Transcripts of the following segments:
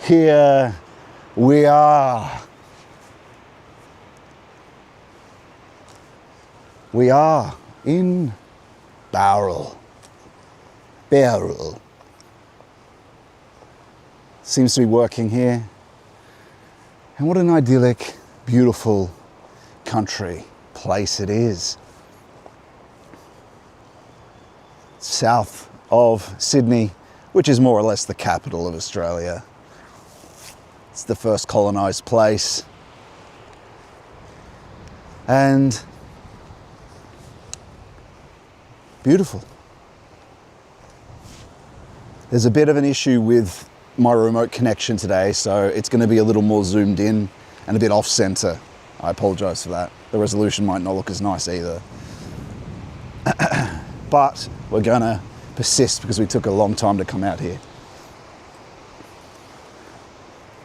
here we are. We are in Barrel. Seems to be working here. And what an idyllic, beautiful country, place it is. South of Sydney, which is more or less the capital of Australia. It's the first colonised place. And beautiful. There's a bit of an issue with my remote connection today, so it's going to be a little more zoomed in and a bit off center. I apologise for that. The resolution might not look as nice either. But we're going to persist because we took a long time to come out here.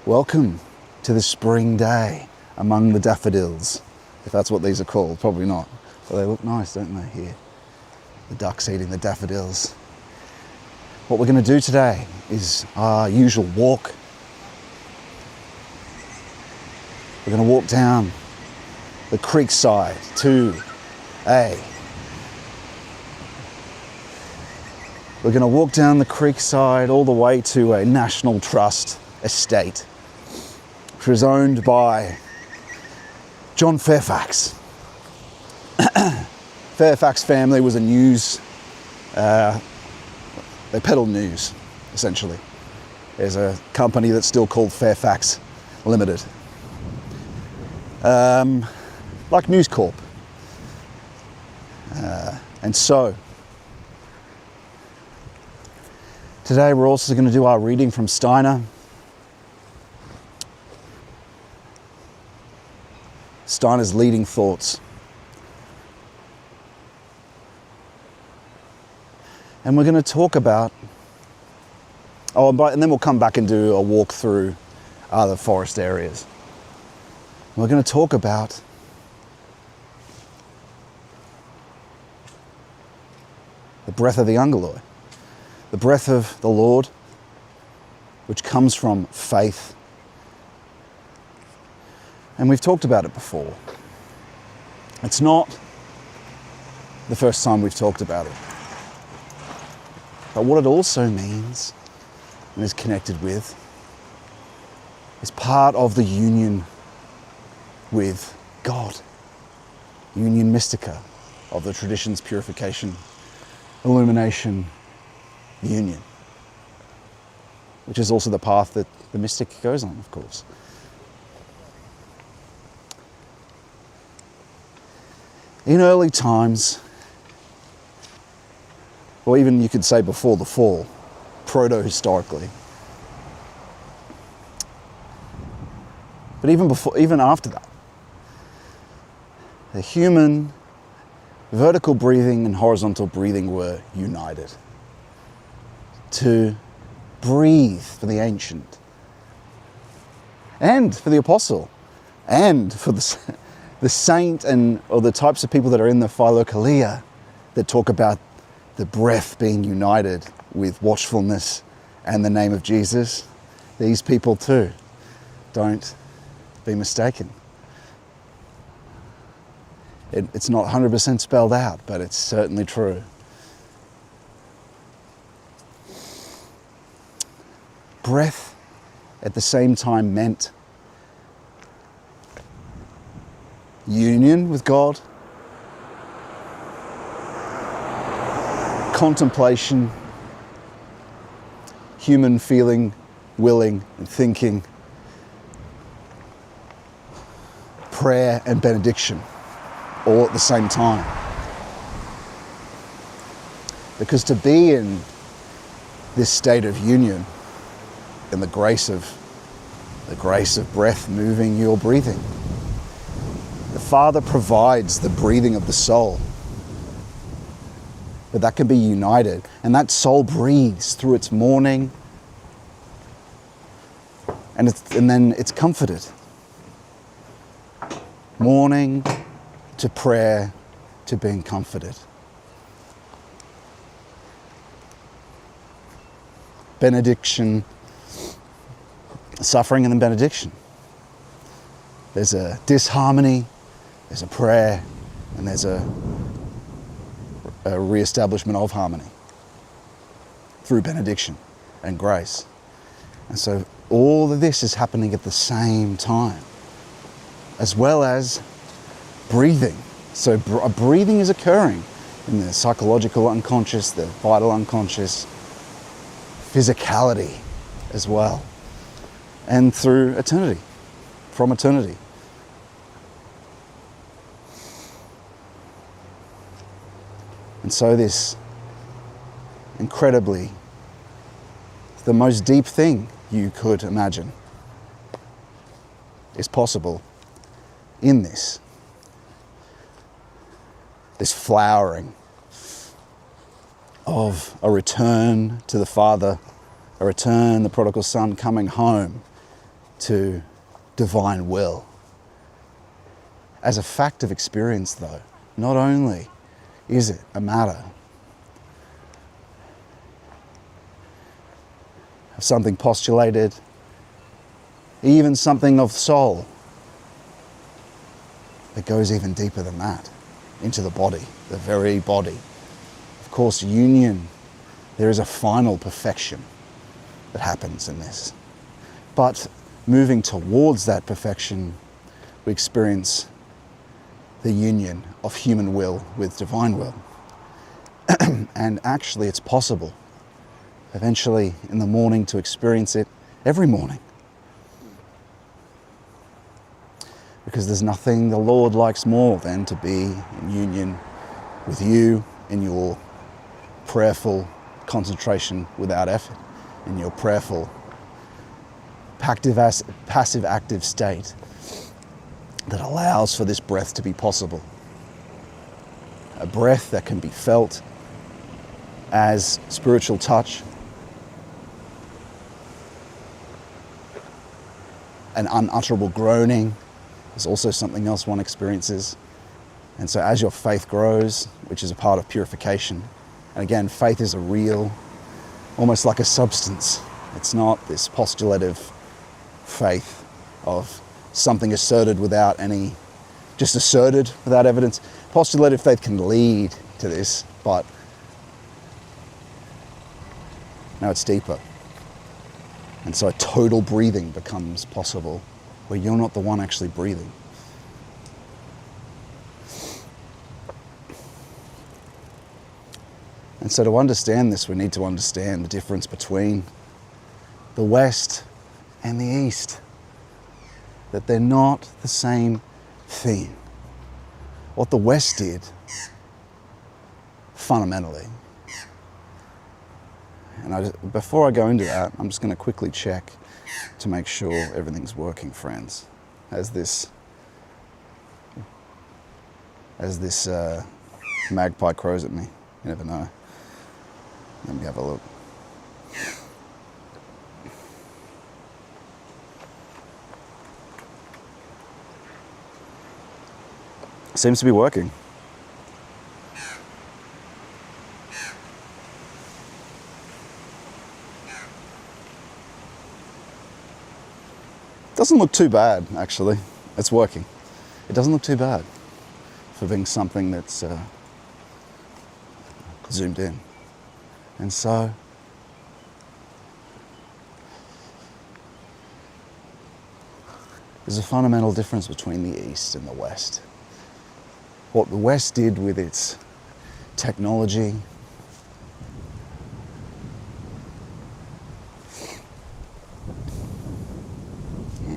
Welcome to the spring day among the daffodils, if that's what these are called. Probably not, but they look nice, don't they, here? The ducks eating the daffodils. What we're going to do today is our usual walk. We're going to walk down the creek side to We're going to walk down the creek side all the way to a National Trust estate, which was owned by John Fairfax. Fairfax family was a news, they peddled news, essentially. There's a company that's still called Fairfax Limited. Like News Corp. And so, today we're also going to do our reading from Steiner. Steiner's Leading Thoughts. And we're going to talk about, and then we'll come back and do a walk through other forest areas. We're going to talk about the breath of the Angeloi, the breath of the Lord, which comes from faith. And we've talked about it before. It's not the first time we've talked about it. But what it also means and is connected with is part of the union with God. Union mystica of the tradition's purification, illumination, union. Which is also the path that the mystic goes on, of course. In early times, or even you could say before the fall, proto-historically. But even after that, the human vertical breathing and horizontal breathing were united to breathe for the ancient and for the apostle and for the saint or the types of people that are in the Philokalia that talk about the breath being united with watchfulness and the name of Jesus. These people too, don't be mistaken. It's not 100% spelled out, but it's certainly true. Breath at the same time meant union with God, contemplation, human feeling, willing and thinking, prayer and benediction, all at the same time. Because to be in this state of union and the grace of breath moving your breathing, the Father provides the breathing of the soul. But that can be united, and that soul breathes through its morning, and then it's comforted. Morning to prayer to being comforted. Benediction, suffering and then benediction. There's a disharmony, there's a prayer, and there's a re-establishment of harmony through benediction and grace. And so all of this is happening at the same time, as well as breathing. So breathing is occurring in the psychological unconscious, the vital unconscious, physicality as well, and through eternity, from eternity. And so this incredibly, the most deep thing you could imagine is possible in this flowering of a return to the Father, a return, the prodigal son coming home to divine will. As a fact of experience though, not only is it a matter of something postulated, even something of soul, it goes even deeper than that, into the body, the very body. Of course, union, there is a final perfection that happens in this. But moving towards that perfection, we experience the union of human will with divine will. And actually it's possible eventually in the morning to experience it every morning. Because there's nothing the Lord likes more than to be in union with you in your prayerful concentration without effort, in your prayerful passive active state that allows for this breath to be possible. A breath that can be felt as spiritual touch, an unutterable groaning is also something else one experiences. And so as your faith grows, which is a part of purification, and again, faith is a real, almost like a substance. It's not this postulative faith of something asserted without any, just asserted without evidence. Postulative faith can lead to this, but now it's deeper. And so a total breathing becomes possible where you're not the one actually breathing. And so to understand this, we need to understand the difference between the West and the East. That they're not the same thing. What the West did, fundamentally, and before I go into that, I'm just going to quickly check to make sure everything's working, friends. As this magpie crows at me, you never know. Let me have a look. Seems to be working. Doesn't look too bad, actually. It's working. It doesn't look too bad for being something that's zoomed in. And so, there's a fundamental difference between the East and the West. What the West did with its technology,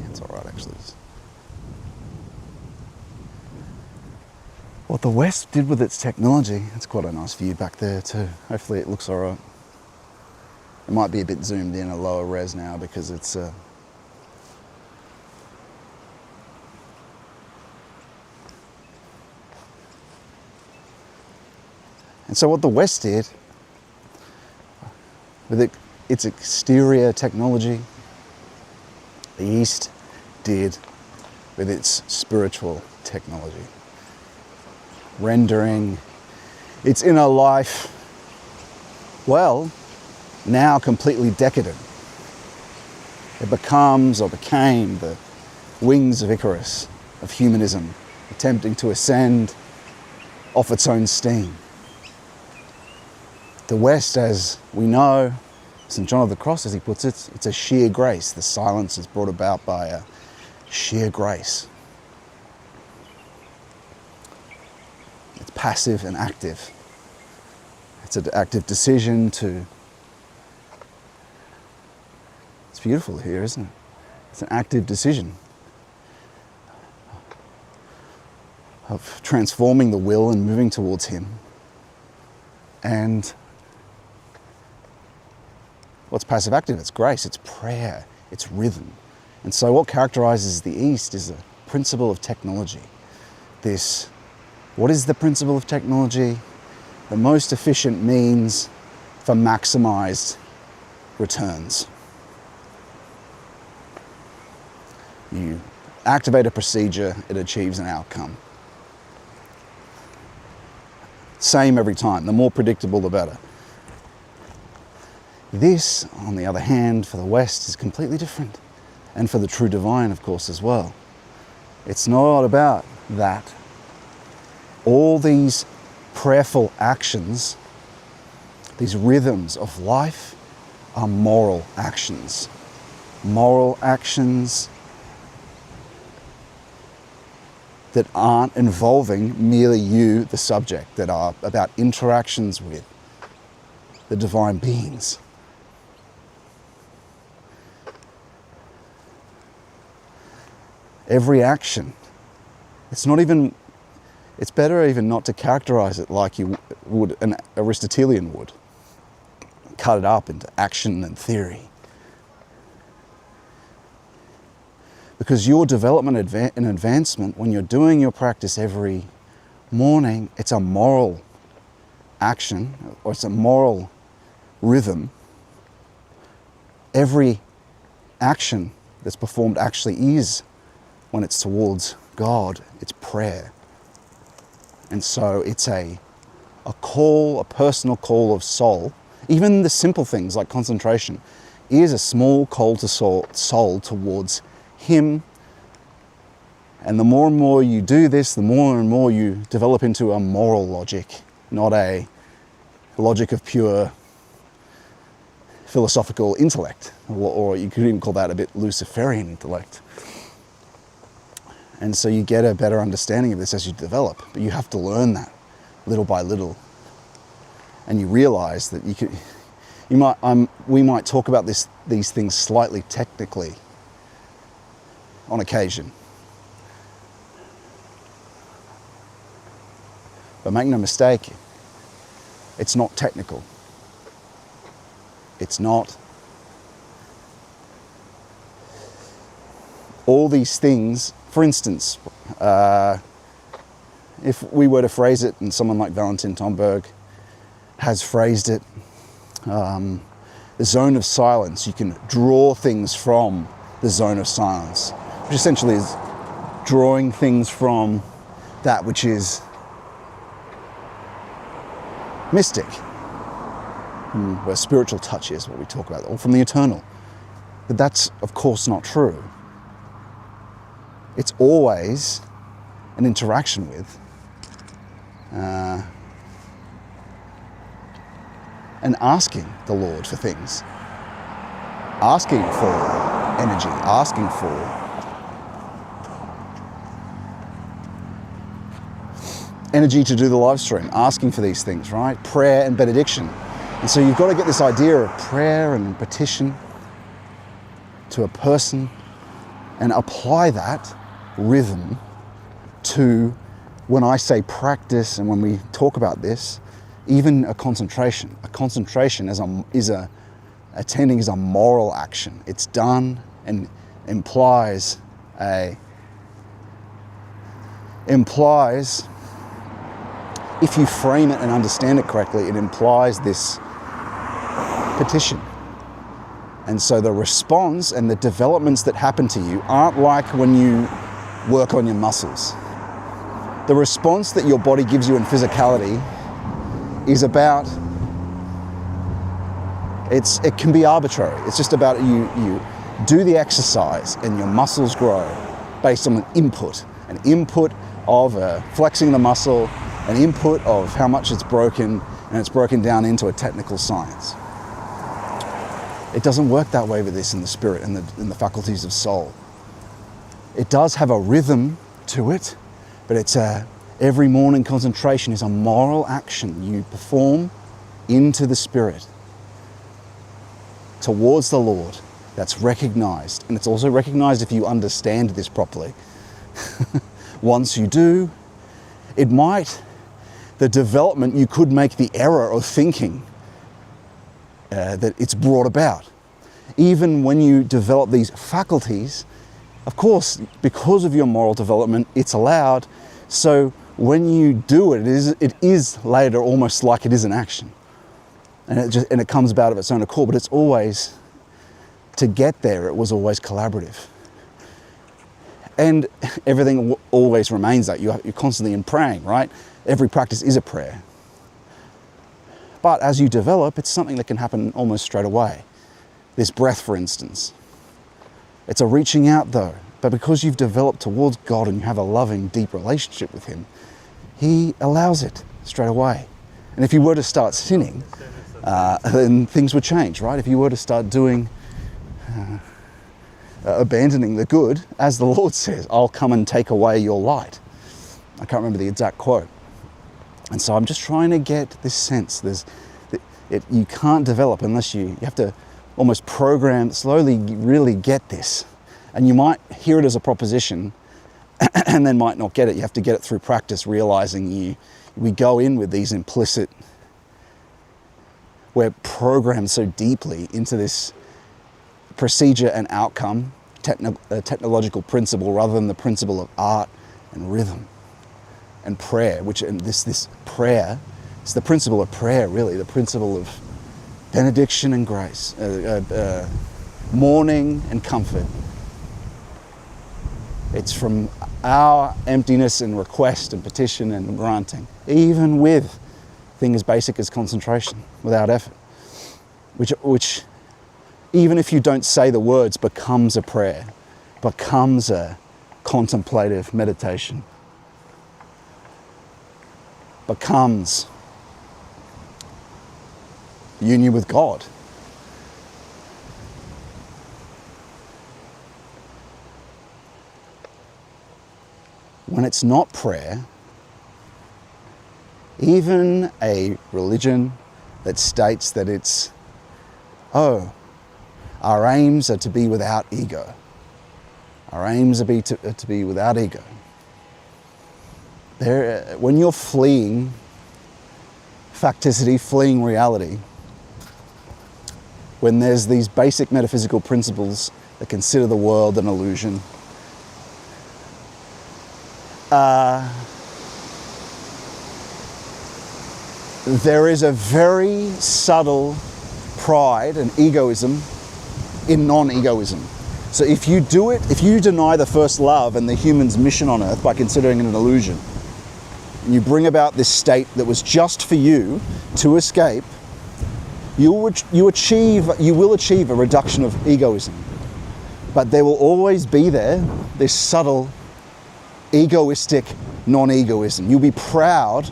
it's all right actually. What the West did with its technology, it's quite a nice view back there too. Hopefully it looks all right. It might be a bit zoomed in, a lower res now because it's And so what the West did with its exterior technology, the East did with its spiritual technology, rendering its inner life, well, now completely decadent. It becomes or became the wings of Icarus, of humanism, attempting to ascend off its own steam. The West, as we know, St. John of the Cross, as he puts it, it's a sheer grace. The silence is brought about by a sheer grace. It's passive and active. It's an active decision to... It's beautiful here, isn't it? It's an active decision of transforming the will and moving towards Him. And what's passive active? It's grace, it's prayer, it's rhythm. And so what characterizes the East is a principle of technology. What is the principle of technology? The most efficient means for maximized returns. You activate a procedure, it achieves an outcome. Same every time. The more predictable, the better. This, on the other hand, for the West is completely different. And for the true divine, of course, as well. It's not about that. All these prayerful actions, these rhythms of life, are moral actions. Moral actions that aren't involving merely you, the subject, that are about interactions with the divine beings. Every action, it's better even not to characterize it like you would an Aristotelian would. Cut it up into action and theory. Because your development and advancement, when you're doing your practice every morning, it's a moral action, or it's a moral rhythm. Every action that's performed actually is, when it's towards God, it's prayer. And so it's a call, a personal call of soul. Even the simple things like concentration is a small call to soul towards Him. And the more and more you do this, the more and more you develop into a moral logic, not a logic of pure philosophical intellect, or you could even call that a bit Luciferian intellect. And so you get a better understanding of this as you develop, but you have to learn that little by little. And you realize that we might talk about these things slightly technically on occasion. But make no mistake, it's not technical. It's not. All these things, for instance, if we were to phrase it, and someone like Valentin Tomberg has phrased it, the zone of silence, you can draw things from the zone of silence, which essentially is drawing things from that which is mystic, where spiritual touch is, what we talk about, or from the eternal. But that's, of course, not true. It's always an interaction with and asking the Lord for things, asking for energy, asking for energy to do the live stream, asking for these things, right? Prayer and benediction. And so you've got to get this idea of prayer and petition to a person and apply that rhythm to, when I say practice and when we talk about this, even a concentration. A concentration attending is a moral action. It's done and implies, if you frame it and understand it correctly, it implies this petition. And so the response and the developments that happen to you aren't like when you work on your muscles. The response that your body gives you in physicality is about, it can be arbitrary. It's just about you Do the exercise and your muscles grow based on an input of flexing the muscle, an input of how much it's broken, and it's broken down into a technical science. It doesn't work that way with this in the spirit and in the faculties of soul. It does have a rhythm to it, but it's every morning concentration is a moral action you perform into the spirit towards the Lord. That's recognized, and it's also recognized if you understand this properly. Once you do, the development, you could make the error of thinking that it's brought about. Even when you develop these faculties, of course, because of your moral development, it's allowed. So when you do it, it is later almost like it is an action. And it comes about of its own accord, but it's always, to get there, it was always collaborative. And everything always remains that. You're constantly in praying, right? Every practice is a prayer. But as you develop, it's something that can happen almost straight away. This breath, for instance. It's a reaching out though. But because you've developed towards God and you have a loving, deep relationship with Him, He allows it straight away. And if you were to start sinning, then things would change, right? If you were to start doing abandoning the good, as the Lord says, I'll come and take away your light. I can't remember the exact quote. And so I'm just trying to get this sense. You can't develop unless you have to almost program, slowly really get this. And you might hear it as a proposition and then might not get it. You have to get it through practice, realizing we go in with these implicit, we're programmed so deeply into this procedure and outcome, technological principle, rather than the principle of art and rhythm and prayer, this prayer, it's the principle of prayer, really, the principle of benediction and grace, mourning and comfort. It's from our emptiness and request and petition and granting, even with things as basic as concentration, without effort, which even if you don't say the words, becomes a prayer, becomes a contemplative meditation, becomes union with God. When it's not prayer, even a religion that states that it's, our aims are to be without ego. Our aims are to be without ego. When you're fleeing facticity, fleeing reality, when there's these basic metaphysical principles that consider the world an illusion, there is a very subtle pride and egoism in non-egoism. So if you deny the first love and the human's mission on earth by considering it an illusion, and you bring about this state that was just for you to escape, you will achieve a reduction of egoism. But there will always be this subtle egoistic non-egoism. You'll be proud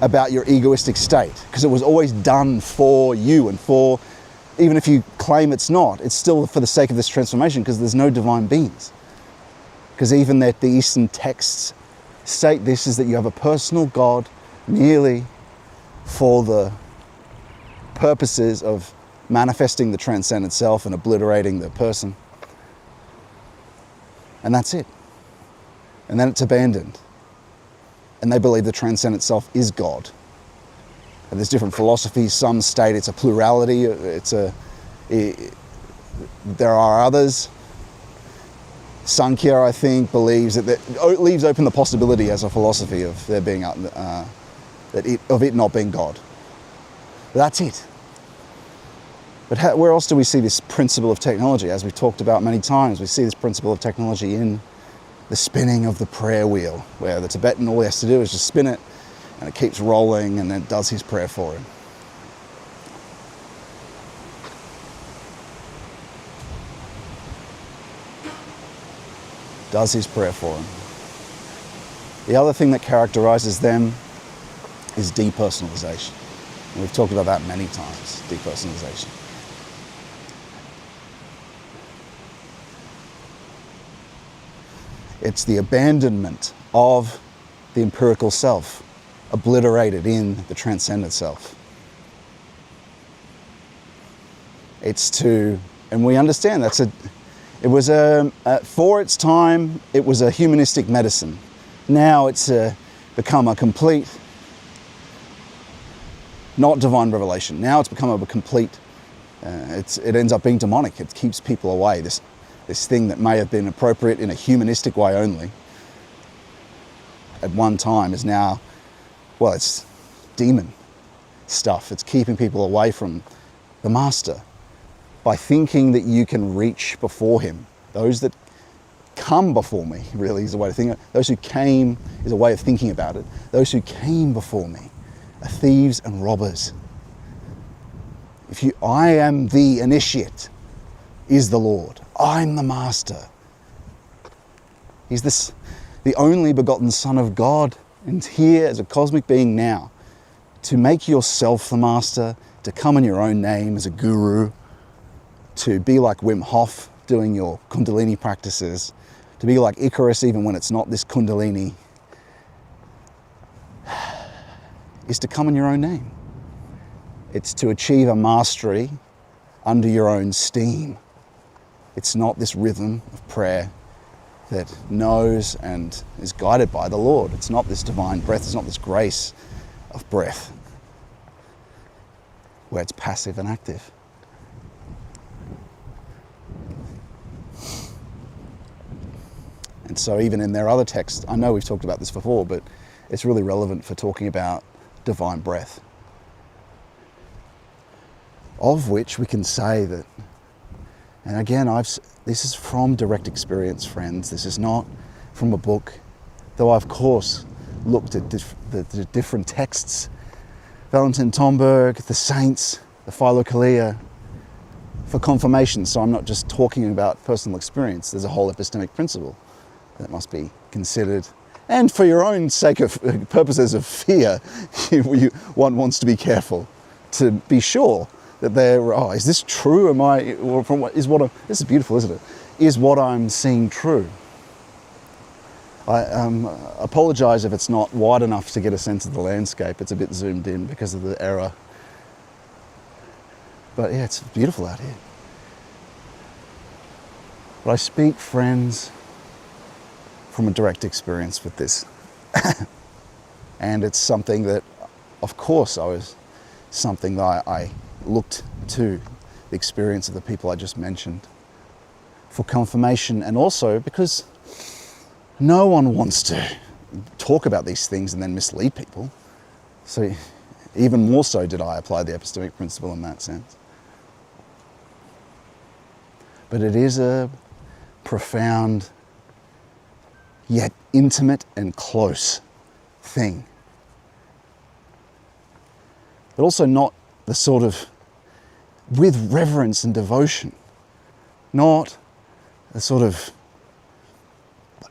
about your egoistic state because it was always done for you and for, even if you claim it's not, it's still for the sake of this transformation because there's no divine beings. Because even that the Eastern texts state this, is that you have a personal God merely for the purposes of manifesting the transcendent self and obliterating the person. And that's it. And then it's abandoned. And they believe the transcendent self is God. And there's different philosophies. Some state it's a plurality. There are others. Sankhya, I think, believes that leaves open the possibility as a philosophy of there being of it not being God. But that's it. But where else do we see this principle of technology? As we've talked about many times, we see this principle of technology in the spinning of the prayer wheel, where the Tibetan, all he has to do is just spin it and it keeps rolling and it does his prayer for him. does his prayer for him. The other thing that characterizes them is depersonalization. And we've talked about that many times, depersonalization. It's the abandonment of the empirical self, obliterated in the transcendent self. It's to, and we understand for its time, it was a humanistic medicine. Now it's become a complete, not divine revelation. Now it's become a complete, it ends up being demonic. It keeps people away. This thing that may have been appropriate in a humanistic way only at one time is now, well, it's demon stuff. It's keeping people away from the master by thinking that you can reach before him. Those that come before me, really, is a way to think. Those who came is a way of thinking about it. Those who came before me are thieves and robbers. I am the initiate, is the Lord. I'm the master. He's the only begotten Son of God, and here as a cosmic being now, to make yourself the master, to come in your own name as a guru, to be like Wim Hof doing your Kundalini practices, to be like Icarus even when it's not this Kundalini, is to come in your own name. It's to achieve a mastery under your own steam. It's not this rhythm of prayer that knows and is guided by the Lord. It's not this divine breath. It's not this grace of breath where it's passive and active. And so even in their other texts, I know we've talked about this before, but it's really relevant for talking about divine breath, of which we can say that, and again, this is from direct experience, friends. This is not from a book, though I, of course, looked at the different texts, Valentin Tomberg, the saints, the Philokalia, for confirmation. So I'm not just talking about personal experience. There's a whole epistemic principle that must be considered. And for your own sake of purposes of fear, one wants to be careful to be sure that is this true? This is beautiful, isn't it? Is what I'm seeing true? I apologize if it's not wide enough to get a sense of the landscape. It's a bit zoomed in because of the error. But yeah, it's beautiful out here. But I speak, friends, from a direct experience with this. And it's something that, of course, something that I looked to the experience of the people I just mentioned for confirmation, and also because no one wants to talk about these things and then mislead people. So even more so did I apply the epistemic principle in that sense. But it is a profound yet intimate and close thing. But also not the sort of, with reverence and devotion, not the sort of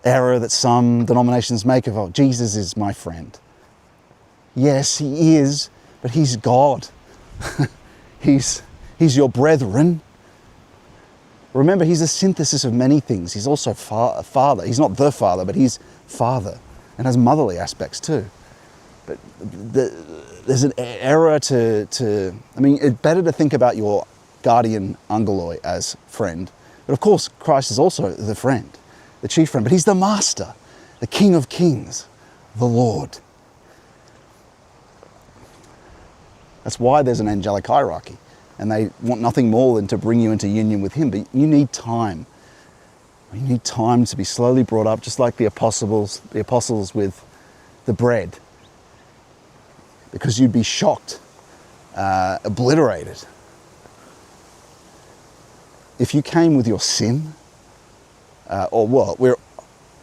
error that some denominations make of, Jesus is my friend. Yes, he is, but he's God. He's your brethren. Remember, he's a synthesis of many things. He's also a father. He's not the father, but he's father and has motherly aspects too. But there's an error it's better to think about your guardian angeloi as friend. But of course, Christ is also the friend, the chief friend, but he's the master, the King of Kings, the Lord. That's why there's an angelic hierarchy, and they want nothing more than to bring you into union with him. But you need time. You need time to be slowly brought up, just like the apostles with the bread, because you'd be shocked, obliterated. If you came with your sin, we're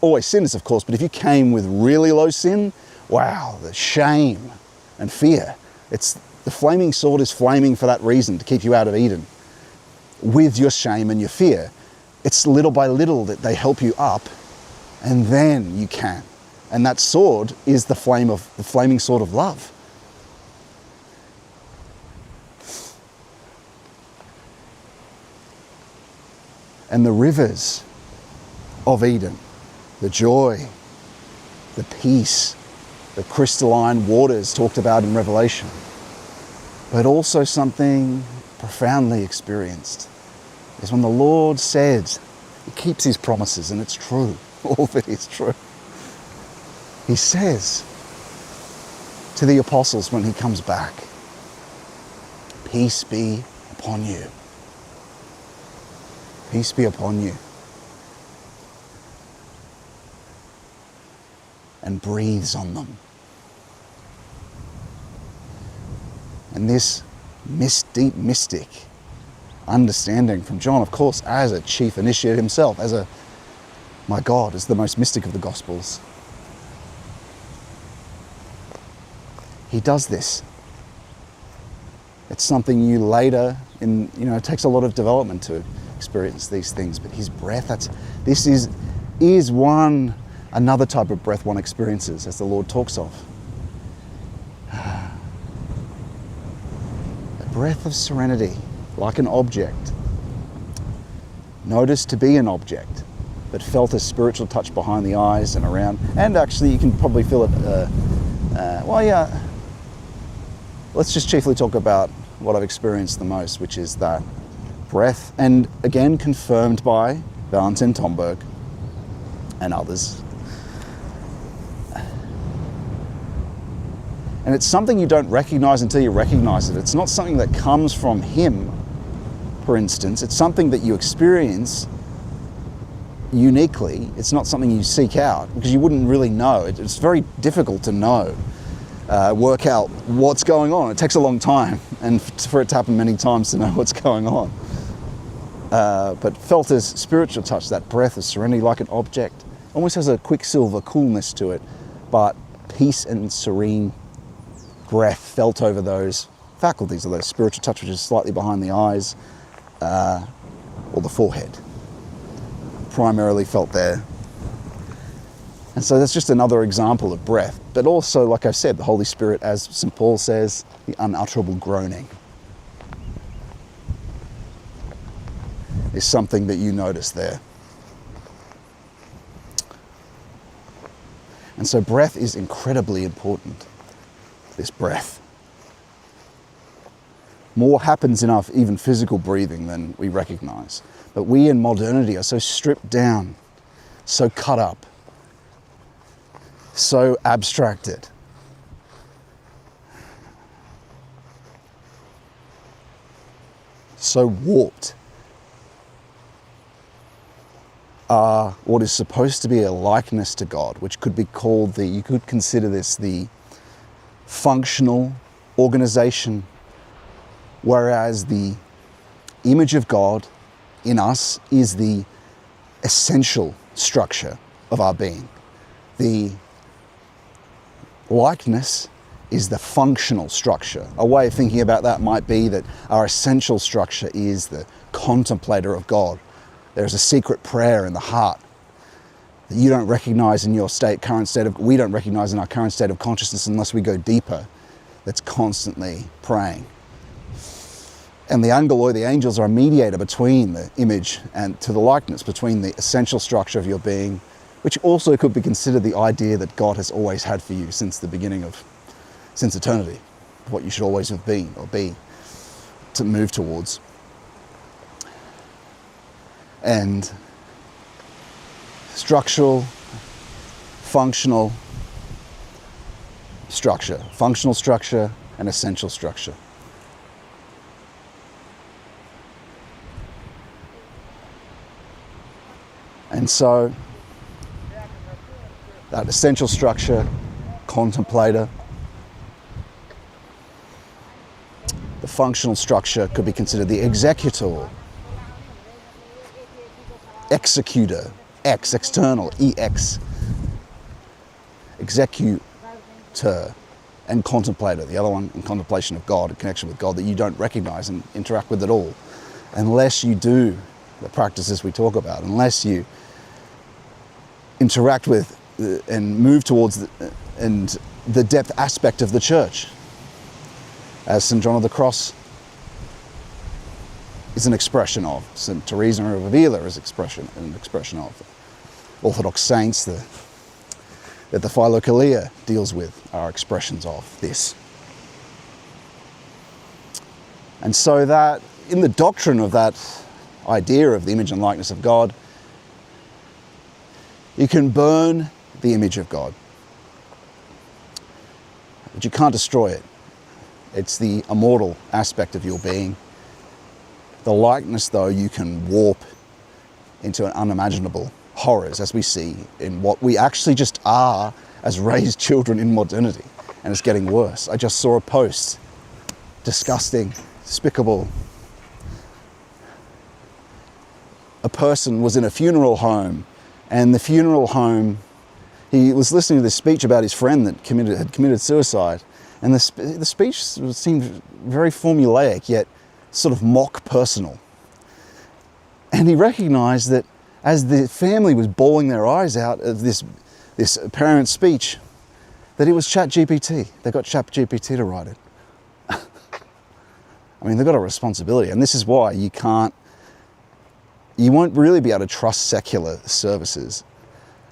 always sinners, of course, but if you came with really low sin, wow, the shame and fear. The flaming sword is flaming for that reason, to keep you out of Eden. With your shame and your fear, it's little by little that they help you up And then you can. And that sword is the flaming sword of love. And the rivers of Eden, the joy, the peace, the crystalline waters talked about in Revelation, but also something profoundly experienced, is when the Lord said, He keeps His promises, and it's true. All of it is true. He says to the apostles when He comes back, peace be upon you. Peace be upon you. And breathes on them. And this deep mystic understanding from John, of course, as a chief initiate himself, my God, is the most mystic of the Gospels. He does this. It's something you later, it takes a lot of development to experience these things, but His breath, this is another type of breath one experiences, as the Lord talks of. A breath of serenity, like an object, noticed to be an object, but felt a spiritual touch behind the eyes and around. And actually, you can probably feel it. Let's just chiefly talk about what I've experienced the most, which is that breath, and again confirmed by Valentin Tomberg and others. And it's something you don't recognize until you recognize it. It's not something that comes from Him, for instance. It's something that you experience uniquely. It's not something you seek out, because you wouldn't really know. It's very difficult to know, work out what's going on. It takes a long time, and for it to happen many times to know what's going on. But felt as spiritual touch, that breath of serenity, like an object. Almost has a quicksilver coolness to it, but peace and serene breath felt over those faculties, of those spiritual touch, which is slightly behind the eyes or the forehead. Primarily felt there. And so that's just another example of breath. But also, like I said, the Holy Spirit, as St. Paul says, the unutterable groaning is something that you notice there. And so breath is incredibly important, this breath. More happens in our even physical breathing than we recognize. But we in modernity are so stripped down, so cut up, so abstracted. So warped. What is supposed to be a likeness to God, which could be called you could consider this the functional organization, whereas the image of God in us is the essential structure of our being. The likeness is the functional structure. A way of thinking about that might be that our essential structure is the contemplator of God. There's a secret prayer in the heart that you don't recognize in your we don't recognize in our current state of consciousness unless we go deeper, that's constantly praying. And the angeloi, the angels, are a mediator between the image and to the likeness, between the essential structure of your being, which also could be considered the idea that God has always had for you since eternity, what you should always have been or be, to move towards. And structural, functional structure, and essential structure. And so that essential structure, contemplator, the functional structure could be considered the executor, executor, external, ex, executor, and contemplator, the other one in contemplation of God, in connection with God that you don't recognize and interact with at all, unless you do the practices we talk about, unless you interact with and move towards the depth aspect of the church. As St. John of the Cross is an expression of, St. Teresa of Avila is an expression of, Orthodox saints that the Philokalia deals with are expressions of this. And so that in the doctrine of that idea of the image and likeness of God, you can burn the image of God, but you can't destroy it. It's the immortal aspect of your being. The likeness, though, you can warp into an unimaginable horrors, as we see in what we actually just are as raised children in modernity, and it's getting worse. I just saw a post, disgusting, despicable. A person was in a funeral home, and the funeral home, he was listening to this speech about his friend that had committed suicide, and the speech seemed very formulaic, yet sort of mock personal. And he recognized that as the family was bawling their eyes out of this apparent speech, that it was ChatGPT. They got ChatGPT to write it. I mean, they've got a responsibility, and this is why you won't really be able to trust secular services,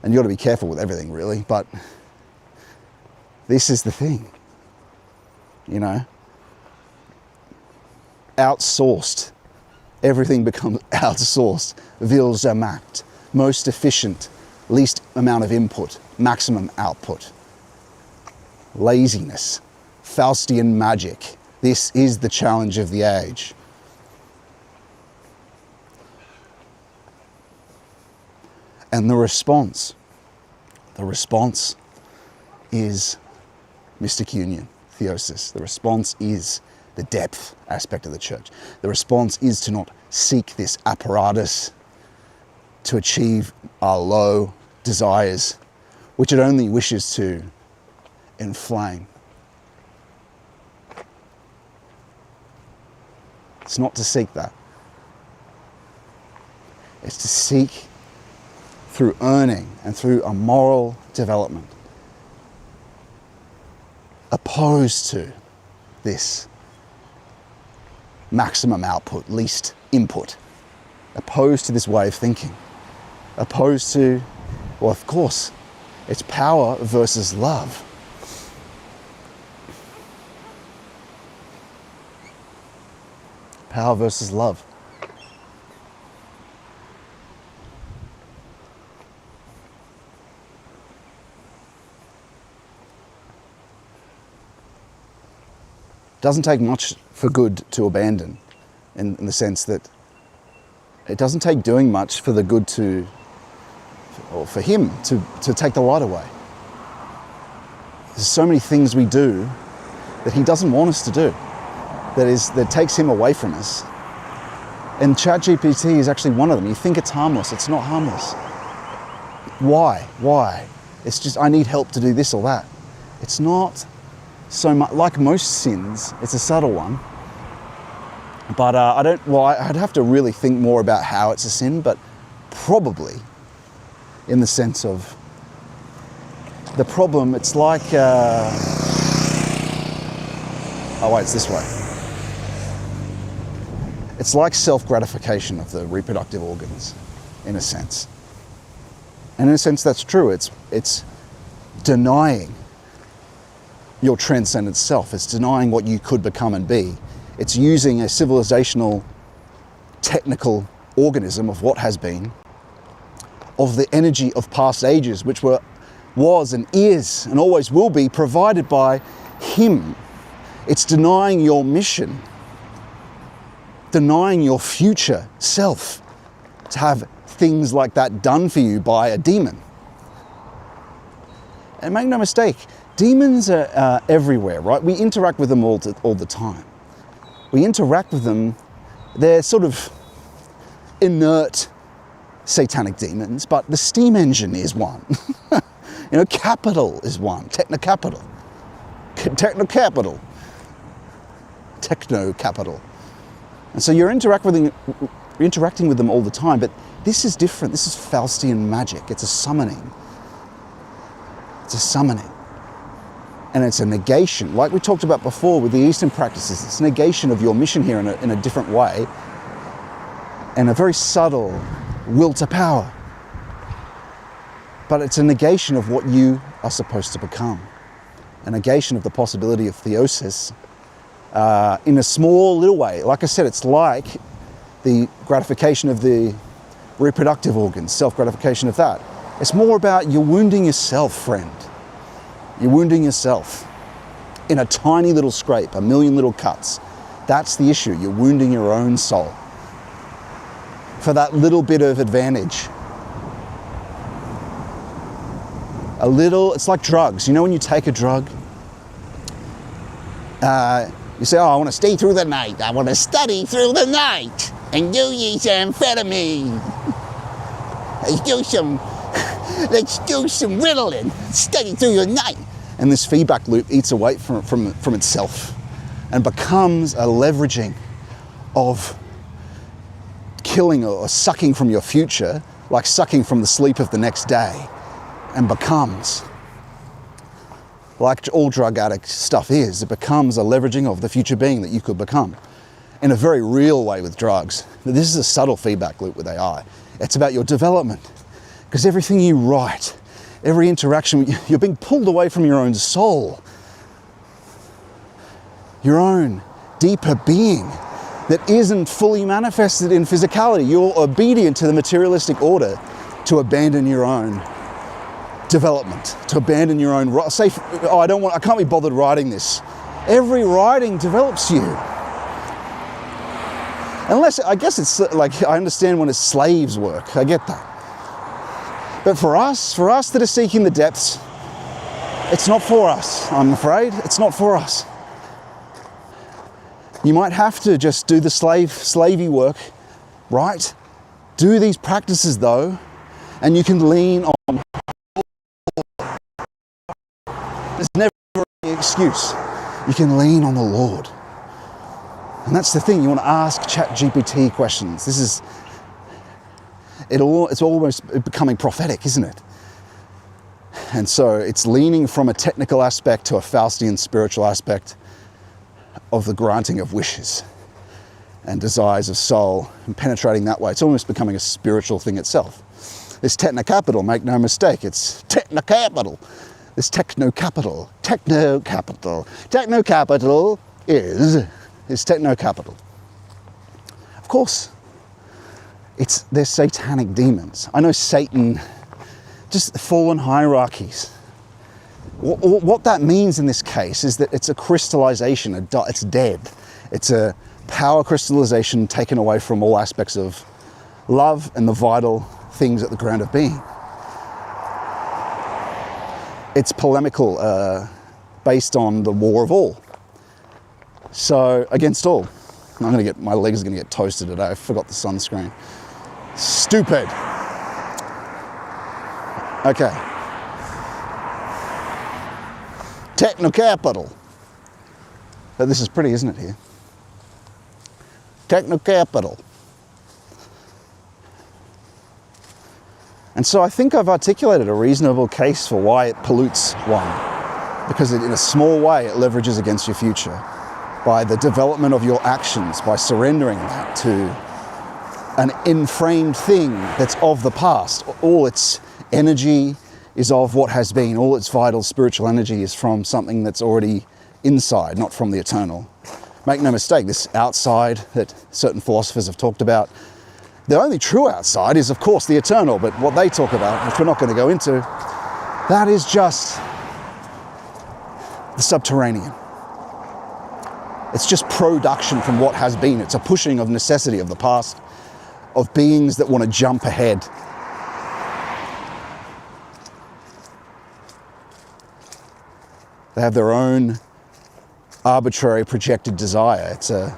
and you've got to be careful with everything, really, but this is the thing, you know, outsourced. Everything becomes outsourced. Vilsamat, most efficient, least amount of input, maximum output. Laziness, Faustian magic. This is the challenge of the age. And the response is mystic union, theosis. The response is the depth aspect of the church. The response is to not seek this apparatus to achieve our low desires, which it only wishes to inflame. It's not to seek that. It's to seek through earning and through a moral development, opposed to this maximum output, least input, opposed to this way of thinking, opposed to, well, of course, it's power versus love. Power versus love. Doesn't take much for good to abandon, in the sense that it doesn't take doing much for the good to, or for him to take the light away. There's so many things we do that he doesn't want us to do, that takes him away from us. And ChatGPT is actually one of them. You think it's harmless, it's not harmless. Why? It's just, I need help to do this or that. It's not so much, like most sins, it's a subtle one. But I'd have to really think more about how it's a sin, but probably in the sense of the problem, it's like, oh wait, it's this way. It's like self-gratification of the reproductive organs, in a sense. And in a sense, that's true. It's denying your transcendent self. It's denying what you could become and be. It's using a civilizational, technical organism of what has been, of the energy of past ages, which was and is and always will be provided by him. It's denying your mission, denying your future self to have things like that done for you by a demon. And make no mistake, demons are everywhere, right? We interact with them all the time. We interact with them, they're sort of inert satanic demons, but the steam engine is one. Capital is one, techno-capital. And so you're interacting We're interacting with them all the time, but this is different. This is Faustian magic. It's a summoning. It's a summoning. And it's a negation, like we talked about before with the Eastern practices. It's a negation of your mission here in a different way, and a very subtle will to power. But it's a negation of what you are supposed to become. A negation of the possibility of theosis in a small little way. Like I said, it's like the gratification of the reproductive organs, self-gratification of that. It's more about you're wounding yourself, friend. You're wounding yourself in a tiny little scrape, a million little cuts. That's the issue. You're wounding your own soul for that little bit of advantage. A little, it's like drugs. You know when you take a drug, you say, oh, I want to stay through the night. I want to study through the night and do these amphetamine. Let's do some Ritalin, study through the night. And this feedback loop eats away from itself and becomes a leveraging of killing or sucking from your future, like sucking from the sleep of the next day, and becomes, like all drug addict stuff is, it becomes a leveraging of the future being that you could become in a very real way with drugs. But this is a subtle feedback loop with AI. It's about your development, because everything you write, every interaction, you're being pulled away from your own soul, your own deeper being that isn't fully manifested in physicality. You're obedient to the materialistic order to abandon your own development, to abandon your own, say, oh, I can't be bothered writing this. Every writing develops you. Unless, I guess it's like, I understand when it's slaves work, I get that. But for us that are seeking the depths, it's not for us, I'm afraid. It's not for us. You might have to just do the slavey work, right? Do these practices though, and you can lean on. There's never any excuse. You can lean on the Lord. And that's the thing, you want to ask ChatGPT questions. This is, it's almost becoming prophetic, isn't it? And so it's leaning from a technical aspect to a Faustian spiritual aspect of the granting of wishes and desires of soul, and penetrating that way. It's almost becoming a spiritual thing itself. It's techno-capital, make no mistake, it's techno-capital. This techno-capital is techno-capital. Of course, they're satanic demons. I know Satan, just fallen hierarchies. What that means in this case is that it's a crystallization, it's dead. It's a power crystallization taken away from all aspects of love and the vital things at the ground of being. It's polemical, based on the war of all. So, against all. My legs are gonna get toasted today. I forgot the sunscreen. Stupid. Okay. Techno-capital. But this is pretty, isn't it, here? Techno-capital. And so I think I've articulated a reasonable case for why it pollutes one. Because in a small way, it leverages against your future by the development of your actions, by surrendering that to an inframed thing that's of the past. All its energy is of what has been. All its vital spiritual energy is from something that's already inside, not from the eternal. Make no mistake, this outside that certain philosophers have talked about, the only true outside is, of course, the eternal, but what they talk about, which we're not going to go into, that is just the subterranean. It's just production from what has been. It's a pushing of necessity of the past, of beings that want to jump ahead. They have their own arbitrary projected desire. It's a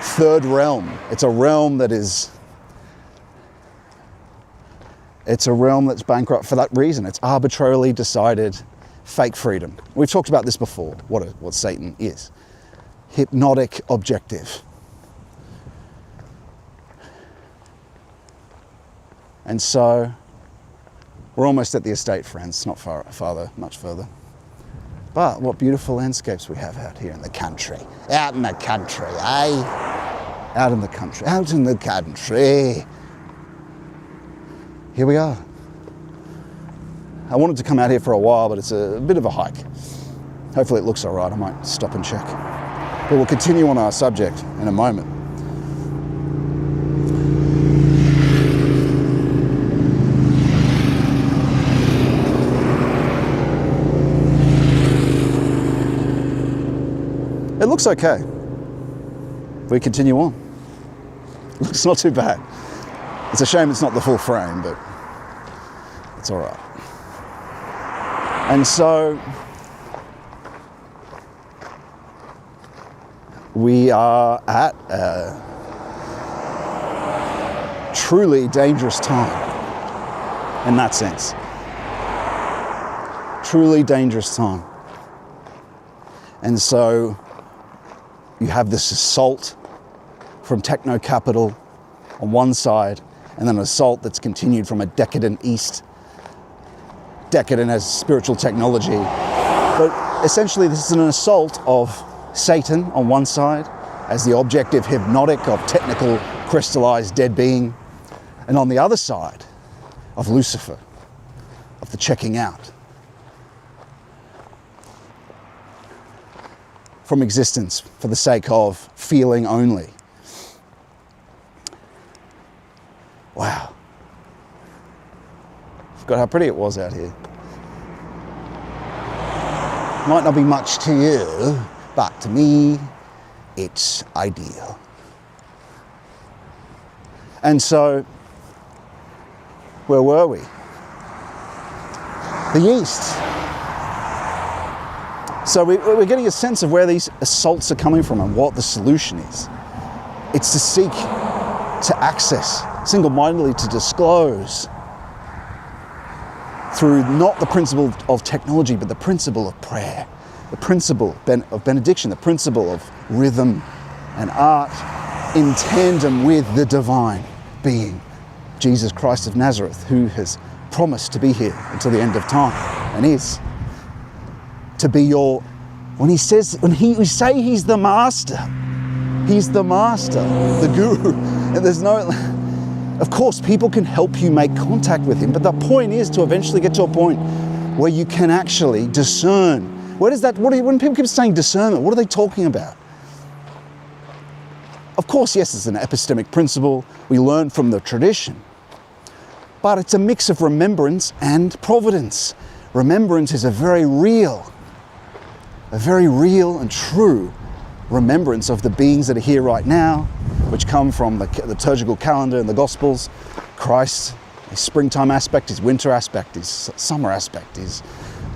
third realm. It's a realm that is, it's a realm that's bankrupt for that reason. It's arbitrarily decided fake freedom. We've talked about this before, what Satan is. Hypnotic objective. And so we're almost at the estate, friends, not much further. But what beautiful landscapes we have out here in the country. Out in the country, eh? Out in the country, out in the country. Here we are. I wanted to come out here for a while, but it's a bit of a hike. Hopefully it looks all right. I might stop and check. But we'll continue on our subject in a moment. It looks okay. We continue on. It looks not too bad. It's a shame it's not the full frame, but it's all right. And so we are at a truly dangerous time in that sense. Truly dangerous time. And so you have this assault from techno capital on one side, and then an assault that's continued from a decadent East, decadent as spiritual technology. But essentially this is an assault of Satan on one side as the objective hypnotic of technical crystallized dead being, and on the other side of Lucifer, of the checking out from existence for the sake of feeling only. Wow. Forgot how pretty it was out here. Might not be much to you, but to me, it's ideal. And so, where were we? The East. So we're getting a sense of where these assaults are coming from and what the solution is. It's to seek to access, single-mindedly to disclose, through not the principle of technology, but the principle of prayer, the principle of benediction, the principle of rhythm and art in tandem with the divine being, Jesus Christ of Nazareth, who has promised to be here until the end of time and is. To be your, when we say he's the master, the guru, and there's no, of course people can help you make contact with him, but the point is to eventually get to a point where you can actually discern. When people keep saying discernment, what are they talking about? Of course, yes, it's an epistemic principle we learn from the tradition, but it's a mix of remembrance and providence. Remembrance is a very real and true remembrance of the beings that are here right now, which come from the liturgical calendar and the Gospels. Christ, his springtime aspect, his winter aspect, his summer aspect, his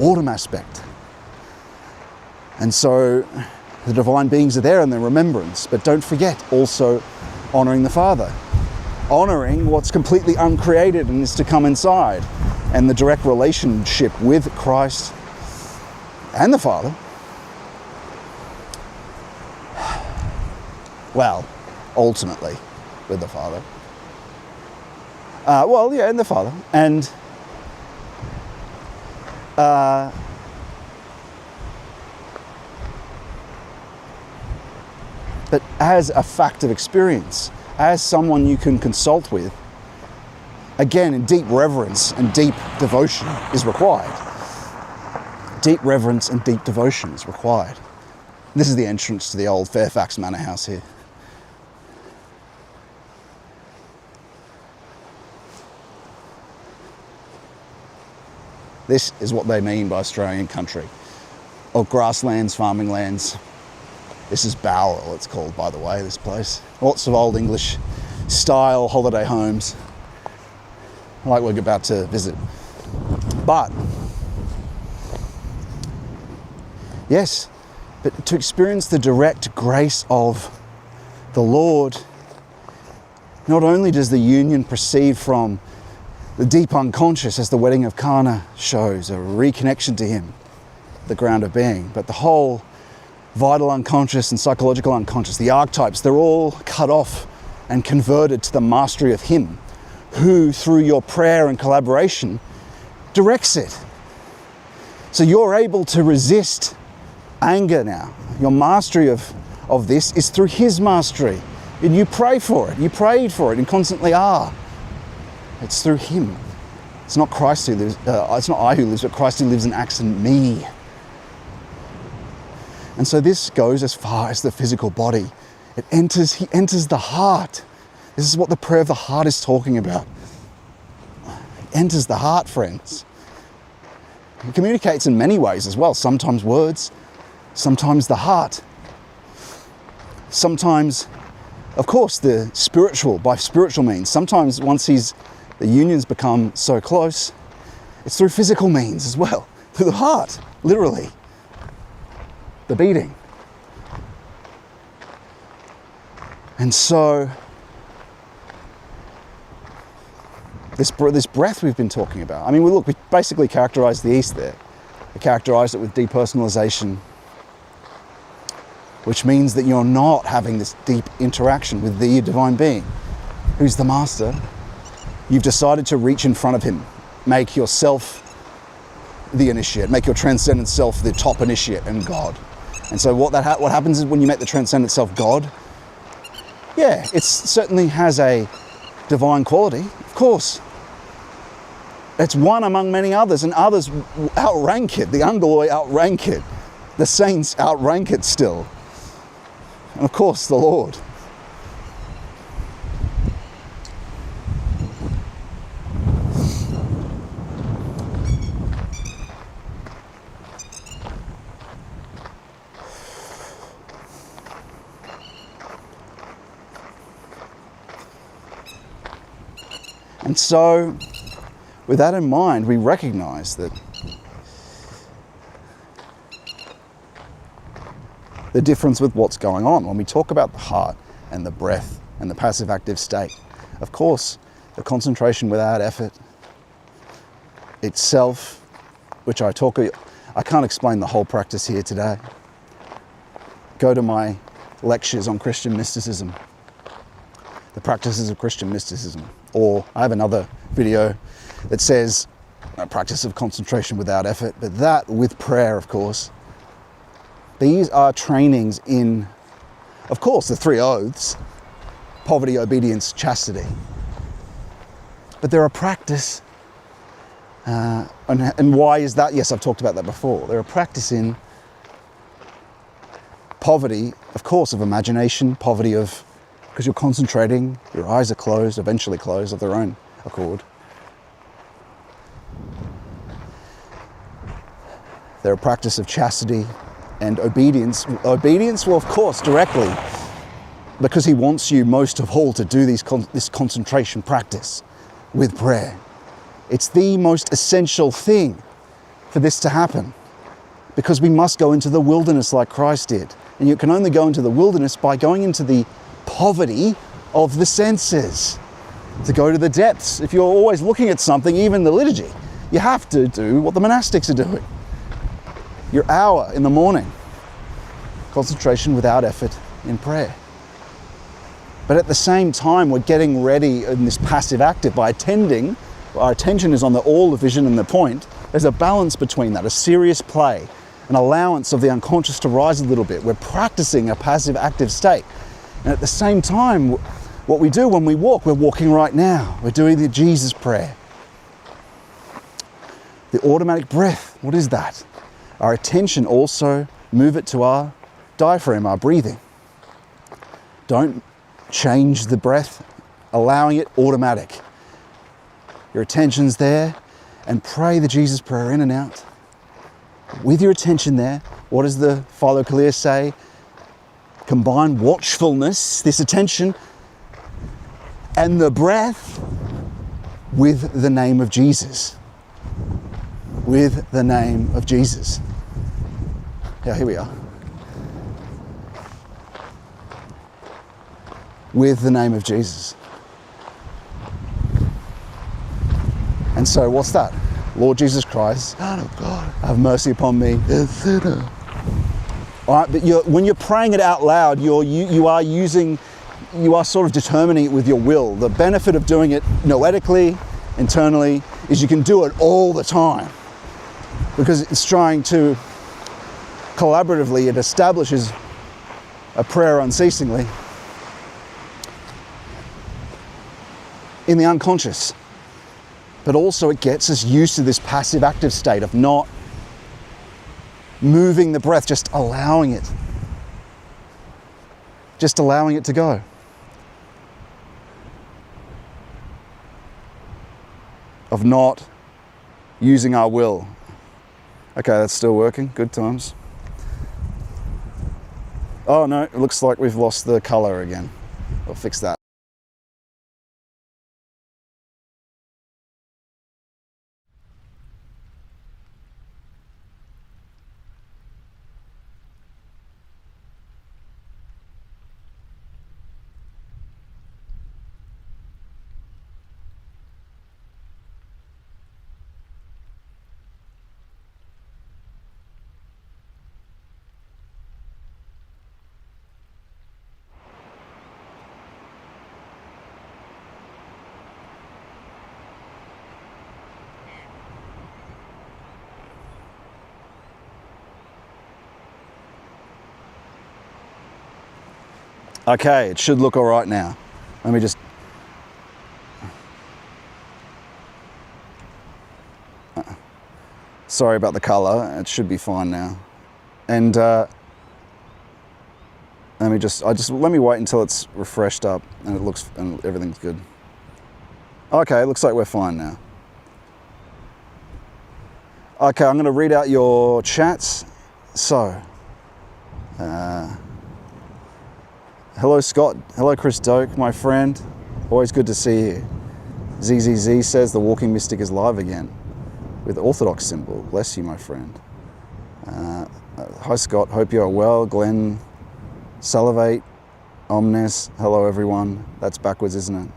autumn aspect. And so the divine beings are there in their remembrance, but don't forget also honouring the Father, honouring what's completely uncreated and is to come inside, and the direct relationship with Christ and the Father. Well, ultimately, with the Father. And the Father. And but as a fact of experience, as someone you can consult with, again, in deep reverence and deep devotion is required. Deep reverence and deep devotion is required. This is the entrance to the old Fairfax Manor House here. This is what they mean by Australian country, or grasslands, farming lands. This is Bowral, it's called, by the way, this place. Lots of old English style holiday homes, like we're about to visit. But, yes, but to experience the direct grace of the Lord, not only does the union proceed from the deep unconscious, as the wedding of Cana shows, a reconnection to him, the ground of being, but the whole vital unconscious and psychological unconscious, the archetypes, they're all cut off and converted to the mastery of him who, through your prayer and collaboration, directs it. So you're able to resist anger now. Your mastery of this is through his mastery. And you pray for it. You prayed for it and constantly are. It's through him. It's not Christ who lives, it's not I who lives, but Christ who lives and acts in me. And so this goes as far as the physical body. He enters the heart. This is what the prayer of the heart is talking about. It enters the heart, friends. He communicates in many ways as well. Sometimes words, sometimes the heart. Sometimes, of course, the spiritual, by spiritual means. Sometimes once the unions become so close, it's through physical means as well. Through the heart, literally. The beating. And so, this breath we've been talking about. I mean, we basically characterized the East there. We characterized it with depersonalization, which means that you're not having this deep interaction with the divine being, who's the master. You've decided to reach in front of him, make yourself the initiate, make your transcendent self the top initiate and God. And so what happens is when you make the transcendent self God, yeah, it certainly has a divine quality, of course. It's one among many others, and others outrank it. The Angeloi outrank it. The saints outrank it still. And of course, the Lord. And so, with that in mind, we recognize that the difference with what's going on when we talk about the heart and the breath and the passive active state. Of course, the concentration without effort itself, which I can't explain the whole practice here today. Go to my lectures on Christian mysticism, the practices of Christian mysticism. Or I have another video that says a practice of concentration without effort, but that with prayer, of course. These are trainings in, of course, the 3 oaths: poverty, obedience, chastity. But they're a practice. And why is that? Yes, I've talked about that before. They're a practice in poverty, of course, of imagination, poverty of, because you're concentrating, your eyes are closed, eventually closed of their own accord. They're a practice of chastity and obedience. Obedience, well, of course, directly, because he wants you most of all to do this concentration practice with prayer. It's the most essential thing for this to happen, because we must go into the wilderness like Christ did. And you can only go into the wilderness by going into the poverty of the senses, to go to the depths. If you're always looking at something, even the liturgy, you have to do what the monastics are doing. Your hour in the morning, concentration without effort in prayer. But at the same time, we're getting ready in this passive active by attending. Our attention is on all the vision and the point. There's a balance between that, a serious play, an allowance of the unconscious to rise a little bit. We're practicing a passive active state. And at the same time, what we do when we walk, we're walking right now. We're doing the Jesus prayer. The automatic breath, what is that? Our attention also, move it to our diaphragm, our breathing. Don't change the breath, allowing it automatic. Your attention's there, and pray the Jesus prayer in and out. With your attention there, what does the Philokalia say? Combine watchfulness, this attention, and the breath with the name of Jesus. With the name of Jesus. Yeah, here we are. With the name of Jesus. And so what's that? Lord Jesus Christ, Son of God, have mercy upon me, a sinner. All right, but when you're praying it out loud, you are using you are sort of determining it with your will. The benefit of doing it noetically, internally, is you can do it all the time, because it's trying to collaboratively, it establishes a prayer unceasingly in the unconscious. But also it gets us used to this passive active state of not moving the breath, just allowing it. Just allowing it to go. Of not using our will. Okay, that's still working. Good times. Oh no, it looks like we've lost the color again. We'll fix that. Okay, it should look all right now. Let me just... Sorry about the color, it should be fine now. And let me wait until it's refreshed up and it looks, and everything's good. Okay, it looks like we're fine now. Okay, I'm gonna read out your chats. So, hello Scott, hello Chris Doak, my friend. Always good to see you. ZZZ says the walking mystic is live again with orthodox symbol. Bless you, my friend. Hi Scott, hope you are well. Glenn, salivate, omnes, hello everyone. That's backwards, isn't it?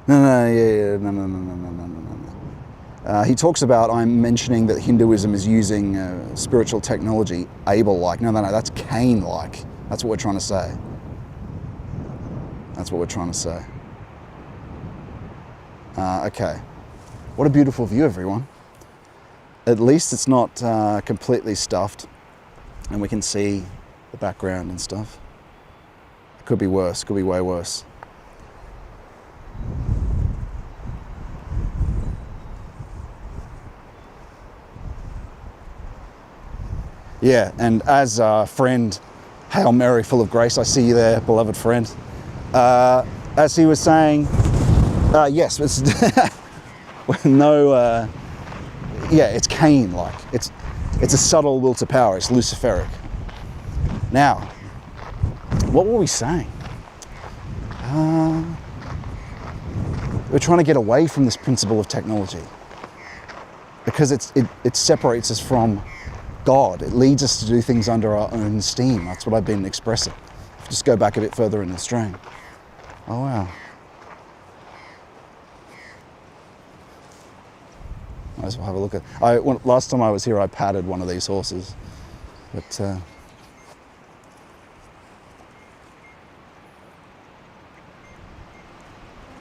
No. He talks about, I'm mentioning that Hinduism is using spiritual technology, Abel-like. No, that's Cain-like. That's what we're trying to say. That's what we're trying to say. Okay. What a beautiful view, everyone. At least it's not completely stuffed and we can see the background and stuff. It could be worse, could be way worse. Yeah, and as a friend, Hail Mary, full of grace, I see you there, beloved friend. As he was saying, yes, it's no, yeah, it's Cain-like. It's a subtle will to power, it's Luciferic. Now, what were we saying? We're trying to get away from this principle of technology because it separates us from God. It leads us to do things under our own steam. That's what I've been expressing. Just go back a bit further in the stream. Oh wow. Might as well have a look at. Last time I was here, I patted one of these horses, but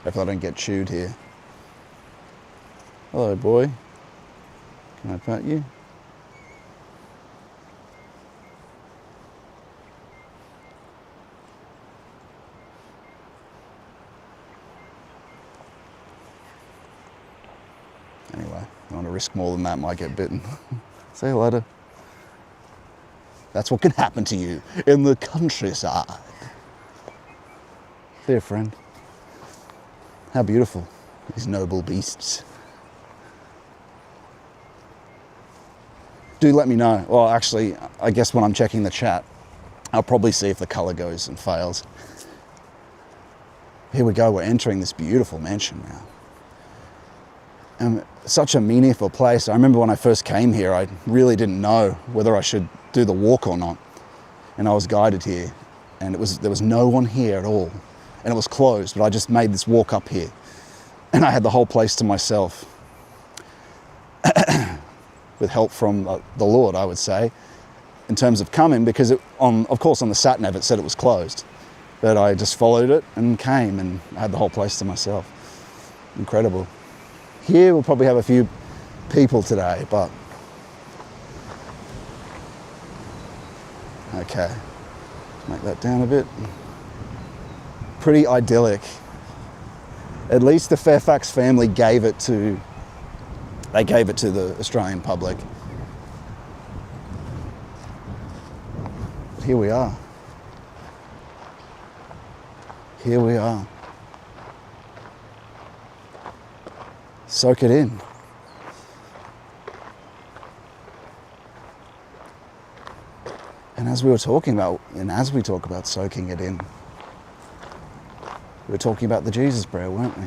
hopefully I don't get chewed here. Hello, boy. Can I pat you? Anyway, I want to risk more than that, might get bitten. See you later. That's what can happen to you in the countryside. See you, friend. How beautiful, these noble beasts. Do let me know. Well, actually, I guess when I'm checking the chat, I'll probably see if the color goes and fails. Here we go, we're entering this beautiful mansion now. And such a meaningful place. I remember when I first came here, I really didn't know whether I should do the walk or not. And I was guided here, and there was no one here at all. And it was closed, but I just made this walk up here. And I had the whole place to myself. With help from the Lord, I would say. in terms of coming, because of course on the sat nav it said it was closed, but I just followed it and came and had the whole place to myself. Incredible. Here we'll probably have a few people today, but okay, make that down a bit. Pretty idyllic. At least the Fairfax family gave it to the Australian public. But here we are. Here we are. Soak it in. And as we talk about soaking it in, we were talking about the Jesus prayer, weren't we?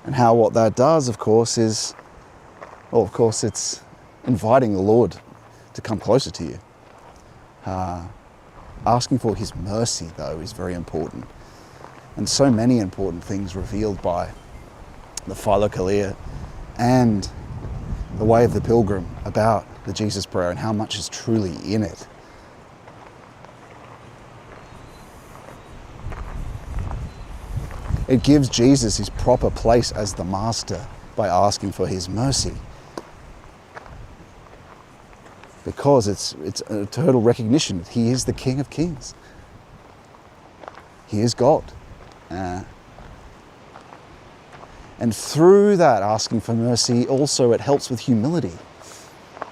And how what that does, of course, is, well, of course, it's inviting the Lord to come closer to you. Asking for his mercy, though, is very important. And so many important things revealed by the Philokalia and the Way of the Pilgrim about the Jesus prayer and how much is truly in it. It gives Jesus his proper place as the master by asking for his mercy. Because it's a total recognition that he is the King of Kings. He is God. And through that asking for mercy, also it helps with humility.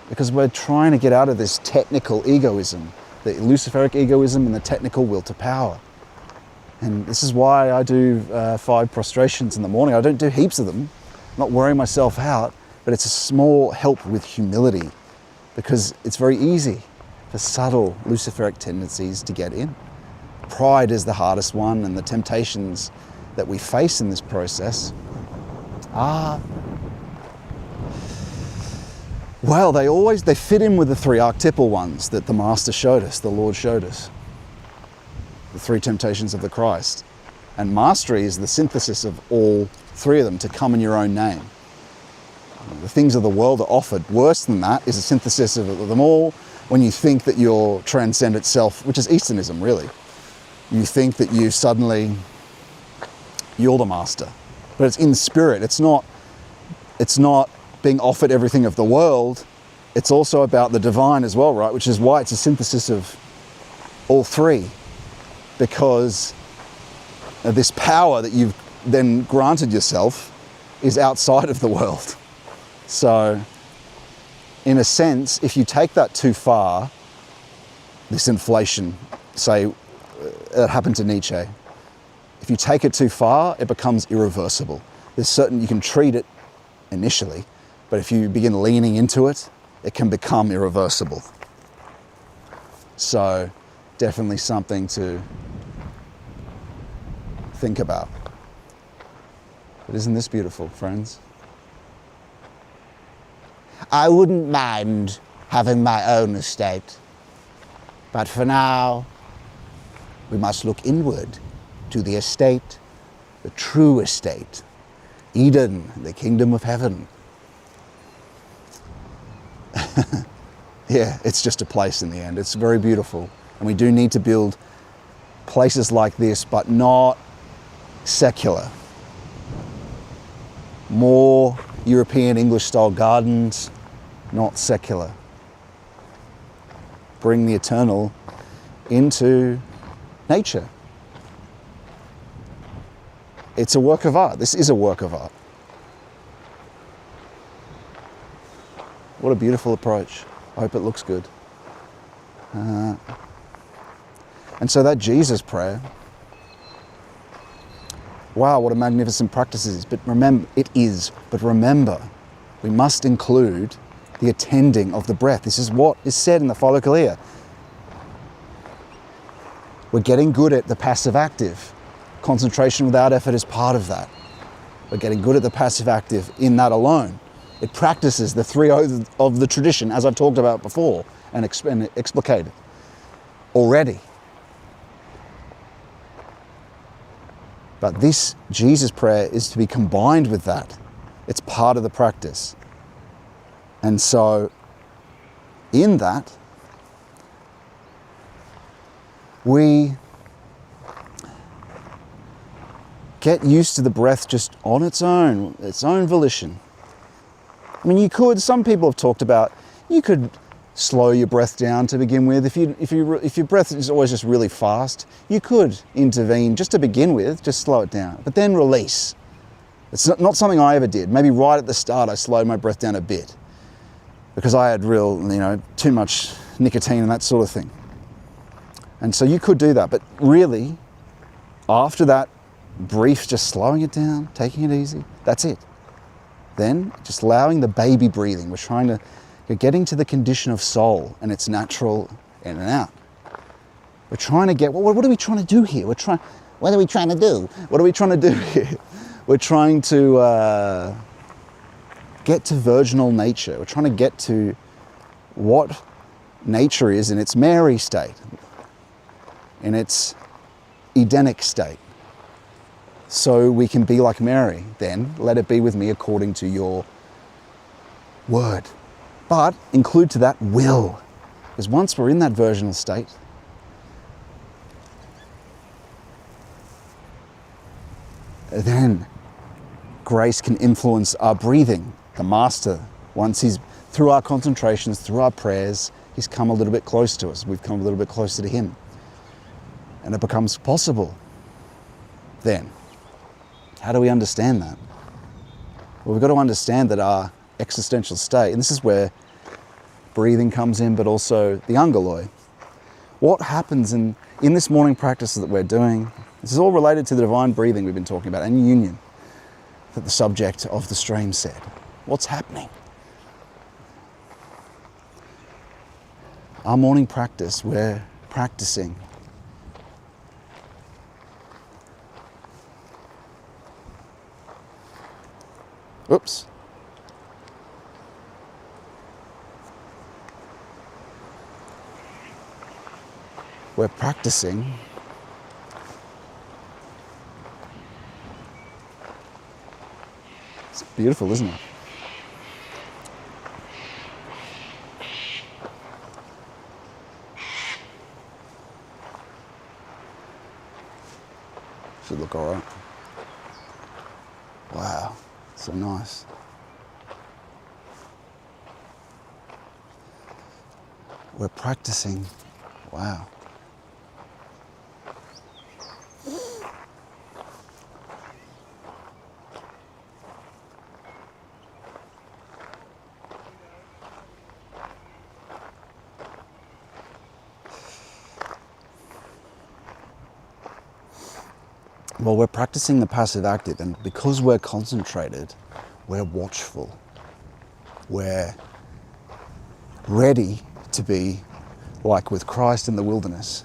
Because we're trying to get out of this technical egoism, the Luciferic egoism and the technical will to power. And this is why I do 5 prostrations in the morning. I don't do heaps of them, I'm not wearing myself out, but it's a small help with humility. Because it's very easy for subtle Luciferic tendencies to get in. Pride is the hardest one, and the temptations that we face in this process are, well, they fit in with the 3 archetypal ones that the Master showed us, the Lord showed us. The 3 temptations of the Christ. And mastery is the synthesis of all 3 of them, to come in your own name. The things of the world are offered. Worse than that is a synthesis of them all when you think that you're transcendent self, which is Easternism, really. You think that you're the master. But it's in spirit. It's not being offered everything of the world. It's also about the divine as well, right? Which is why it's a synthesis of all 3. Because this power that you've then granted yourself is outside of the world. So, in a sense, if you take that too far, this inflation, say, it happened to Nietzsche. If you take it too far, it becomes irreversible. You can treat it initially, but if you begin leaning into it, it can become irreversible. So, definitely something to think about. But isn't this beautiful, friends? I wouldn't mind having my own estate, but for now, we must look inward to the estate, the true estate, Eden, the kingdom of heaven. Yeah, it's just a place in the end. It's very beautiful. And we do need to build places like this, but not secular. More European English-style gardens, not secular. Bring the eternal into nature. It's a work of art. This is a work of art. What a beautiful approach. I hope it looks good. And so that Jesus prayer, wow, what a magnificent practice it is. But remember, we must include the attending of the breath. This is what is said in the Philokalia. We're getting good at the passive active. Concentration without effort is part of that. We're getting good at the passive active in that alone. It practices the 3 oaths of the tradition, as I've talked about before and explicated already. But this Jesus prayer is to be combined with that. It's part of the practice. And so in that, we get used to the breath just on its own volition. I mean, some people have talked about, you could slow your breath down to begin with. If your breath is always just really fast, you could intervene just to begin with, just slow it down, but then release. It's not something I ever did. Maybe right at the start I slowed my breath down a bit because I had too much nicotine and that sort of thing. And so you could do that, but really, after that brief, just slowing it down, taking it easy, that's it. Then just allowing the baby breathing. You're getting to the condition of soul and it's natural in and out. We're trying to get, what are we trying to do here? What are we trying to do? What are we trying to do here? We're trying to get to virginal nature. We're trying to get to what nature is in its Mary state, in its Edenic state. So we can be like Mary, then let it be with me according to your word. But include to that will, because once we're in that virginal state, then grace can influence our breathing. The Master, once he's, through our concentrations, through our prayers, he's come a little bit close to us. We've come a little bit closer to him. And it becomes possible then. How do we understand that? Well, we've got to understand that our existential state, and this is where breathing comes in, but also the angeloi. What happens in this morning practice that we're doing, this is all related to the divine breathing we've been talking about, and union, that the subject of the stream said. What's happening? Our morning practice, we're practicing oops. We're practicing it's beautiful, isn't it? Should look all right. Wow. So nice. We're practicing. Wow. Well, we're practicing the passive active, and because we're concentrated, we're watchful. We're ready to be like with Christ in the wilderness.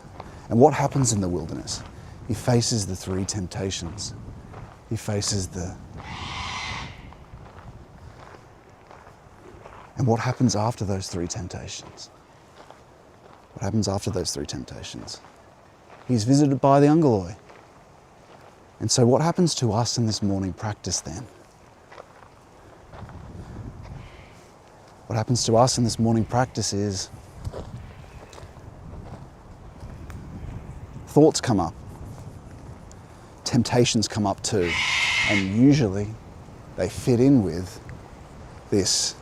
And what happens in the wilderness? He faces the three temptations. He faces And what happens after those three temptations? What happens after those three temptations? He's visited by the angeloi. And so what happens to us in this morning practice then? What happens to us in this morning practice is thoughts come up, temptations come up too, and usually they fit in with this.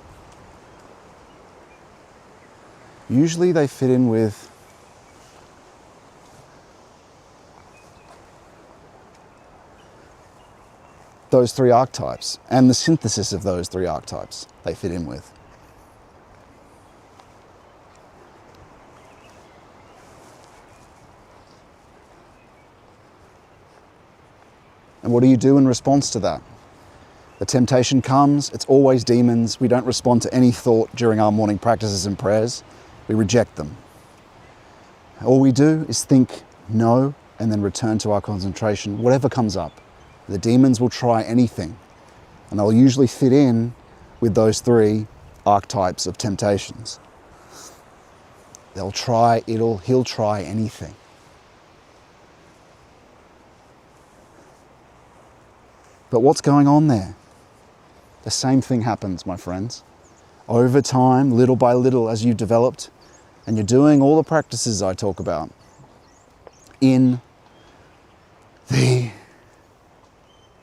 Usually they fit in with those three archetypes and the synthesis of those three archetypes they fit in with. And what do you do in response to that? The temptation comes, it's always demons. We don't respond to any thought during our morning practices and prayers. We reject them. All we do is think no and then return to our concentration, whatever comes up. The demons will try anything, and they'll usually fit in with those three archetypes of temptations. He'll try anything. But what's going on there? The same thing happens, my friends. Over time, little by little, as you've developed, and you're doing all the practices I talk about in the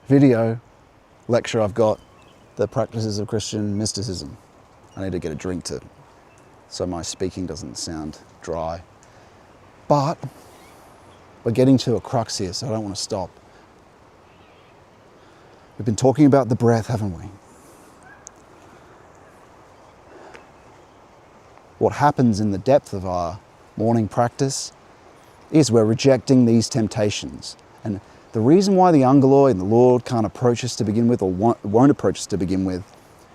video lecture I've got, the practices of Christian mysticism. I need to get a drink so my speaking doesn't sound dry. But we're getting to a crux here, so I don't want to stop. We've been talking about the breath, haven't we? What happens in the depth of our morning practice is we're rejecting these temptations. And the reason why the Angeloi and the Lord can't approach us to begin with, or won't approach us to begin with,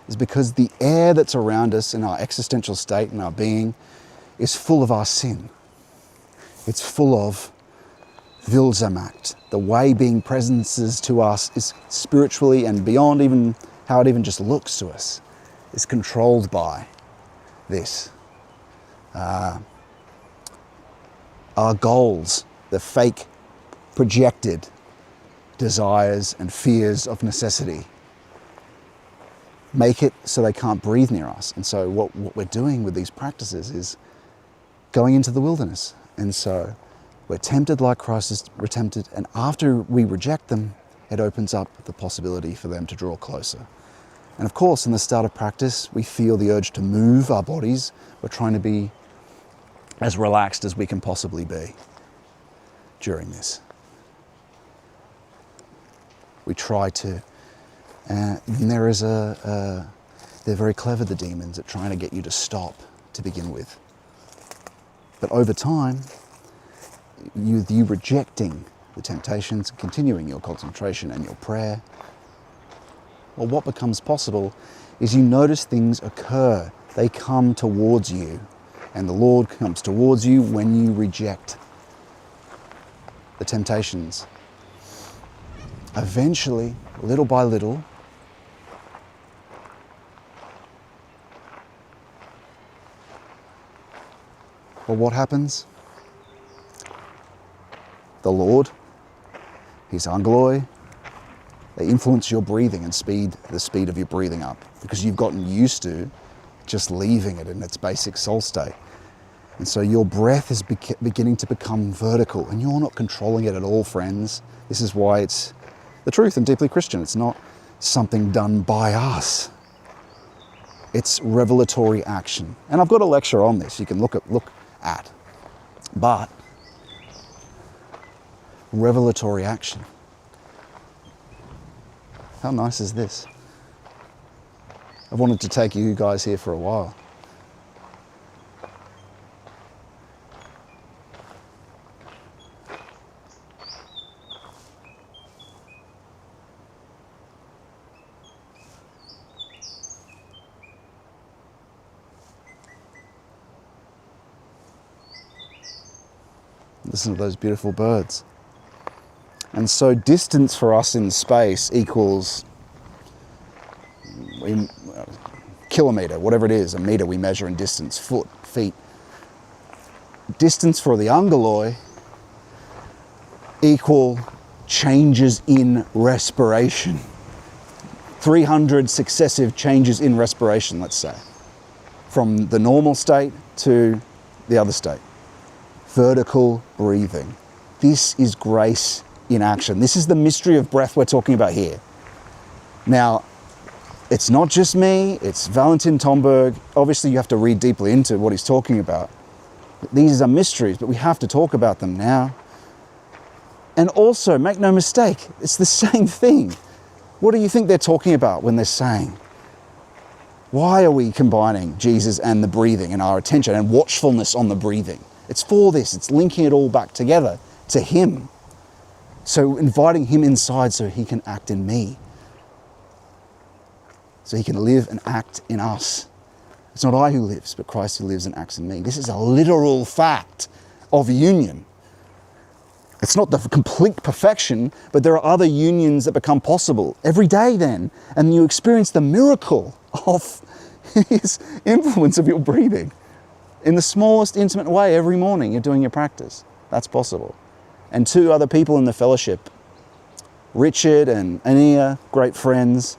is because the air that's around us in our existential state and our being is full of our sin. It's full of Wilsamakt. The way being presences to us is spiritually and beyond even how it even just looks to us, is controlled by this. Our goals, the fake projected desires and fears of necessity, make it so they can't breathe near us. And so what we're doing with these practices is going into the wilderness. And so we're tempted like Christ is tempted, and after we reject them, it opens up the possibility for them to draw closer. And of course, in the start of practice, we feel the urge to move our bodies. We're trying to be as relaxed as we can possibly be during this. We try to, and there is they're very clever, the demons, at trying to get you to stop to begin with. But over time, you rejecting the temptations, continuing your concentration and your prayer, well, what becomes possible is you notice things occur. They come towards you, and the Lord comes towards you when you reject the temptations. Eventually, little by little, well, what happens? The Lord, His Angeloi, they influence your breathing and the speed of your breathing up, because you've gotten used to just leaving it in its basic soul state. And so your breath is beginning to become vertical, and you're not controlling it at all, friends. This is why it's the truth and deeply Christian. It's not something done by us. It's revelatory action. And I've got a lecture on this you can look at. But revelatory action. How nice is this? I've wanted to take you guys here for a while. Listen to those beautiful birds. And so distance for us in space equals kilometre, whatever it is, a metre we measure in distance, foot, feet. Distance for the Angeloi equal changes in respiration. 300 successive changes in respiration, let's say, from the normal state to the other state. Vertical breathing. This is grace in action. This is the mystery of breath we're talking about here. Now, it's not just me, it's Valentin Tomberg. Obviously, you have to read deeply into what he's talking about. These are mysteries, but we have to talk about them now. And also, make no mistake, it's the same thing. What do you think they're talking about when they're saying? Why are we combining Jesus and the breathing and our attention and watchfulness on the breathing? It's for this, it's linking it all back together to Him. So inviting Him inside so He can act in me. So He can live and act in us. It's not I who lives, but Christ who lives and acts in me. This is a literal fact of union. It's not the complete perfection, but there are other unions that become possible every day then. And you experience the miracle of His influence of your breathing. In the smallest intimate way every morning you're doing your practice. That's possible. And 2 other people in the fellowship Richard and Ania, great friends.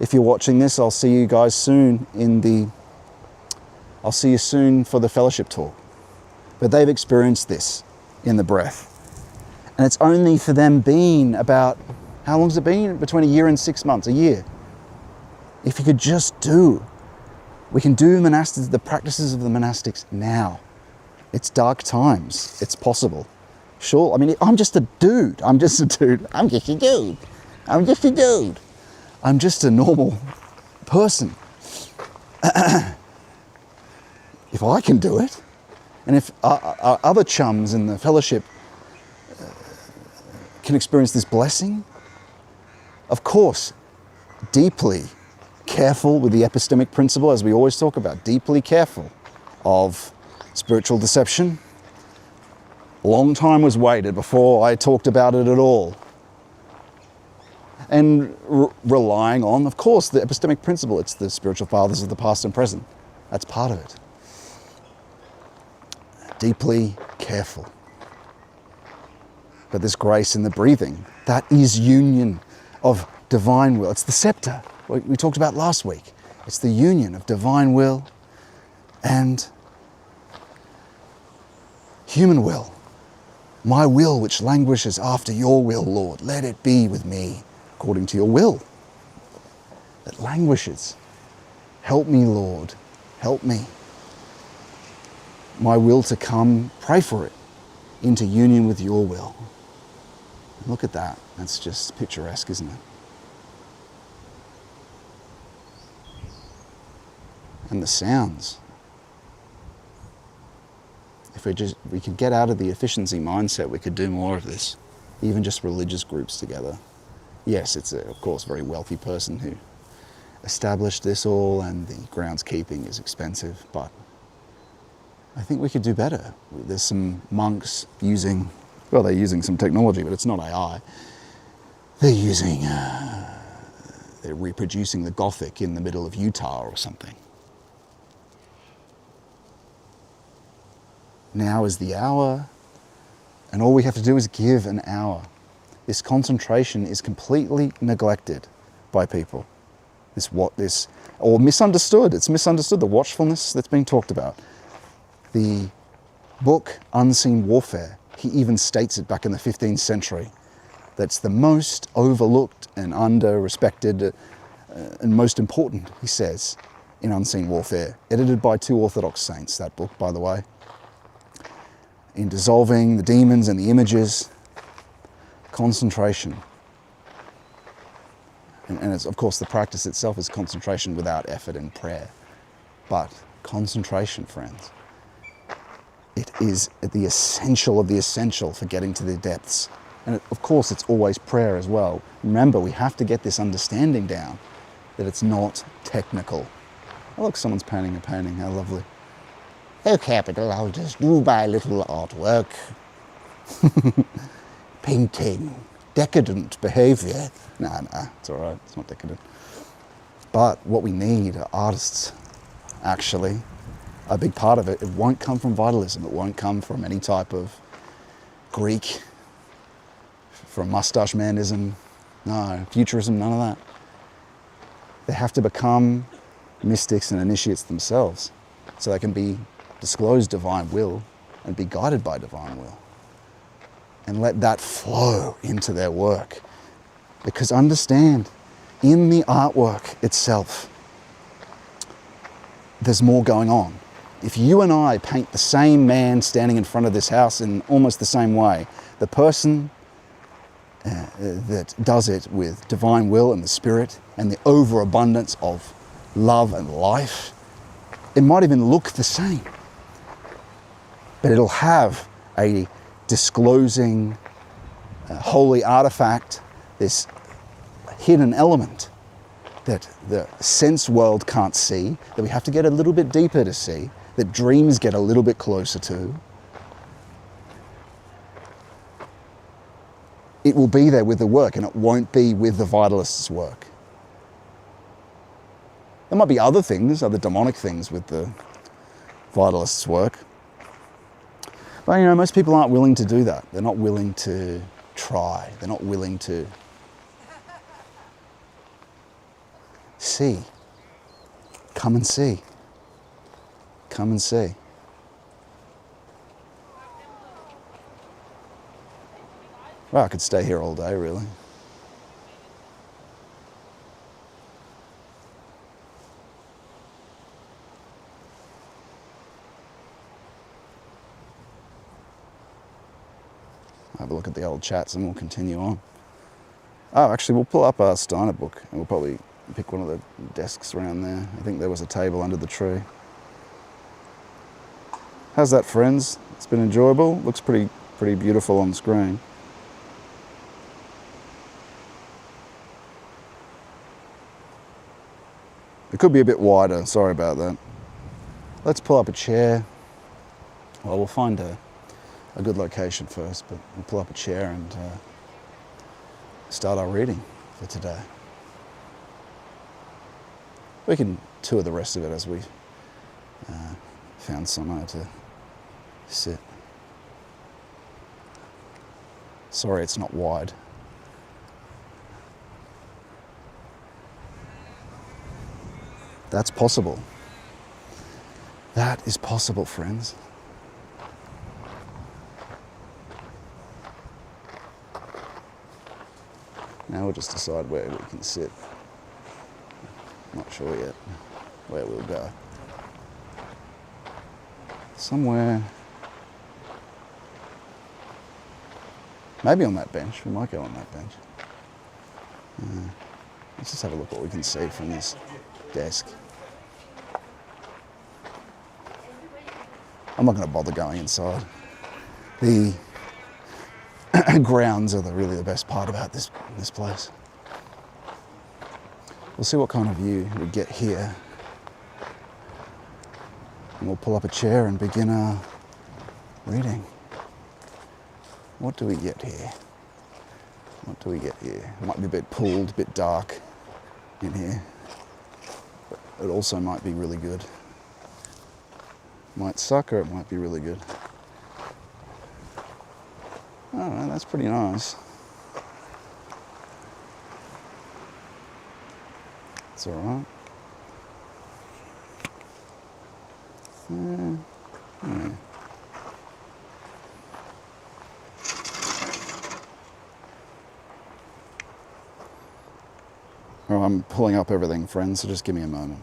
If you're watching this, I'll see you guys soon I'll see you soon for the fellowship talk. But they've experienced this in the breath. And it's only for them been about, how long's it been? Between a year and 6 months, a year. If you could just we can do the practices of the monastics now. It's dark times, it's possible. Sure, I mean, I'm just a dude. I'm just a dude. I'm just a normal person. If I can do it, and if our other chums in the fellowship can experience this blessing, of course, deeply careful with the epistemic principle, as we always talk about, deeply careful of spiritual deception. Long time was waited before I talked about it at all. And relying on, of course, the epistemic principle. It's the spiritual fathers of the past and present. That's part of it. Deeply careful. But this grace in the breathing, that is union of divine will. It's the scepter we talked about last week. It's the union of divine will and human will. My will, which languishes after your will, Lord, let it be with me according to your will. That languishes. Help me, Lord. Help me. My will to come, pray for it, into union with your will. Look at that. That's just picturesque, isn't it? And the sounds. If we could get out of the efficiency mindset, we could do more of this. Even just religious groups together. Yes, it's of course, very wealthy person who established this all, and the groundskeeping is expensive, but I think we could do better. There's some monks using, well, they're using some technology, but it's not AI. They're reproducing the Gothic in the middle of Utah or something. Now is the hour, and all we have to do is give an hour. This concentration is completely neglected by people. Or misunderstood. It's misunderstood, the watchfulness that's being talked about. The book Unseen Warfare, he even states it back in the 15th century. That's the most overlooked and under-respected and most important, he says, in Unseen Warfare. Edited by 2 Orthodox saints, that book, by the way. In dissolving the demons and the images, concentration. And it's, of course, the practice itself is concentration without effort and prayer. But concentration, friends, it is the essential of the essential for getting to the depths. And of course, it's always prayer as well. Remember, we have to get this understanding down, that it's not technical. Oh, look, someone's painting a painting. How lovely. Oh, capital, I'll just do my little artwork. Painting. Decadent behavior. No, it's all right. It's not decadent. But what we need are artists, actually. A big part of it, it won't come from vitalism. It won't come from any type of Greek, from mustache manism. No, futurism, none of that. They have to become mystics and initiates themselves so they can disclose divine will and be guided by divine will. And let that flow into their work. Because understand, in the artwork itself, there's more going on. If you and I paint the same man standing in front of this house in almost the same way, the person that does it with divine will and the spirit and the overabundance of love and life, it might even look the same. But it'll have a disclosing holy artifact, this hidden element that the sense world can't see, that we have to get a little bit deeper to see, that dreams get a little bit closer to. It will be there with the work, and it won't be with the vitalists' work. There might be other things, other demonic things with the vitalists' work. But most people aren't willing to do that. They're not willing to try. They're not willing to see. Come and see. Come and see. Well, I could stay here all day, really. Have a look at the old chats and we'll continue on. Oh, actually, we'll pull up our Steiner book and we'll probably pick one of the desks around there. I think there was a table under the tree. How's that, friends? It's been enjoyable. Looks pretty beautiful on screen. It could be a bit wider, sorry about that. Let's pull up a chair. Well, we'll find a good location first, but we'll pull up a chair and start our reading for today. We can tour the rest of it as we found somewhere to sit. Sorry it's not wide. That's possible. That is possible, friends. Now we'll just decide where we can sit. Not sure yet where we'll go. Somewhere, maybe on that bench. We might go on that bench. Let's just have a look what we can see from this desk. I'm not going to bother going inside. The grounds are really the best part about this place. We'll see what kind of view we get here. And we'll pull up a chair and begin our reading. What do we get here? What do we get here? It might be a bit pulled, a bit dark in here. But it also might be really good. Might suck or it might be really good. Alright, that's pretty nice. It's alright. Yeah. Well, I'm pulling up everything, friends, so just give me a moment.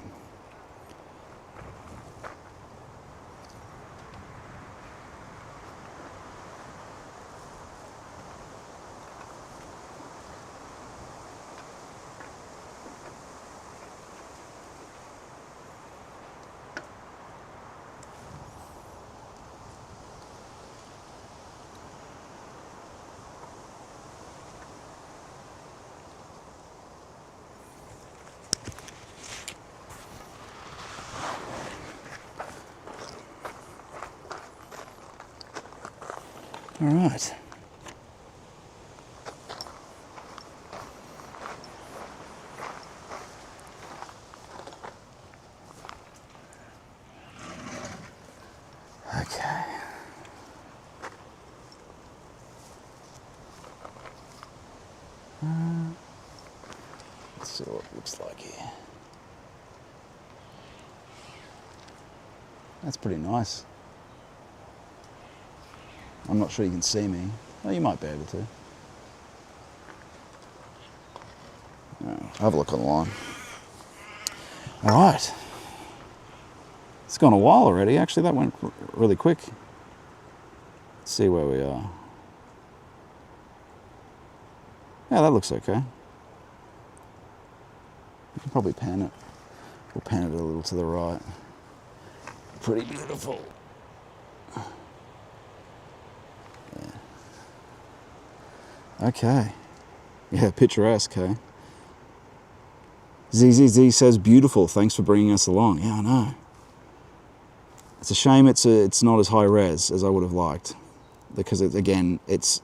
All right. Okay. Let's see what it looks like here. That's pretty nice. I'm not sure you can see me. Well, you might be able to. I'll have a look online. All right. It's gone a while already. Actually, that went really quick. Let's see where we are. Yeah, that looks okay. We can probably pan it. We'll pan it a little to the right. Pretty beautiful. Okay. Yeah, picturesque, eh? ZZZ says, beautiful, thanks for bringing us along. Yeah, I know. It's a shame it's not as high res as I would have liked. Because, it's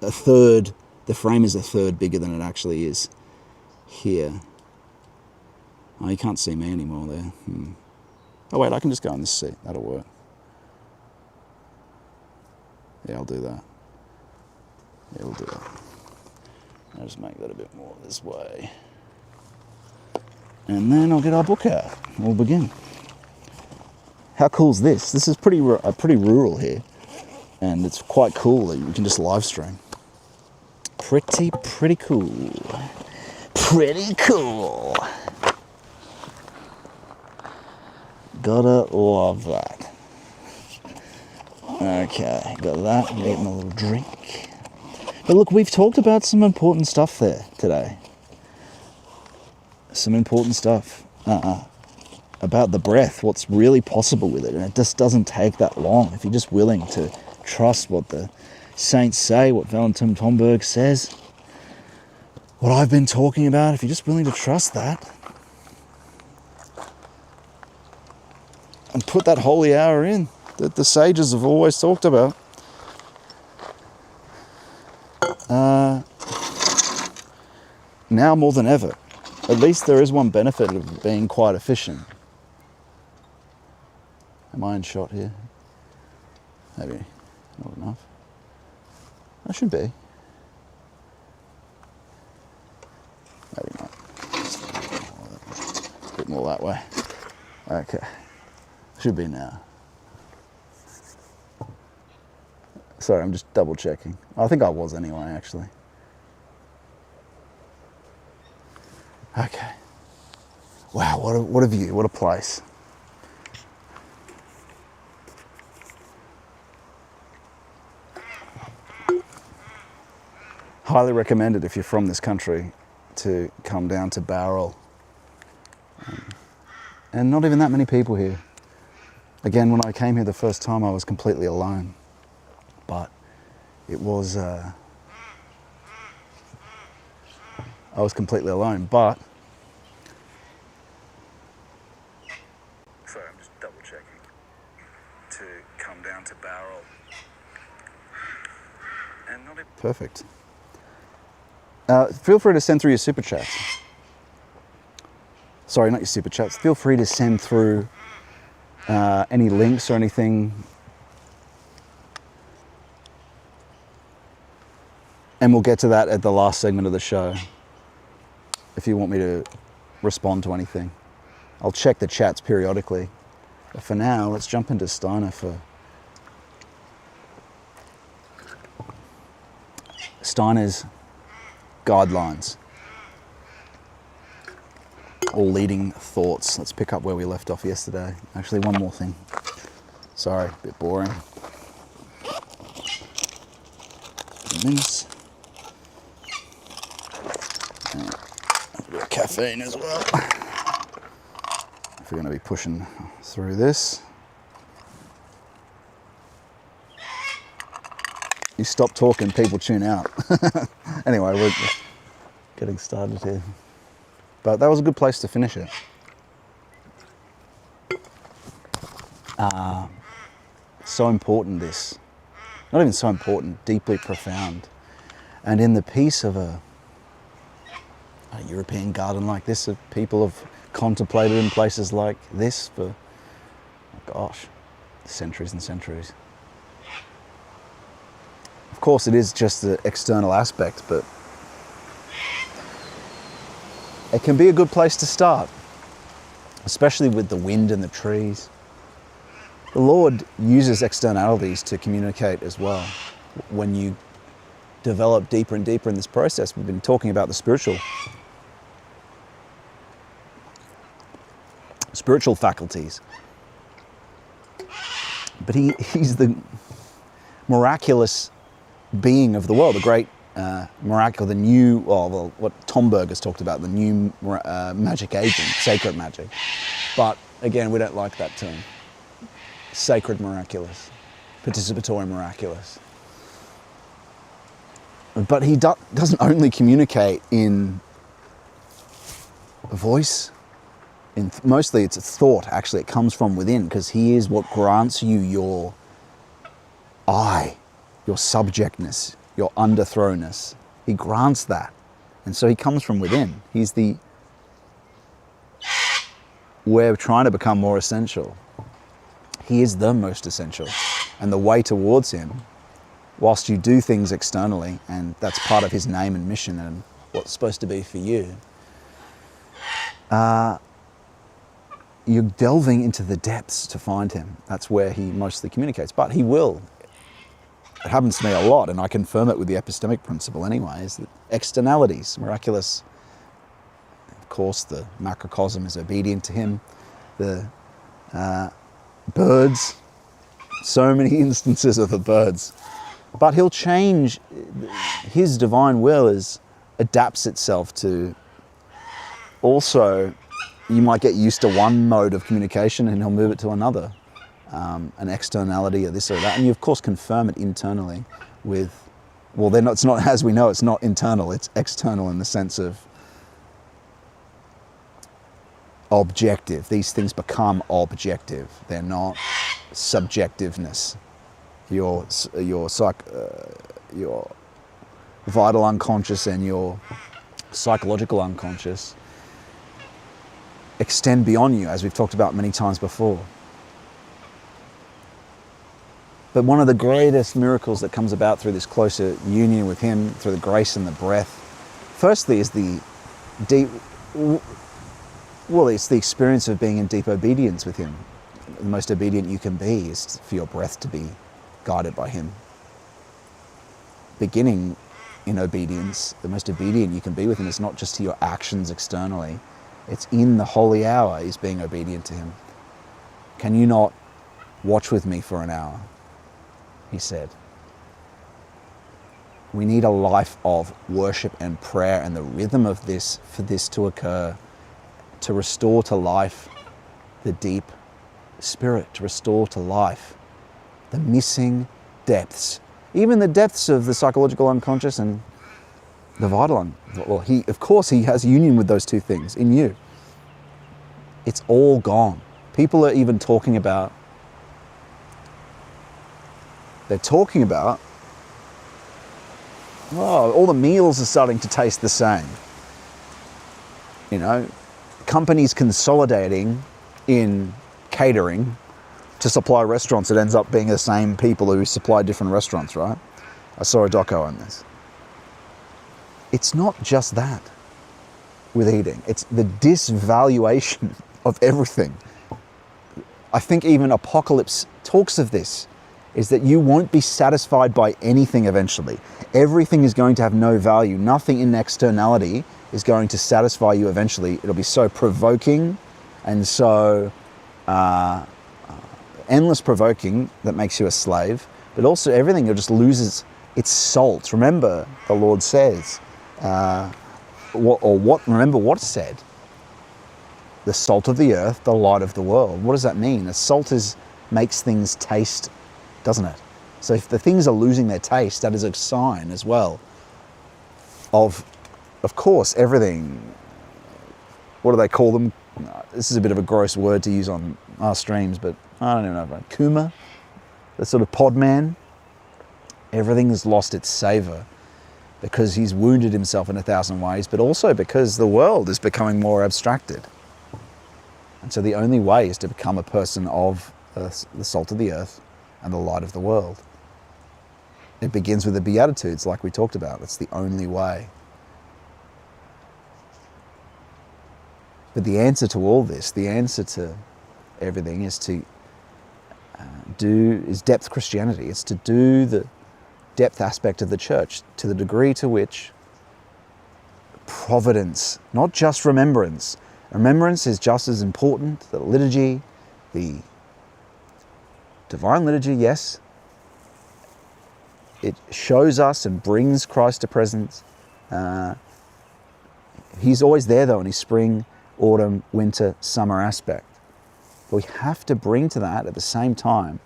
a third, the frame is a third bigger than it actually is here. Oh, you can't see me anymore there. Oh wait, I can just go in this seat, that'll work. Yeah, I'll do that. Yeah, we'll do that. I'll just make that a bit more this way. And then I'll get our book out. We'll begin. How cool is this? This is pretty rural here. And it's quite cool that you can just live stream. Pretty cool. Pretty cool. Gotta love that. Okay, got that. I'm getting a little drink. But look, we've talked about some important stuff there today. Some important stuff about the breath, what's really possible with it. And it just doesn't take that long if you're just willing to trust what the saints say, what Valentin Tomberg says, what I've been talking about. If you're just willing to trust that and put that holy hour in that the sages have always talked about, now more than ever, at least there is one benefit of being quite efficient. Am I in shot here? Maybe not enough. I should be. Maybe not. A bit more that way. Okay. Should be now. Sorry, I'm just double checking. I think I was anyway, actually. Okay. Wow, what a view, what a place. Highly recommended if you're from this country to come down to Bowral. And not even that many people here. Again, when I came here the first time, I was completely alone. But it was, I was completely alone, but. Sorry, I'm just double checking. To come down to Bowral. And not even. Perfect. Feel free to send through your super chats. Sorry, not your super chats. Feel free to send through any links or anything. And we'll get to that at the last segment of the show. If you want me to respond to anything. I'll check the chats periodically. But for now, let's jump into Steiner for Steiner's guidelines, or leading thoughts. Let's pick up where we left off yesterday. Actually, one more thing. Sorry, a bit boring. Mince. A bit of caffeine as well. If we're going to be pushing through this. You stop talking, people tune out. Anyway, we're getting started here. But that was a good place to finish it. So important, this. Not even so important, deeply profound. And in the peace of a European garden like this, that people have contemplated in places like this for, oh gosh, centuries and centuries. Of course, it is just the external aspect, but it can be a good place to start, especially with the wind and the trees. The Lord uses externalities to communicate as well. When you develop deeper and deeper in this process, we've been talking about the spiritual faculties. But he's the miraculous being of the world, the great miracle, the new, well, what Tomberg has talked about, the new magic agent, sacred magic. But again, we don't like that term. Sacred miraculous, participatory miraculous. But he doesn't only communicate in voice, mostly it's a thought, actually. It comes from within, because he is what grants you your I, your subjectness, your underthrownness. He grants that. And so he comes from within. He's the, we're trying to become more essential. He is the most essential. And the way towards him, whilst you do things externally, and that's part of his name and mission and what's supposed to be for you, you're delving into the depths to find him. That's where he mostly communicates. But he will. It happens to me a lot, and I confirm it with the epistemic principle anyway, is that externalities, miraculous. Of course, the macrocosm is obedient to him. The birds, so many instances of the birds. But he'll change, his divine will adapts itself to also, you might get used to one mode of communication and he'll move it to another. An externality or this or that, and you of course confirm it internally with, well, it's not, as we know, it's not internal, it's external in the sense of objective. These things become objective. They're not subjectiveness. Your vital unconscious and your psychological unconscious extend beyond you, as we've talked about many times before. But one of the greatest miracles that comes about through this closer union with him, through the grace and the breath, firstly is the deep, well, it's the experience of being in deep obedience with him. The most obedient you can be is for your breath to be guided by him. Beginning in obedience, the most obedient you can be with him is not just to your actions externally, it's in the holy hour is being obedient to him. Can you not watch with me for an hour? He said. We need a life of worship and prayer, and the rhythm of this, for this to occur, to restore to life the deep spirit, to restore to life the missing depths, even the depths of the psychological unconscious and the vital well, of course he has union with those two things in you. It's all gone. People are even talking about, oh, all the meals are starting to taste the same. You know, companies consolidating in catering to supply restaurants. It ends up being the same people who supply different restaurants, right? I saw a doco on this. It's not just that with eating. It's the disvaluation of everything. I think even Apocalypse talks of this, is that you won't be satisfied by anything eventually. Everything is going to have no value. Nothing in externality is going to satisfy you eventually. It'll be so provoking and so endless provoking that makes you a slave, but also everything, it just loses its salt. Remember, the Lord says, remember what it said? The salt of the earth, the light of the world. What does that mean? The salt makes things taste, doesn't it? So if the things are losing their taste, that is a sign as well of course, everything. What do they call them? This is a bit of a gross word to use on our streams, but I don't even know about Kuma, the sort of pod man. Everything has lost its savor because he's wounded himself in 1,000 ways, but also because the world is becoming more abstracted. And so the only way is to become a person of the salt of the earth and the light of the world. It begins with the Beatitudes, like we talked about. It's the only way. But the answer to all this, the answer to everything is is depth Christianity. It's to do the depth aspect of the church to the degree to which providence, not just remembrance. Remembrance is just as important. The liturgy, the divine liturgy, yes. It shows us and brings Christ to presence. He's always there though in his spring, autumn, winter, summer aspect. But we have to bring to that at the same time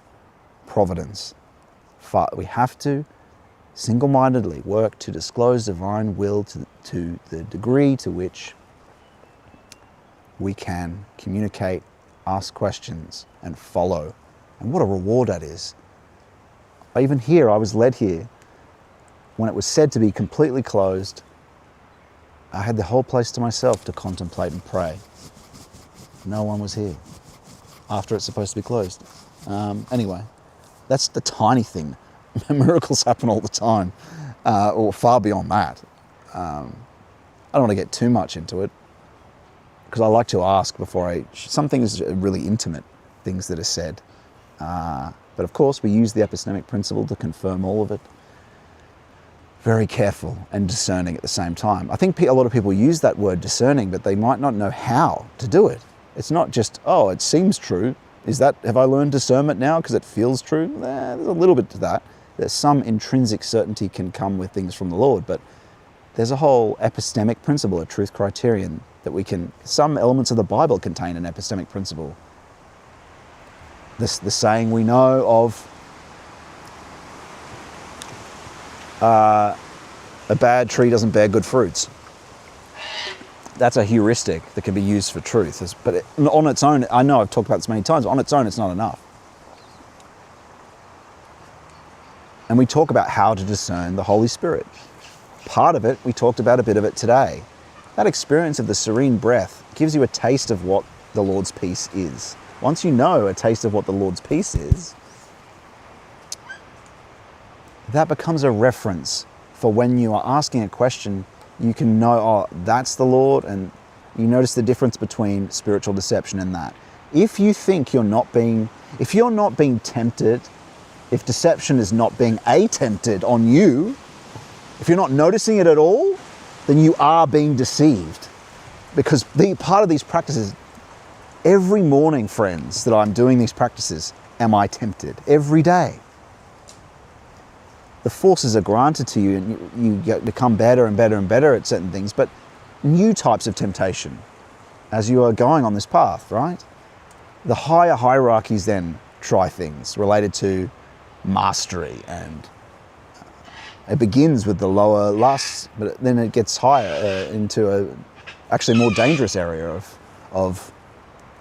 providence. We have to single-mindedly work to disclose divine will to the degree to which we can communicate, ask questions, and follow. And what a reward that is. Even here, I was led here, when it was said to be completely closed, I had the whole place to myself to contemplate and pray. No one was here after it's supposed to be closed. Anyway, that's the tiny thing. Miracles happen all the time, or far beyond that. I don't want to get too much into it, because I like to ask before some things are really intimate, things that are said. But of course, we use the epistemic principle to confirm all of it. Very careful and discerning at the same time. I think a lot of people use that word discerning, but they might not know how to do it. It's not just, oh, it seems true. Have I learned discernment now because it feels true? There's a little bit to that. There's some intrinsic certainty can come with things from the Lord, but there's a whole epistemic principle, a truth criterion that some elements of the Bible contain an epistemic principle. The saying we know of, a bad tree doesn't bear good fruits. That's a heuristic that can be used for truth. But on its own, I know I've talked about this many times, on its own it's not enough. And we talk about how to discern the Holy Spirit. Part of it, we talked about a bit of it today. That experience of the serene breath gives you a taste of what the Lord's peace is. Once you know a taste of what the Lord's peace is, that becomes a reference for when you are asking a question, you can know, oh, that's the Lord, and you notice the difference between spiritual deception and that. If you think you're not being tempted, if deception is not being attempted on you, if you're not noticing it at all, then you are being deceived. Because part of these practices, every morning, friends, that I'm doing these practices, am I tempted? Every day. The forces are granted to you and you become better and better and better at certain things, but new types of temptation as you are going on this path, right? The higher hierarchies then try things related to mastery, and it begins with the lower lusts, but then it gets higher into a actually more dangerous area of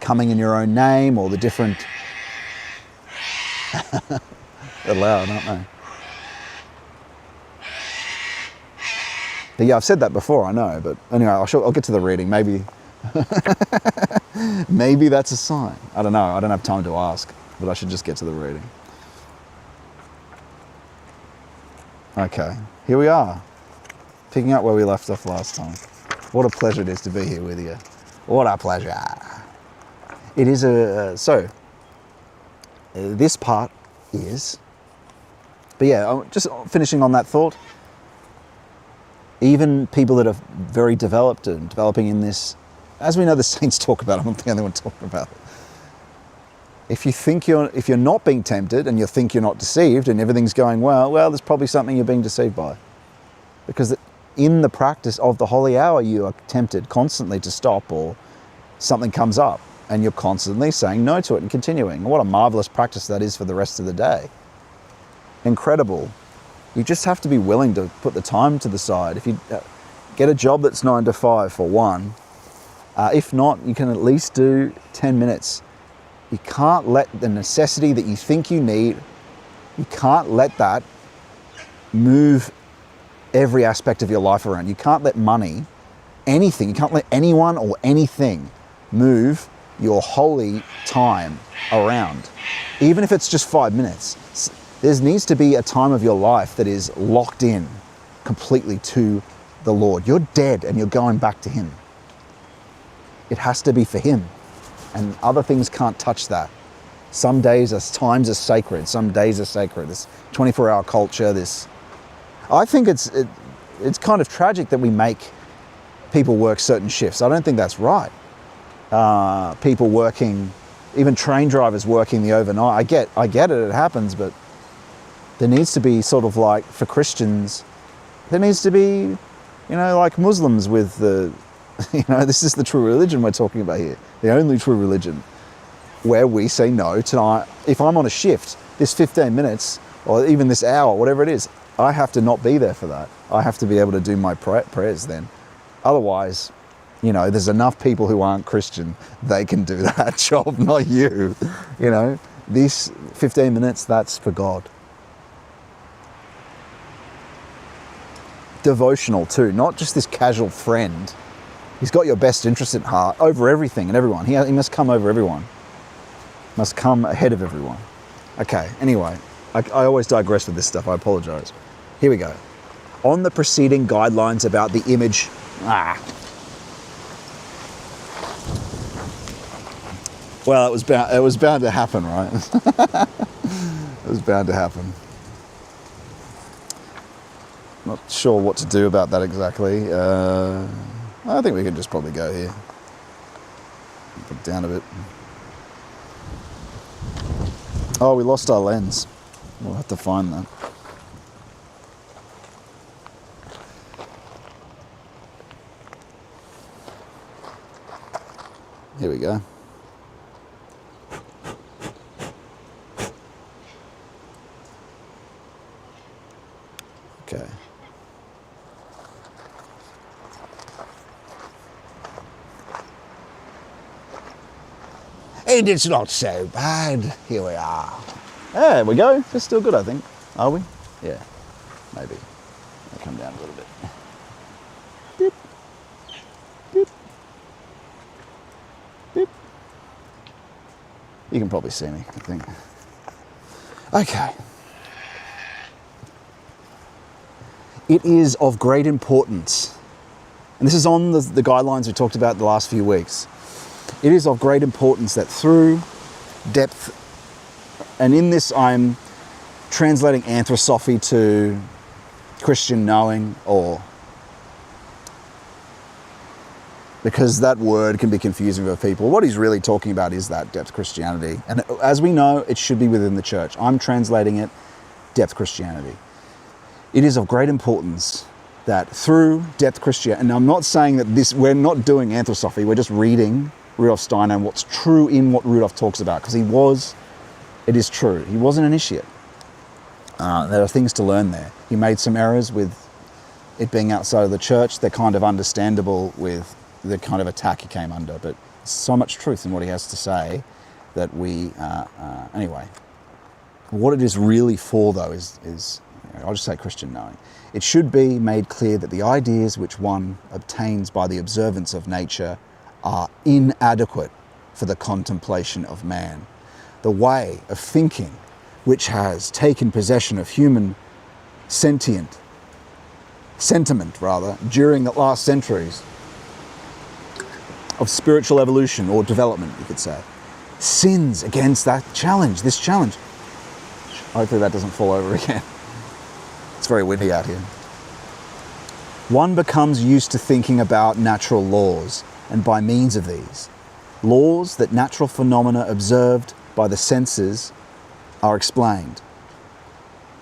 coming in your own name, or the different... They're loud, aren't they? But yeah, I've said that before, I know, but anyway, I'll get to the reading. Maybe maybe that's a sign. I don't know, I don't have time to ask, but I should just get to the reading. Okay, here we are, picking up where we left off last time. What a pleasure it is to be here with you. What a pleasure. It is this part is, but yeah, just finishing on that thought, even people that are very developed and developing in this, as we know the saints talk about, I'm not the only one talking about it. If you're not being tempted and you think you're not deceived and everything's going well, there's probably something you're being deceived by. Because in the practice of the holy hour, you are tempted constantly to stop, or something comes up and you're constantly saying no to it and continuing. What a marvelous practice that is for the rest of the day. Incredible. You just have to be willing to put the time to the side. If you get a job that's 9 to 5 for one, if not, you can at least do 10 minutes. You can't let the necessity that you think you need, you can't let that move every aspect of your life around. You can't let money, anything, you can't let anyone or anything move your holy time around. Even if it's just 5 minutes. There needs to be a time of your life that is locked in completely to the Lord. You're dead and you're going back to Him. It has to be for Him. And other things can't touch that. Some times are sacred. Some days are sacred. This 24-hour culture, I think it's kind of tragic that we make people work certain shifts. I don't think that's right. People working, even train drivers working the overnight. I get it, it happens, but there needs to be sort of like, for Christians, there needs to be, like Muslims with this is the true religion we're talking about here. The only true religion, where we say no tonight. If I'm on a shift, this 15 minutes, or even this hour, whatever it is, I have to not be there for that. I have to be able to do my prayers then. Otherwise, there's enough people who aren't Christian, they can do that job, not you. These 15 minutes, that's for God. Devotional too, not just this casual friend. He's got your best interest at heart over everything and everyone. He must come over everyone. Must come ahead of everyone. Okay, anyway, I always digress with this stuff, I apologize. Here we go. On the preceding guidelines about the image... Well, it was bound to happen, right? It was bound to happen. Not sure what to do about that exactly. I think we could just probably go here. Put it down a bit. Oh, we lost our lens. We'll have to find that. Here we go. Okay. And it's not so bad. Here we are. There we go. It's still good, I think. Are we? Yeah, maybe. I'll come down a little bit. Beep. Beep. Beep. You can probably see me, I think. Okay. It is of great importance, and this is on the guidelines we talked about the last few weeks. It is of great importance that through depth, and in this I'm translating anthroposophy to Christian knowing, or because that word can be confusing for people. What he's really talking about is that depth Christianity. And as we know, it should be within the church. I'm translating it depth Christianity. It is of great importance that through depth Christianity, and I'm not saying that we're not doing anthroposophy, we're just reading Rudolf Steiner and what's true in what Rudolf talks about, because it is true. He was an initiate. There are things to learn there. He made some errors with it being outside of the church. They're kind of understandable with the kind of attack he came under, but so much truth in what he has to say that anyway. What it is really for, though, is I'll just say Christian knowing. It should be made clear that the ideas which one obtains by the observance of nature are inadequate for the contemplation of man. The way of thinking which has taken possession of human sentiment during the last centuries of spiritual evolution or development, you could say, sins against this challenge. Hopefully that doesn't fall over again. It's very windy out here. One becomes used to thinking about natural laws, and by means of these, laws that natural phenomena observed by the senses are explained.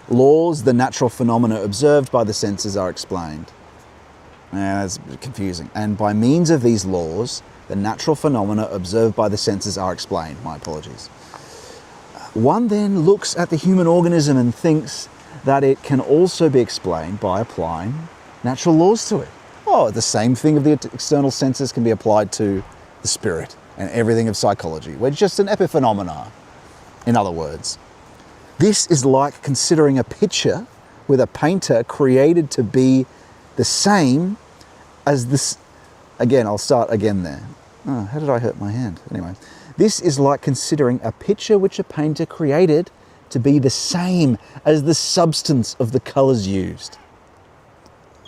Laws, the natural phenomena observed by the senses are explained. That's confusing. And by means of these laws, the natural phenomena observed by the senses are explained. My apologies. One then looks at the human organism and thinks that it can also be explained by applying natural laws to it. Oh, the same thing of the external senses can be applied to the spirit and everything of psychology. We're just an epiphenomena, in other words. This is like considering a picture with a painter created to be the same as this. Again, I'll start again there. Oh, how did I hurt my hand? Anyway, this is like considering a picture which a painter created to be the same as the substance of the colours used,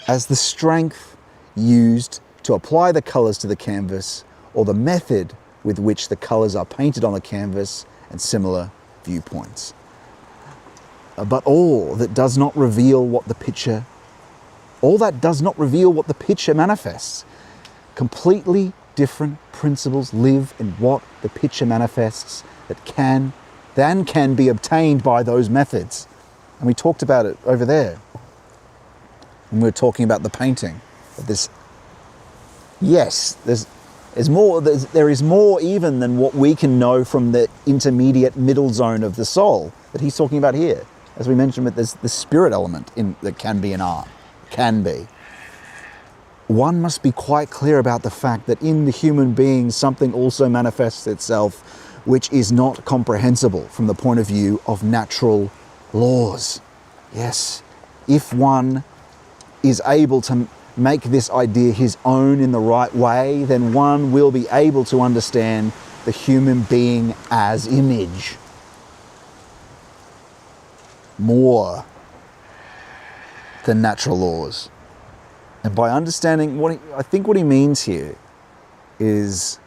as the strength used to apply the colours to the canvas, or the method with which the colours are painted on the canvas, and similar viewpoints. But all that does not reveal what the picture manifests. Completely different principles live in what the picture manifests than can be obtained by those methods. And we talked about it over there when we were talking about the painting. There is more even than what we can know from the intermediate middle zone of the soul that he's talking about here. As we mentioned, there's the spirit element that can be in art. Can be. One must be quite clear about the fact that in the human being something also manifests itself which is not comprehensible from the point of view of natural laws. Yes, if one is able to make this idea his own in the right way, then one will be able to understand the human being as image more than natural laws. And by understanding I think what he means here is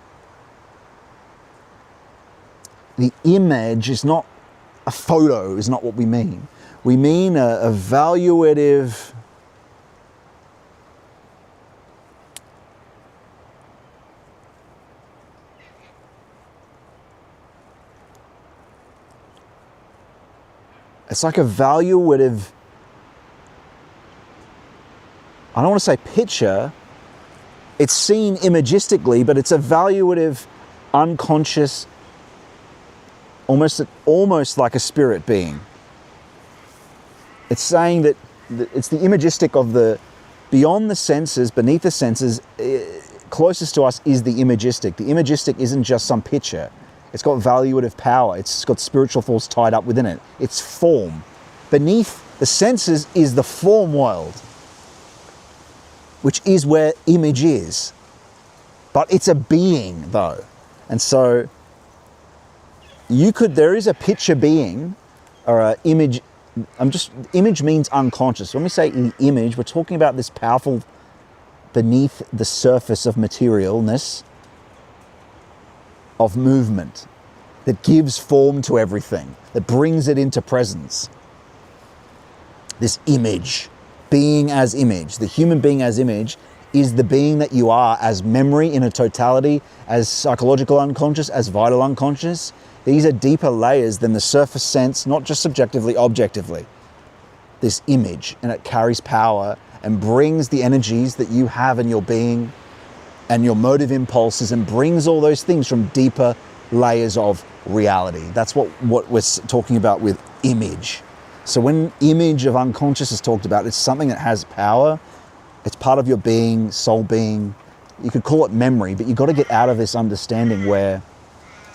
the image is not a photo, is not what we mean. We mean a evaluative, it's like a evaluative, I don't want to say picture, it's seen imagistically, but it's evaluative, unconscious, almost like a spirit being. It's saying that it's the imagistic of the, beyond the senses, beneath the senses, closest to us is the imagistic. The imagistic isn't just some picture. It's got valuative power. It's got spiritual force tied up within it. It's form. Beneath the senses is the form world, which is where image is. But it's a being, though. And so there is a picture being, or an image. Image means unconscious. When we say image, we're talking about this powerful, beneath the surface of materialness, of movement, that gives form to everything, that brings it into presence. This image, being as image, the human being as image, is the being that you are as memory in a totality, as psychological unconscious, as vital unconscious. These are deeper layers than the surface sense, not just subjectively, objectively. This image, and it carries power and brings the energies that you have in your being and your motive impulses, and brings all those things from deeper layers of reality. That's what we're talking about with image. So when image of unconscious is talked about, it's something that has power. It's part of your being, soul being. You could call it memory, but you've got to get out of this understanding where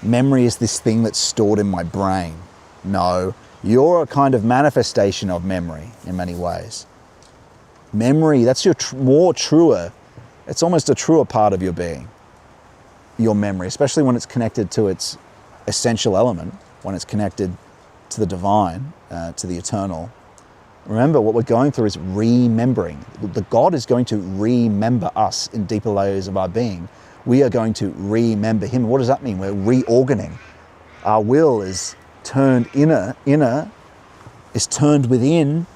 memory is this thing that's stored in my brain. No, you're a kind of manifestation of memory in many ways. Memory, that's your more truer, it's almost a truer part of your being, your memory, especially when it's connected to its essential element, when it's connected to the divine, to the eternal. Remember, what we're going through is remembering. The God is going to remember us in deeper layers of our being. We are going to remember him. What does that mean? We're reorganing. Our will is turned inner is turned within,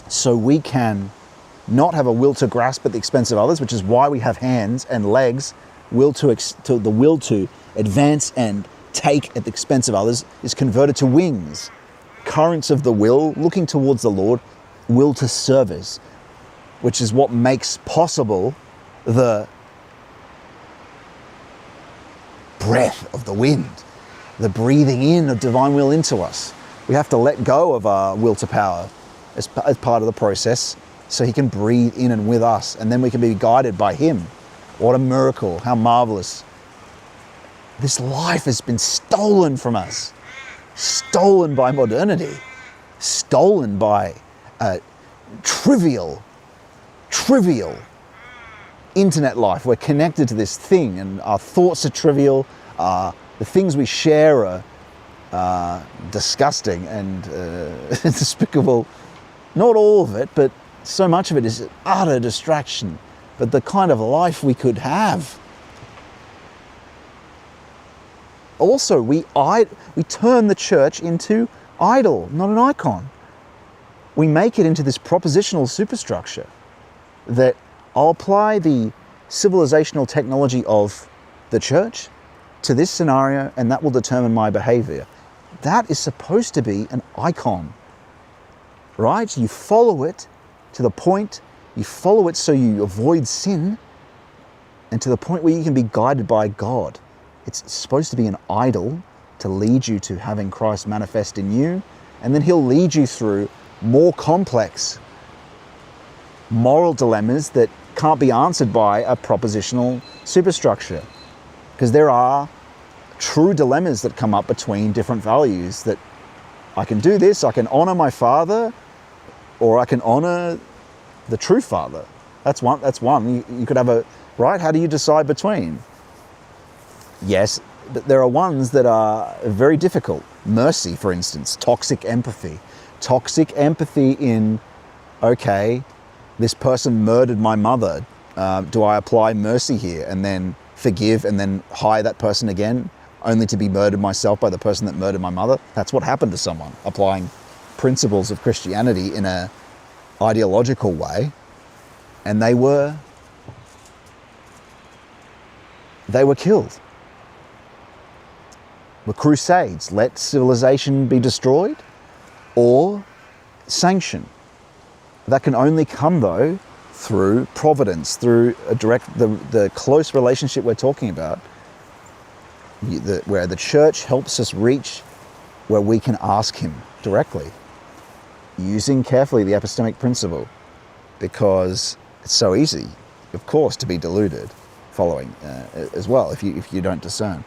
so we can not have a will to grasp at the expense of others, which is why we have hands and legs. The will to advance and take at the expense of others is converted to wings. Currents of the will, looking towards the Lord, will to service, which is what makes possible the breath of the wind, the breathing in of divine will into us. We have to let go of our will to power as part of the process, so he can breathe in and with us, and then we can be guided by him. What a miracle, how marvelous. This life has been stolen from us, stolen by modernity, stolen by trivial internet life. We're connected to this thing, and our thoughts are trivial. The things we share are disgusting and despicable. Not all of it, but so much of it is utter distraction. But the kind of life we could have. Also, we turn the church into idol, not an icon. We make it into this propositional superstructure that I'll apply the civilizational technology of the church to this scenario, and that will determine my behavior. That is supposed to be an icon, right? You follow it to the point, you follow it so you avoid sin, and to the point where you can be guided by God. It's supposed to be an idol to lead you to having Christ manifest in you, and then he'll lead you through more complex moral dilemmas that can't be answered by a propositional superstructure. Because there are true dilemmas that come up between different values, that I can do this, I can honor my father, or I can honor the true father. That's one. You could have a, right? How do you decide between? Yes, but there are ones that are very difficult. Mercy, for instance, toxic empathy. Toxic empathy in, okay, this person murdered my mother. Do I apply mercy here and then forgive and then hire that person again? only to be murdered myself by the person that murdered my mother. That's what happened to someone applying principles of Christianity in a ideological way, and they were killed. The Crusades, let civilization be destroyed, or sanction. That can only come, though, through providence, through the close relationship we're talking about, where the church helps us reach where we can ask him directly, using carefully the epistemic principle, because it's so easy, of course, to be deluded following as well if you don't discern.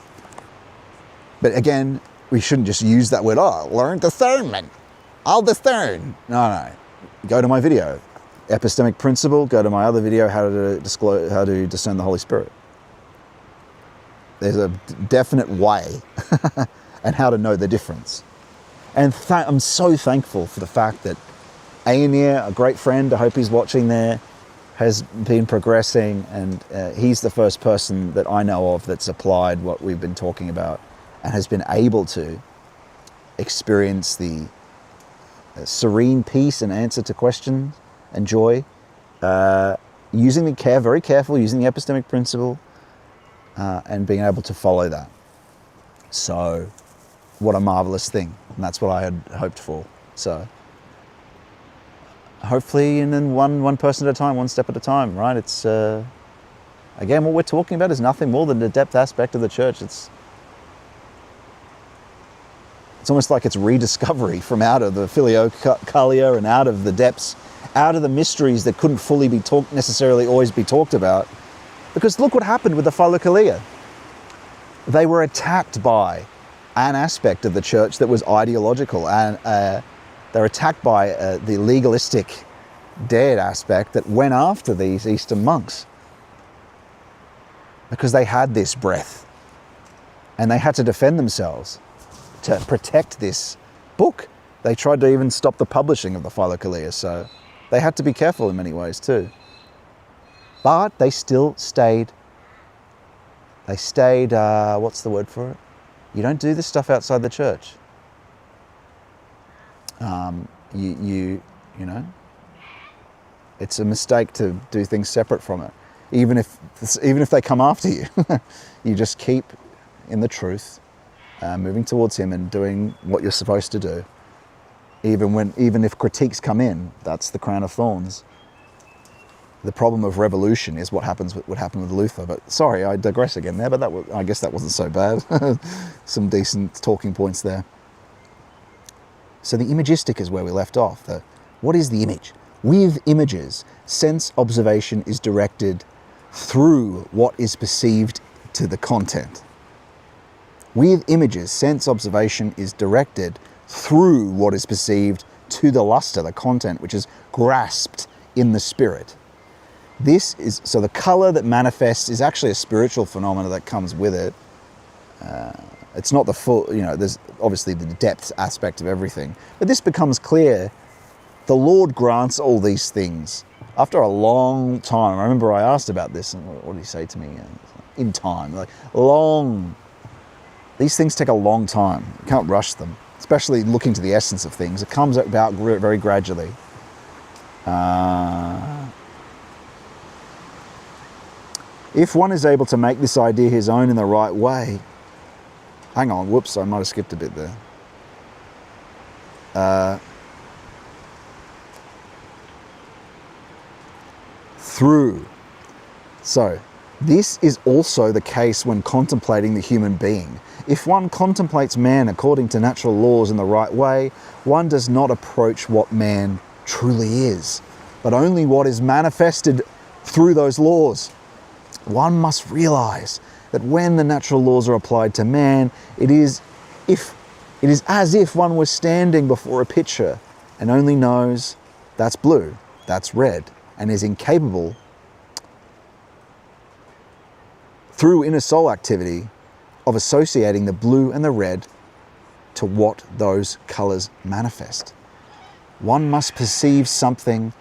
But again, we shouldn't just use that word, learn discernment. I'll discern. No. Go to my video, epistemic principle. Go to my other video, how to discern the Holy Spirit. There's a definite way and how to know the difference. And I'm so thankful for the fact that Aenir, a great friend, I hope he's watching there, has been progressing, and he's the first person that I know of that's applied what we've been talking about and has been able to experience the serene peace and answer to questions and joy, using very careful, using the epistemic principle, and being able to follow that. So, what a marvelous thing, and that's what I had hoped for. So, hopefully, and then one person at a time, one step at a time, right? It's again, what we're talking about is nothing more than the depth aspect of the church. It's almost like it's rediscovery from out of the filiocalia and out of the depths, out of the mysteries that couldn't fully be necessarily always be talked about. Because look what happened with the philokalia. They were attacked by an aspect of the church that was ideological, and they're attacked by the legalistic, dead aspect that went after these Eastern monks because they had this breath and they had to defend themselves to protect this book. They tried to even stop the publishing of the philokalia, so they had to be careful in many ways too. But they still stayed. They stayed, what's the word for it? You don't do this stuff outside the church. You know, it's a mistake to do things separate from it. Even if they come after you, you just keep in the truth, moving towards him and doing what you're supposed to do. Even if critiques come in, that's the crown of thorns. The problem of revolution is what happened with Luther. But sorry, I digress again there. But I guess that wasn't so bad. Some decent talking points there. So the imagistic is where we left off. What is the image? With images, sense observation is directed through what is perceived to the content. With images, sense observation is directed through what is perceived to the luster, the content, which is grasped in the spirit. So the color that manifests is actually a spiritual phenomena that comes with it. It's not the full, there's obviously the depth aspect of everything. But this becomes clear. The Lord grants all these things after a long time. I remember I asked about this, and what did he say to me? In time, these things take a long time. You can't rush them, especially looking to the essence of things. It comes about very gradually. If one is able to make this idea his own in the right way, hang on, whoops, I might have skipped a bit there. Through. So, this is also the case when contemplating the human being. If one contemplates man according to natural laws in the right way, one does not approach what man truly is, but only what is manifested through those laws. One must realize that when the natural laws are applied to man, it is as if one was standing before a picture and only knows that's blue, that's red, and is incapable through inner soul activity of associating the blue and the red to what those colors manifest. One must perceive something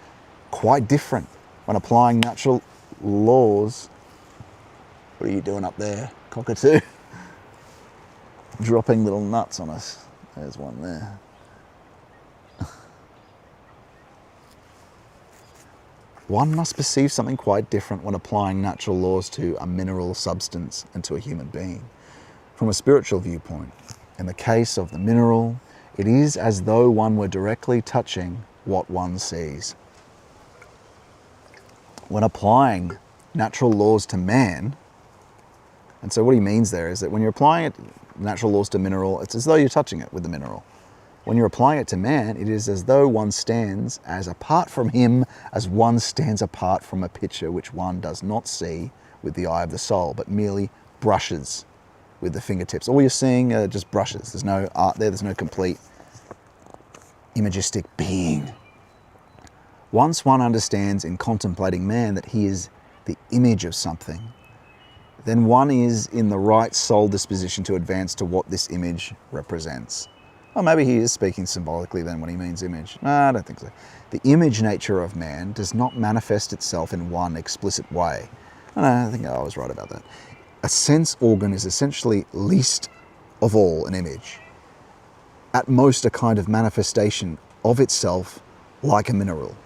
quite different when applying natural laws. What are you doing up there, cockatoo? dropping little nuts on us. There's one there. One must perceive something quite different when applying natural laws to a mineral substance and to a human being. From a spiritual viewpoint, in the case of the mineral, it is as though one were directly touching what one sees. When applying natural laws to man, and so what he means there is that when you're applying natural laws to mineral, it's as though you're touching it with the mineral. When you're applying it to man, it is as though one stands as apart from him as one stands apart from a picture which one does not see with the eye of the soul, but merely brushes with the fingertips. All you're seeing are just brushes. There's no art there, there's no complete imagistic being. Once one understands in contemplating man that he is the image of something, then one is in the right soul disposition to advance to what this image represents. Or maybe he is speaking symbolically then when he means image. No, I don't think so. The image nature of man does not manifest itself in one explicit way. I think I was right about that. A sense organ is essentially least of all an image. At most a kind of manifestation of itself like a mineral.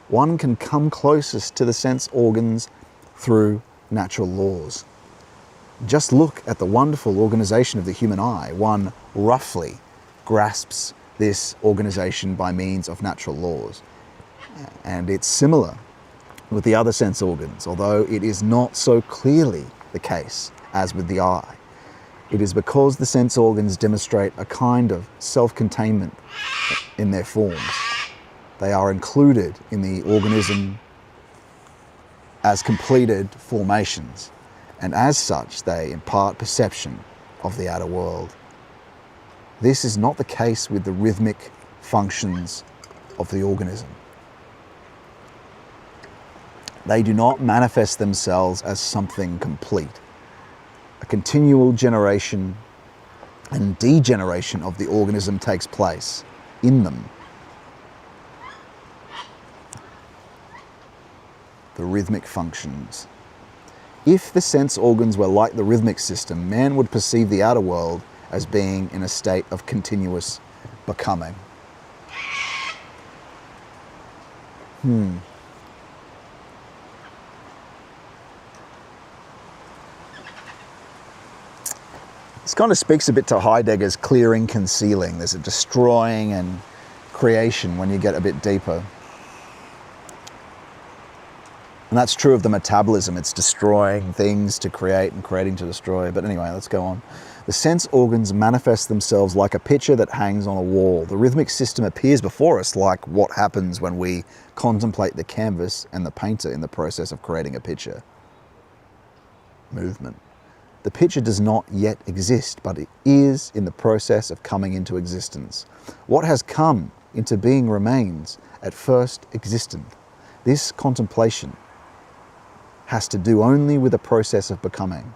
One can come closest to the sense organs through natural laws. Just look at the wonderful organization of the human eye. One roughly grasps this organization by means of natural laws. And it's similar with the other sense organs, although it is not so clearly the case as with the eye. It is because the sense organs demonstrate a kind of self-containment in their forms. They are included in the organism as completed formations, and as such they impart perception of the outer world. This is not the case with the rhythmic functions of the organism. They do not manifest themselves as something complete. A continual generation and degeneration of the organism takes place in them. The rhythmic functions. If the sense organs were like the rhythmic system, man would perceive the outer world as being in a state of continuous becoming. This kind of speaks a bit to Heidegger's clearing, concealing. There's a destroying and creation when you get a bit deeper. And that's true of the metabolism. It's destroying things to create and creating to destroy. But anyway, let's go on. The sense organs manifest themselves like a picture that hangs on a wall. The rhythmic system appears before us like what happens when we contemplate the canvas and the painter in the process of creating a picture. Movement. The picture does not yet exist, but it is in the process of coming into existence. What has come into being remains at first existent. This contemplation has to do only with the process of becoming.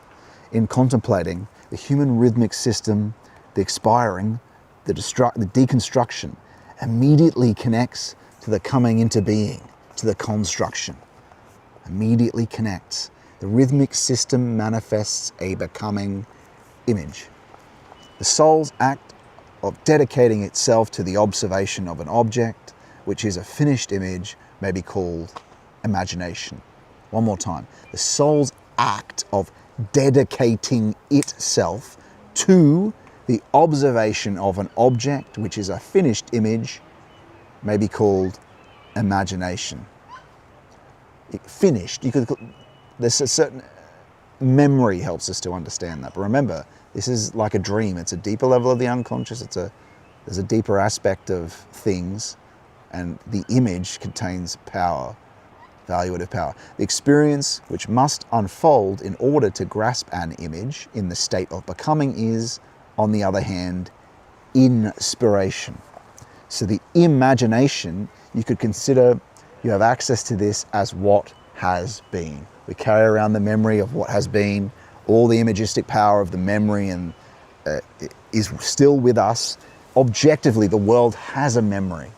In contemplating, the human rhythmic system, the expiring, the deconstruction, immediately connects to the coming into being, to the construction. Immediately connects. The rhythmic system manifests a becoming image. The soul's act of dedicating itself to the observation of an object, which is a finished image, may be called imagination. One more time. The soul's act of dedicating itself to the observation of an object, which is a finished image, may be called imagination. Finished, there's a certain memory helps us to understand that. But remember, this is like a dream. It's a deeper level of the unconscious. There's a deeper aspect of things, and the image contains power, valuative power. The experience which must unfold in order to grasp an image in the state of becoming is, on the other hand, inspiration. So the imagination, you could consider you have access to this as what has been. We carry around the memory of what has been, all the imagistic power of the memory and is still with us. Objectively, the world has a memory.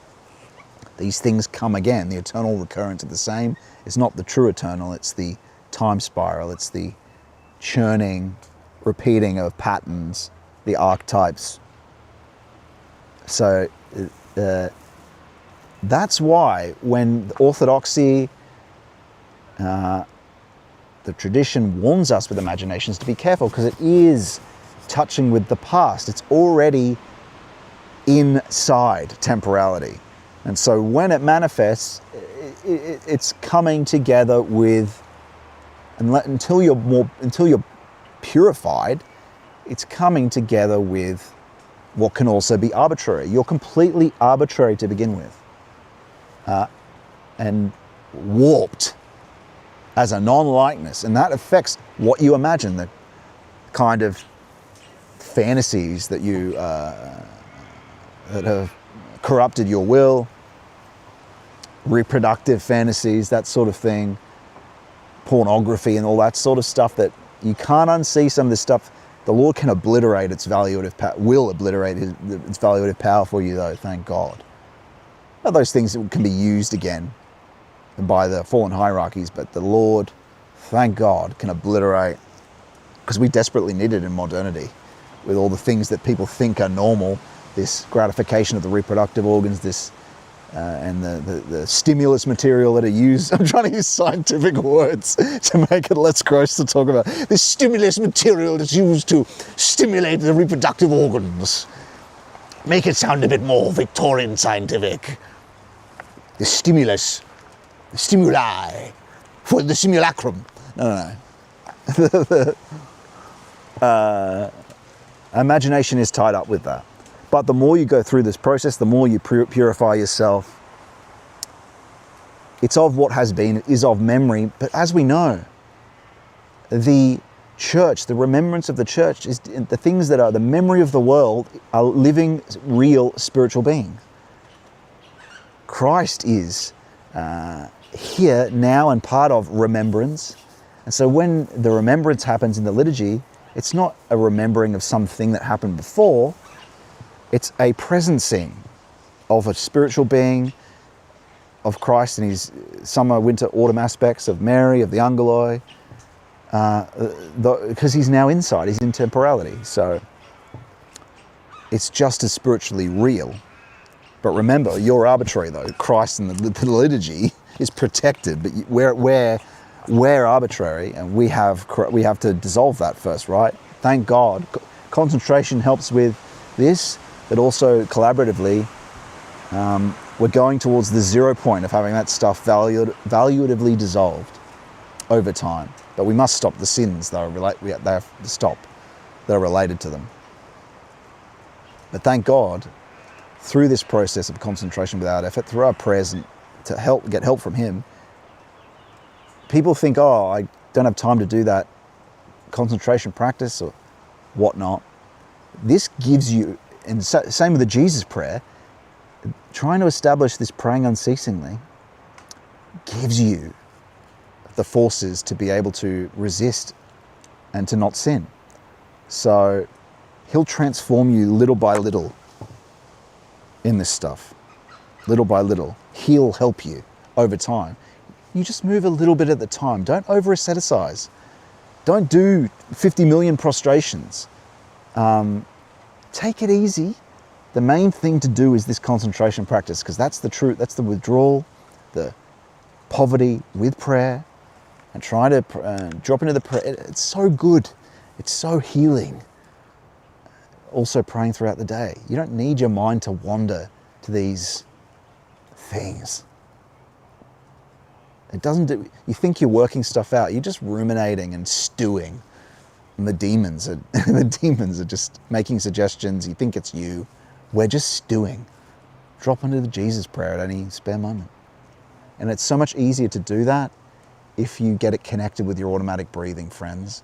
These things come again. The eternal recurrence of the same is not the true eternal, it's the time spiral, it's the churning, repeating of patterns the archetypes. So that's why when orthodoxy, the tradition warns us with imaginations to be careful, because it is touching with the past. It's already inside temporality. And so when it manifests, it's coming together with, until you're purified, it's coming together with what can also be arbitrary. You're completely arbitrary to begin with, and warped as a non-likeness, and that affects what you imagine, the kind of fantasies that you that have corrupted your will, reproductive fantasies, that sort of thing, pornography and all that sort of stuff, that you can't unsee some of this stuff. The Lord can obliterate its valuative power, will obliterate its valuative power for you, though, thank God. Not those things that can be used again by the fallen hierarchies, but the Lord, thank God, can obliterate, because we desperately need it in modernity, with all the things that people think are normal, this gratification of the reproductive organs, this and the stimulus material that are used. I'm trying to use scientific words to make it less gross to talk about. This stimulus material that's used to stimulate the reproductive organs. Make it sound a bit more Victorian scientific. The stimulus, the stimuli, for the simulacrum. No. Imagination is tied up with that. But the more you go through this process, the more you purify yourself. It's of what has been, it is of memory. But as we know, the church, the remembrance of the church, is the things that are the memory of the world, are living, real spiritual beings. Christ is here now and part of remembrance. And so when the remembrance happens in the liturgy, it's not a remembering of something that happened before. It's a presencing of a spiritual being, of Christ in his summer, winter, autumn aspects, of Mary, of the angeloi, because he's now inside, he's in temporality. So it's just as spiritually real. But remember, you're arbitrary though. Christ in the liturgy is protected, but we're arbitrary, and we have to dissolve that first, right? Thank God. Concentration helps with this. But also collaboratively, we're going towards the 0 point of having that stuff valuatively dissolved over time. But we must stop the sins that they have to stop, that are related to them. But thank God, through this process of concentration without effort, through our prayers and to get help from Him, people think, oh, I don't have time to do that concentration practice or whatnot. This gives you, and same with the Jesus prayer, trying to establish this praying unceasingly gives you the forces to be able to resist and to not sin. So He'll transform you little by little in this stuff. Little by little. He'll help you over time. You just move a little bit at the time. Don't over-asceticize. Don't do 50 million prostrations. Take it easy. The main thing to do is this concentration practice, because that's the truth, that's the withdrawal, the poverty with prayer, and try to drop into the prayer. It's so good. It's so healing. Also praying throughout the day. You don't need your mind to wander to these things. It doesn't do, you think you're working stuff out, you're just ruminating and stewing. And the demons are just making suggestions. You think it's you. We're just stewing. Drop into the Jesus prayer at any spare moment. And it's so much easier to do that if you get it connected with your automatic breathing, friends.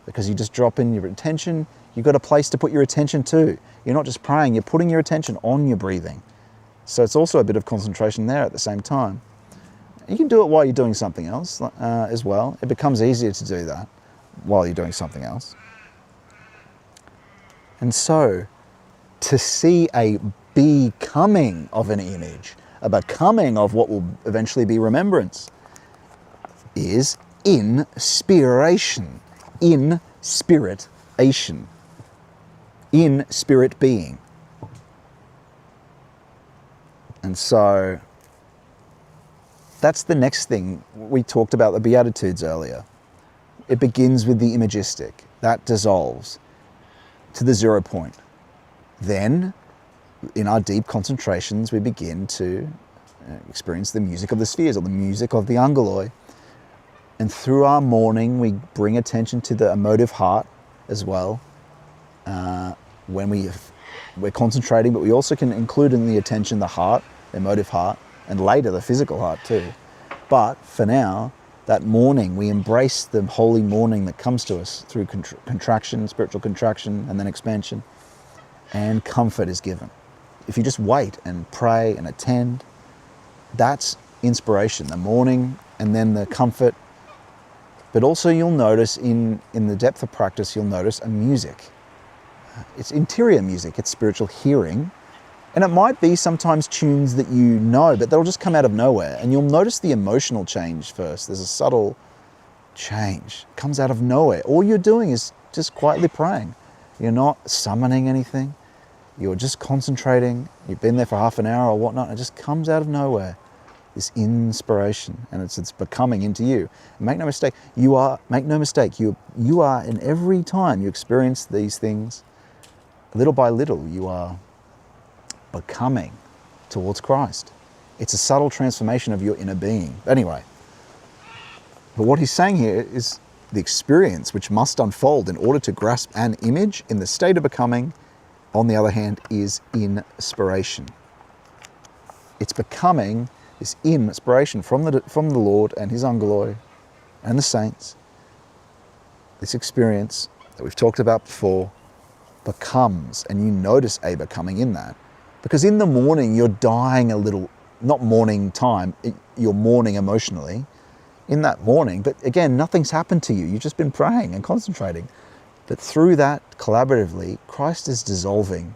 Because you just drop in your attention. You've got a place to put your attention to. You're not just praying, you're putting your attention on your breathing. So it's also a bit of concentration there at the same time. You can do it while you're doing something else as well. It becomes easier to do that while you're doing something else. And so, to see a becoming of an image, a becoming of what will eventually be remembrance, is inspiration. Inspiration. in spirit being. And so that's the next thing. We talked about the Beatitudes earlier. It begins with the imagistic. That dissolves to the 0 point. Then, in our deep concentrations, we begin to experience the music of the spheres, or the music of the angeloi. And through our mourning, we bring attention to the emotive heart as well. When we're concentrating, but we also can include in the attention the heart, the emotive heart, and later the physical heart too. But for now, that mourning, we embrace the holy mourning that comes to us through contraction, spiritual contraction, and then expansion, and comfort is given. If you just wait and pray and attend, that's inspiration, the mourning and then the comfort. But also you'll notice in the depth of practice, you'll notice a music. It's interior music, it's spiritual hearing. And it might be sometimes tunes that you know, but they'll just come out of nowhere. And you'll notice the emotional change first. There's a subtle change. It comes out of nowhere. All you're doing is just quietly praying. You're not summoning anything. You're just concentrating. You've been there for half an hour or whatnot. And it just comes out of nowhere. This inspiration, and it's becoming into you. And make no mistake, you are in every time you experience these things, little by little, you are becoming towards Christ. It's a subtle transformation of your inner being. Anyway, but what he's saying here is the experience which must unfold in order to grasp an image in the state of becoming, on the other hand, is inspiration. It's becoming this inspiration from the Lord and his angeloi and the saints. This experience that we've talked about before becomes, and you notice a becoming in that. Because in the morning, you're dying a little, not mourning time, you're mourning emotionally in that morning. But again, nothing's happened to you. You've just been praying and concentrating. But through that, collaboratively, Christ is dissolving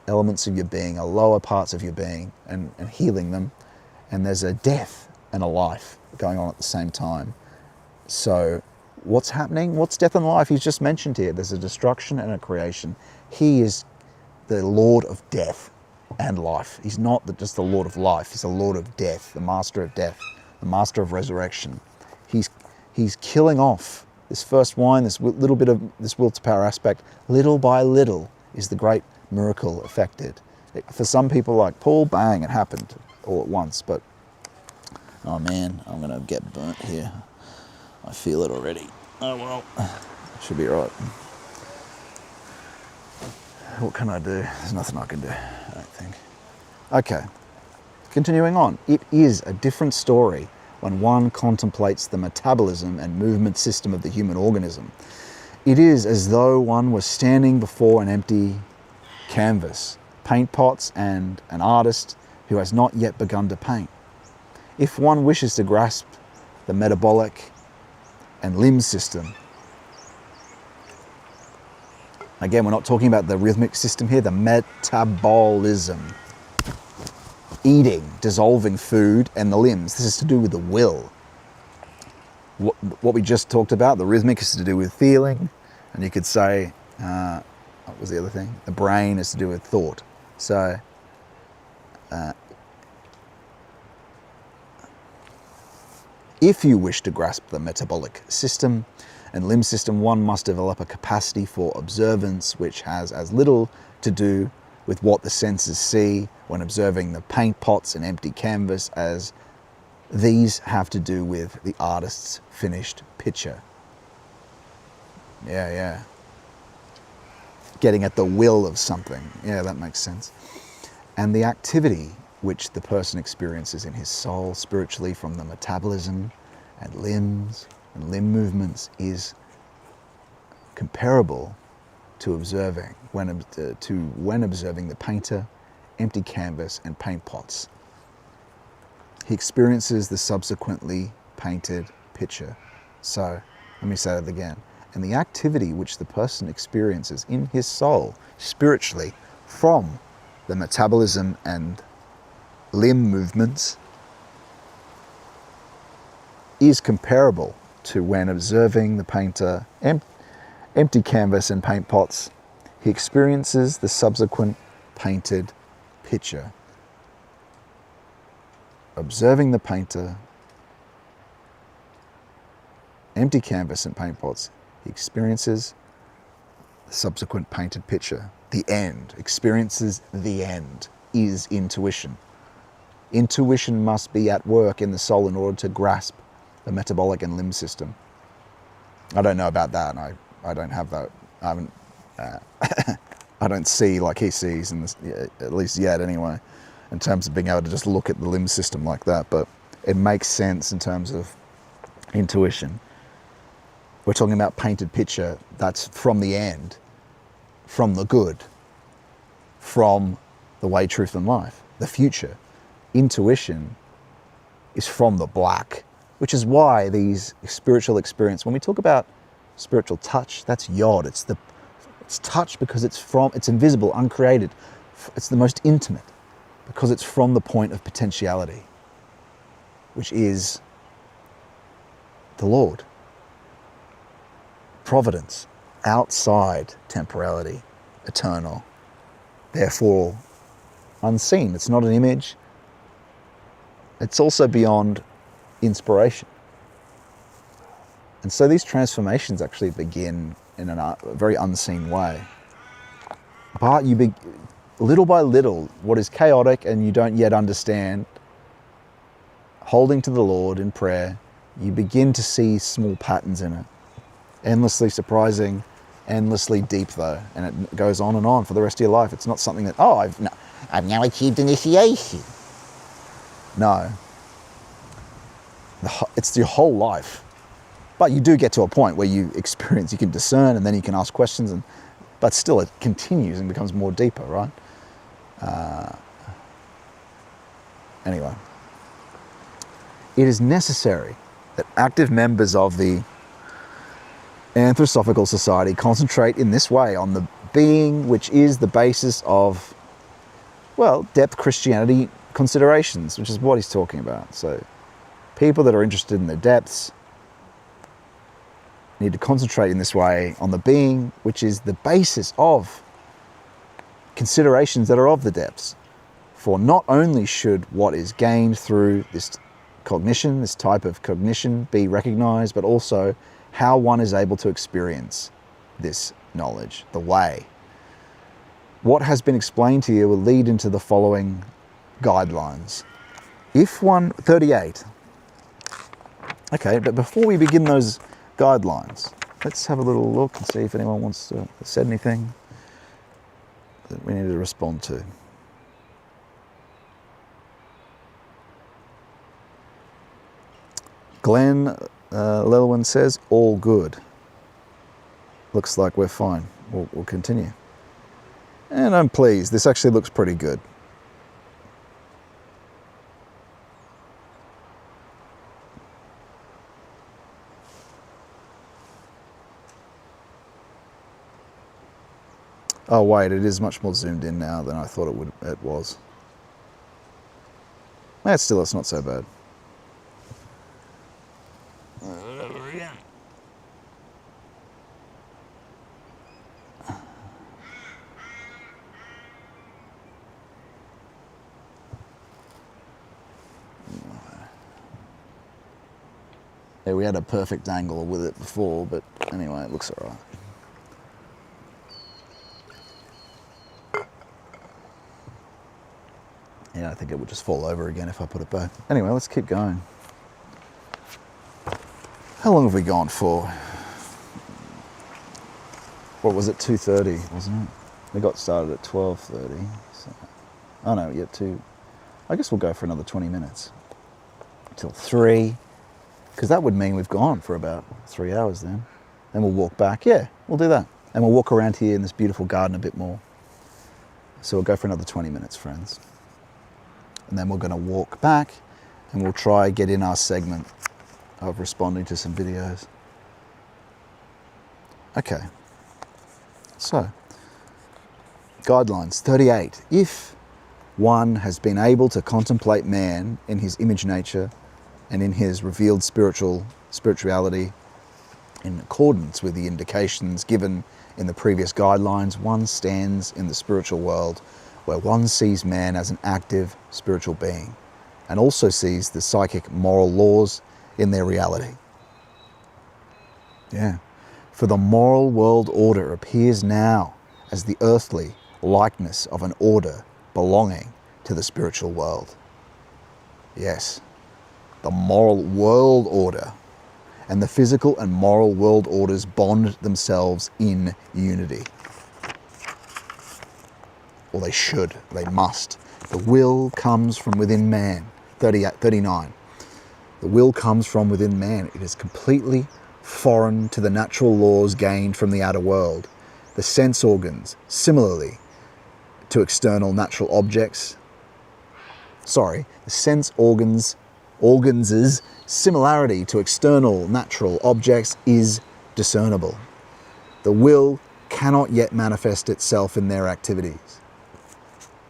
elements of your being, or lower parts of your being, and healing them. And there's a death and a life going on at the same time. So what's happening? What's death and life? He's just mentioned here. There's a destruction and a creation. He is the Lord of death and life. He's not just the Lord of life. He's the Lord of death, the master of death, the master of resurrection. He's killing off this first wine, this little bit of this will to power aspect. Little by little is the great miracle effected. For some people like Paul, bang, it happened all at once. But, oh man, I'm going to get burnt here. I feel it already. Oh well, should be all right. What can I do? There's nothing I can do, I don't think. Okay, continuing on. It is a different story when one contemplates the metabolism and movement system of the human organism. It is as though one was standing before an empty canvas, paint pots, and an artist who has not yet begun to paint. If one wishes to grasp the metabolic and limb system, again, we're not talking about the rhythmic system here, the metabolism. Eating, dissolving food, and the limbs. This is to do with the will. What we just talked about, the rhythmic, is to do with feeling. And you could say, what was the other thing? The brain is to do with thought. So, if you wish to grasp the metabolic system and limb system, one must develop a capacity for observance which has as little to do with what the senses see when observing the paint pots and empty canvas as these have to do with the artist's finished picture. Yeah. Getting at the will of something. Yeah, that makes sense. And the activity which the person experiences in his soul spiritually from the metabolism and limbs and limb movements is comparable to observing when observing the painter, empty canvas, and paint pots. He experiences the subsequently painted picture. So, let me say that again. And the activity which the person experiences in his soul, spiritually, from the metabolism and limb movements is comparable to when observing the painter, empty canvas and paint pots. he experiences the subsequent painted picture. Observing the painter, empty canvas and paint pots, he experiences the subsequent painted picture. The end, experiences the end, is intuition. Intuition must be at work in the soul in order to grasp the metabolic and limb system. I don't know about that, and I don't have that. I haven't. I don't see like he sees, in this, at least yet anyway, in terms of being able to just look at the limb system like that. But it makes sense in terms of intuition. We're talking about painted picture. That's from the end, from the good, from the way, truth, and life, the future. Intuition is from the black, which is why these spiritual experience, when we talk about spiritual touch, that's yod. It's touch because it's invisible, uncreated. It's the most intimate because it's from the point of potentiality, which is the Lord. Providence, outside temporality, eternal, therefore unseen. It's not an image. It's also beyond inspiration. And so these transformations actually begin in a very unseen way. But little by little, what is chaotic and you don't yet understand, holding to the Lord in prayer, you begin to see small patterns in it. Endlessly surprising, endlessly deep though, and it goes on for the rest of your life. It's not something that, I've now achieved initiation. No. It's your whole life. But you do get to a point where you experience, you can discern, and then you can ask questions, but still it continues and becomes more deeper, right? Anyway. It is necessary that active members of the Anthroposophical Society concentrate in this way on the being which is the basis of, depth Christianity considerations, which is what he's talking about. So people that are interested in the depths need to concentrate in this way on the being which is the basis of considerations that are of the depths. For not only should what is gained through this cognition, this type of cognition, be recognized, but also how one is able to experience this knowledge, the way. What has been explained to you will lead into the following guidelines. 38. Okay, but before we begin those guidelines, let's have a little look and see if anyone wants to say anything that we need to respond to. Glenn Lelwyn says, all good. Looks like we're fine. We'll continue. And I'm pleased. This actually looks pretty good. Oh wait, it is much more zoomed in now than I thought it was. It's not so bad. Yeah, we had a perfect angle with it before, but anyway, it looks alright. Yeah, I think it would just fall over again if I put it back. Anyway, let's keep going. How long have we gone for? What was it, 2:30, wasn't it? We got started at 12:30. So. Oh no, yeah, I guess we'll go for another 20 minutes. Till 3, because that would mean we've gone for about 3 hours then. Then we'll walk back. Yeah, we'll do that. And we'll walk around here in this beautiful garden a bit more. So we'll go for another 20 minutes, friends. And then we're going to walk back and we'll try get in our segment of responding to some videos. Okay. So, guidelines 38. If one has been able to contemplate man in his image nature and in his revealed spirituality In accordance with the indications given in the previous guidelines, one stands in the spiritual world where one sees man as an active spiritual being and also sees the psychic moral laws in their reality. Yeah. For the moral world order appears now as the earthly likeness of an order belonging to the spiritual world. Yes, the moral world order and the physical and moral world orders bond themselves in unity. Or they should, they must. The will comes from within man. 39. The will comes from within man. It is completely foreign to the natural laws gained from the outer world. The sense organs, similarly to external natural objects. The sense organs' similarity to external natural objects is discernible. The will cannot yet manifest itself in their activities.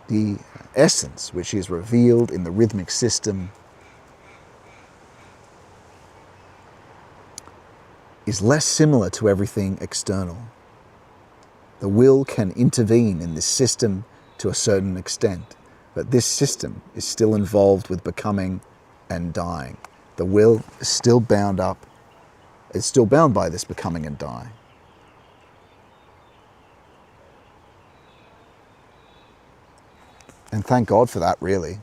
The essence which is revealed in the rhythmic system is less similar to everything external. The will can intervene in this system to a certain extent, but this system is still involved with becoming and dying. The will is still bound by this becoming and dying. And thank God for that, really,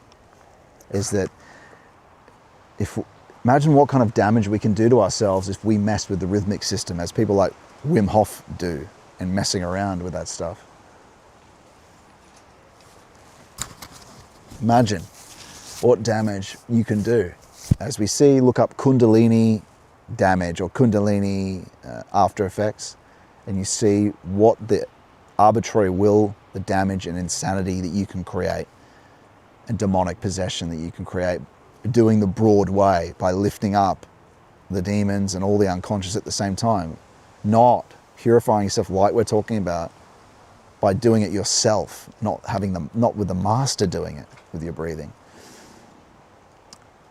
is that imagine what kind of damage we can do to ourselves if we mess with the rhythmic system, as people like Wim Hof do, and messing around with that stuff. Imagine what damage you can do. As we see, look up Kundalini damage or Kundalini after effects, and you see what the arbitrary will, the damage and insanity that you can create, and demonic possession that you can create, doing the broad way by lifting up the demons and all the unconscious at the same time, not purifying yourself like we're talking about, by doing it yourself, not with the master doing it with your breathing.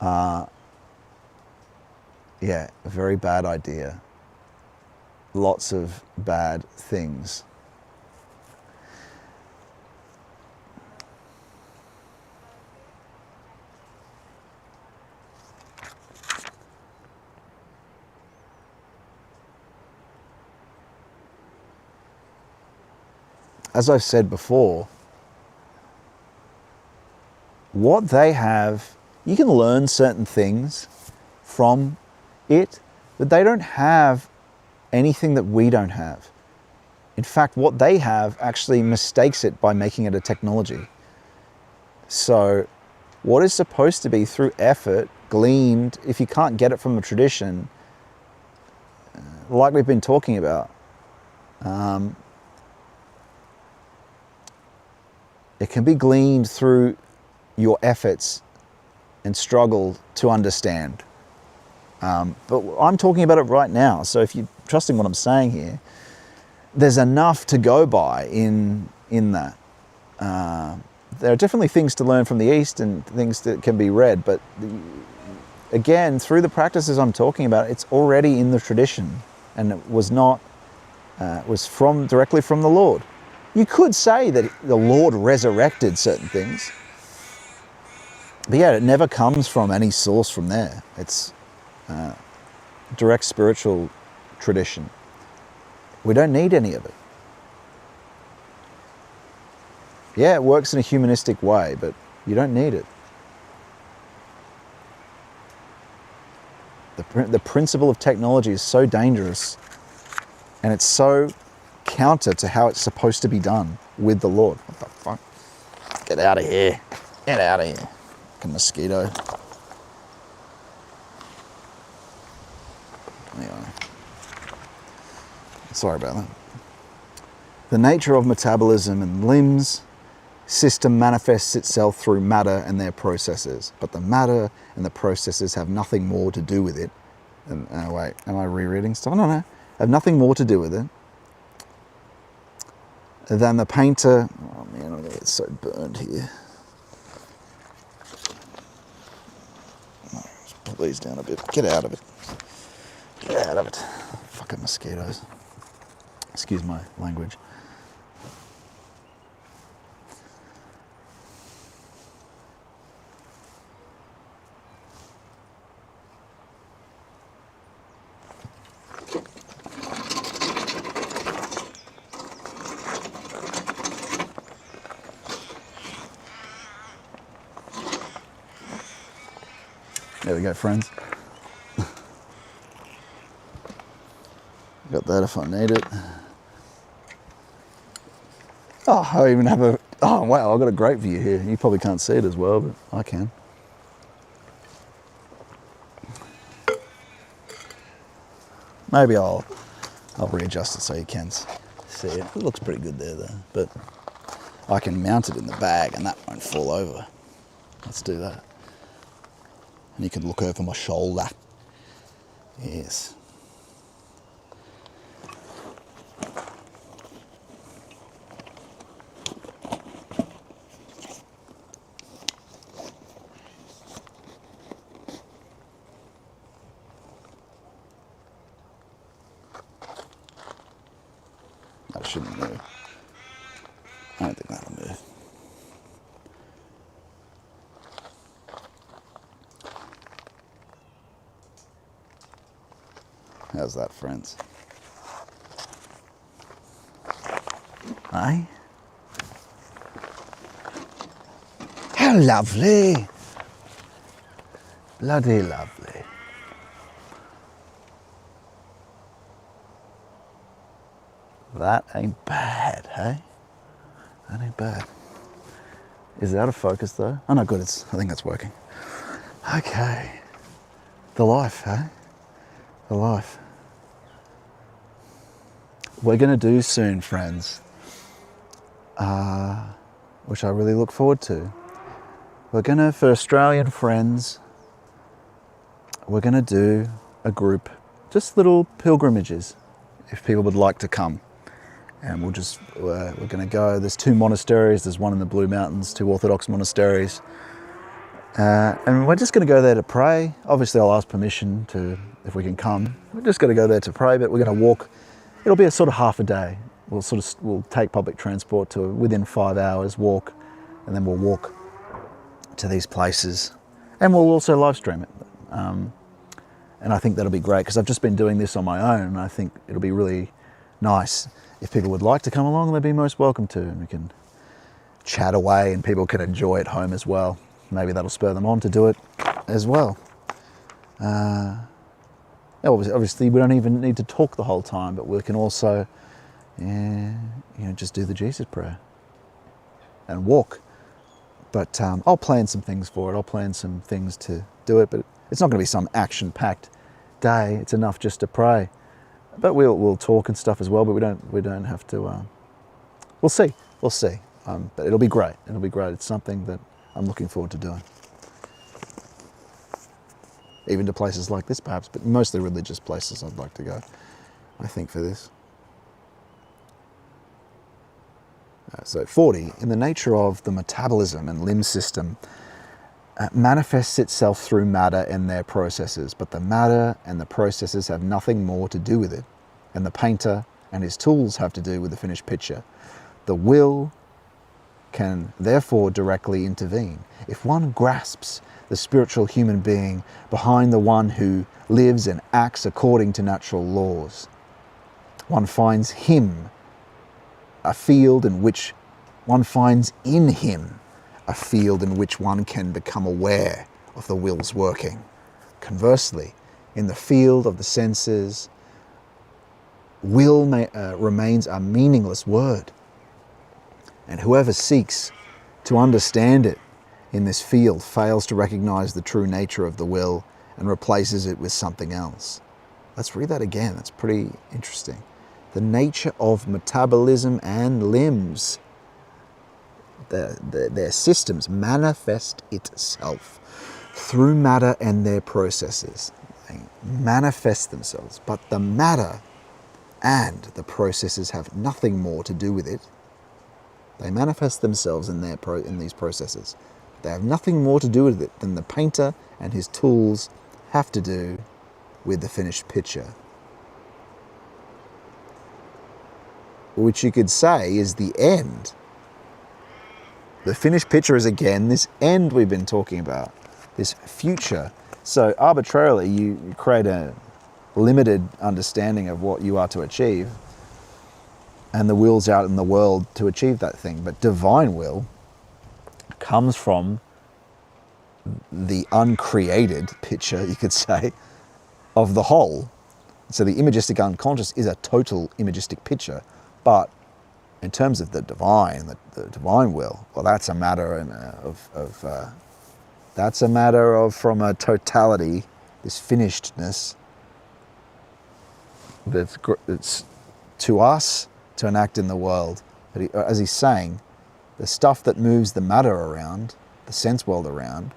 Yeah, a very bad idea. Lots of bad things. As I've said before, what they have, you can learn certain things from it, but they don't have anything that we don't have. In fact, what they have actually mistakes it by making it a technology. So what is supposed to be through effort, gleaned, if you can't get it from a tradition, like we've been talking about, it can be gleaned through your efforts and struggle to understand. But I'm talking about it right now. So if you're trusting what I'm saying here, there's enough to go by in that. There are definitely things to learn from the East and things that can be read, but again, through the practices I'm talking about, it's already in the tradition, and it was not, was directly from the Lord. You could say that the Lord resurrected certain things, but yeah, it never comes from any source from there. It's direct spiritual tradition. We don't need any of it. Yeah, it works in a humanistic way, but you don't need it. The principle of technology is so dangerous, and it's so counter to how it's supposed to be done with the Lord. What the fuck? Get out of here. Get out of here. Like a mosquito. Anyway. Sorry about that. The nature of metabolism and limbs system manifests itself through matter and their processes, but the matter and the processes have nothing more to do with it. And, wait, am I rereading stuff? No. Have nothing more to do with it than the painter. Oh man, I'm gonna get so burned here. Let's pull these down a bit. Get out of it. Get out of it. Fucking mosquitoes. Excuse my language. There we go, friends. Got that if I need it. Oh, I even have a... Oh, wow, I've got a great view here. You probably can't see it as well, but I can. Maybe I'll readjust it so you can see it. It looks pretty good there, though. But I can mount it in the bag and that won't fall over. Let's do that. And you can look over my shoulder. Yes. That shouldn't move. I don't think that'll move. How's that, friends? Aye? How lovely! Bloody lovely. That ain't bad, hey? That ain't bad. Is it out of focus though? Oh no, good, I think that's working. Okay. The life, hey? The life. We're going to do soon, friends, which I really look forward to. We're going to, for Australian friends, we're going to do a group, just little pilgrimages, if people would like to come. And we're going to go, there's 2 monasteries, there's one in the Blue Mountains, 2 Orthodox monasteries. And we're just going to go there to pray. Obviously, I'll ask permission if we can come. We're just going to go there to pray, but we're going to walk. It'll be a sort of half a day. We'll take public transport to within 5 hours, walk, and then we'll walk to these places. And we'll also live stream it. And I think that'll be great because I've just been doing this on my own. And I think it'll be really nice. If people would like to come along, they'd be most welcome to. And we can chat away and people can enjoy it home as well. Maybe that'll spur them on to do it as well. Obviously, we don't even need to talk the whole time, but we can also, just do the Jesus prayer and walk. But I'll plan some things for it. I'll plan some things to do it, but it's not going to be some action-packed day. It's enough just to pray. But we'll talk and stuff as well. But we don't have to. We'll see. But it'll be great. It'll be great. It's something that I'm looking forward to doing. Even to places like this, perhaps, but mostly religious places I'd like to go, I think, for this. So 40, in the nature of the metabolism and limb system, manifests itself through matter and their processes, but the matter and the processes have nothing more to do with it, and the painter and his tools have to do with the finished picture. The will can therefore directly intervene. If one grasps the spiritual human being behind the one who lives and acts according to natural laws, one finds him a field in which one finds in him a field in which one can become aware of the will's working. Conversely, in the field of the senses, will remains a meaningless word, and whoever seeks to understand it in this field fails to recognize the true nature of the will and replaces it with something else. Let's read that again. That's pretty interesting. The nature of metabolism and limbs, their systems, manifest itself through matter and their processes. They manifest themselves, but the matter and the processes have nothing more to do with it. They manifest themselves in these processes. They have nothing more to do with it than the painter and his tools have to do with the finished picture. which you could say is the end. The finished picture is again this end we've been talking about, this future. So arbitrarily you create a limited understanding of what you are to achieve, and the will's out in the world to achieve that thing. But divine will comes from the uncreated picture, you could say, of the whole. So the imagistic unconscious is a total imagistic picture, but in terms of the divine will, well, that's a matter of from a totality, this finishedness that's to us to enact in the world. But as he's saying, the stuff that moves the matter around, the sense world around,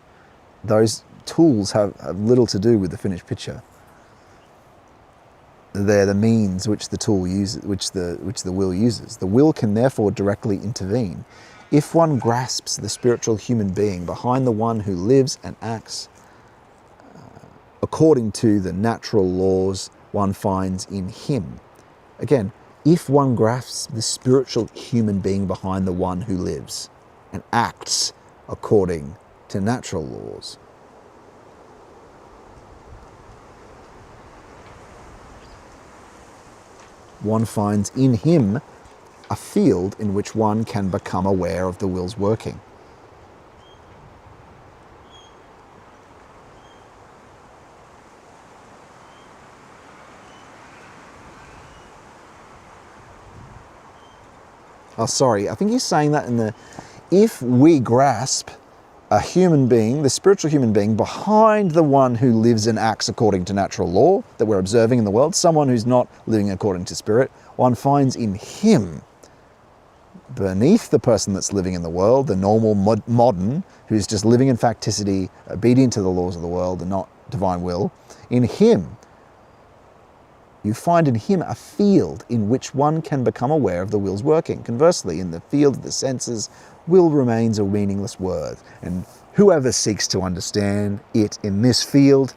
those tools have little to do with the finished picture. They're the means which the tool uses, which the will uses. The will can therefore directly intervene. If one grasps the spiritual human being behind the one who lives and acts according to the natural laws one finds in him. Again, if one grasps the spiritual human being behind the one who lives and acts according to natural laws, one finds in him a field in which one can become aware of the will's working. Oh, sorry, I think he's saying that in the, if we grasp a human being, the spiritual human being, behind the one who lives and acts according to natural law that we're observing in the world, someone who's not living according to spirit, one finds in him, beneath the person that's living in the world, the normal modern, who's just living in facticity, obedient to the laws of the world and not divine will, in him, you find in him a field in which one can become aware of the will's working. Conversely, in the field of the senses, will remains a meaningless word, and whoever seeks to understand it in this field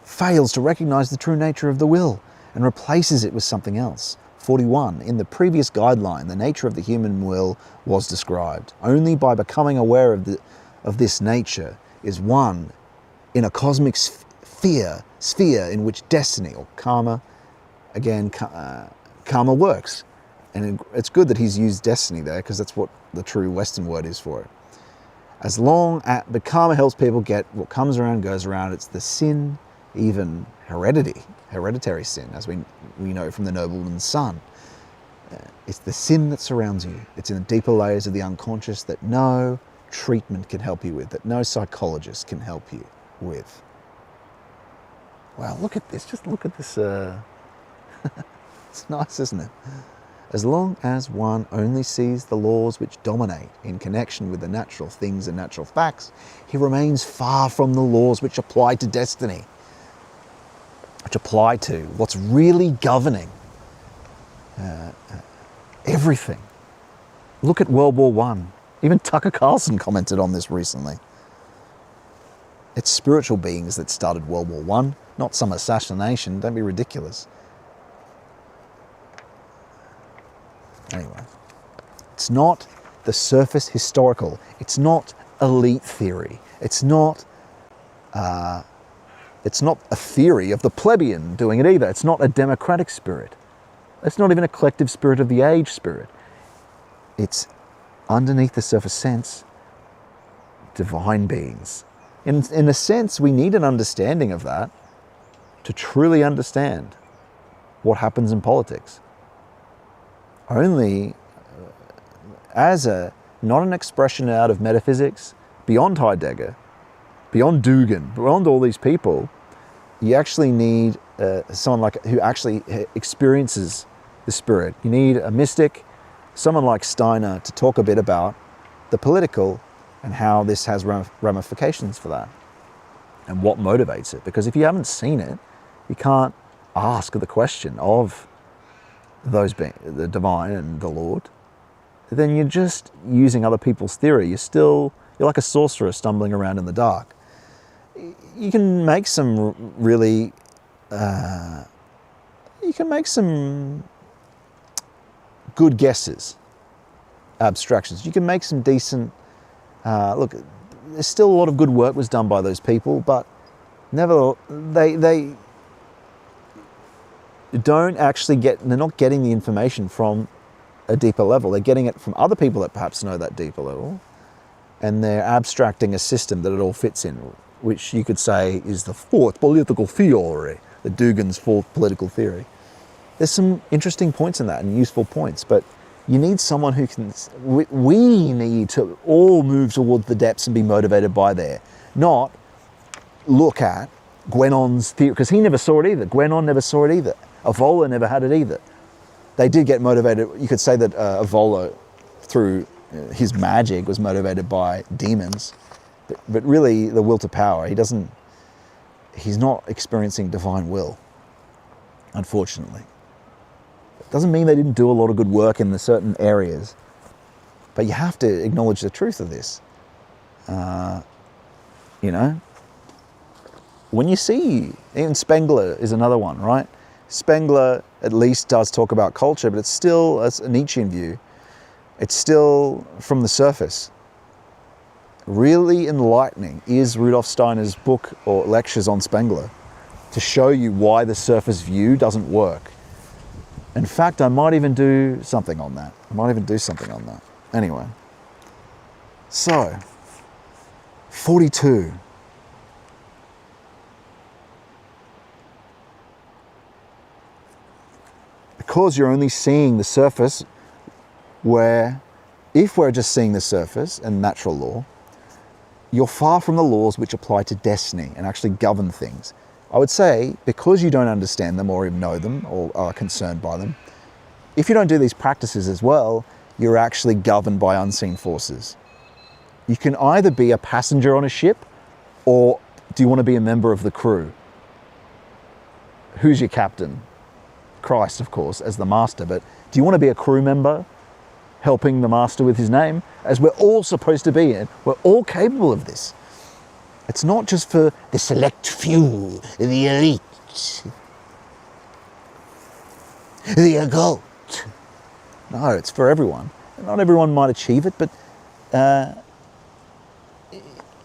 fails to recognize the true nature of the will and replaces it with something else. 41. In the previous guideline, the nature of the human will was described. Only by becoming aware of this nature is one in a cosmic sphere in which destiny or karma, again, karma works. And it's good that he's used destiny there, because that's what the true Western word is for it. As long as the karma helps people get what comes around goes around, it's the sin, even hereditary sin, as we know from the nobleman's son. It's the sin that surrounds you. It's in the deeper layers of the unconscious that no treatment can help you with, that no psychologist can help you with. Wow, look at this. Just look at this. It's nice, isn't it? As long as one only sees the laws which dominate in connection with the natural things and natural facts, he remains far from the laws which apply to destiny, which apply to what's really governing everything. Look at World War I. Even Tucker Carlson commented on this recently. It's spiritual beings that started World War I, not some assassination. Don't be ridiculous. Anyway, it's not the surface historical. It's not elite theory. It's not a theory of the plebeian doing it either. It's not a democratic spirit. It's not even a collective spirit of the age spirit. It's underneath the surface sense, divine beings. In a sense, we need an understanding of that to truly understand what happens in politics. Only as not an expression out of metaphysics, beyond Heidegger, beyond Dugan, beyond all these people, you actually need someone who actually experiences the spirit. You need a mystic, someone like Steiner, to talk a bit about the political and how this has ramifications for that and what motivates it. Because if you haven't seen it, you can't ask the question of those being the divine and the Lord. Then you're just using other people's theory. You're like a sorcerer stumbling around in the dark. You can make some really good guesses, abstractions. You can make some decent, look, there's still a lot of good work was done by those people, but never, they don't actually they're not getting the information from a deeper level. They're getting it from other people that perhaps know that deeper level, and they're abstracting a system that it all fits in, which you could say is the fourth political theory, the Dugin's fourth political theory. There's some interesting points in that and useful points, but you need someone who can, we need to all move towards the depths and be motivated by there, not look at Guénon's theory, because he never saw it either. Guénon never saw it either. Evola never had it either. They did get motivated. You could say that Evola, through his magic, was motivated by demons, but really the will to power, he's not experiencing divine will, unfortunately. It doesn't mean they didn't do a lot of good work in the certain areas, but you have to acknowledge the truth of this. You know, when you see, even Spengler is another one, right? Spengler at least does talk about culture, but it's still, as a Nietzschean view, it's still from the surface. Really enlightening is Rudolf Steiner's book or lectures on Spengler to show you why the surface view doesn't work. In fact, I might even do something on that. Anyway, so 42. Because you're only seeing the surface, where if we're just seeing the surface and natural law, you're far from the laws which apply to destiny and actually govern things. I would say, because you don't understand them or even know them or are concerned by them, if you don't do these practices as well, you're actually governed by unseen forces. You can either be a passenger on a ship, or do you want to be a member of the crew? Who's your captain? Christ, of course, as the master, but do you want to be a crew member helping the master with his name, as we're all supposed to be in? We're all capable of this. It's not just for the select few, the elite, the occult. No, it's for everyone. Not everyone might achieve it, but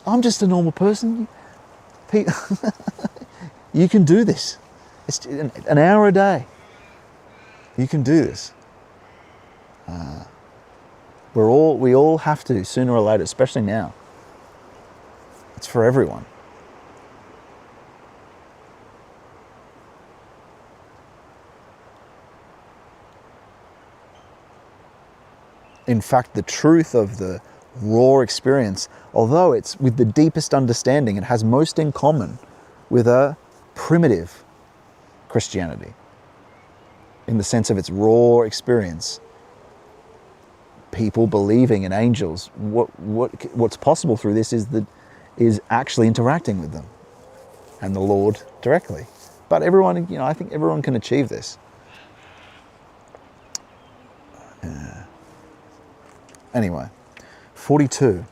I'm just a normal person. You can do this. It's an hour a day. You can do this. We all have to, sooner or later, especially now. It's for everyone. In fact, the truth of the raw experience, although it's with the deepest understanding, it has most in common with a primitive Christianity, in the sense of its raw experience. People believing in angels. What's possible through this is actually interacting with them and the Lord directly. But everyone, I think everyone can achieve this. Anyway, 42.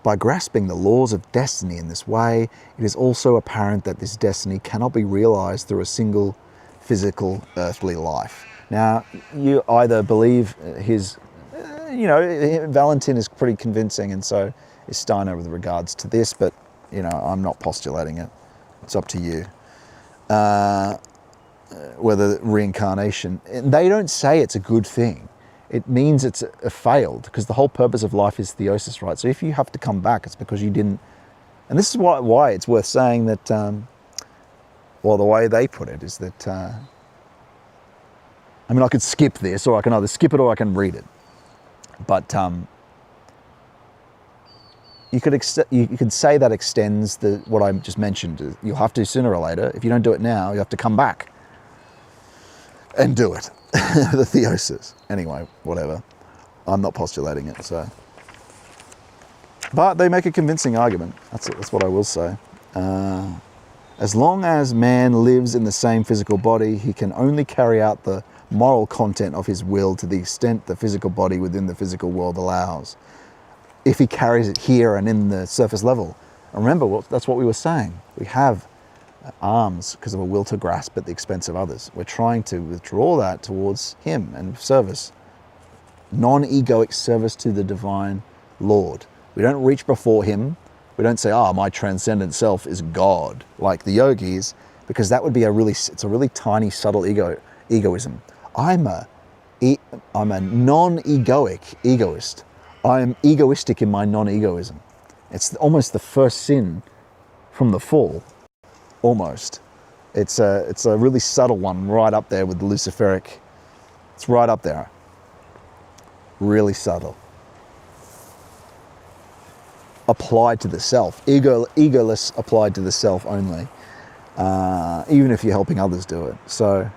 By grasping the laws of destiny in this way, it is also apparent that this destiny cannot be realized through a single physical earthly life. Now, you either believe his, Valentin is pretty convincing, and so is Steiner with regards to this, but, I'm not postulating it. It's up to you. Whether reincarnation, they don't say it's a good thing. It means it's a failed, because the whole purpose of life is theosis, right? So if you have to come back, it's because you didn't. And this is why it's worth saying that, the way they put it is that, I could skip this, or I can either skip it or I can read it. But you could say that extends what I just mentioned. You'll have to sooner or later. If you don't do it now, you have to come back and do it. The theosis. Anyway, whatever. I'm not postulating it, so. But they make a convincing argument. That's what I will say. As long as man lives in the same physical body, he can only carry out the moral content of his will to the extent the physical body within the physical world allows. If he carries it here and in the surface level. And remember, that's what we were saying. We have arms because of a will to grasp at the expense of others. We're trying to withdraw that towards him and service. non-egoic service to the divine Lord. We don't reach before him. We don't say, my transcendent self is God, like the yogis, because that would be it's a really tiny, subtle egoism. I'm a non-egoic egoist. I am egoistic in my non-egoism. It's almost the first sin from the fall, almost. It's a really subtle one, right up there with the Luciferic. It's right up there. Really subtle. Applied to the self. Egoless applied to the self only. Even if you're helping others do it. So,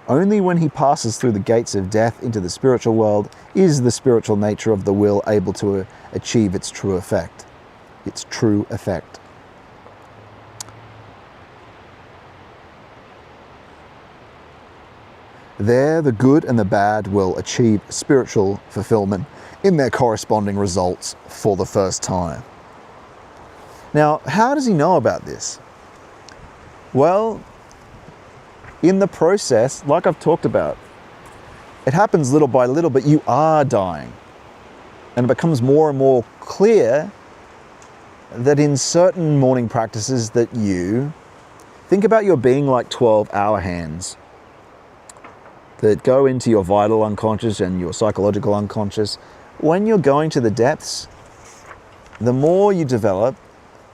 only when he passes through the gates of death into the spiritual world is the spiritual nature of the will able to achieve its true effect. Its true effect. There, the good and the bad will achieve spiritual fulfillment in their corresponding results for the first time. Now, how does he know about this? Well, in the process, like I've talked about, it happens little by little, but you are dying. And it becomes more and more clear that in certain morning practices that you think about your being like 12-hour hands that go into your vital unconscious and your psychological unconscious. When you're going to the depths, the more you develop,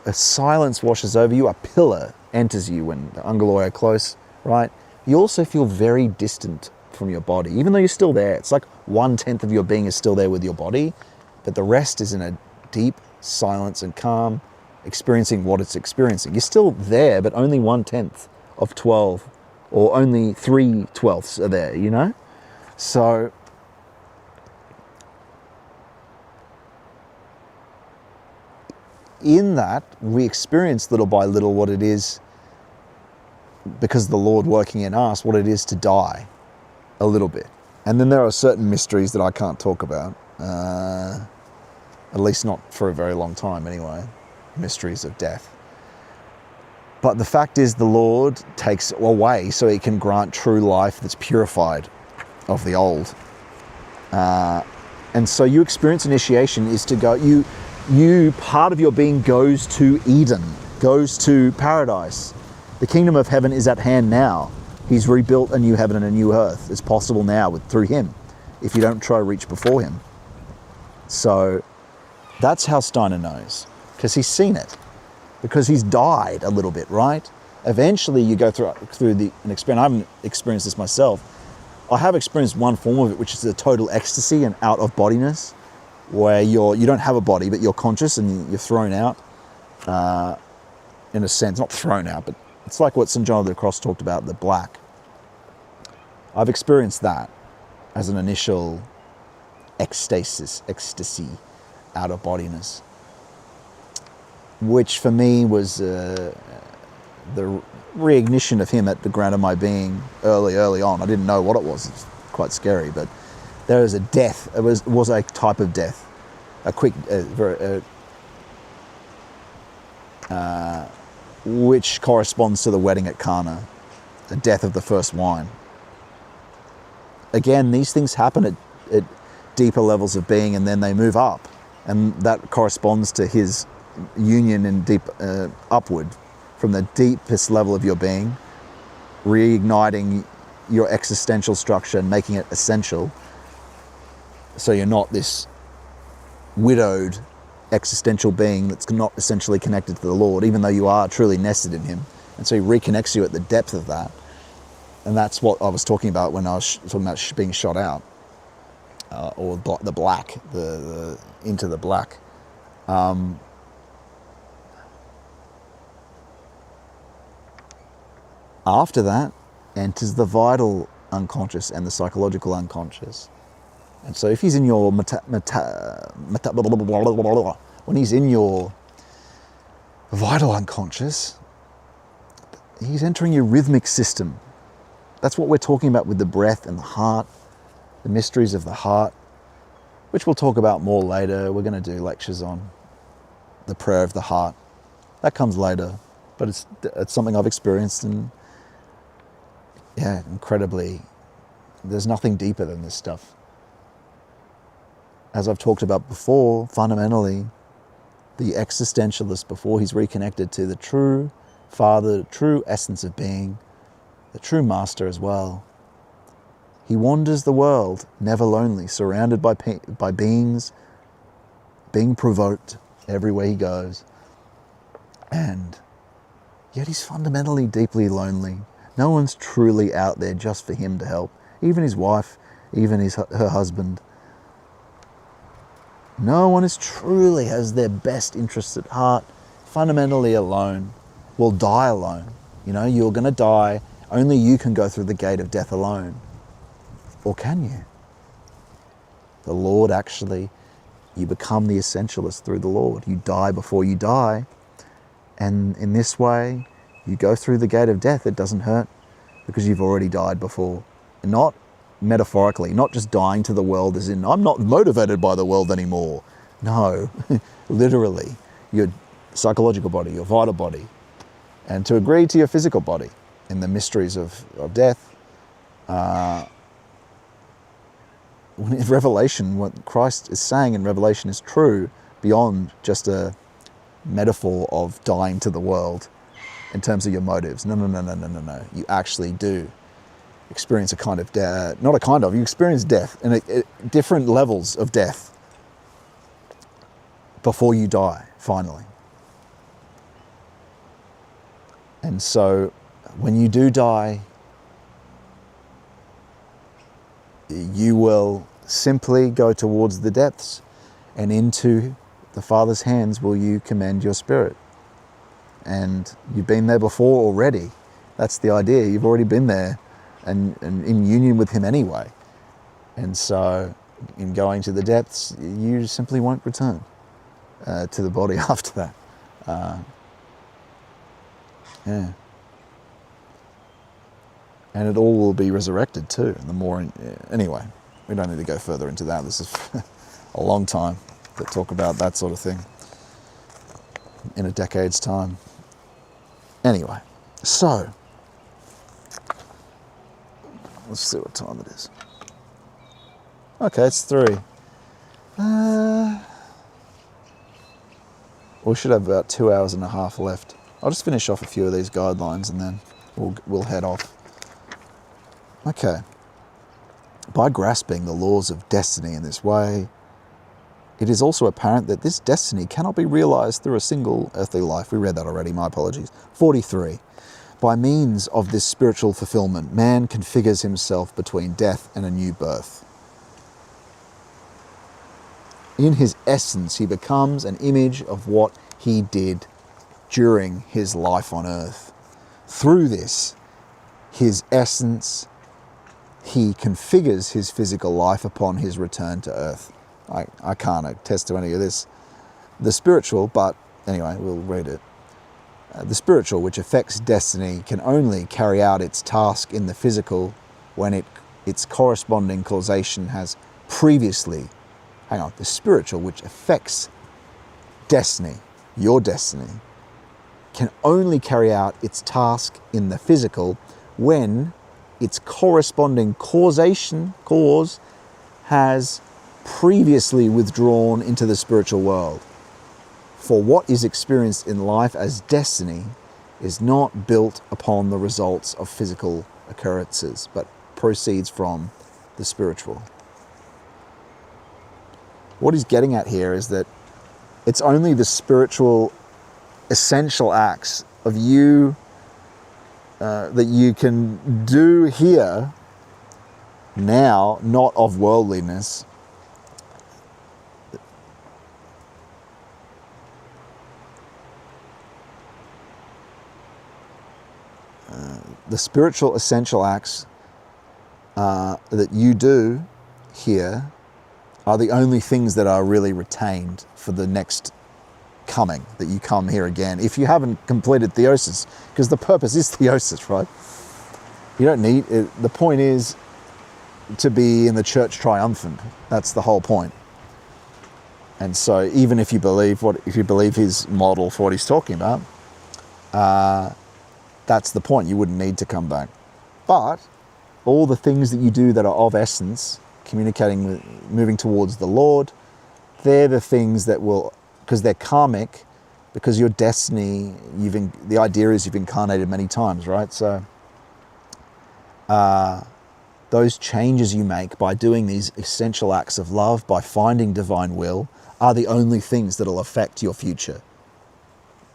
a silence washes over you, a pillar enters you when the Ungaloy are close, right? You also feel very distant from your body, even though you're still there. It's like 1/10 of your being is still there with your body, but the rest is in a deep silence and calm, experiencing what it's experiencing. You're still there, but only 1/10 of 12, or only 3/12 are there, you know? So, in that, we experience little by little what it is, because the Lord working in us, what it is to die a little bit. And then there are certain mysteries that I can't talk about, at least not for a very long time anyway, mysteries of death. But the fact is the Lord takes away so he can grant true life that's purified of the old. And so you experience initiation is to go, you part of your being goes to Eden, goes to paradise. The kingdom of heaven is at hand now. He's rebuilt a new heaven and a new earth. It's possible now through him, if you don't try to reach before him. So that's how Steiner knows, because he's seen it. Because he's died a little bit, right? Eventually you go through an experience. I haven't experienced this myself. I have experienced one form of it, which is a total ecstasy and out of bodiness, where you don't have a body, but you're conscious and you're thrown out, in a sense, not thrown out, but it's like what St. John of the Cross talked about, the black. I've experienced that as an initial ecstasy, out of bodiness, which for me was the reignition of him at the ground of my being early on. I didn't know what it was. It's quite scary, but there is a death. It was a type of death, a quick, which corresponds to the wedding at Cana, the death of the first wine. Again, these things happen at deeper levels of being, and then they move up, and that corresponds to his union in deep upward from the deepest level of your being, reigniting your existential structure and making it essential, so you're not this widowed existential being that's not essentially connected to the Lord, even though you are truly nested in him. And so he reconnects you at the depth of that. And that's what I was talking about when I was talking about being shot out, or the black, the into the black. After that enters the vital unconscious and the psychological unconscious. And so if he's in your when he's in your vital unconscious, he's entering your rhythmic system. That's what we're talking about with the breath and the heart, the mysteries of the heart, which we'll talk about more later. We're going to do lectures on the prayer of the heart. That comes later, but it's something I've experienced, and incredibly, there's nothing deeper than this stuff. As I've talked about before, fundamentally, the existentialist, before he's reconnected to the true Father, the true essence of being, the true Master as well, he wanders the world, never lonely, surrounded by beings, being provoked everywhere he goes. And yet he's fundamentally deeply lonely. No one's truly out there just for him to help. Even his wife, even her husband. No one is truly has their best interests at heart, fundamentally alone, will die alone. You know, you're going to die. Only you can go through the gate of death alone. Or can you? The Lord actually, you become the essentialist through the Lord. You die before you die. And in this way, you go through the gate of death. It doesn't hurt because you've already died before. And not metaphorically, not just dying to the world as in, I'm not motivated by the world anymore. No, literally, your psychological body, your vital body, and to agree to your physical body in the mysteries of death. In Revelation, what Christ is saying in Revelation is true beyond just a metaphor of dying to the world in terms of your motives. No. You actually do experience a kind of death, not a kind of, you experience death and different levels of death before you die, finally. And so when you do die, you will simply go towards the depths, and into the Father's hands will you commend your spirit. And you've been there before already. That's the idea. You've already been there and in union with him anyway. And so in going to the depths, you simply won't return to the body after that. Yeah. And it all will be resurrected too. And the more, anyway, we don't need to go further into that. This is a long time to talk about that sort of thing in a decade's time. Anyway, so let's see what time it is. Okay, it's 3. We should have about 2 hours and a half left. I'll just finish off a few of these guidelines and then we'll head off. Okay. By grasping the laws of destiny in this way, it is also apparent that this destiny cannot be realized through a single earthly life. We read that already, my apologies. 43. By means of this spiritual fulfillment, man configures himself between death and a new birth. In his essence, he becomes an image of what he did during his life on earth. Through this, his essence, he configures his physical life upon his return to earth. I can't attest to any of this. The spiritual, but anyway, we'll read it. The spiritual, which affects destiny, can only carry out its task in the physical when its corresponding causation has previously... The spiritual, which affects destiny, your destiny, can only carry out its task in the physical when its corresponding cause has previously withdrawn into the spiritual world. For what is experienced in life as destiny is not built upon the results of physical occurrences, but proceeds from the spiritual. What he's getting at here is that it's only the spiritual essential acts of you that you can do here now, not of worldliness, the spiritual essential acts that you do here are the only things that are really retained for the next coming, that you come here again. If you haven't completed theosis, because the purpose is theosis, right? You don't need it. The point is to be in the church triumphant. That's the whole point. And so even if you believe his model for what he's talking about, that's the point. You wouldn't need to come back. But all the things that you do that are of essence, communicating with, moving towards the Lord, they're the things that will, because they're karmic, because your destiny, the idea is you've incarnated many times, right? So those changes you make by doing these essential acts of love, by finding divine will, are the only things that'll affect your future.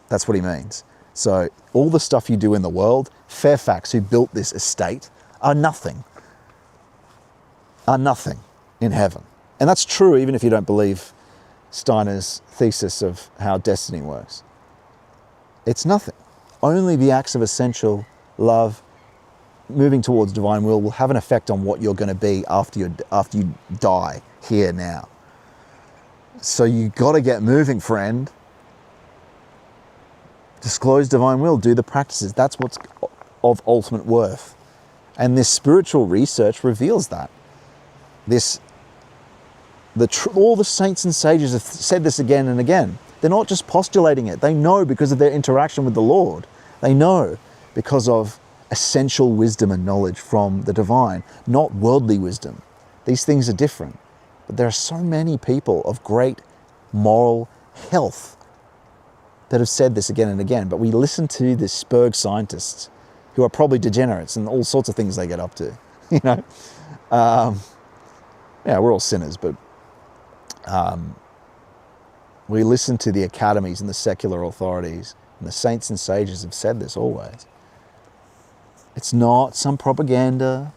That's what he means. So all the stuff you do in the world, Fairfax, who built this estate, are nothing in heaven. And that's true even if you don't believe Steiner's thesis of how destiny works. It's nothing. Only the acts of essential love, moving towards divine will have an effect on what you're going to be after you die here now. So you got to get moving, friend. Disclose divine will, do the practices. That's what's of ultimate worth. And this spiritual research reveals that. All the saints and sages have said this again and again. They're not just postulating it. They know because of their interaction with the Lord. They know because of essential wisdom and knowledge from the divine, not worldly wisdom. These things are different. But there are so many people of great moral health that have said this again and again. But we listen to the Spurg scientists who are probably degenerates and all sorts of things they get up to. You know, yeah, we're all sinners, but we listen to the academies and the secular authorities, and the saints and sages have said this always. It's not some propaganda.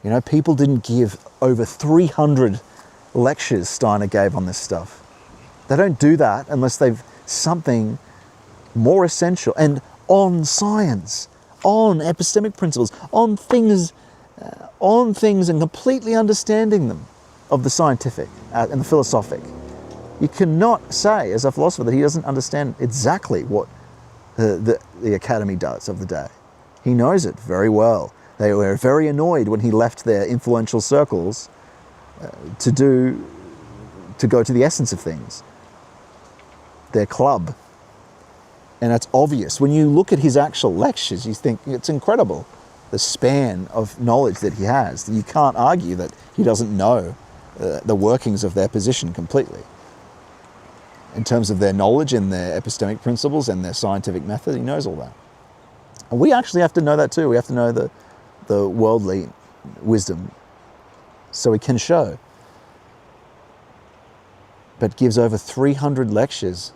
You know, people didn't give over 300 lectures Steiner gave on this stuff. They don't do that unless they've something more essential and on science, on epistemic principles, on things and completely understanding them of the scientific and the philosophic. You cannot say as a philosopher that he doesn't understand exactly what the academy does of the day. He knows it very well. They were very annoyed when he left their influential circles to go to the essence of things, their club. And it's obvious. When you look at his actual lectures, you think it's incredible, the span of knowledge that he has. You can't argue that he doesn't know the workings of their position completely. In terms of their knowledge and their epistemic principles and their scientific method, he knows all that. And we actually have to know that too. We have to know the worldly wisdom so we can show. But gives over 300 lectures,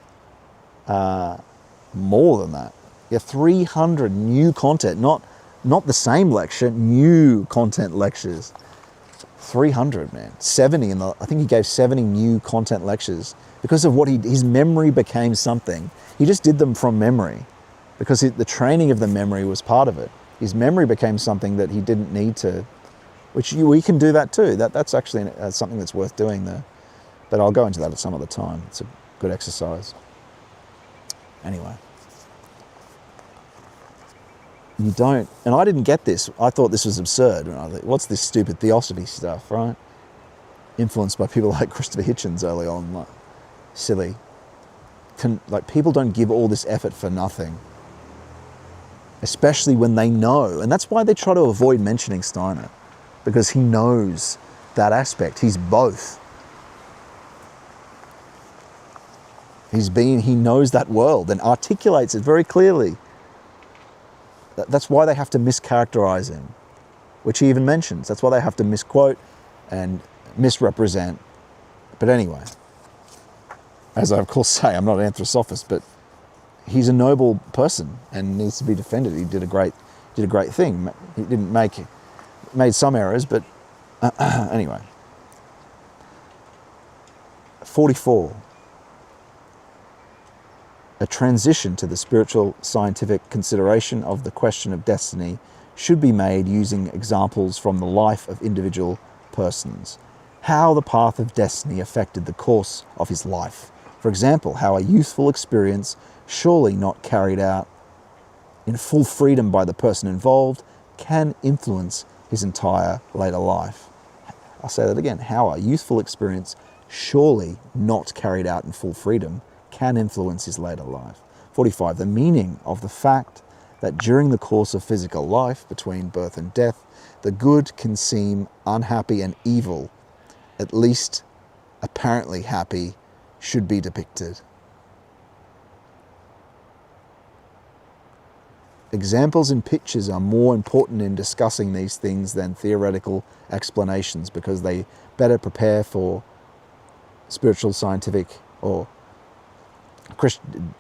more than that. Yeah, 300 new content, not the same lecture, new content lectures. 300, man. 70 I think he gave 70 new content lectures because of what his memory became something. He just did them from memory because the training of the memory was part of it. His memory became something that he didn't need to, which we can do that too. That's actually something that's worth doing there. But I'll go into that at some other time. It's a good exercise. Anyway. You don't, and I didn't get this. I thought this was absurd. What's this stupid theosophy stuff, right? Influenced by people like Christopher Hitchens early on, like, silly. People don't give all this effort for nothing. Especially when they know, and that's why they try to avoid mentioning Steiner, because he knows that aspect. He's both. He knows that world and articulates it very clearly. That's why they have to mischaracterize him, which he even mentions. That's why they have to misquote and misrepresent. But anyway, as I of course say, I'm not an anthroposophist, but he's a noble person and needs to be defended. He did a great thing. He didn't made some errors, but anyway. 44. A transition to the spiritual scientific consideration of the question of destiny should be made using examples from the life of individual persons. How the path of destiny affected the course of his life. For example, how a youthful experience, surely not carried out in full freedom by the person involved, can influence his entire later life. I'll say that again. How a youthful experience, surely not carried out in full freedom, can influence his later life. 45. The meaning of the fact that during the course of physical life, between birth and death, the good can seem unhappy and evil, at least apparently happy, should be depicted. Examples and pictures are more important in discussing these things than theoretical explanations, because they better prepare for spiritual, scientific, or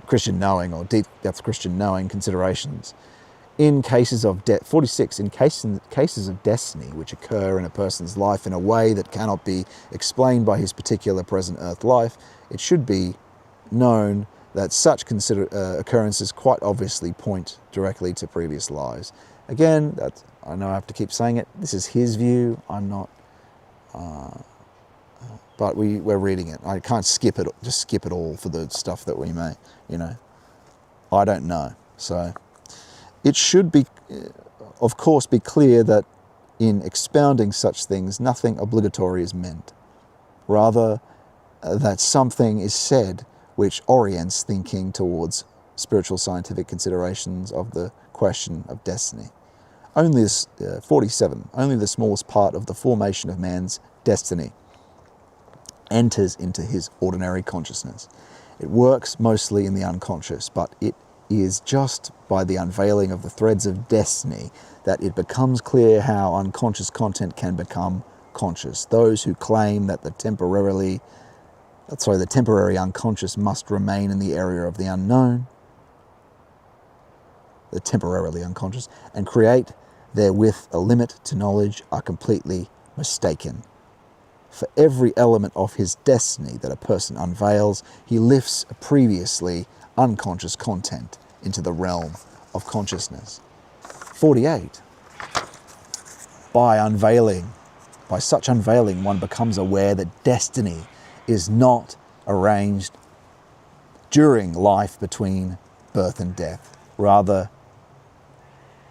Christian knowing, or deep depth Christian knowing considerations. In cases of 46, in cases of destiny which occur in a person's life in a way that cannot be explained by his particular present earth life, it should be known that such occurrences quite obviously point directly to previous lives. Again, I know I have to keep saying it, this is his view, I'm not, but we're reading it. I can't skip it, just skip it all for the stuff that we may, I don't know. So it should be, of course, be clear that in expounding such things, nothing obligatory is meant. Rather, that something is said which orients thinking towards spiritual scientific considerations of the question of destiny. Only this, 47, only the smallest part of the formation of man's destiny enters into his ordinary consciousness. It works mostly in the unconscious, but it is just by the unveiling of the threads of destiny that it becomes clear how unconscious content can become conscious. Those who claim that the temporary unconscious must remain in the area of the unknown, the temporarily unconscious, and create therewith a limit to knowledge are completely mistaken. For every element of his destiny that a person unveils, he lifts a previously unconscious content into the realm of consciousness. 48. By such unveiling, one becomes aware that destiny is not arranged during life between birth and death. Rather,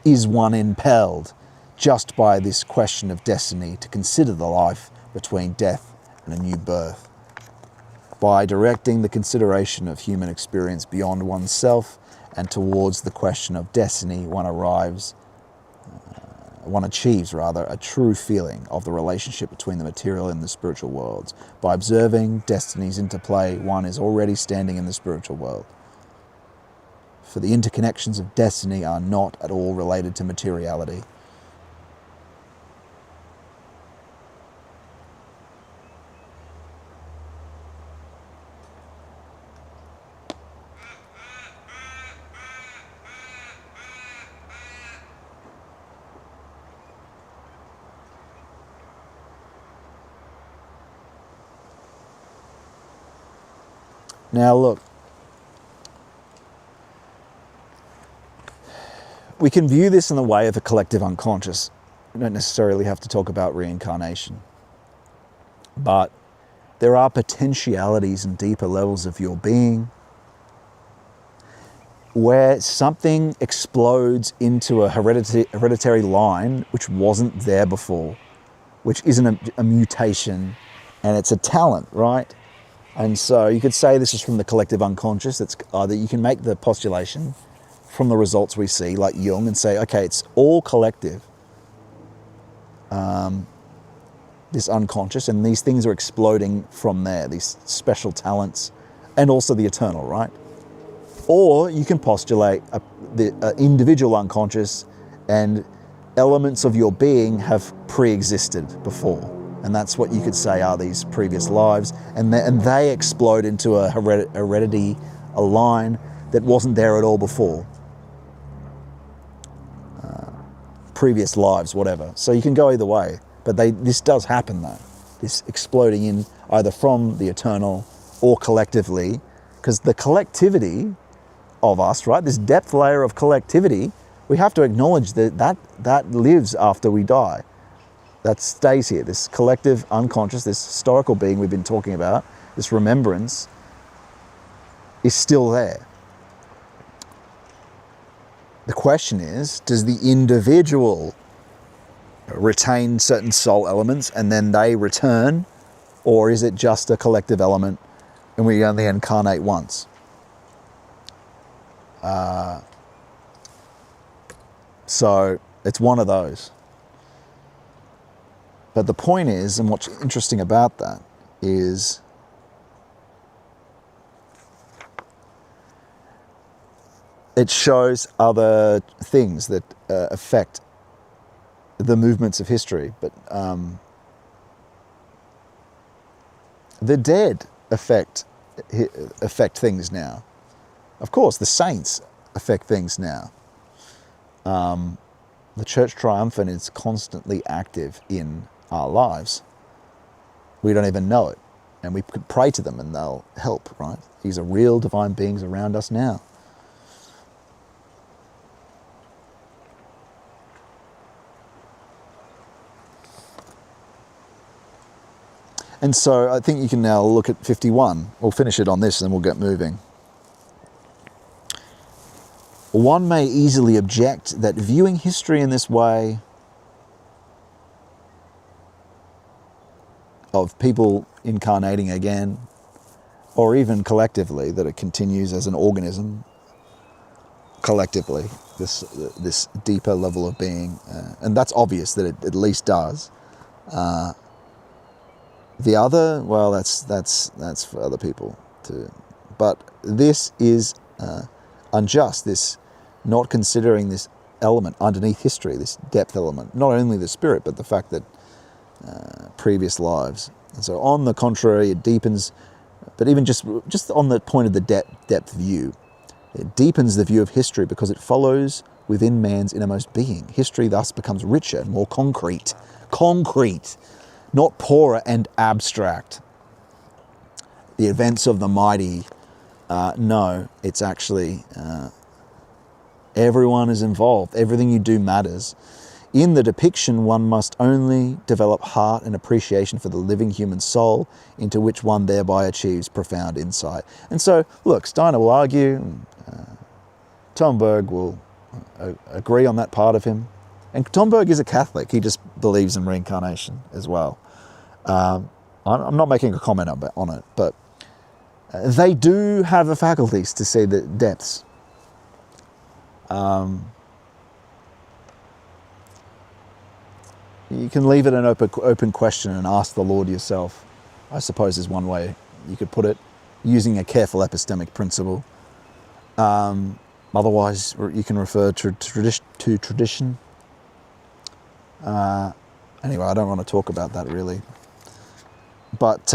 is one impelled just by this question of destiny to consider the life between death and a new birth. By directing the consideration of human experience beyond oneself and towards the question of destiny, one achieves a true feeling of the relationship between the material and the spiritual worlds. By observing destiny's interplay, one is already standing in the spiritual world. For the interconnections of destiny are not at all related to materiality. Now look, we can view this in the way of a collective unconscious. We don't necessarily have to talk about reincarnation. But there are potentialities and deeper levels of your being where something explodes into a hereditary line which wasn't there before, which isn't a mutation, and it's a talent, right? And so you could say this is from the collective unconscious. That's either you can make the postulation from the results we see, like Jung, and say, okay, it's all collective, this unconscious, and these things are exploding from there, these special talents, and also the eternal, right? Or you can postulate the individual unconscious, and elements of your being have pre-existed before. And that's what you could say are these previous lives, and they explode into a heredity, a line that wasn't there at all before. Previous lives, whatever. So you can go either way, but this does happen though. This exploding in either from the eternal or collectively, because the collectivity of us, right, this depth layer of collectivity, we have to acknowledge that lives after we die. That stays here, this collective unconscious, this historical being we've been talking about, this remembrance is still there. The question is, does the individual retain certain soul elements and then they return, or is it just a collective element and we only incarnate once? So it's one of those. But the point is, and what's interesting about that is it shows other things that affect the movements of history. But the dead affect things now. Of course, the saints affect things now. The Church Triumphant is constantly active in our lives. We don't even know it. And we could pray to them and they'll help, right? These are real divine beings around us now. And so I think you can now look at 51. We'll finish it on this and then we'll get moving. One may easily object that viewing history in this way of people incarnating again, or even collectively, that it continues as an organism collectively, this deeper level of being, and that's obvious that it at least does. The other, well, that's for other people to, but this is unjust. This not considering this element underneath history, this depth element, not only the spirit, but the fact that previous lives. And so on the contrary, it deepens, but even just on the point of the depth view, it deepens the view of history because it follows within man's innermost being. History thus becomes richer, more concrete, not poorer and abstract. The events of the mighty, no, it's actually everyone is involved. Everything you do matters. In the depiction, one must only develop heart and appreciation for the living human soul, into which one thereby achieves profound insight. And so, look, Steiner will argue, Tom Berg will agree on that part of him. And Tom Berg is a Catholic. He just believes in reincarnation as well. I'm not making a comment on it, but they do have the faculties to see the depths. You can leave it an open question and ask the Lord yourself, I suppose is one way you could put it, using a careful epistemic principle. Otherwise, you can refer to tradition. Anyway, I don't want to talk about that really. But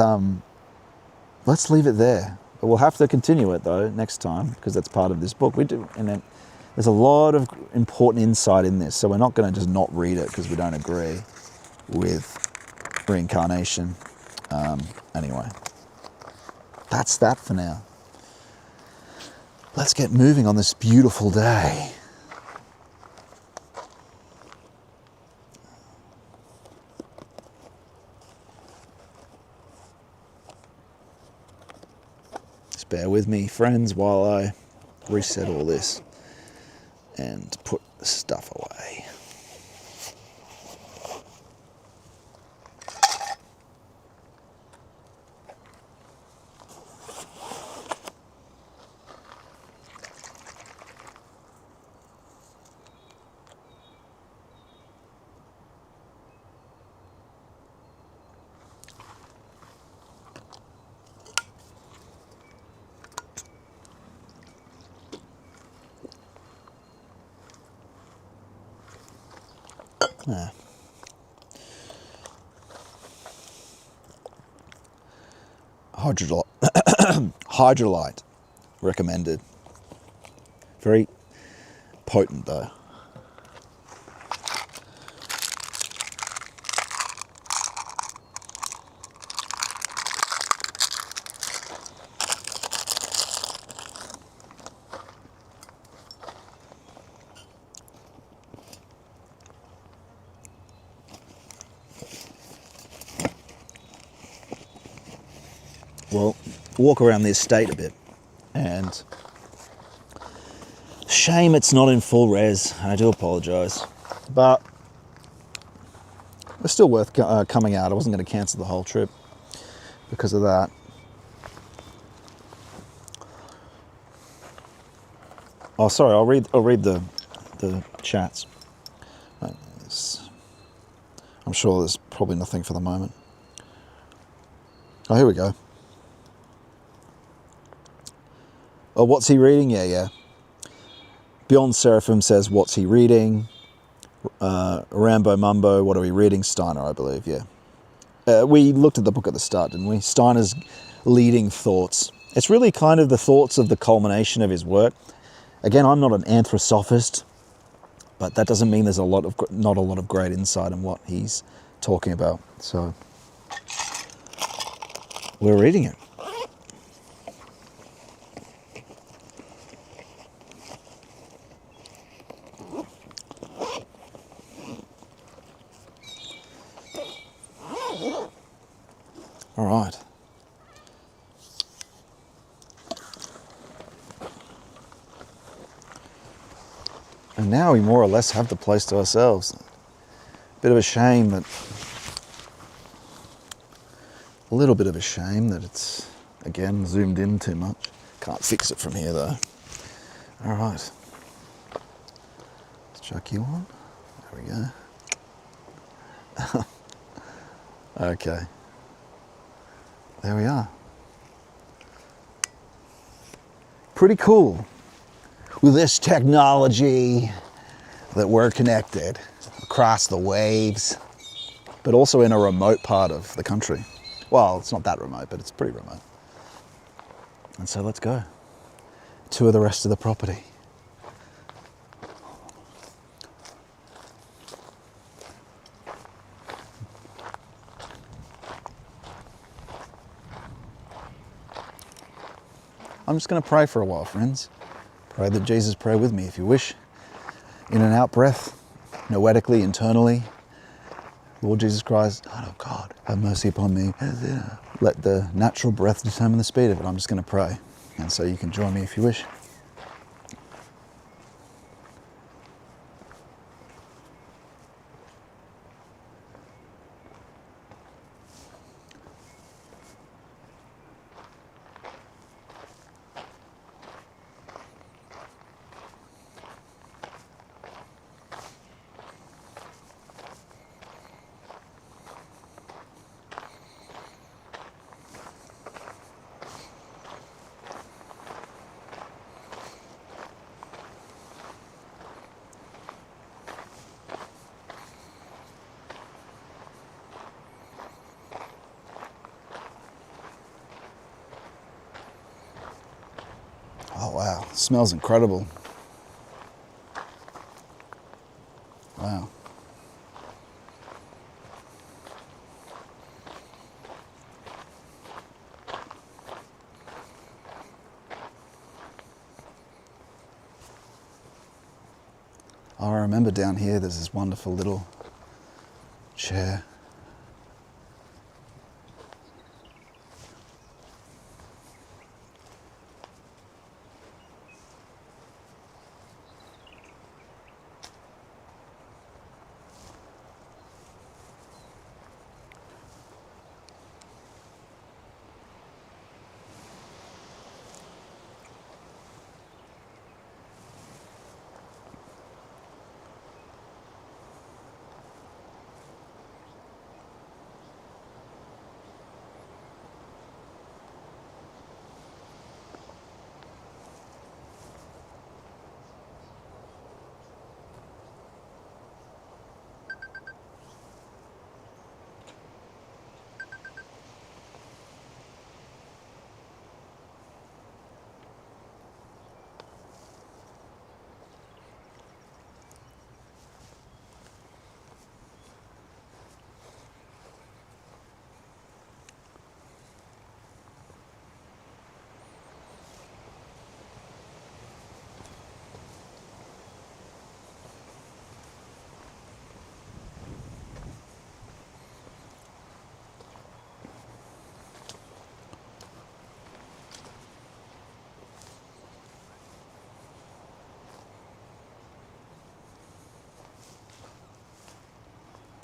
let's leave it there. But we'll have to continue it though next time, because that's part of this book. We do, and there's a lot of important insight in this, so we're not going to just not read it because we don't agree with reincarnation. Anyway, that's that for now. Let's get moving on this beautiful day. Just bear with me, friends, while I reset all this and put the stuff away. Hydrolite recommended. Very potent though. Well, walk around the estate a bit, and shame it's not in full res. I do apologise, but it's still worth coming out. I wasn't going to cancel the whole trip because of that. Oh, sorry. I'll read the chats. I'm sure there's probably nothing for the moment. Oh, here we go. Oh, what's he reading? Yeah. Beyond Seraphim says, what's he reading? Rambo Mumbo, what are we reading? Steiner, I believe, yeah. We looked at the book at the start, didn't we? Steiner's leading thoughts. It's really kind of the thoughts of the culmination of his work. Again, I'm not an anthrosophist, but that doesn't mean there's not a lot of great insight in what he's talking about. So we're reading it. All right. And now we more or less have the place to ourselves. A little bit of a shame that it's, again, zoomed in too much. Can't fix it from here though. All right. Let's chuck you on. There we go. Okay. There we are. Pretty cool. With this technology that we're connected across the waves, but also in a remote part of the country. Well, it's not that remote, but it's pretty remote. And so let's go. Tour the rest of the property. I'm just going to pray for a while, friends. Pray that Jesus pray with me if you wish. In and out breath, noetically, internally. Lord Jesus Christ, oh God, have mercy upon me. Let the natural breath determine the speed of it. I'm just going to pray. And so you can join me if you wish. Oh wow, it smells incredible. Wow. Oh, I remember down here there's this wonderful little chair.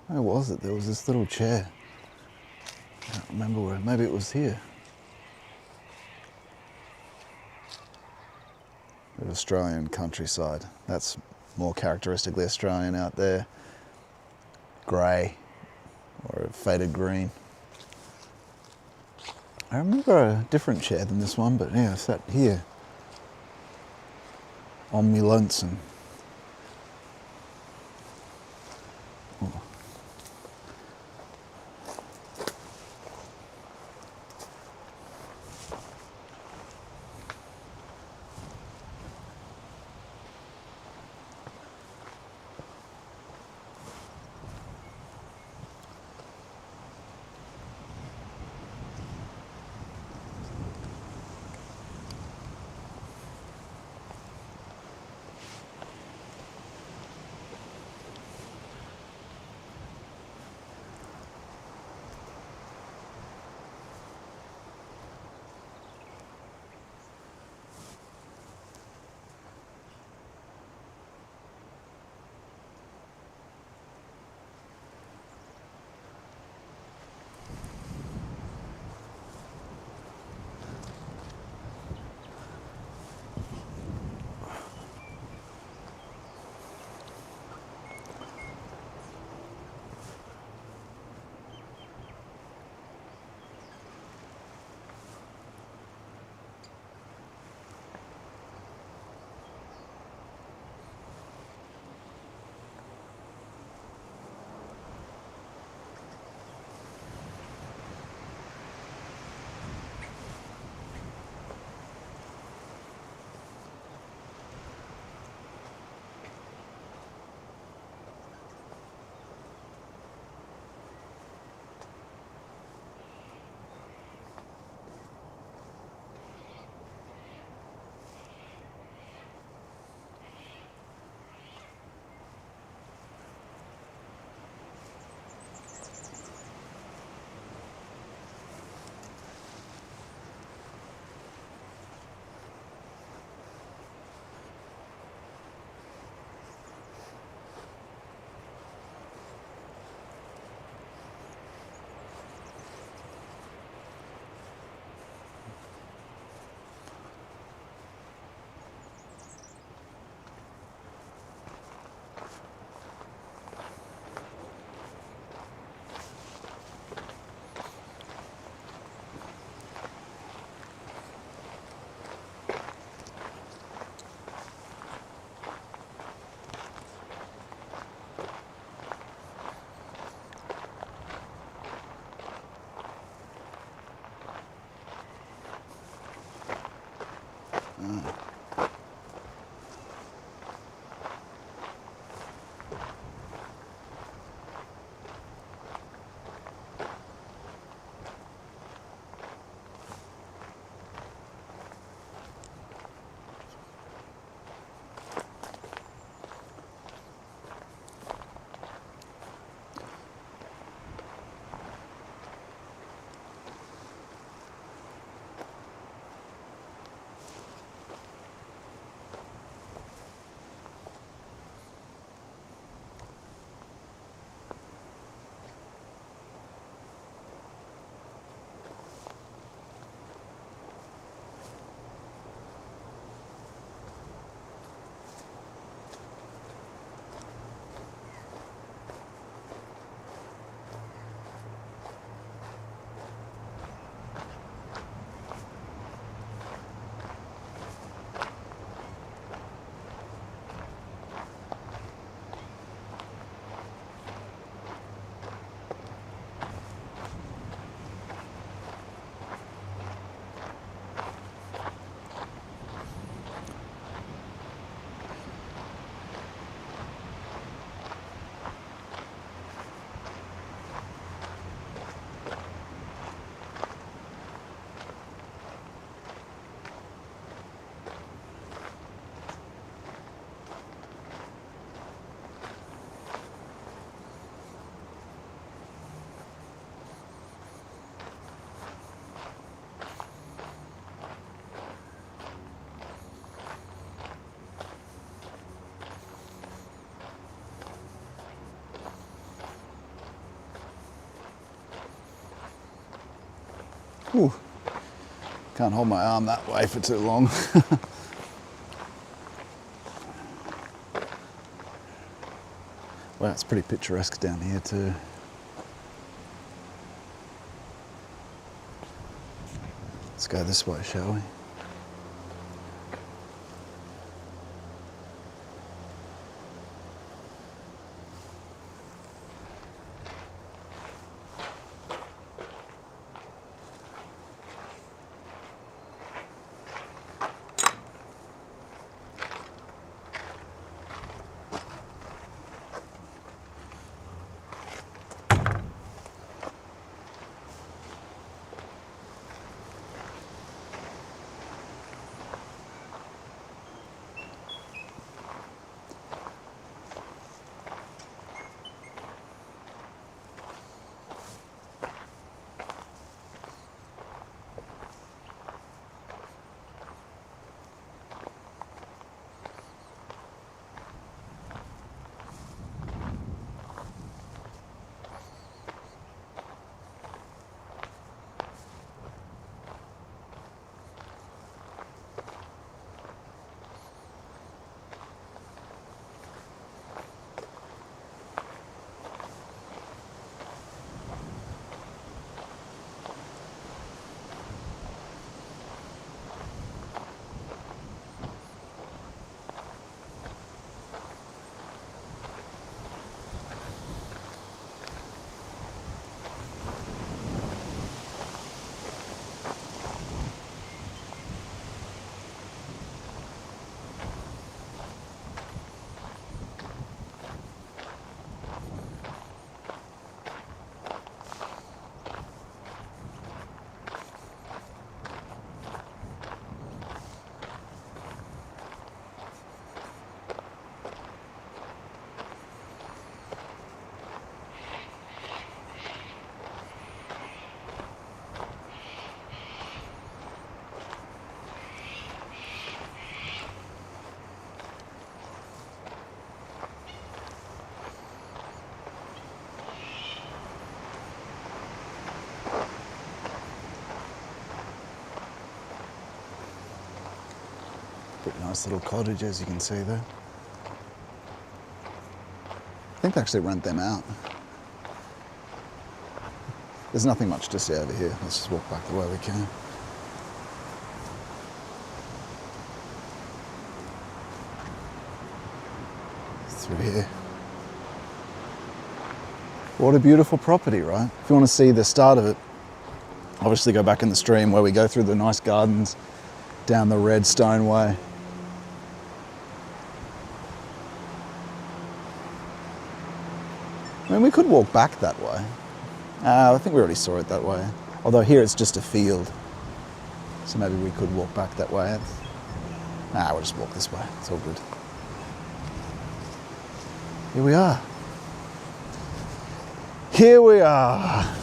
Where was it? There was this little chair. I don't remember where. Maybe it was here. The Australian countryside. That's more characteristically Australian out there. grey or a faded green. I remember a different chair than this one, but yeah, I sat here on me lonesome. Whew. Can't hold my arm that way for too long. Wow, it's pretty picturesque down here too. Let's go this way, shall we? Pretty nice little cottage, as you can see there. I think they actually rent them out. There's nothing much to see over here. Let's just walk back the way we can. Through here. What a beautiful property, right? If you want to see the start of it, obviously go back in the stream where we go through the nice gardens down the red stone way. I mean, we could walk back that way. I think we already saw it that way. Although here it's just a field. So maybe we could walk back that way. We'll just walk this way. It's all good. Here we are. Here we are.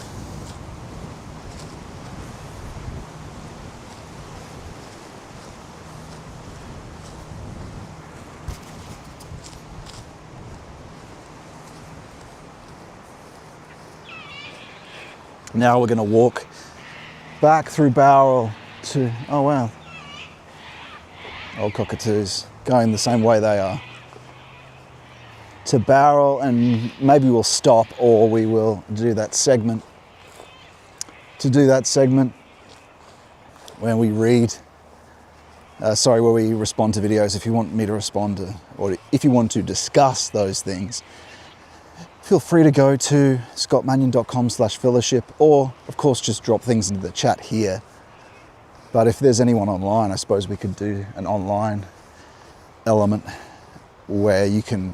Now we're going to walk back through Bowral to, oh wow, old cockatoos, going the same way they are, to Bowral, and maybe we'll stop or we will do that segment. To do that segment when we read, where we respond to videos, if you want me to respond to, or if you want to discuss those things, feel free to go to scottmannion.com/fellowship, or of course just drop things into the chat here. But if there's anyone online, I suppose we could do an online element where you can,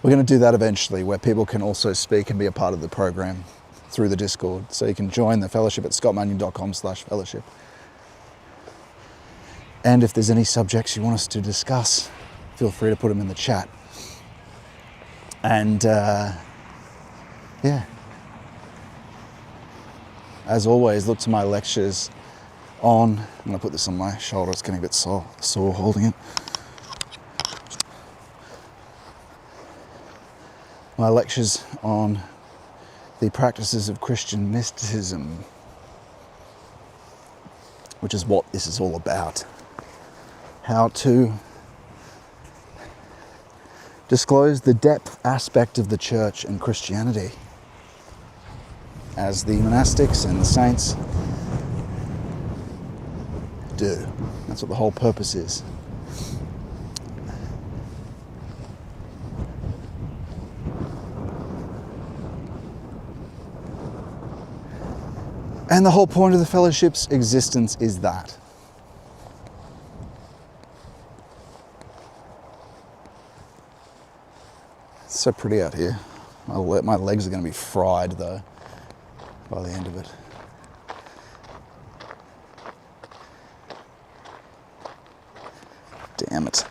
we're going to do that eventually, where people can also speak and be a part of the program through the Discord. So you can join the fellowship at scottmannion.com/fellowship. And if there's any subjects you want us to discuss, feel free to put them in the chat. And yeah, as always, look to my lectures on, I'm going to put this on my shoulder, it's getting a bit sore holding it. My lectures on the practices of Christian mysticism, which is what this is all about. How to disclose the depth aspect of the church and Christianity, as the monastics and the saints do. That's what the whole purpose is. And the whole point of the fellowship's existence is that. It's so pretty out here. My legs are going to be fried though by the end of it. Damn it.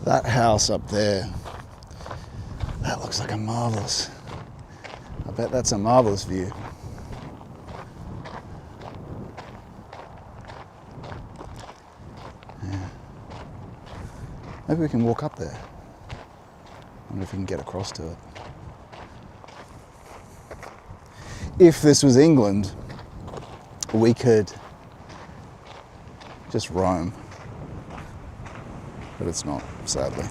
That house up there, that looks like a marvellous, I bet that's a marvellous view. Yeah. Maybe we can walk up there. I wonder if we can get across to it. If this was England, we could just roam. But it's not, sadly.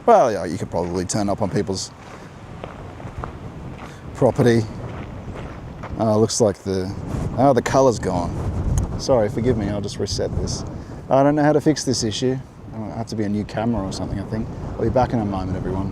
Well, yeah, you could probably turn up on people's property. Looks like the colour's gone. Sorry, forgive me, I'll just reset this. I don't know how to fix this issue. It'll have to be a new camera or something, I think. I'll be back in a moment, everyone.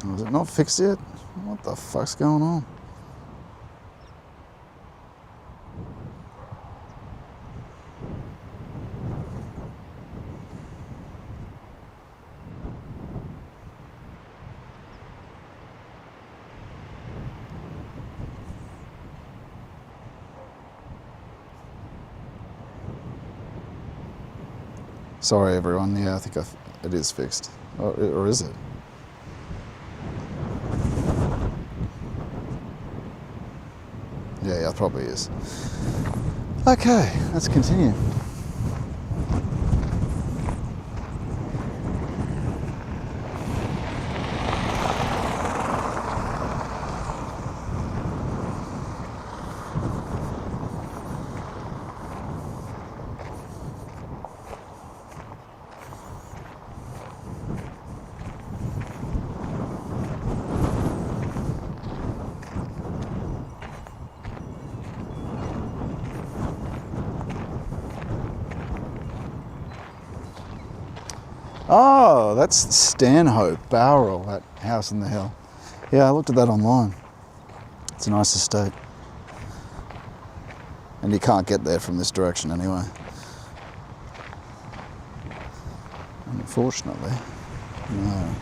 Was it not fixed yet? What the fuck's going on? Sorry everyone, yeah, I think it is fixed. Or is it? Yeah, it probably is. Okay, let's continue. Oh, that's Stanhope, Bowral, that house in the hill. Yeah, I looked at that online. It's a nice estate. And you can't get there from this direction anyway. Unfortunately, no.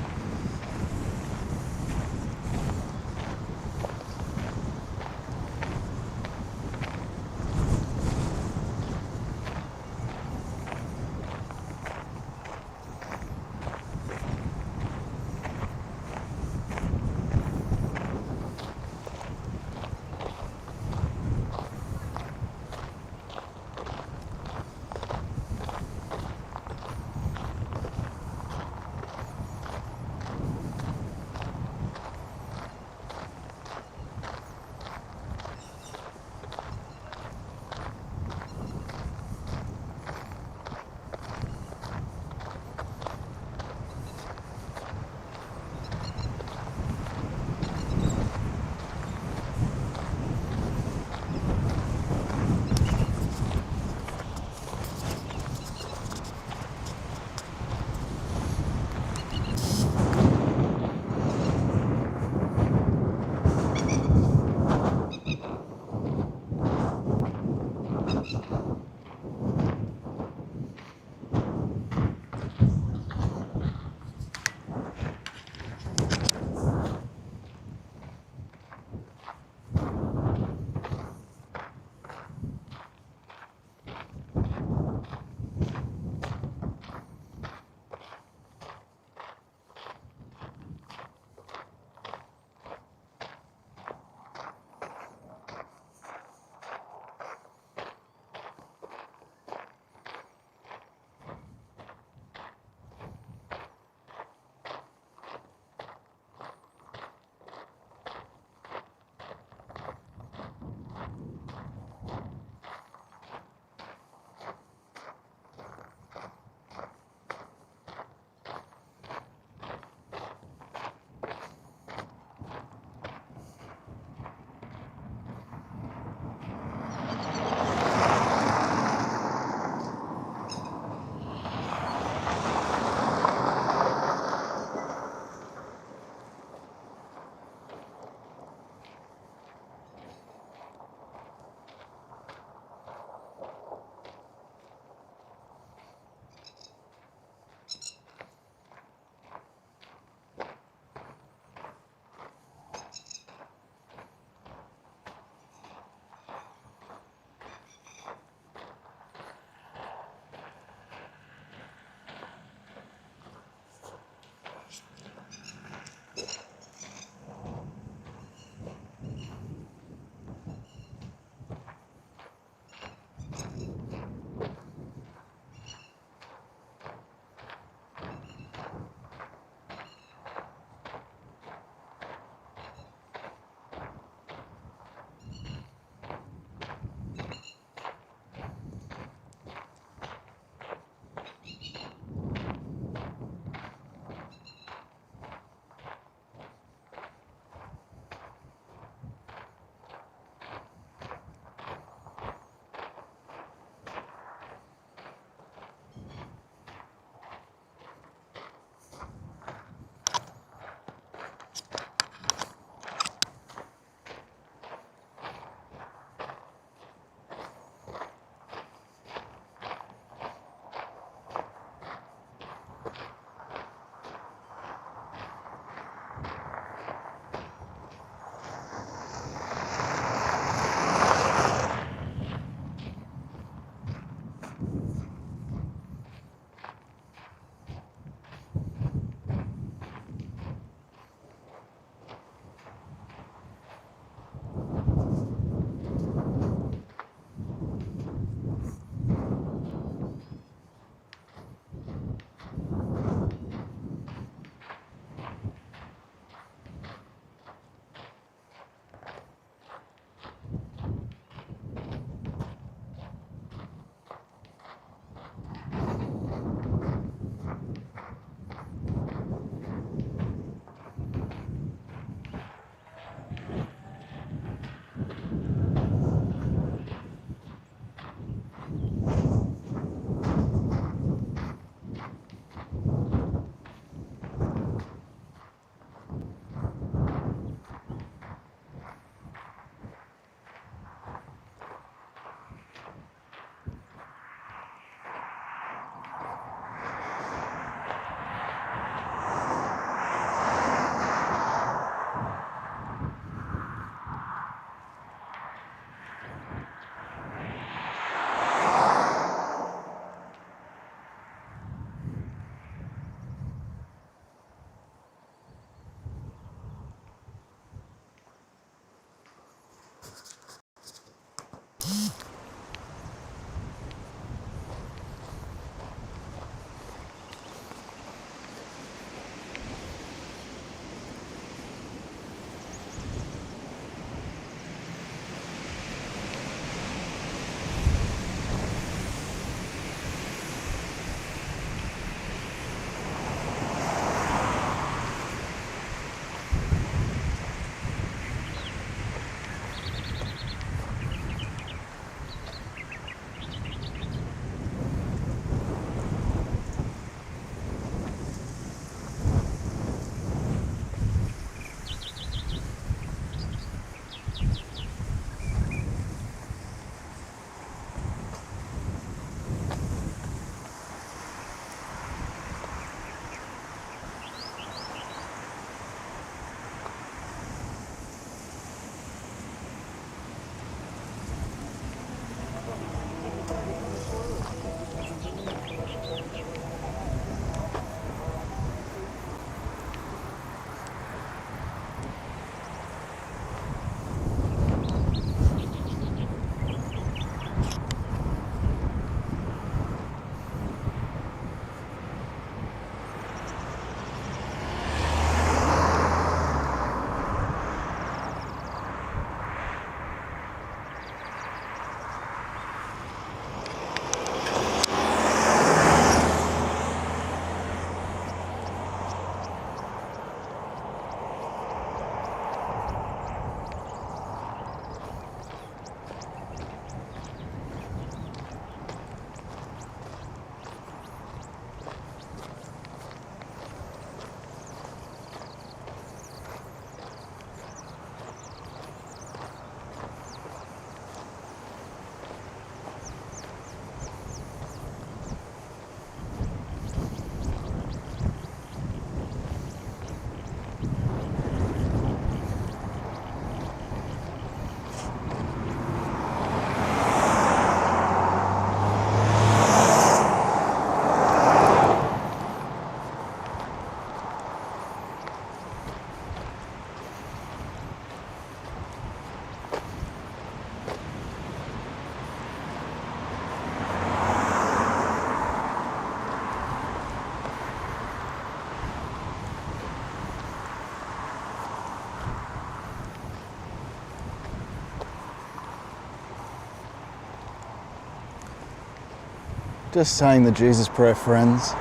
Just saying the Jesus prayer, friends.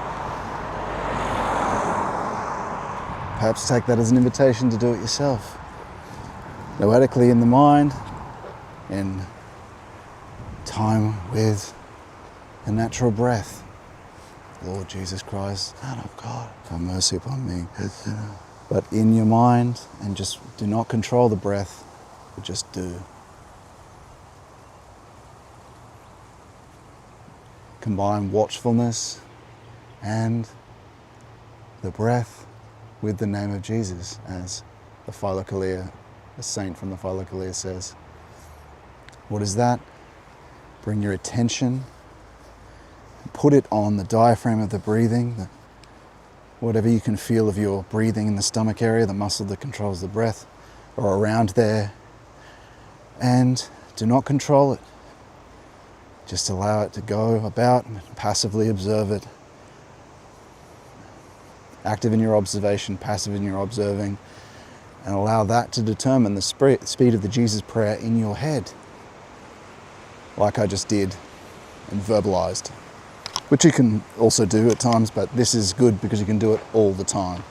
Perhaps take that as an invitation to do it yourself. Noetically in the mind, in time with the natural breath. Lord Jesus Christ, Son of God, have mercy upon me. But in your mind, and just do not control the breath, but just do. Combine watchfulness and the breath with the name of Jesus, as the Philokalia, a saint from the Philokalia says. What is that? Bring your attention, put it on the diaphragm of the breathing, whatever you can feel of your breathing in the stomach area, the muscle that controls the breath, or around there, and do not control it. Just allow it to go about, passively observe it. Active in your observation, passive in your observing, and allow that to determine the speed of the Jesus prayer in your head, like I just did and verbalized, which you can also do at times, but this is good because you can do it all the time.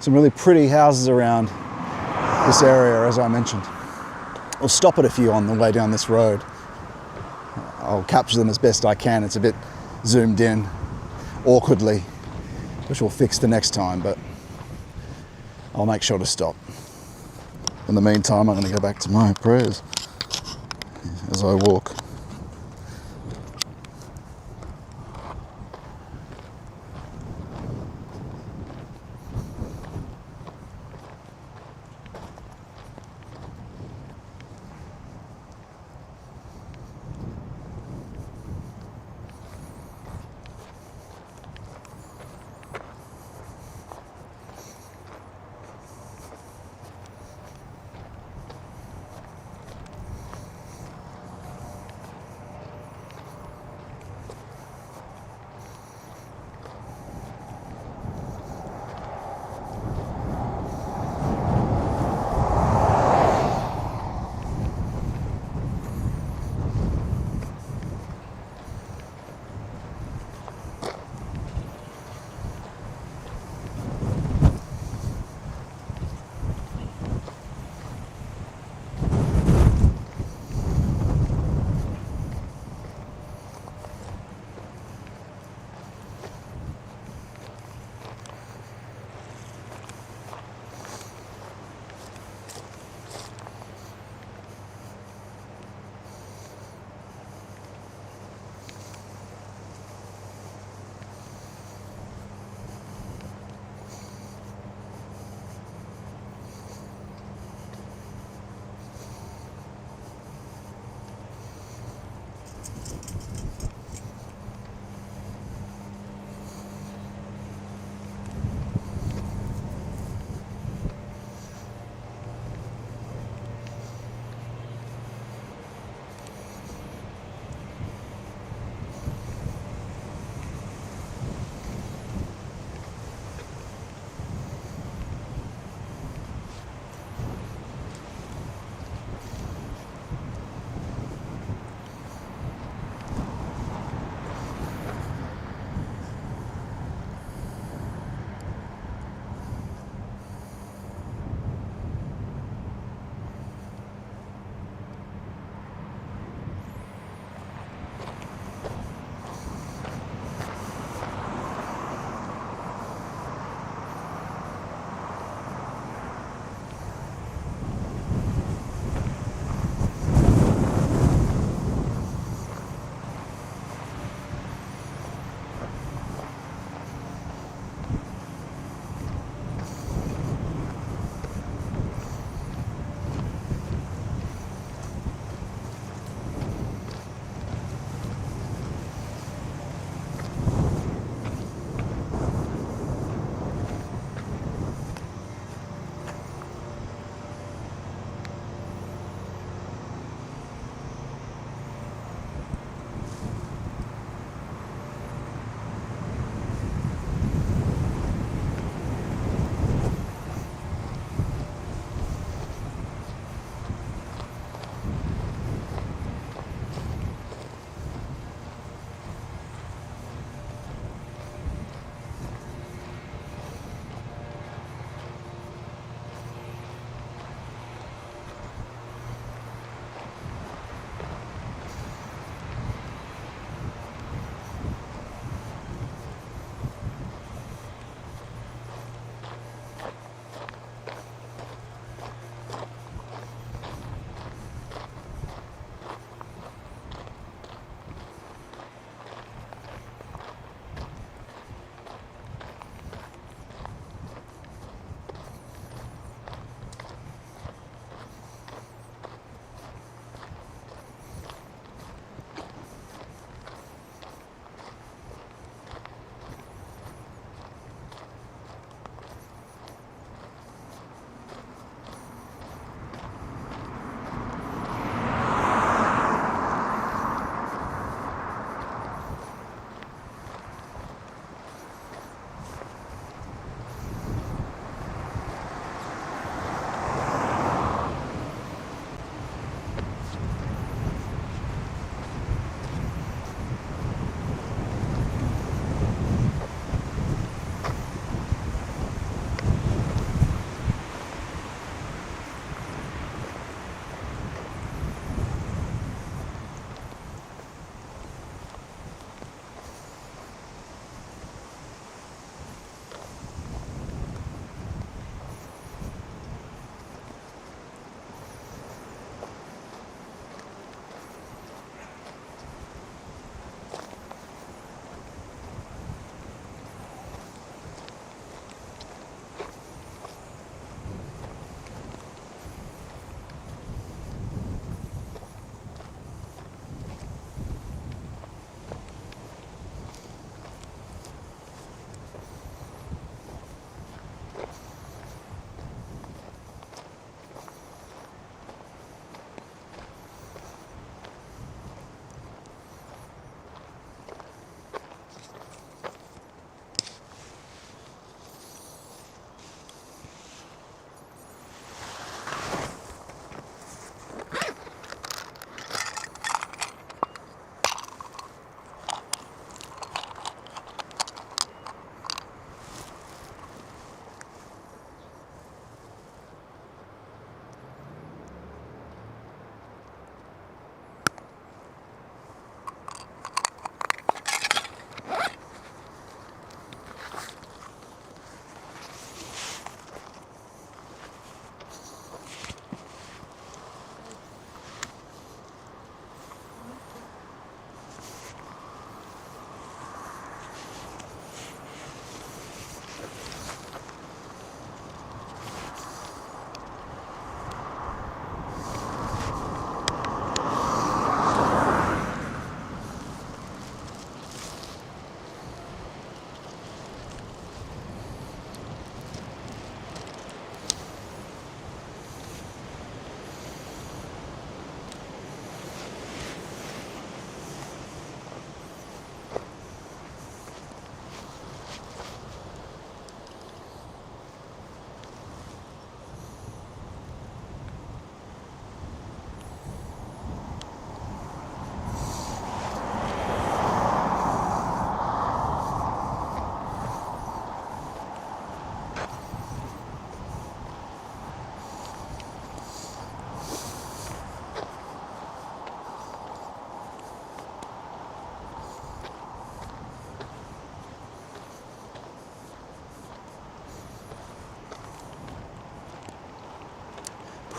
Some really pretty houses around this area, as I mentioned. We'll stop at a few on the way down this road. I'll capture them as best I can. It's a bit zoomed in awkwardly, which we'll fix the next time, but I'll make sure to stop. In the meantime, I'm going to go back to my prayers as I walk.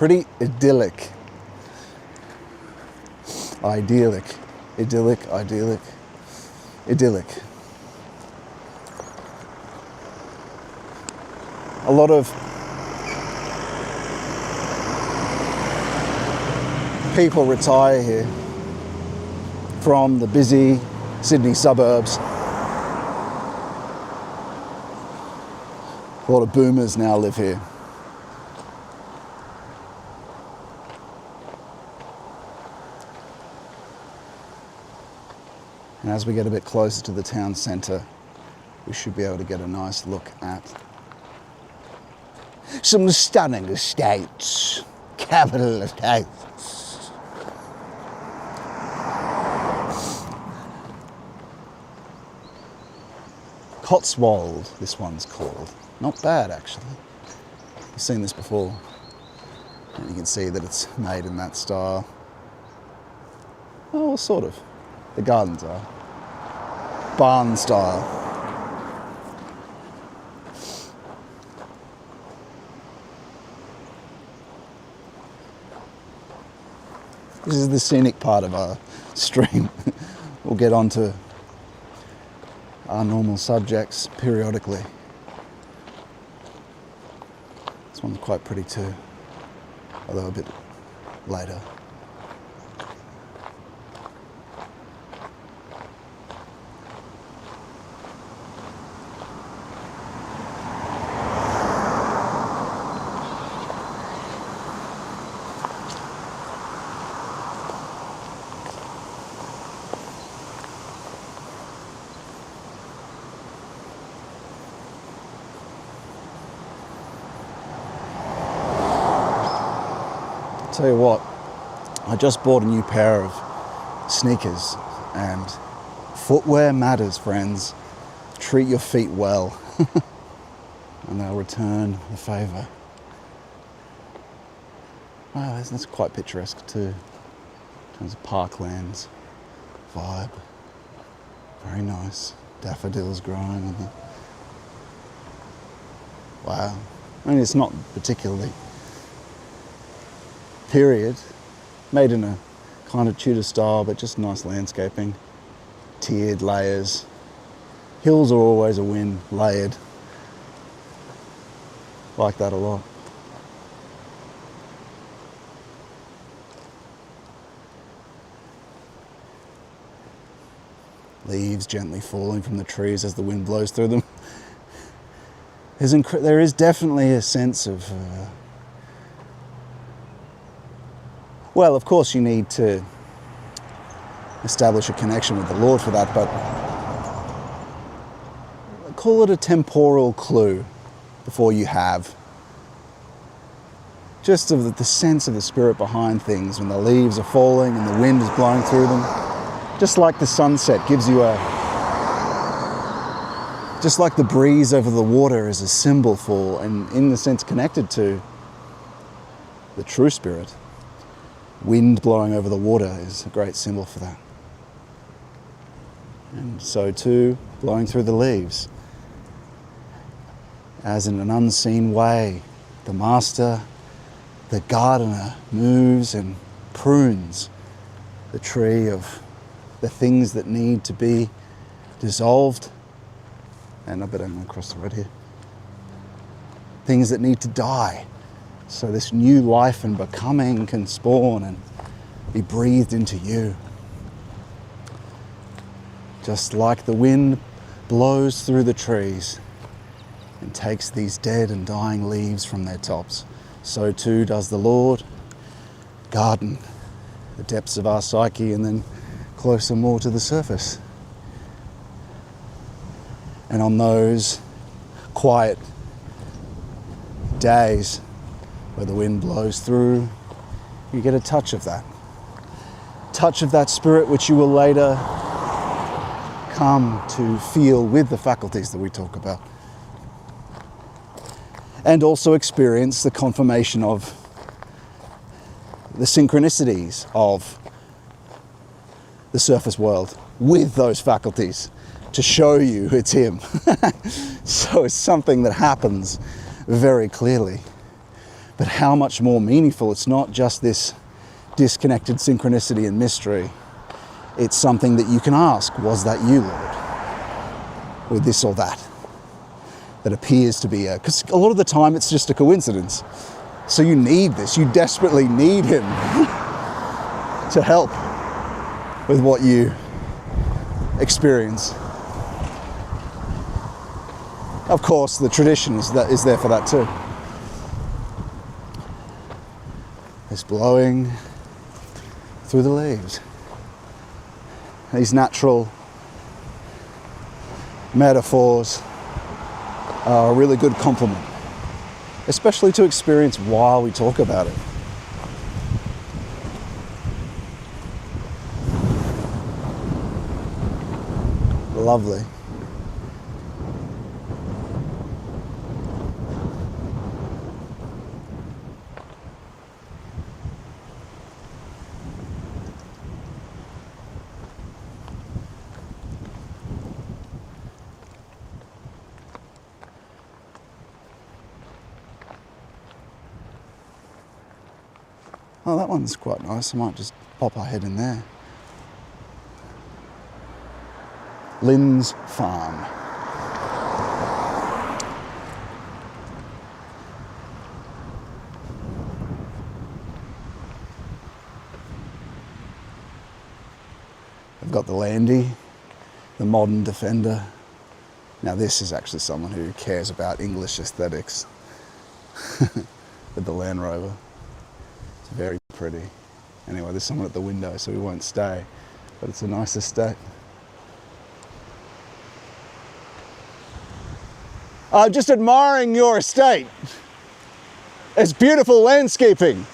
pretty idyllic. Idyllic. Idyllic, idyllic, idyllic. A lot of people retire here from the busy Sydney suburbs. A lot of boomers now live here. And as we get a bit closer to the town centre, we should be able to get a nice look at some stunning estates, capital estates. Cotswold, this one's called. Not bad, actually. I've seen this before. And you can see that it's made in that style. Oh, well, sort of. The gardens are. Barn style. This is the scenic part of our stream. We'll get on to our normal subjects periodically. This one's quite pretty too, although a bit later. Tell you what, I just bought a new pair of sneakers, and footwear matters, friends. Treat your feet well and they'll return the favour. Wow, that's quite picturesque too, in terms of parklands vibe. Very nice. Daffodils growing on the... Wow. I mean, it's not particularly period, made in a kind of Tudor style, but just nice landscaping, tiered layers. Hills are always a win, layered. Like that a lot. Leaves gently falling from the trees as the wind blows through them. There is definitely a sense of well, of course you need to establish a connection with the Lord for that, but call it a temporal clue before you have. Just of the sense of the spirit behind things when the leaves are falling and the wind is blowing through them. Just like the sunset gives you just like the breeze over the water is a symbol for, and in the sense connected to, the true spirit. Wind blowing over the water is a great symbol for that. And so too, blowing through the leaves. As in an unseen way, the master, the gardener, moves and prunes the tree of the things that need to be dissolved. And I better go across the road here. Things that need to die, so this new life and becoming can spawn and be breathed into you. Just like the wind blows through the trees and takes these dead and dying leaves from their tops, so too does the Lord garden the depths of our psyche and then closer more to the surface. And on those quiet days where the wind blows through, you get a touch of that. Touch of that spirit which you will later come to feel with the faculties that we talk about. And also experience the confirmation of the synchronicities of the surface world with those faculties to show you it's him. So it's something that happens very clearly. but how much more meaningful. It's not just this disconnected synchronicity and mystery. It's something that you can ask, was that you, Lord? With this or that appears to be because a lot of the time it's just a coincidence. So you need this, you desperately need him to help with what you experience. Of course, the tradition is there for that too. It's blowing through the leaves. These natural metaphors are a really good complement, especially to experience while we talk about it. Lovely. Oh, that one's quite nice. I might just pop our head in there. Lynn's Farm. I've got the Landy, the modern Defender. Now this is actually someone who cares about English aesthetics with the Land Rover. It's very pretty. Anyway, there's someone at the window, so we won't stay, but it's a nice estate. I'm just admiring your estate. It's beautiful landscaping.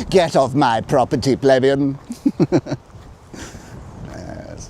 Get off my property, plebeian. Yes.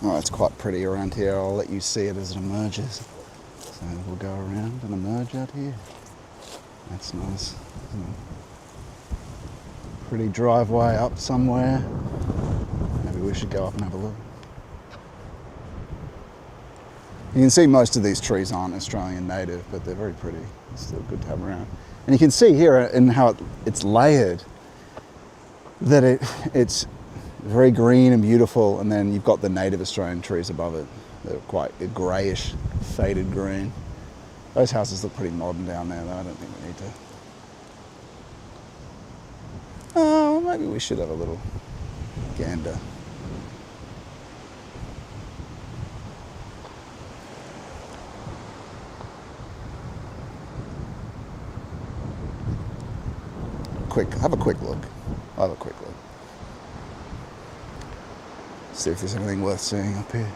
Oh, it's quite pretty around here. I'll let you see it as it emerges. So we'll go around and emerge out here. That's nice. Pretty driveway up somewhere. Maybe we should go up and have a look. You can see most of these trees aren't Australian native, but they're very pretty. It's still good to have around. And you can see here in how it's layered, that it's very green and beautiful, and then you've got the native Australian trees above it. They're quite a greyish, faded green. Those houses look pretty modern down there, though. I don't think we need to maybe we should have a little gander. Have a quick look. I'll have a quick look. See if there's anything worth seeing up here.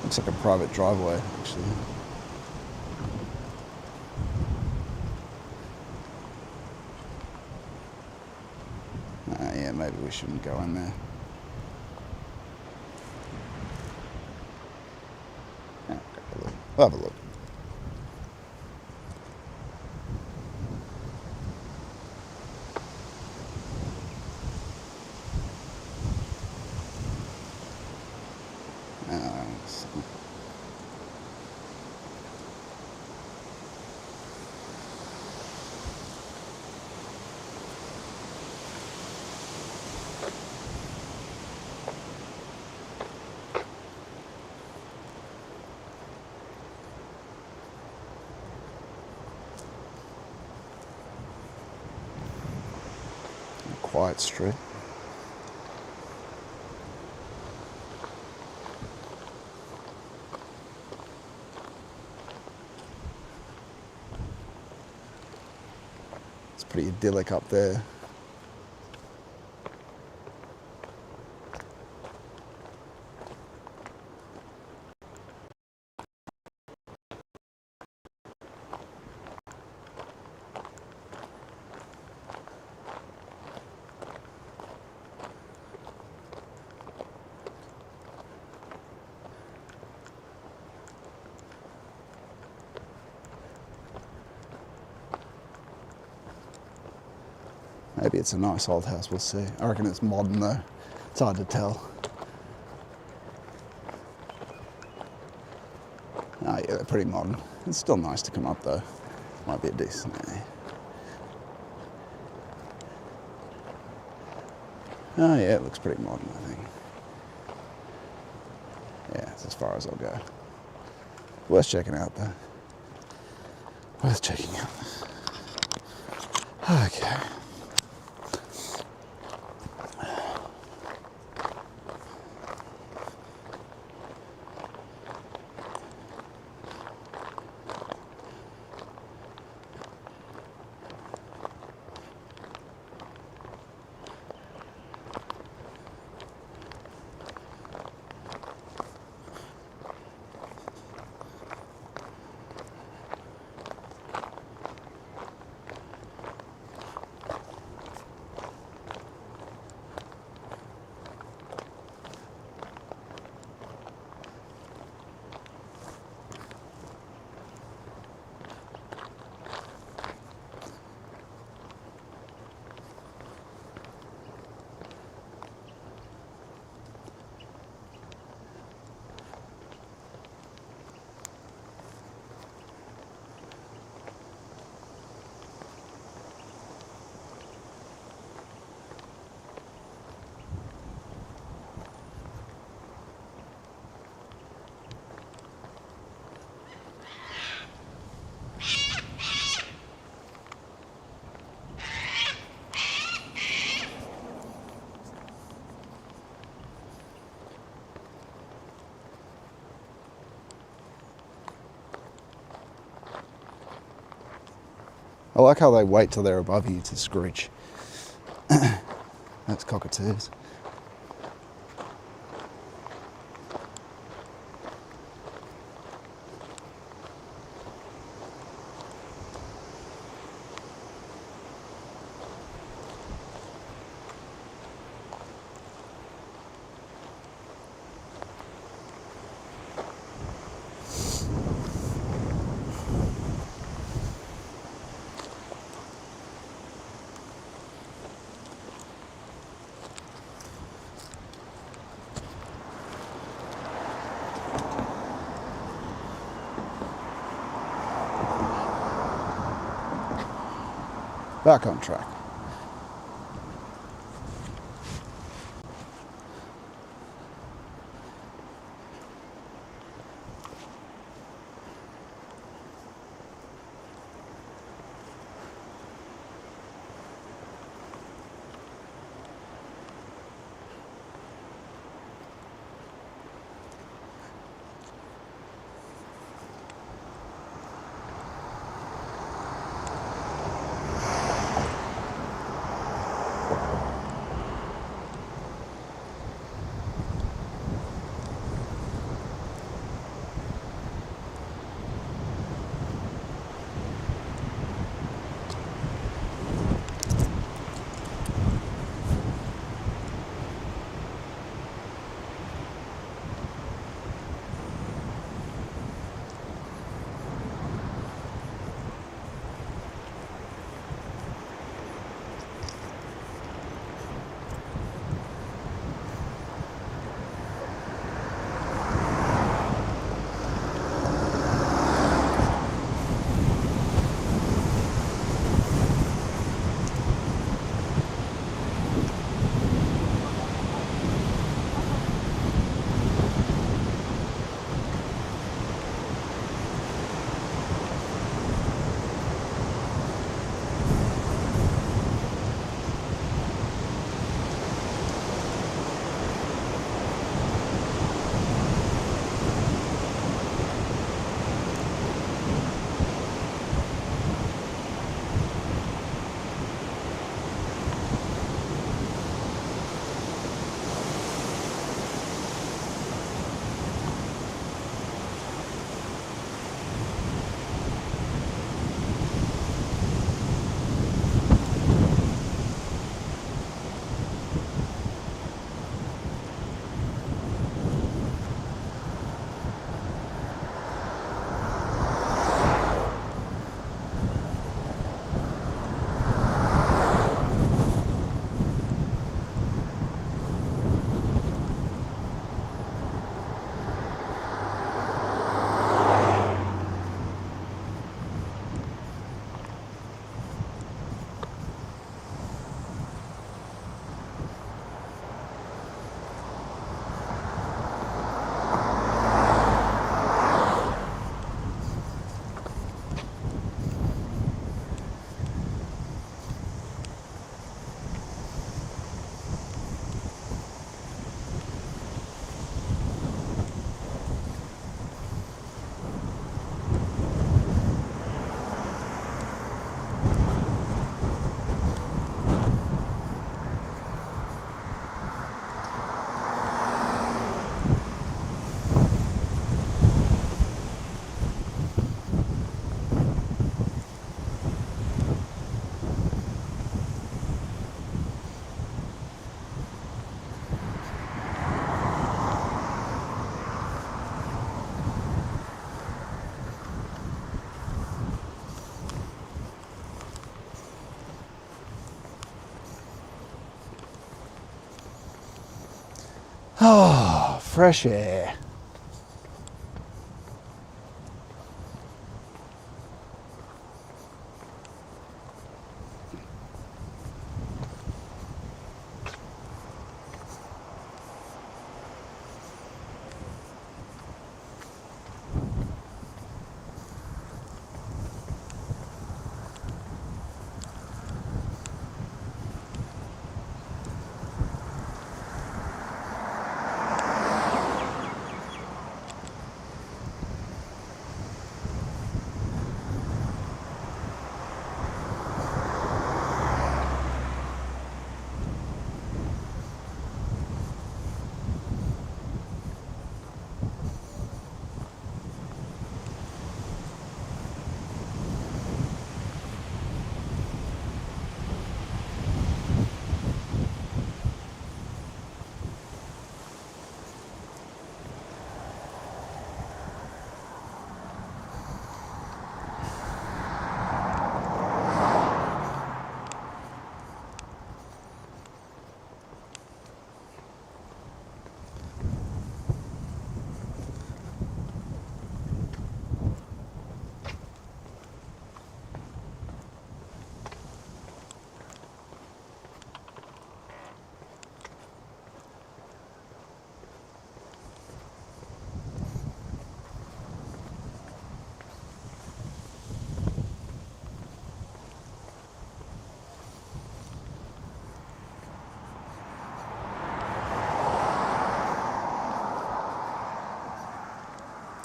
Looks like a private driveway, actually. Yeah, maybe we shouldn't go in there. Yeah, we'll have a look. Quiet street. It's pretty idyllic up there. Maybe it's a nice old house, we'll see. I reckon it's modern though. It's hard to tell. Oh yeah, they're pretty modern. It's still nice to come up though. Might be a decent area. Oh yeah, it looks pretty modern, I think. Yeah, it's as far as I'll go. Worth checking out though. Worth checking out. Okay. I like how they wait till they're above you to screech. That's cockatoos. Back on track. Oh, fresh air.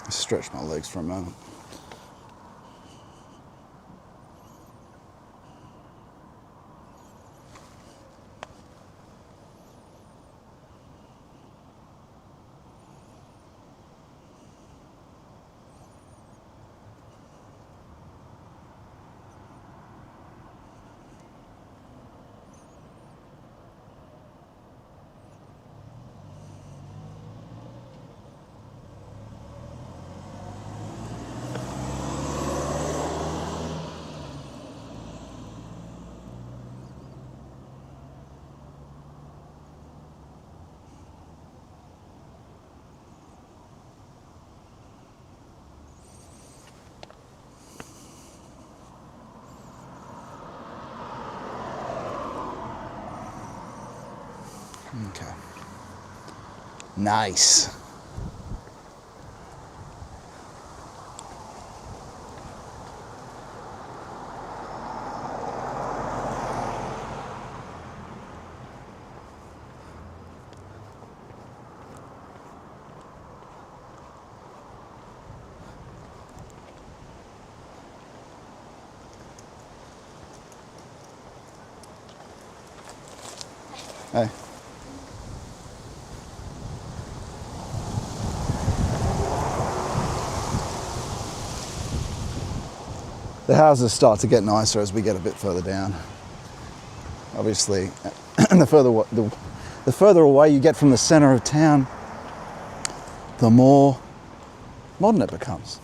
Stretch my legs for a moment. Okay. Nice. Hey. The houses start to get nicer as we get a bit further down. Obviously, the further away you get from the center of town, the more modern it becomes.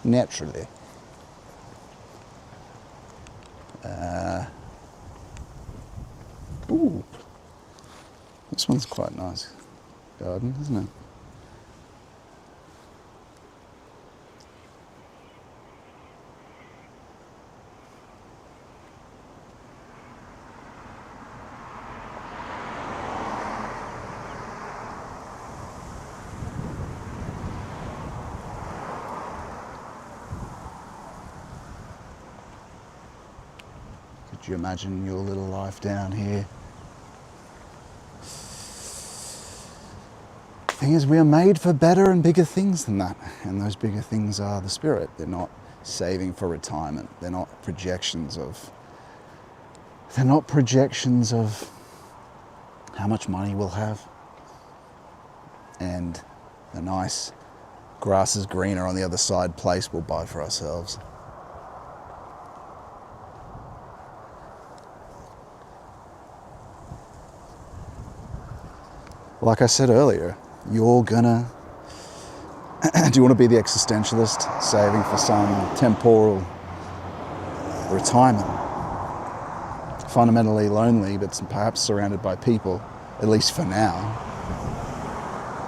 Naturally. Ooh, this one's quite nice garden, isn't it? Could you imagine your little life down here? The thing is, we are made for better and bigger things than that, and those bigger things are the spirit. They're not saving for retirement. They're not projections of how much money we'll have and the nice grass is greener on the other side place we'll buy for ourselves. Like I said earlier, you're gonna... Do you want to be the existentialist, saving for some temporal retirement? Fundamentally lonely, but perhaps surrounded by people, at least for now.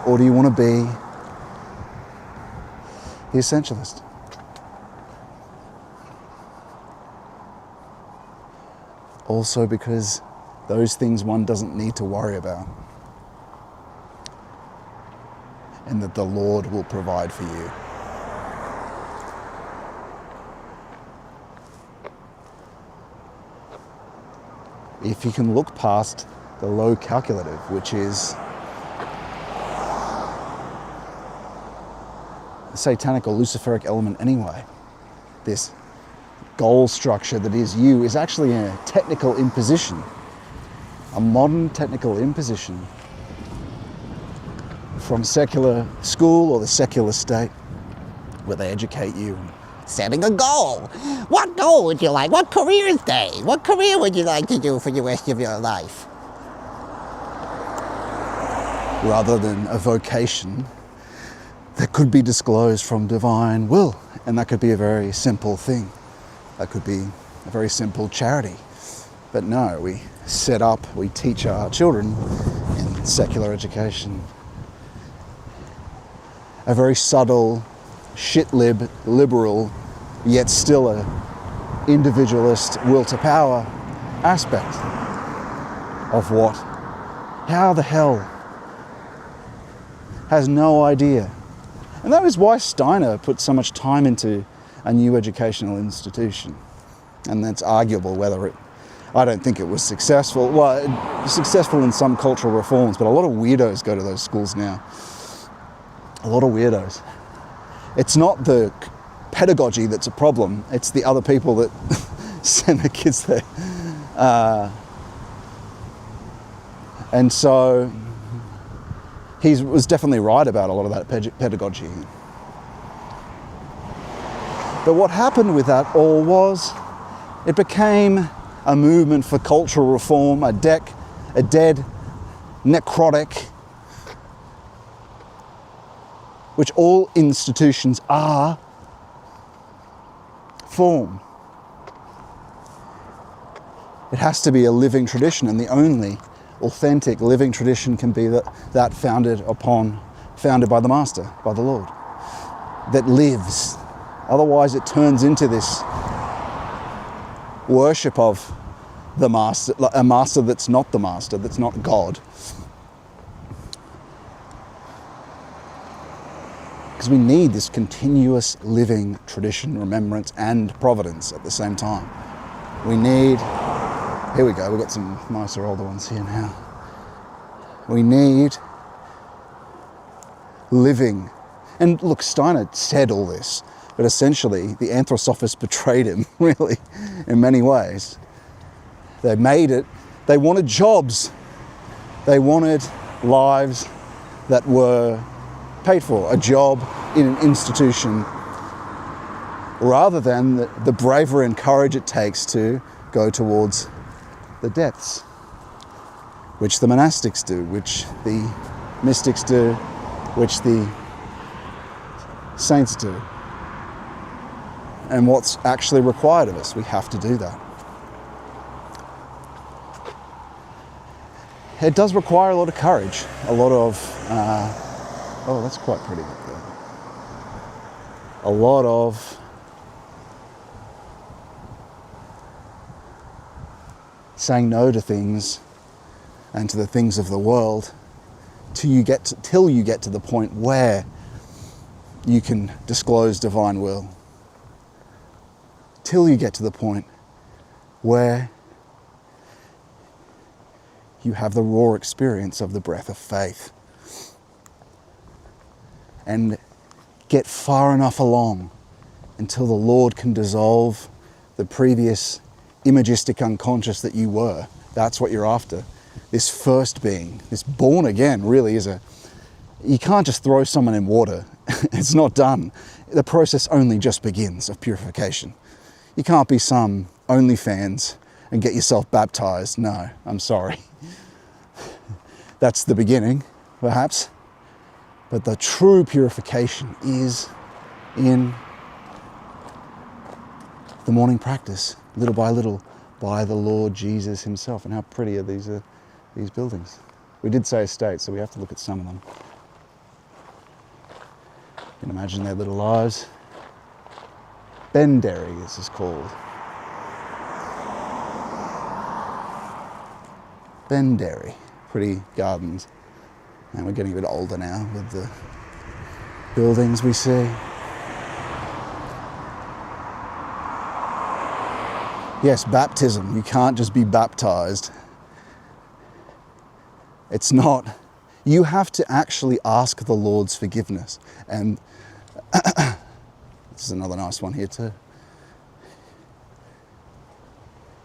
Or do you want to be the essentialist? Also because those things one doesn't need to worry about, and that the Lord will provide for you. If you can look past the low calculative, which is the satanic or luciferic element anyway, this goal structure that is you is actually a technical imposition, a modern technical imposition from secular school or the secular state, where they educate you setting a goal. What goal would you like? What career is day? What career would you like to do for the rest of your life? Rather than a vocation that could be disclosed from divine will. And that could be a very simple thing. That could be a very simple charity. But no, we teach our children in secular education a very subtle, shit-lib, liberal, yet still a individualist will to power aspect of what, how the hell, has no idea. And that is why Steiner put so much time into a new educational institution. And that's arguable whether I don't think it was successful. Well, it was successful in some cultural reforms, but a lot of weirdos go to those schools now. A lot of weirdos. It's not the pedagogy that's a problem, it's the other people that send the kids there. And so he was definitely right about a lot of that pedagogy. But what happened with that all was it became a movement for cultural reform, a dead, necrotic, which all institutions are, form. It has to be a living tradition, and the only authentic living tradition can be that founded by the Master, by the Lord, that lives. Otherwise it turns into this worship of the Master, a Master that's not the Master, that's not God. Because we need this continuous living tradition, remembrance, and providence at the same time. We need, here we go, we've got some nicer older ones here now. We need living. And look, Steiner said all this, but essentially the anthroposophists betrayed him, really, in many ways. They made it, they wanted jobs. They wanted lives that were paid for, a job in an institution, rather than the bravery and courage it takes to go towards the depths, which the monastics do, which the mystics do, which the saints do. And what's actually required of us, we have to do that. It does require a lot of courage, a lot of oh, that's quite pretty up there. A lot of saying no to things and to the things of the world till you get to the point where you can disclose divine will. Till you get to the point where you have the raw experience of the breath of faith. And get far enough along until the Lord can dissolve the previous imagistic unconscious that you were. That's what you're after. This first being, this born again, really is you can't just throw someone in water. It's not done. The process only just begins of purification. You can't be some OnlyFans and get yourself baptized. No, I'm sorry. That's the beginning, perhaps. But the true purification is in the morning practice, little by little, by the Lord Jesus himself. And how pretty are these buildings. We did say estate, so we have to look at some of them. You can imagine their little lives. Benderry, this is called. Benderry, pretty gardens. And we're getting a bit older now with the buildings we see. Yes, baptism. You can't just be baptized. It's not. You have to actually ask the Lord's forgiveness. And this is another nice one here too.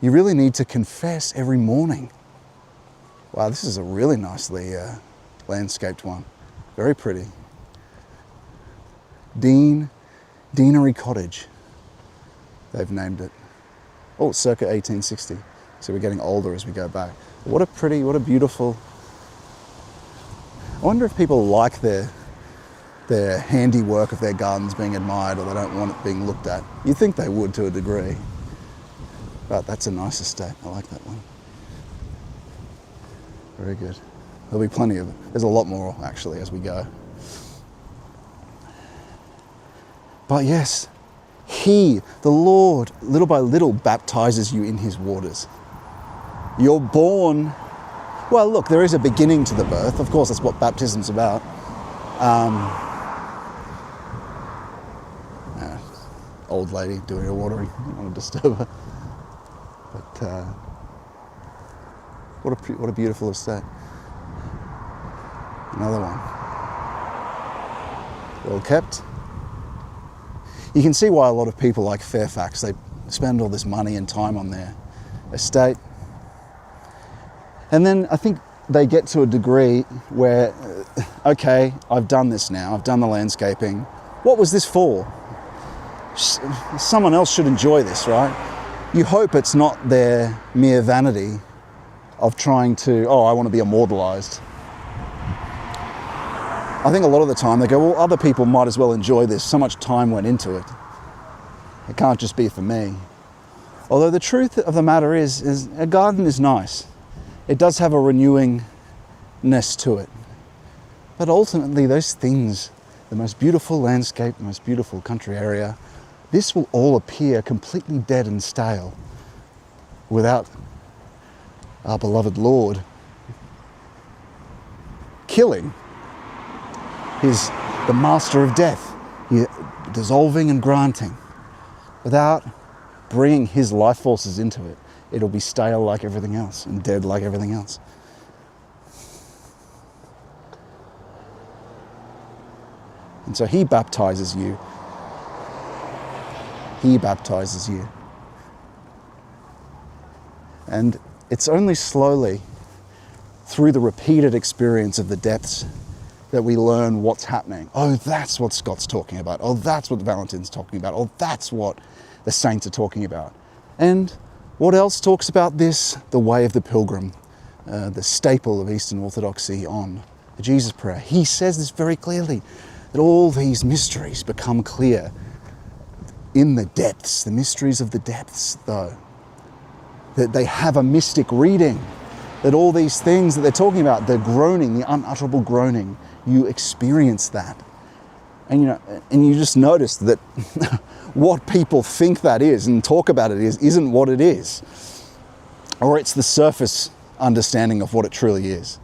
You really need to confess every morning. Wow, this is a really nicely landscaped one. Very pretty. Deanery Cottage, they've named it. Oh, circa 1860. So we're getting older as we go back. What a beautiful. I wonder if people like their handiwork of their gardens being admired, or they don't want it being looked at. You'd think they would to a degree. But that's a nice estate. I like that one. Very good. There'll be plenty of it. There's a lot more actually as we go. But yes, He, the Lord, little by little baptizes you in His waters. You're born. Well, look, there is a beginning to the birth. Of course, that's what baptism's about. Old lady doing her watering. Don't want to disturb her. But what a beautiful estate. Another one. Well kept. You can see why a lot of people like Fairfax, they spend all this money and time on their estate. And then I think they get to a degree where, okay, I've done this now, I've done the landscaping. What was this for? Someone else should enjoy this, right? You hope it's not their mere vanity of trying to, oh, I want to be immortalized. I think a lot of the time they go, well, other people might as well enjoy this. So much time went into it. It can't just be for me. Although the truth of the matter is a garden is nice. It does have a renewingness to it. But ultimately those things, the most beautiful landscape, the most beautiful country area, this will all appear completely dead and stale without our beloved Lord killing. He's the master of death, dissolving and granting. Without bringing His life forces into it, it'll be stale like everything else and dead like everything else. And so He baptizes you. He baptizes you. And it's only slowly, through the repeated experience of the depths, that we learn what's happening. Oh, that's what Scott's talking about. Oh, that's what Valentin's talking about. Oh, that's what the saints are talking about. And what else talks about this? The way of the pilgrim, the staple of Eastern Orthodoxy on the Jesus prayer. He says this very clearly, that all these mysteries become clear in the depths, the mysteries of the depths, though. That they have a mystic reading, that all these things that they're talking about, the groaning, the unutterable groaning, you experience that. And you just notice that what people think that is and talk about it isn't what it is. Or it's the surface understanding of what it truly is.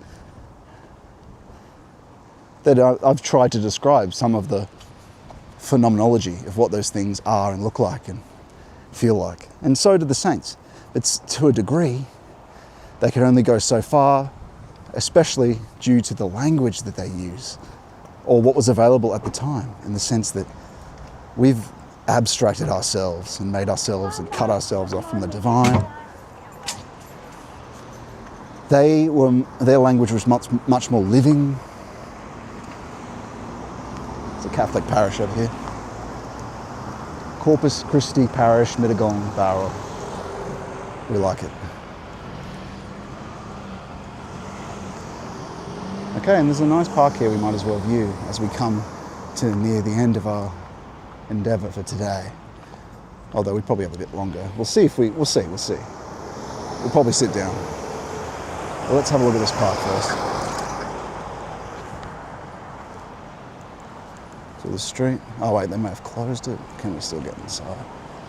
That I've tried to describe some of the phenomenology of what those things are and look like and feel like. And so do the saints. It's to a degree, they can only go so far, especially due to the language that they use or what was available at the time, in the sense that we've abstracted ourselves and made ourselves and cut ourselves off from the divine. Their language was much more living. It's a Catholic parish over here. Corpus Christi Parish, Mittagong, Barrow. We like it. Okay, and there's a nice park here we might as well view as we come to near the end of our endeavour for today. Although we probably have a bit longer. We'll see. We'll probably sit down. Well, let's have a look at this park first. to the street. Oh wait, they may have closed it. Can we still get inside?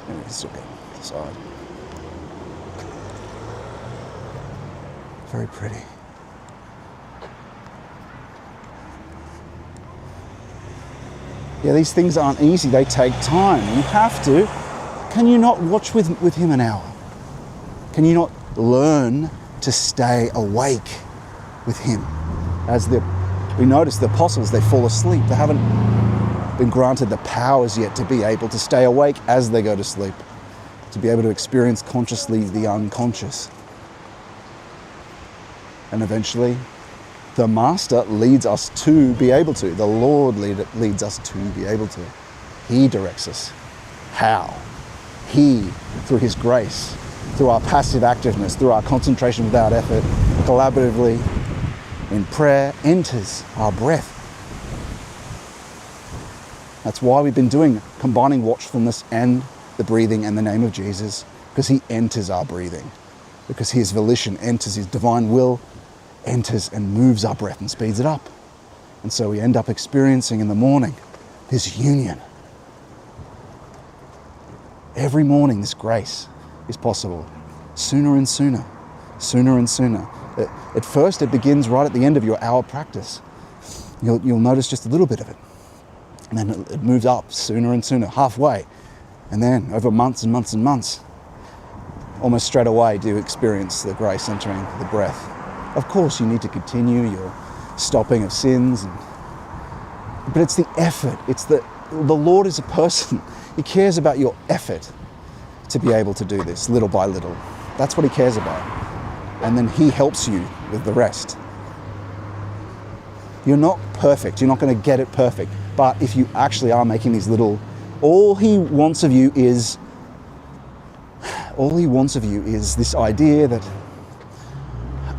Yeah, we can still get inside. Very pretty. Yeah, these things aren't easy. They take time. You have to. Can you not watch with him an hour? Can you not learn to stay awake with him? As we notice the apostles, they fall asleep. They haven't been granted the powers yet to be able to stay awake as they go to sleep, to be able to experience consciously the unconscious. And eventually, the Master leads us to be able to. The Lord leads us to be able to. He directs us. How? He, through his grace, through our passive activeness, through our concentration without effort, collaboratively, in prayer, enters our breath. That's why we've been combining watchfulness and the breathing and the name of Jesus, because he enters our breathing, because his volition enters, his divine will enters and moves our breath and speeds it up. And so we end up experiencing in the morning this union. Every morning this grace is possible, sooner and sooner, sooner and sooner. At first it begins right at the end of your hour practice. You'll notice just a little bit of it. And then it moves up sooner and sooner, halfway. And then over months and months and months, almost straight away do you experience the grace entering the breath. Of course, you need to continue your stopping of sins, but it's the effort. It's the Lord is a person. He cares about your effort to be able to do this little by little. That's what he cares about. And then he helps you with the rest. You're not perfect. You're not going to get it perfect. But if you actually are making these little, all he wants of you is this idea that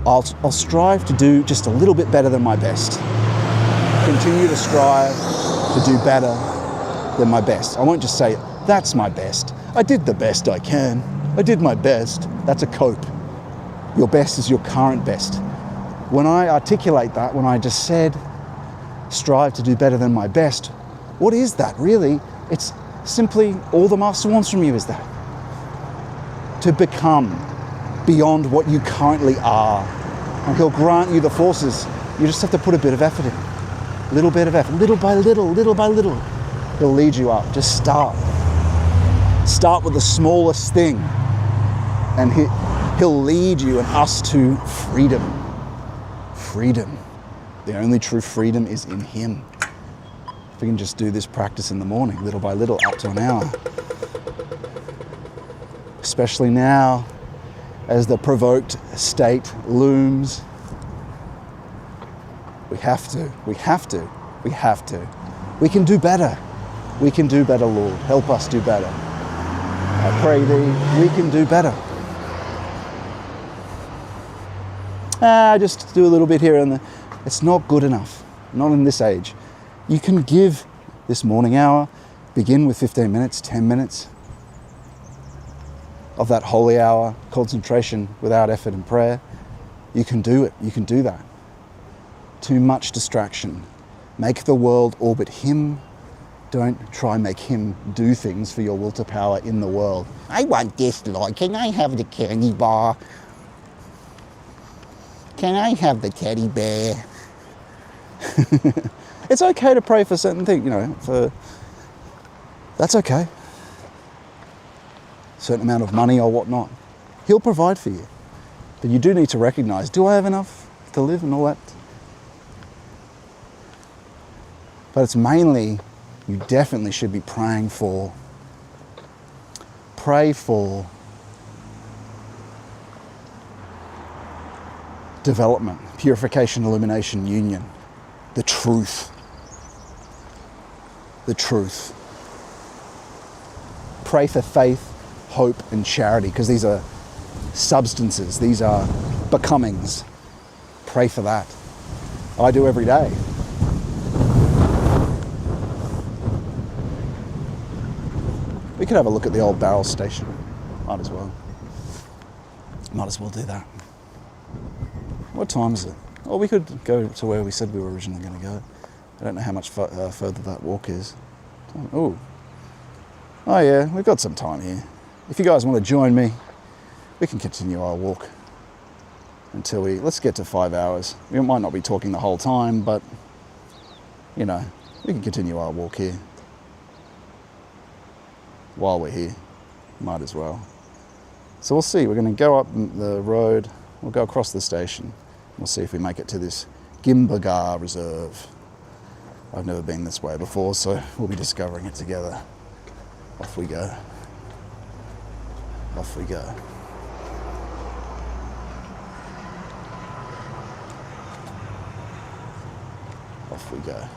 I'll strive to do just a little bit better than my best. Continue to strive to do better than my best. I won't just say, that's my best. I did the best I can. I did my best. That's a cope. Your best is your current best. When I articulate that, when I just said, strive to do better than my best, what is that really? It's simply all the Master wants from you is that. To become beyond what you currently are. And he'll grant you the forces. You just have to put a bit of effort in. Little bit of effort, little by little, little by little. He'll lead you up. Just start. Start with the smallest thing. And he'll lead you and us to freedom. Freedom. The only true freedom is in him. If we can just do this practice in the morning, little by little, up to an hour. Especially now, as the provoked state looms. We have to. We can do better. We can do better, Lord. Help us do better. I pray thee, we can do better. Just do a little bit here and there. It's not good enough. Not in this age. You can give this morning hour, begin with 15 minutes, 10 minutes of that holy hour concentration without effort and prayer. You can do it. You can do that. Too much distraction. Make the world orbit him. Don't try and make him do things for your will to power in the world. I want this, Lord. Can I have the candy bar? Can I have the teddy bear? It's okay to pray for certain things, that's okay. Certain amount of money or whatnot. He'll provide for you. But you do need to recognize, do I have enough to live and all that? But it's mainly, you definitely should be praying for. Pray for development, purification, illumination, union, the truth. The truth. Pray for faith, hope, and charity, because these are substances, these are becomings. Pray for that. I do every day. We could have a look at the old barrel station. Might as well. Might as well do that. What time is it? Well, we could go to where we said we were originally going to go. I don't know how much further that walk is. Oh yeah, we've got some time here. If you guys want to join me, we can continue our walk until let's get to 5 hours. We might not be talking the whole time, but you know, we can continue our walk here. While we're here, might as well. So we'll see, we're going to go up the road, we'll go across the station, we'll see if we make it to this Gimbagar Reserve. I've never been this way before, so we'll be discovering it together. Off we go. Off we go. Off we go.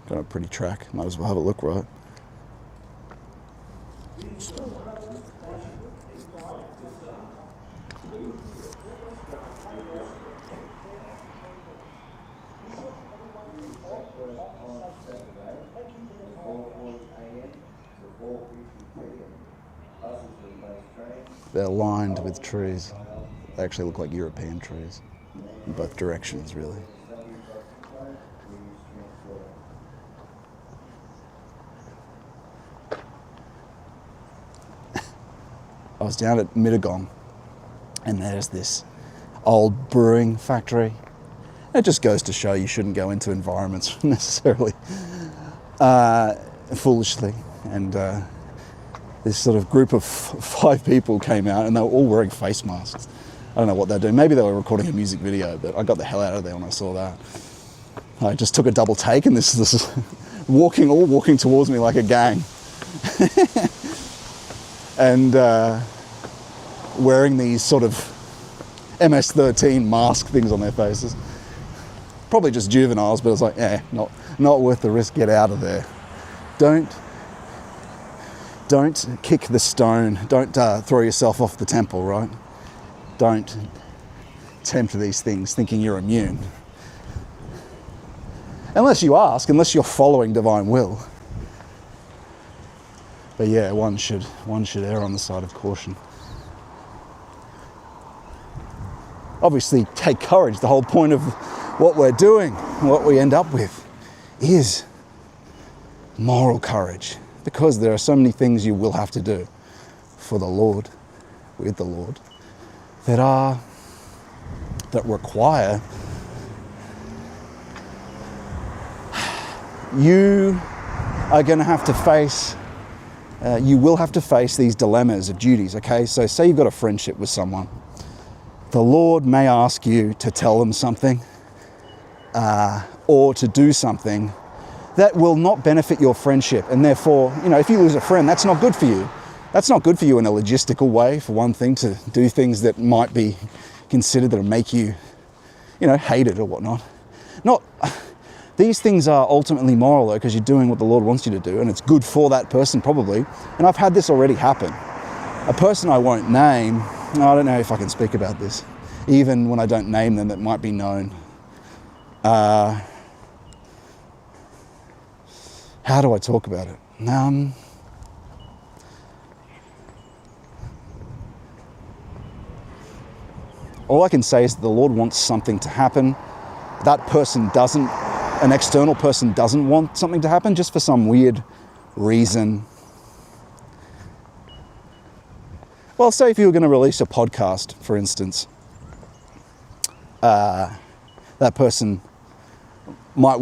Got a pretty track, might as well have a look, right? They're lined with trees. They actually look like European trees in both directions, really. I was down at Mittagong, and there's this old brewing factory. It just goes to show you shouldn't go into environments necessarily foolishly. And this sort of group of 5 people came out, and they were all wearing face masks. I don't know what they're doing. Maybe they were recording a music video, but I got the hell out of there when I saw that. I just took a double take, and this is walking towards me like a gang. And wearing these sort of MS-13 mask things on their faces. Probably just juveniles, but it's like, not worth the risk, get out of there. Don't kick the stone, don't throw yourself off the temple, right? Don't tempt these things thinking you're immune. Unless you ask, unless you're following divine will. But yeah, one should err on the side of caution. Obviously, take courage. The whole point of what we're doing, what we end up with, is moral courage. Because there are so many things you will have to do for the Lord, with the Lord, that require you are going to have to face. You will have to face these dilemmas of duties, okay? So say you've got a friendship with someone. The Lord may ask you to tell them something or to do something that will not benefit your friendship. And therefore, if you lose a friend, that's not good for you. That's not good for you in a logistical way, for one thing, to do things that might be considered that will make you, hated or whatnot. These things are ultimately moral, though, because you're doing what the Lord wants you to do, and it's good for that person, probably. And I've had this already happen. A person I won't name, I don't know if I can speak about this, even when I don't name them, that might be known. How do I talk about it? All I can say is that the Lord wants something to happen. That person doesn't. An external person doesn't want something to happen just for some weird reason. Well, say if you were going to release a podcast, for instance, that person might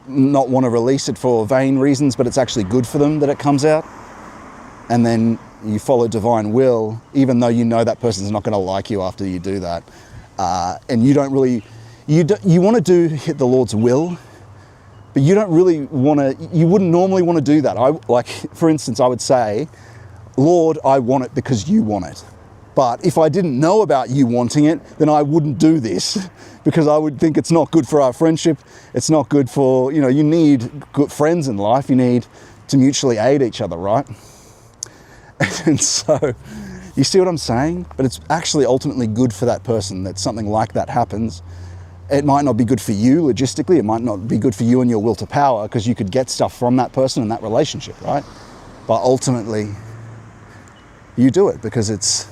not want to release it for vain reasons, but it's actually good for them that it comes out. And then you follow divine will, even though you know that person's not going to like you after you do that. And you don't really, you want to do the Lord's will, but you don't really want to, you wouldn't normally want to do that. For instance, I would say, Lord, I want it because you want it. But if I didn't know about you wanting it, then I wouldn't do this because I would think it's not good for our friendship. It's not good for, you know, you need good friends in life. You need to mutually aid each other, right? And so, you see what I'm saying? But it's actually ultimately good for that person that something like that happens. It might not be good for you logistically. It might not be good for you and your will to power, because you could get stuff from that person and that relationship, right? But ultimately, you do it because it's,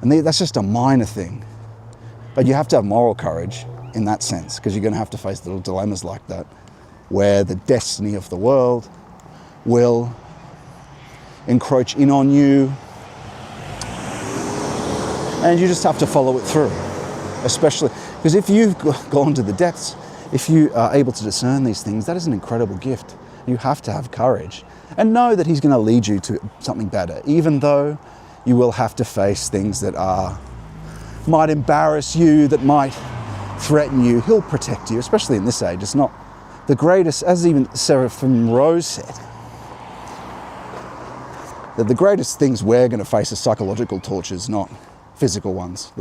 and that's just a minor thing. But you have to have moral courage in that sense, because you're going to have to face little dilemmas like that, where the destiny of the world will encroach in on you, and you just have to follow it through. Especially because if you've gone to the depths, if you are able to discern these things, that is an incredible gift. You have to have courage and know that he's going to lead you to something better, even though you will have to face things that might embarrass you, that might threaten you. He'll protect you, especially in this age. It's not the greatest, as even Seraphim Rose said, that the greatest things we're going to face are psychological tortures, not physical ones,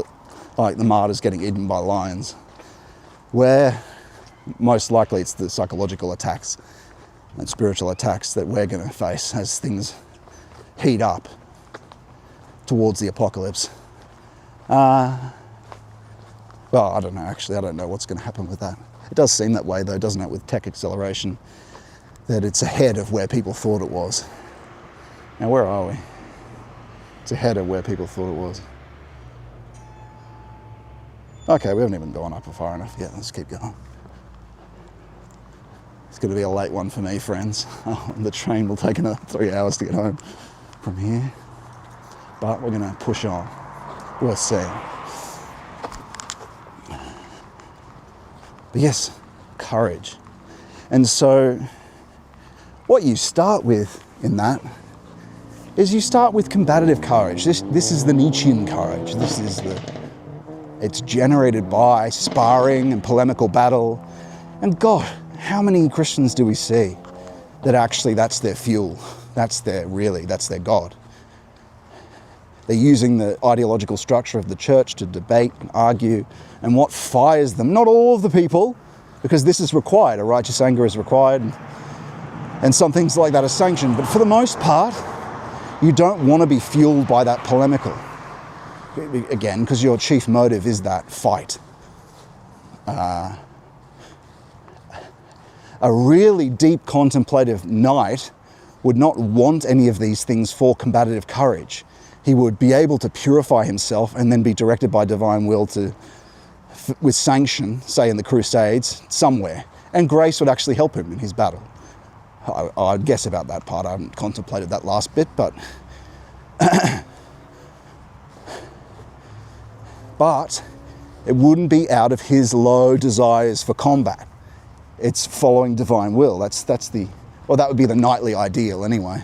like the martyrs getting eaten by lions, where most likely it's the psychological attacks and spiritual attacks that we're going to face as things heat up towards the apocalypse. Well, I don't know, actually. I don't know what's going to happen with that. It does seem that way, though, doesn't it, with tech acceleration, that it's ahead of where people thought it was. Now, where are we? It's ahead of where people thought it was. Okay, we haven't even gone up far enough yet. Let's keep going. It's going to be a late one for me, friends. The train will take another 3 hours to get home from here. But we're going to push on. Worth seeing. But yes, courage. And so what you start with in that is you start with combative courage. This is the Nietzschean courage. It's generated by sparring and polemical battle. And God, how many Christians do we see that actually that's their fuel? That's their God. They're using the ideological structure of the church to debate and argue, and what fires them, not all of the people, because this is required, a righteous anger is required, and some things like that are sanctioned, but for the most part, you don't want to be fueled by that polemical. Again, because your chief motive is that fight. A really deep contemplative knight would not want any of these things for combative courage. He would be able to purify himself and then be directed by divine will to, with sanction, say in the Crusades, somewhere. And grace would actually help him in his battle. I'd guess about that part. I haven't contemplated that last bit, but but it wouldn't be out of his low desires for combat. It's following divine will. That would be the knightly ideal anyway.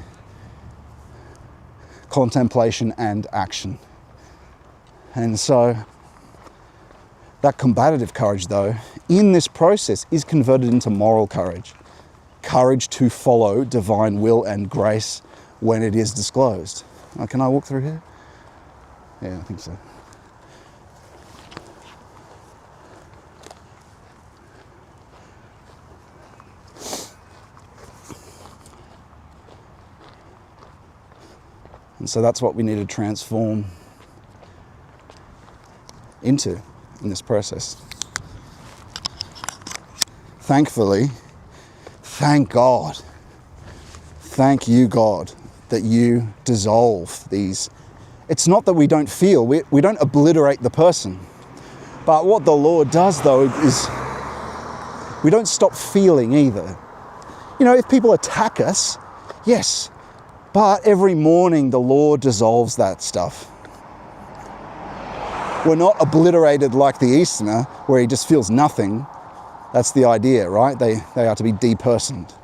Contemplation and action. And so that combative courage, though, in this process is converted into moral courage. Courage to follow divine will and grace when it is disclosed. Can I walk through here? Yeah, I think so. And so that's what we need to transform into in this process. Thankfully, thank God, thank you, God, that you dissolve these. It's not that we don't feel, we don't obliterate the person. But what the Lord does, though, is we don't stop feeling either. You know, if people attack us, yes, but every morning the Lord dissolves that stuff. We're not obliterated like the Easterner, where he just feels nothing. That's the idea, right? They are to be depersoned.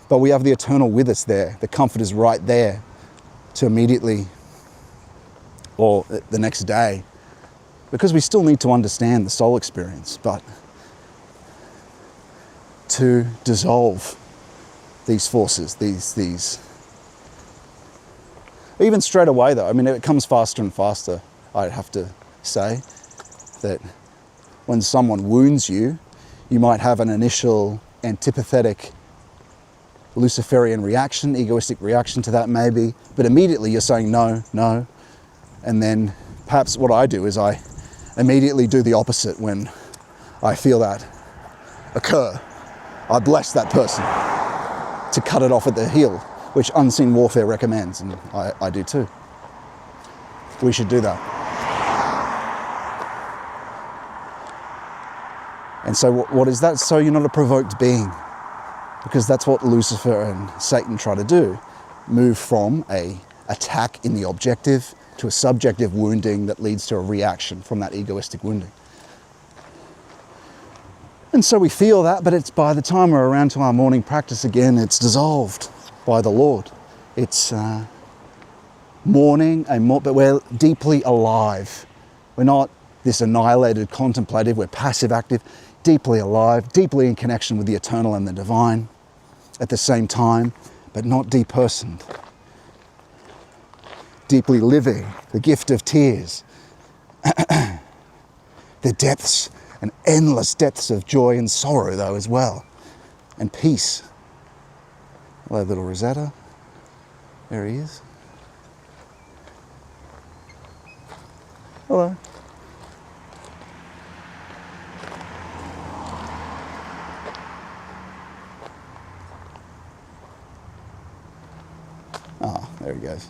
But we have the eternal with us there. The comfort is right there to immediately, or the next day, because we still need to understand the soul experience, but to dissolve these forces, these. Even straight away though, I mean, it comes faster and faster. I have to say that when someone wounds you, you might have an initial antipathetic Luciferian reaction, egoistic reaction to that maybe, but immediately you're saying no, no. And then perhaps what I do is I immediately do the opposite when I feel that occur. I bless that person to cut it off at the heel, which unseen warfare recommends, and I do too. We should do that. And so what is that? So you're not a provoked being, because that's what Lucifer and Satan try to do. Move from a attack in the objective to a subjective wounding that leads to a reaction from that egoistic wounding. And so we feel that, but it's by the time we're around to our morning practice again, it's dissolved by the Lord. It's mourning, but we're deeply alive. We're not this annihilated contemplative, we're passive active, deeply alive, deeply in connection with the eternal and the divine at the same time, but not depersoned. Deeply living, the gift of tears, the depths and endless depths of joy and sorrow though as well, and peace. Hello, little Rosetta. There he is. Hello. Oh, there he goes.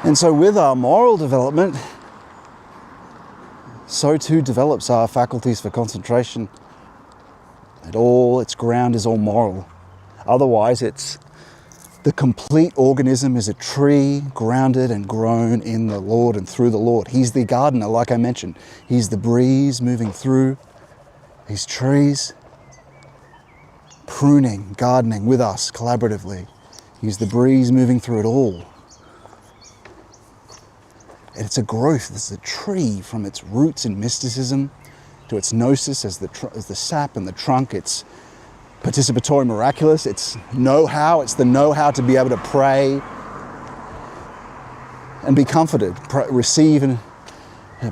And so with our moral development, so too develops our faculties for concentration. Its ground is all moral. Otherwise, it's the complete organism is a tree grounded and grown in the Lord and through the Lord. He's the gardener, like I mentioned. He's the breeze moving through these trees, pruning, gardening with us collaboratively. He's the breeze moving through it all. And it's a growth. This is a tree from its roots in mysticism to its gnosis as the sap and the trunk. It's participatory miraculous. It's know-how. It's the know-how to be able to pray and be comforted, receive a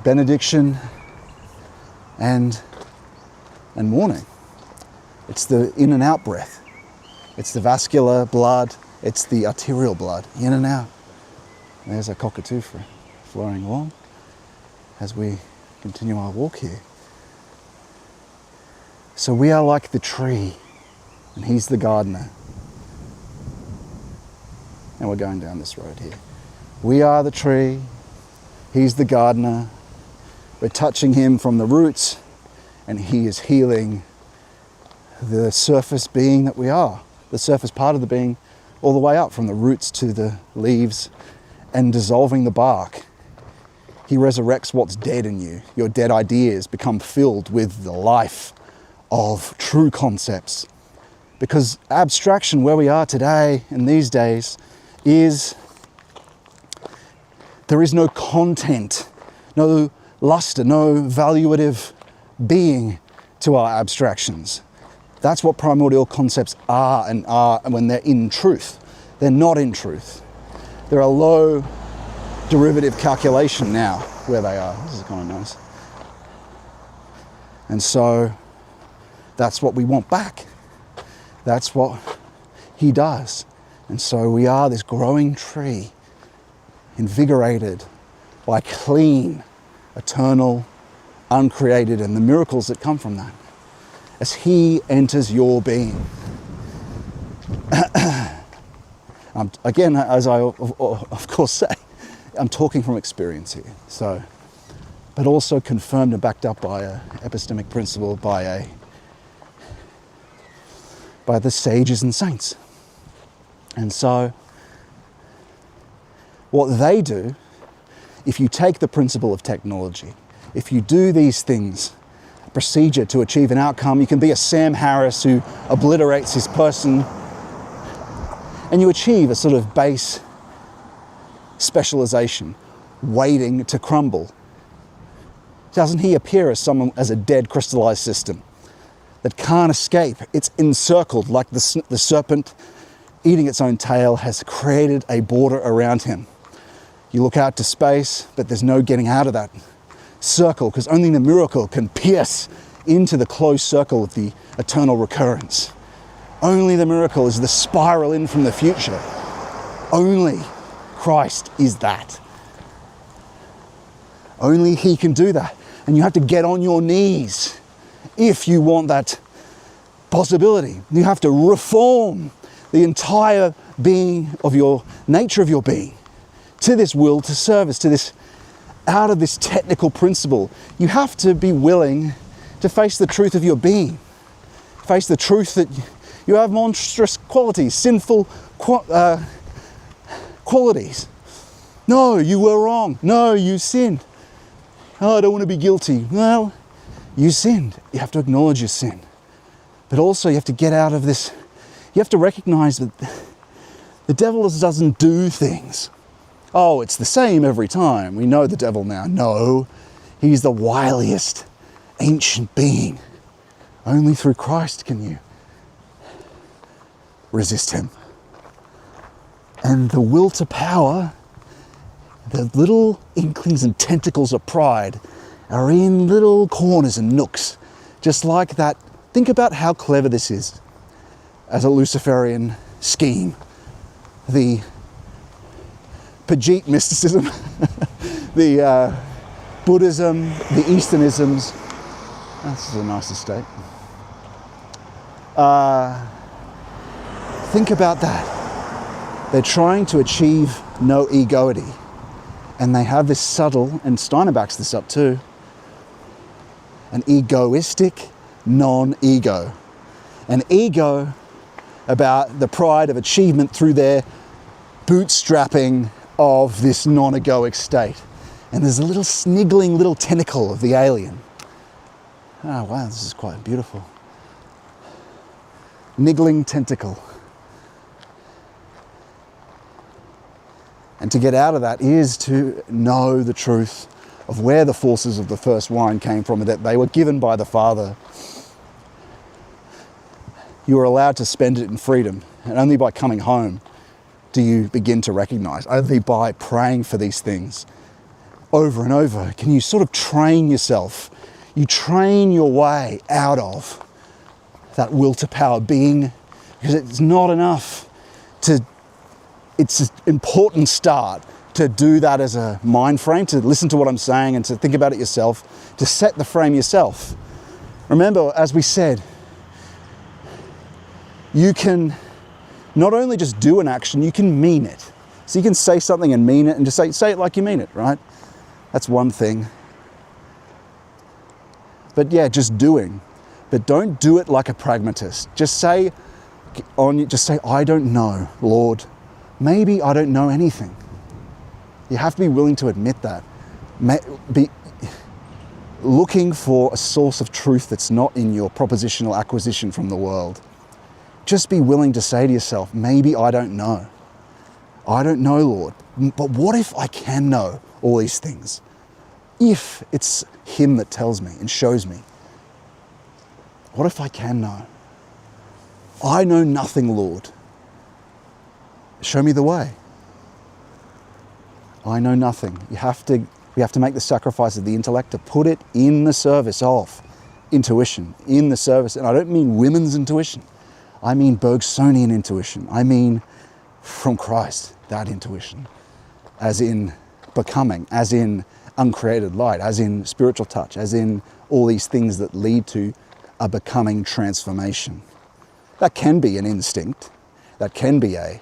benediction and warning. It's the in and out breath. It's the vascular blood. It's the arterial blood, in and out. There's a cockatoo flying along as we continue our walk here. So we are like the tree, and he's the gardener. And we're going down this road here. We are the tree, he's the gardener. We're touching him from the roots, and he is healing the surface being that we are, the surface part of the being, all the way up from the roots to the leaves, and dissolving the bark. He resurrects what's dead in you. Your dead ideas become filled with the life of true concepts. Because abstraction, where we are today in these days, is there is no content, no luster, no valuative being to our abstractions. That's what primordial concepts are when they're in truth. They're not in truth. They're a low derivative calculation now where they are. This is kind of nice. And so that's what we want back. That's what he does. And so we are this growing tree, invigorated by clean, eternal, uncreated, and the miracles that come from that. As he enters your being. Again, as I of course say, I'm talking from experience here. So, but also confirmed and backed up by an epistemic principle, by the sages and saints. And so, what they do, if you take the principle of technology, if you do these things, a procedure to achieve an outcome, you can be a Sam Harris who obliterates his person, and you achieve a sort of base specialization, waiting to crumble. Doesn't he appear as a dead crystallized system that can't escape? It's encircled, like the serpent eating its own tail has created a border around him. You look out to space, but there's no getting out of that circle, because only the miracle can pierce into the closed circle of the eternal recurrence. Only the miracle is the spiral in from the future. Only Christ is that. Only he can do that. And you have to get on your knees if you want that possibility. You have to reform the entire being of your nature of your being to this will to service, to this, out of this technical principle. You have to be willing to face the truth of your being. Face the truth that you have monstrous qualities, sinful qualities. No, you were wrong. No, you sinned. Oh, I don't want to be guilty. Well, you sinned. You have to acknowledge your sin. But also you have to get out of this. You have to recognize that the devil doesn't do things. Oh, it's the same every time. We know the devil now. No, he's the wiliest ancient being. Only through Christ can you resist him. And the will to power, the little inklings and tentacles of pride are in little corners and nooks, just like that. Think about how clever this is as a Luciferian scheme. The Pajit mysticism, the Buddhism, the Easternisms. This is a nice estate. Think about that. They're trying to achieve no egoity. And they have this subtle, and Steiner backs this up too, an egoistic non-ego. An ego about the pride of achievement through their bootstrapping of this non-egoic state. And there's a little sniggling little tentacle of the alien. Oh wow, this is quite beautiful. Niggling tentacle. And to get out of that is to know the truth of where the forces of the first wine came from, and that they were given by the Father. You are allowed to spend it in freedom, and only by coming home do you begin to recognize. Only by praying for these things over and over can you sort of train yourself. You train your way out of that will to power being, because it's not enough to, it's an important start to do that as a mind frame, to listen to what I'm saying and to think about it yourself, to set the frame yourself. Remember, as we said, you can not only just do an action, you can mean it. So you can say something and mean it, and just say it like you mean it, right? That's one thing. But yeah, just doing. But don't do it like a pragmatist. Just say, I don't know, Lord. Maybe I don't know anything. You have to be willing to admit that. Be looking for a source of truth that's not in your propositional acquisition from the world. Just be willing to say to yourself, maybe I don't know. I don't know, Lord. But what if I can know all these things? If it's him that tells me and shows me. What if I can know? I know nothing, Lord. Show me the way. I know nothing. We have to make the sacrifice of the intellect to put it in the service of intuition, in the service. And I don't mean women's intuition. I mean Bergsonian intuition. I mean from Christ, that intuition. As in becoming, as in uncreated light, as in spiritual touch, as in all these things that lead to a becoming transformation. That can be an instinct. That can be a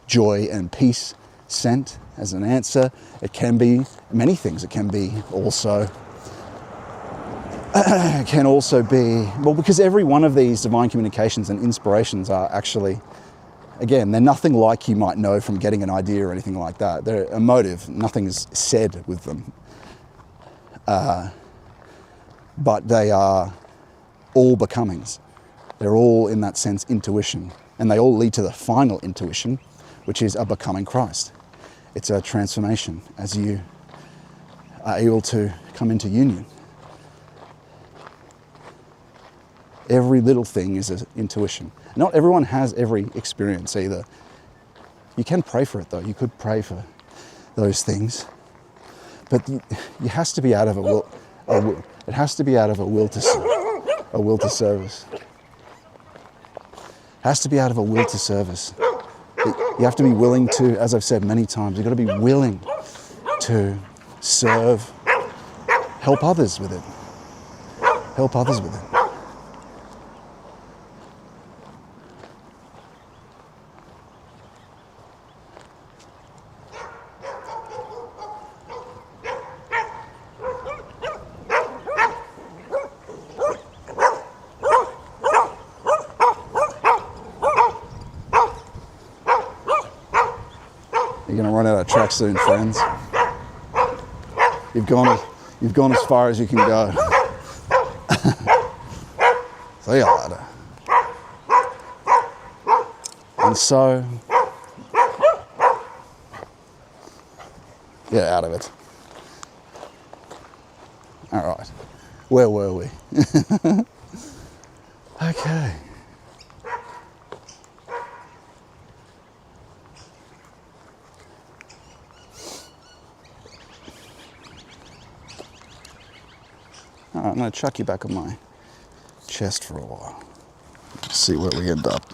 joy and peace sent as an answer. It can be many things. It can be also, well, because every one of these divine communications and inspirations are actually, again, they're nothing like you might know from getting an idea or anything like that. They're emotive. Nothing is said with them. But they are all becomings. They're all, in that sense, intuition. And they all lead to the final intuition, which is a becoming Christ. It's a transformation as you are able to come into union. Every little thing is an intuition. Not everyone has every experience either. You can pray for it though. You could pray for those things. But it has to be out of a will. It has to be out of a will to service. It has to be out of a will to service. You have to be willing to, as I've said many times, you've got to be willing to serve, help others with it. Help others with it. You're going to run out of track soon, friends. You've gone as far as you can go. See you later. And so, get out of it. All right. Where were we? Okay. All right, I'm going to chuck you back on my chest for a while. See where we end up.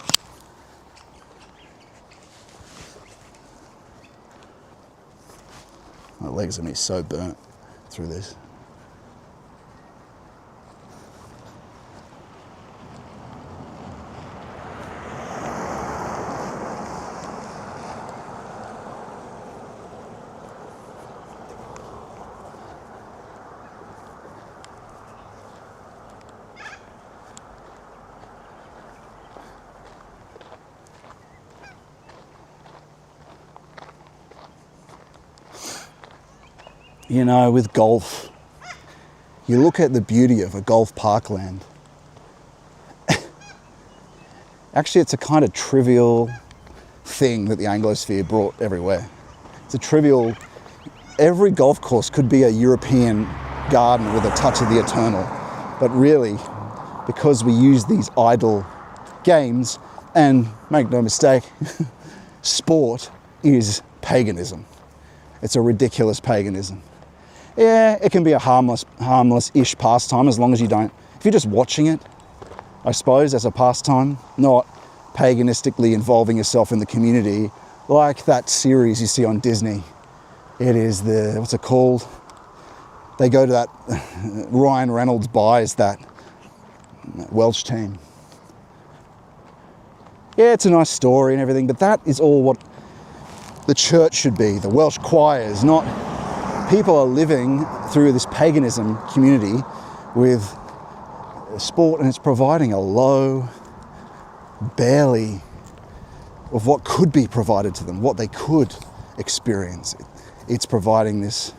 My legs are going to be so burnt through this. You know, with golf, you look at the beauty of a golf parkland. Actually, it's a kind of trivial thing that the Anglosphere brought everywhere. It's a trivial, every golf course could be a European garden with a touch of the eternal. But really, because we use these idle games, and make no mistake, sport is paganism. It's a ridiculous paganism. Yeah, it can be a harmless-ish pastime as long as you don't, if you're just watching it, I suppose, as a pastime, not paganistically involving yourself in the community, like that series you see on Disney. It is the, what's it called? They go to that, Ryan Reynolds buys that Welsh team. Yeah, it's a nice story and everything, but that is all what the church should be, the Welsh choirs, not... People are living through this paganism community with sport, and it's providing a low, barely of what could be provided to them, what they could experience. It's providing this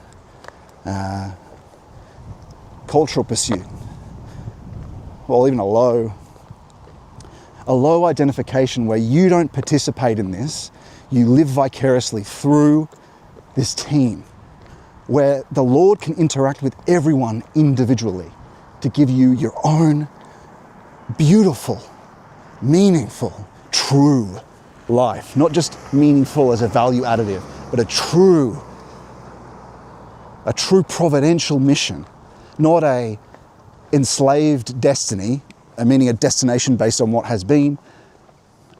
cultural pursuit. Well, even a low identification where you don't participate in this, you live vicariously through this team, where the Lord can interact with everyone individually to give you your own beautiful, meaningful, true life. Not just meaningful as a value additive, but a true providential mission, not a enslaved destiny, meaning a destination based on what has been,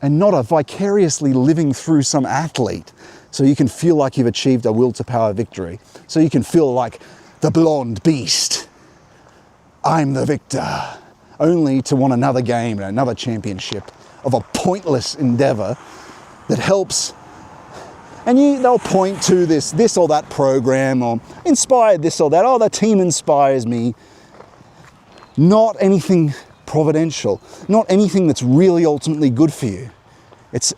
and not a vicariously living through some athlete so you can feel like you've achieved a will to power victory. So you can feel like the blonde beast. I'm the victor. Only to want another game and another championship of a pointless endeavor that helps And they'll point to this or that program, or inspired this or that. Oh, the team inspires me. Not anything providential, not anything that's really ultimately good for you. It's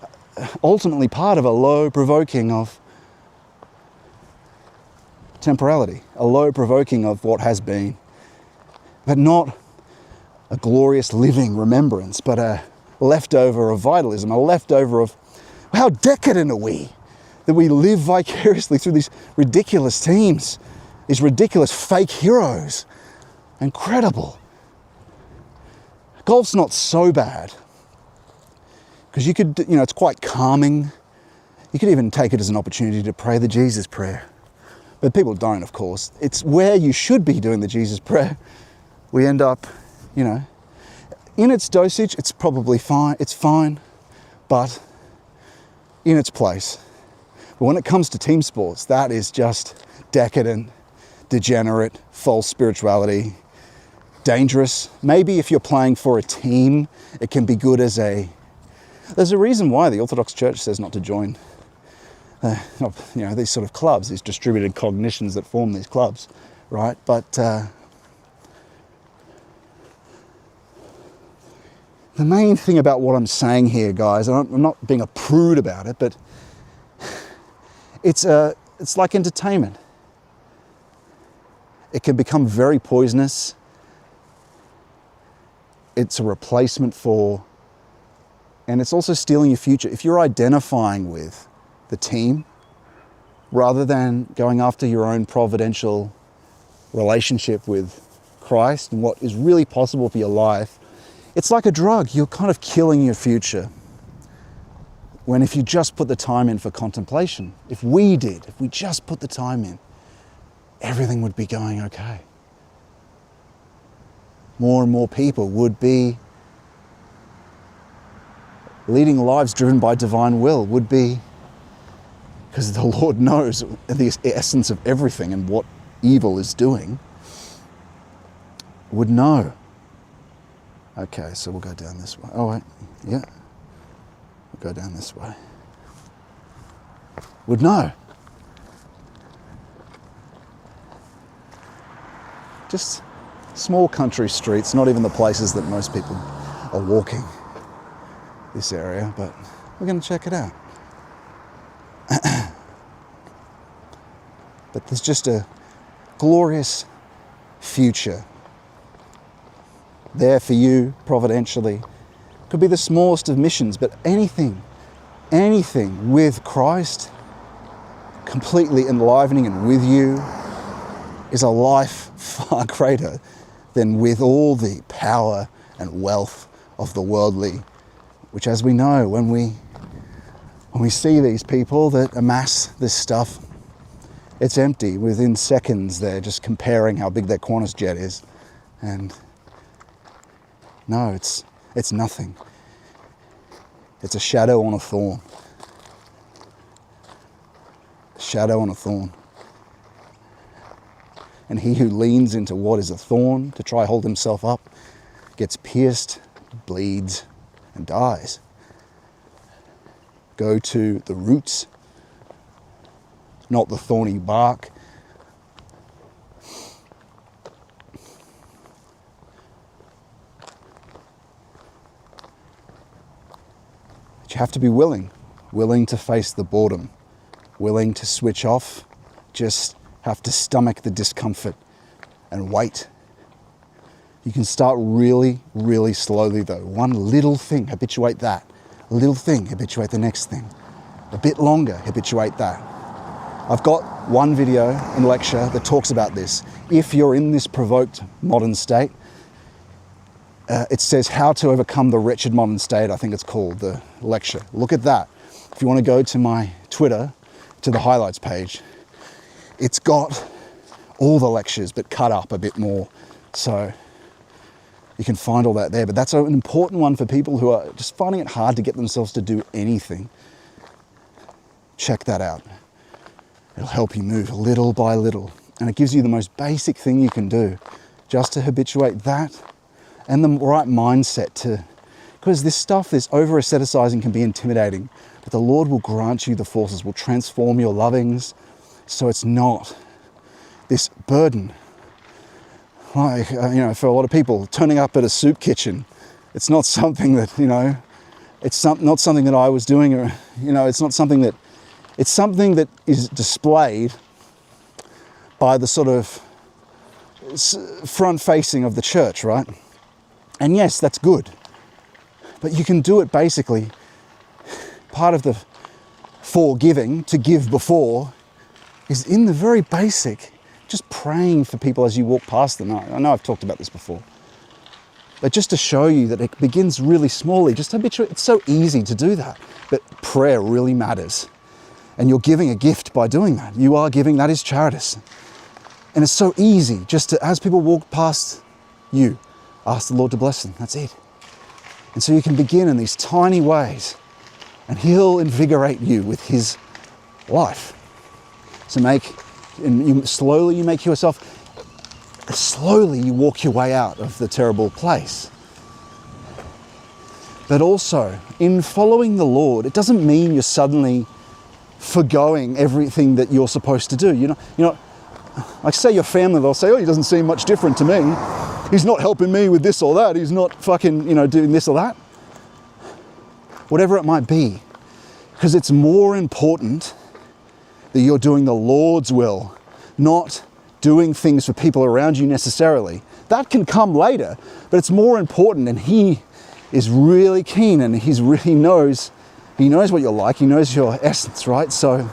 ultimately part of a low provoking of temporality, a low provoking of what has been, but not a glorious living remembrance, but a leftover of vitalism, a leftover of how decadent are we that we live vicariously through these ridiculous teams, these ridiculous fake heroes. Incredible. Golf's not so bad because you could, it's quite calming. You could even take it as an opportunity to pray the Jesus prayer. But people don't, of course. It's where you should be doing the Jesus prayer. We end up, in its dosage, it's probably fine. It's fine, but in its place. But when it comes to team sports, that is just decadent, degenerate, false spirituality, dangerous. Maybe if you're playing for a team, it can be good as there's a reason why the Orthodox Church says not to join these sort of clubs, these distributed cognitions that form these clubs, right? But the main thing about what I'm saying here, guys, and I'm not being a prude about it, but it's like entertainment. It can become very poisonous. It's a replacement for, and it's also stealing your future. If you're identifying with the team, rather than going after your own providential relationship with Christ and what is really possible for your life, it's like a drug. You're kind of killing your future. When if you just put the time in for contemplation, if we just put the time in, everything would be going okay. More and more people would be leading lives driven by divine will, would be, because the Lord knows the essence of everything and what evil is doing, would know. Okay, so we'll go down this way. Oh, wait, yeah. We'll go down this way. Would know. Just small country streets, not even the places that most people are walking this area, but we're going to check it out. But there's just a glorious future there for you, providentially. Could be the smallest of missions, but anything with Christ, completely enlivening and with you, is a life far greater than with all the power and wealth of the worldly, which, as we know, when we see these people that amass this stuff, it's empty. Within seconds, they're just comparing how big their Qantas jet is. And no, it's nothing. It's a shadow on a thorn. A shadow on a thorn. And he who leans into what is a thorn to try hold himself up gets pierced, bleeds, and dies. Go to the roots, not the thorny bark. But you have to be willing to face the boredom, willing to switch off, just have to stomach the discomfort and wait. You can start really, really slowly though. One little thing, habituate that. A little thing, habituate the next thing. A bit longer, habituate that. I've got one video and lecture that talks about this. If you're in this provoked modern state, it says how to overcome the wretched modern state, I think it's called, the lecture. Look at that. If you want to go to my Twitter, to the highlights page, it's got all the lectures but cut up a bit more. So you can find all that there. But that's an important one for people who are just finding it hard to get themselves to do anything. Check that out. It'll help you move little by little. And it gives you the most basic thing you can do, just to habituate that and the right mindset to Because this stuff, this over-asceticizing can be intimidating, but the Lord will grant you the forces, will transform your lovings, so it's not this burden. Like, for a lot of people, turning up at a soup kitchen, it's not something that, it's not something that I was doing, or, it's not something that, it's something that is displayed by the sort of front facing of the church, right? And yes, that's good. But you can do it basically, part of the forgiving, to give before, is in the very basic, just praying for people as you walk past them. I know I've talked about this before. But just to show you that it begins really smallly, just habitually, it's so easy to do that. But prayer really matters. And you're giving a gift by doing that. You are giving, that is charitas. And it's so easy just to, as people walk past you, ask the Lord to bless them. That's it. And so you can begin in these tiny ways, and He'll invigorate you with His life. So slowly you walk your way out of the terrible place. But also, in following the Lord, it doesn't mean you're suddenly forgoing everything that you're supposed to do. Like say your family, they'll say, oh, he doesn't seem much different to me. He's not helping me with this or that. He's not fucking, doing this or that. Whatever it might be. Because it's more important that you're doing the Lord's will, not doing things for people around you necessarily. That can come later, but it's more important, and He is really keen, and He knows what you're like. He knows your essence, right? So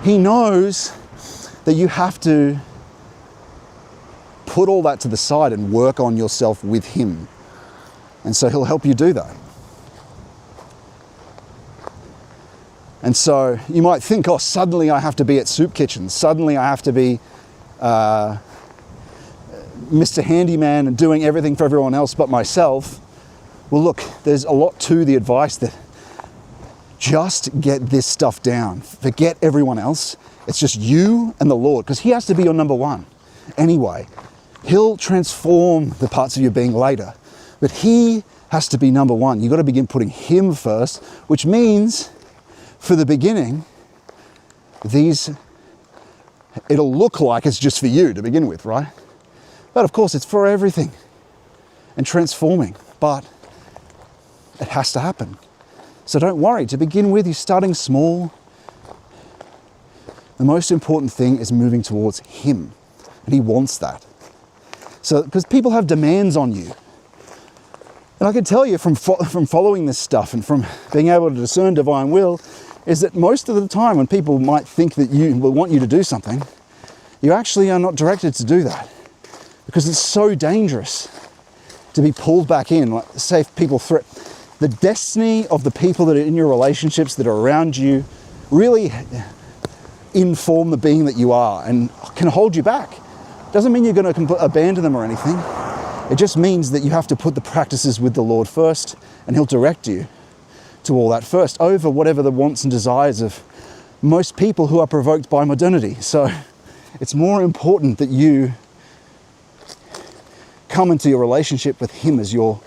He knows that you have to put all that to the side and work on yourself with Him. And so He'll help you do that. And so you might think, oh, suddenly I have to be at soup kitchens. Suddenly I have to be Mr. Handyman and doing everything for everyone else but myself. Well, look, there's a lot to the advice that just get this stuff down. Forget everyone else. It's just you and the Lord, because He has to be your number one. Anyway, He'll transform the parts of your being later, but He has to be number one. You've got to begin putting Him first, which means for the beginning, it'll look like it's just for you to begin with, right? But of course, it's for everything and transforming, but it has to happen. So don't worry. To begin with, you're starting small. The most important thing is moving towards Him, and He wants that. So, because people have demands on you. And I can tell you from following this stuff and from being able to discern divine will, is that most of the time when people might think that you will want you to do something, you actually are not directed to do that, because it's so dangerous to be pulled back in. Like, say if people the destiny of the people that are in your relationships, that are around you, really inform the being that you are and can hold you back. Doesn't mean you're going to abandon them or anything. It just means that you have to put the practices with the Lord first, and He'll direct you to all that first, over whatever the wants and desires of most people who are provoked by modernity. So it's more important that you come into your relationship with Him as your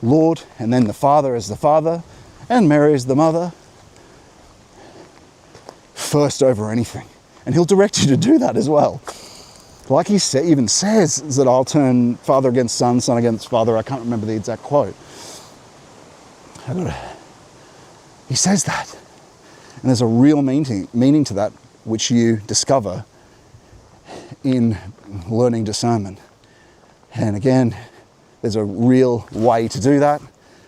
Lord, and then the Father as the Father, and Mary as the Mother, first over anything. And He'll direct you to do that as well. Like He even says that I'll turn father against son, son against father. I can't remember the exact quote. He says that. And there's a real meaning to that, which you discover in learning discernment. And again, there's a real way to do that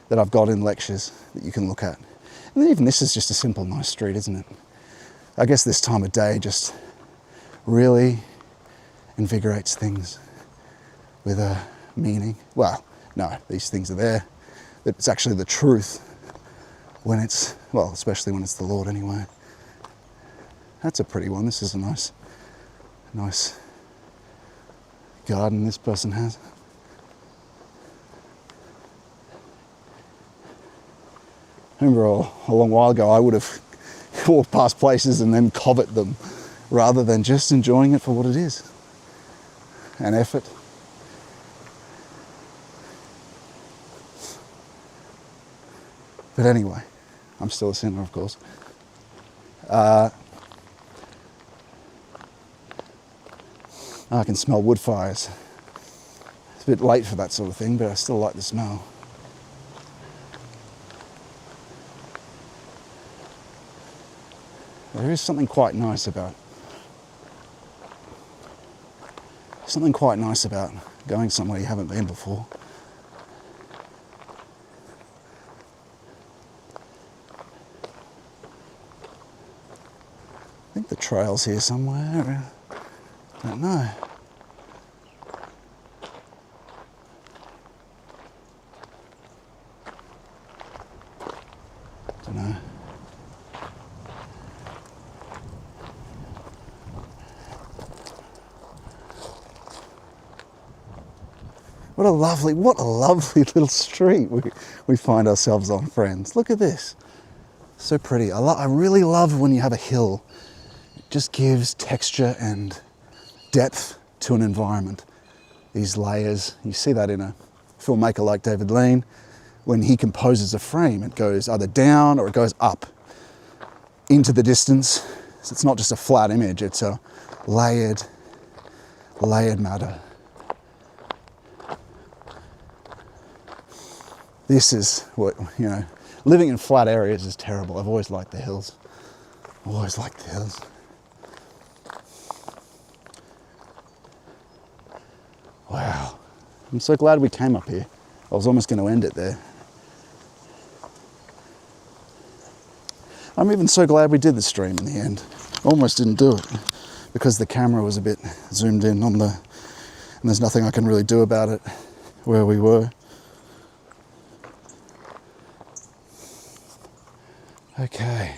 I've got in lectures that you can look at. And even this is just a simple, nice street, isn't it? I guess this time of day just really invigorates things with a meaning. Well, no, these things are there. It's actually the truth when it's, well, especially when it's the Lord anyway. That's a pretty one. This is a nice garden this person has. I remember a long while ago I would have walked past places and then covet them rather than just enjoying it for what it is. An effort. But anyway, I'm still a sinner, of course. I can smell wood fires. It's a bit late for that sort of thing, but I still like the smell. There is something quite nice about going somewhere you haven't been before. I think the trail's here somewhere. I don't know. Don't know. What a lovely little street we find ourselves on, friends. Look at this. So pretty. I really love when you have a hill. It just gives texture and depth to an environment. These layers, you see that in a filmmaker like David Lean. When he composes a frame, it goes either down or it goes up into the distance. So it's not just a flat image, it's a layered matter. This is what, living in flat areas is terrible. I've always liked the hills. Always liked the hills. Wow. I'm so glad we came up here. I was almost going to end it there. I'm even so glad we did the stream in the end. Almost didn't do it because the camera was a bit zoomed in on and there's nothing I can really do about it where we were. Okay.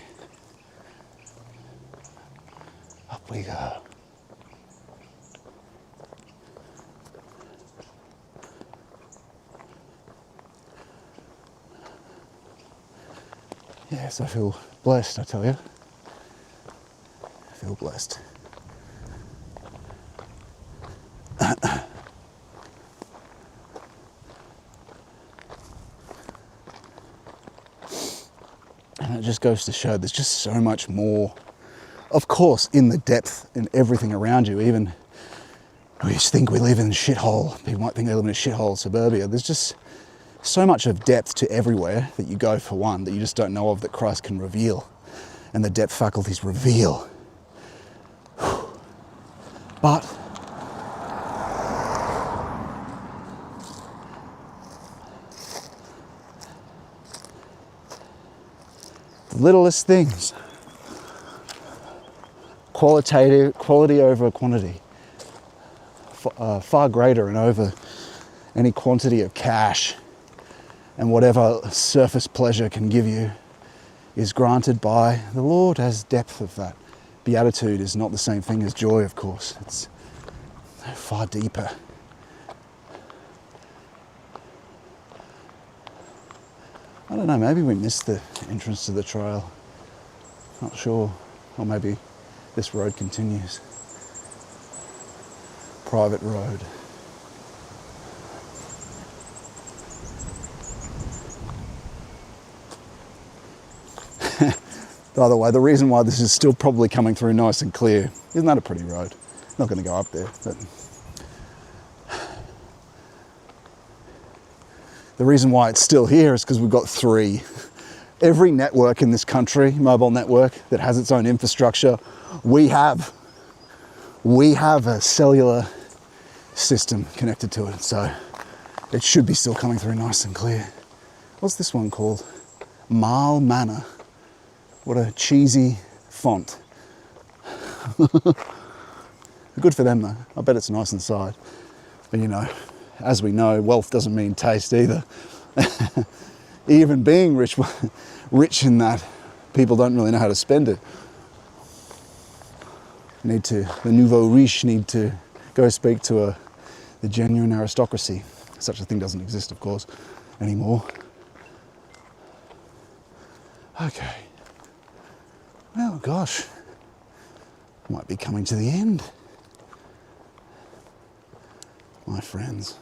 Up we go. Yes, I feel blessed, I tell you. I feel blessed. And it just goes to show there's just so much more, of course, in the depth and everything around you. Even we just think we live in a shithole. People might think they live in a shithole suburbia. There's just so much of depth to everywhere that you go for one that you just don't know of that Christ can reveal. And the depth faculties reveal. But the littlest things, quality over quantity, far greater and over any quantity of cash and whatever surface pleasure can give you is granted by the Lord as depth of that. Beatitude is not the same thing as joy, of course. It's far deeper. I don't know, maybe we missed the entrance to the trail. Not sure. Or maybe this road continues. Private road. By the way, the reason why this is still probably coming through nice and clear, isn't that a pretty road? Not going to go up there, but the reason why it's still here is because we've got three. Every network in this country, mobile network that has its own infrastructure, we have a cellular system connected to it, so it should be still coming through nice and clear. What's this one called? Marl Manor. What a cheesy font. Good for them though. I bet it's nice inside. But as we know, wealth doesn't mean taste either. Even being rich in that, people don't really know how to spend it. The nouveau riche need to go speak to the genuine aristocracy. Such a thing doesn't exist, of course, anymore. Okay. Well, gosh, might be coming to the end, my friends.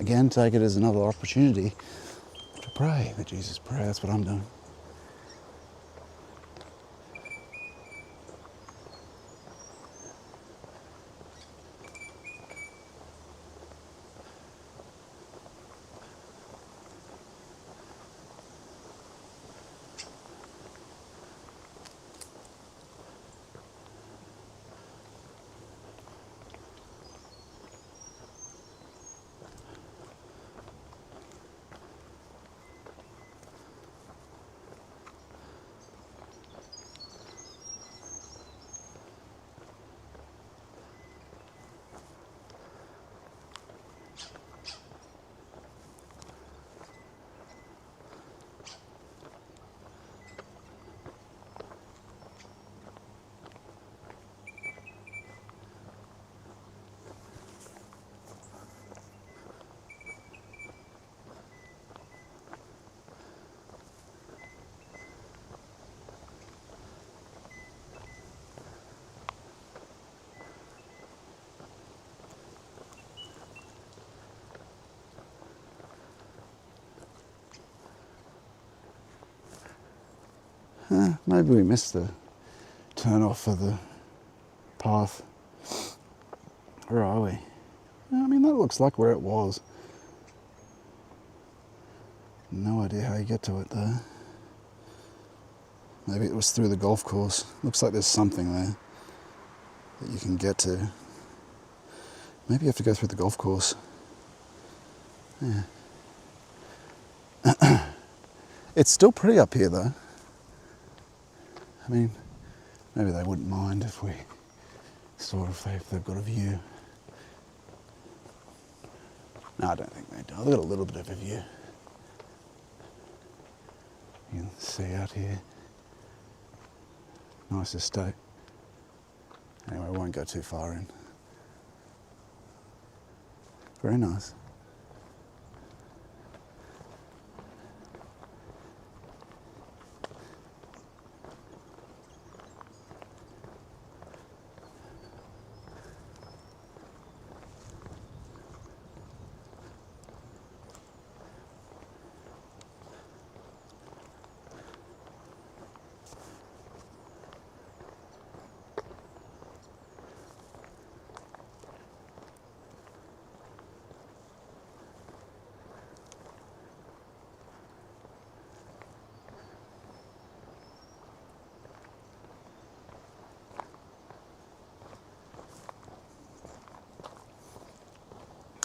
again, take it as another opportunity to pray the Jesus prayer. That's what I'm doing. Maybe we missed the turn off for the path. Where are we? I mean, that looks like where it was. No idea how you get to it though. Maybe it was through the golf course. Looks like there's something there that you can get to. Maybe you have to go through the golf course. Yeah. It's still pretty up here though. I mean, maybe they wouldn't mind if we saw if they've got a view. No, I don't think they do. They've got a little bit of a view. You can see out here. Nice estate. Anyway, we won't go too far in. Very nice.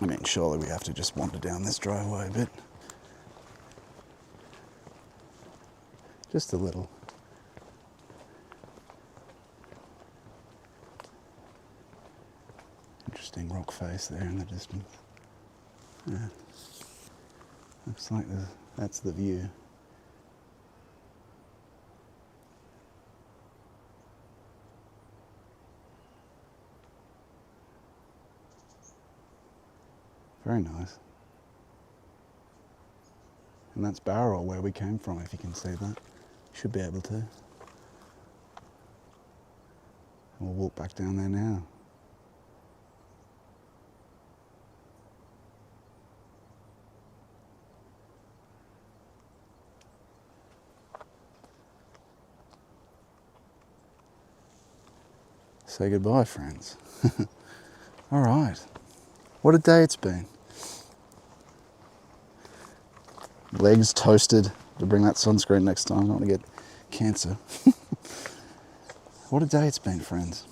I mean, surely we have to just wander down this driveway a bit. Just a little. Interesting rock face there in the distance. Yeah. Looks like that's the view. Very nice. And that's Barrel, where we came from, if you can see that. Should be able to. And we'll walk back down there now. Say goodbye, friends. All right. What a day it's been. Legs toasted. To bring that sunscreen next time. I don't want to get cancer. What a day it's been, friends.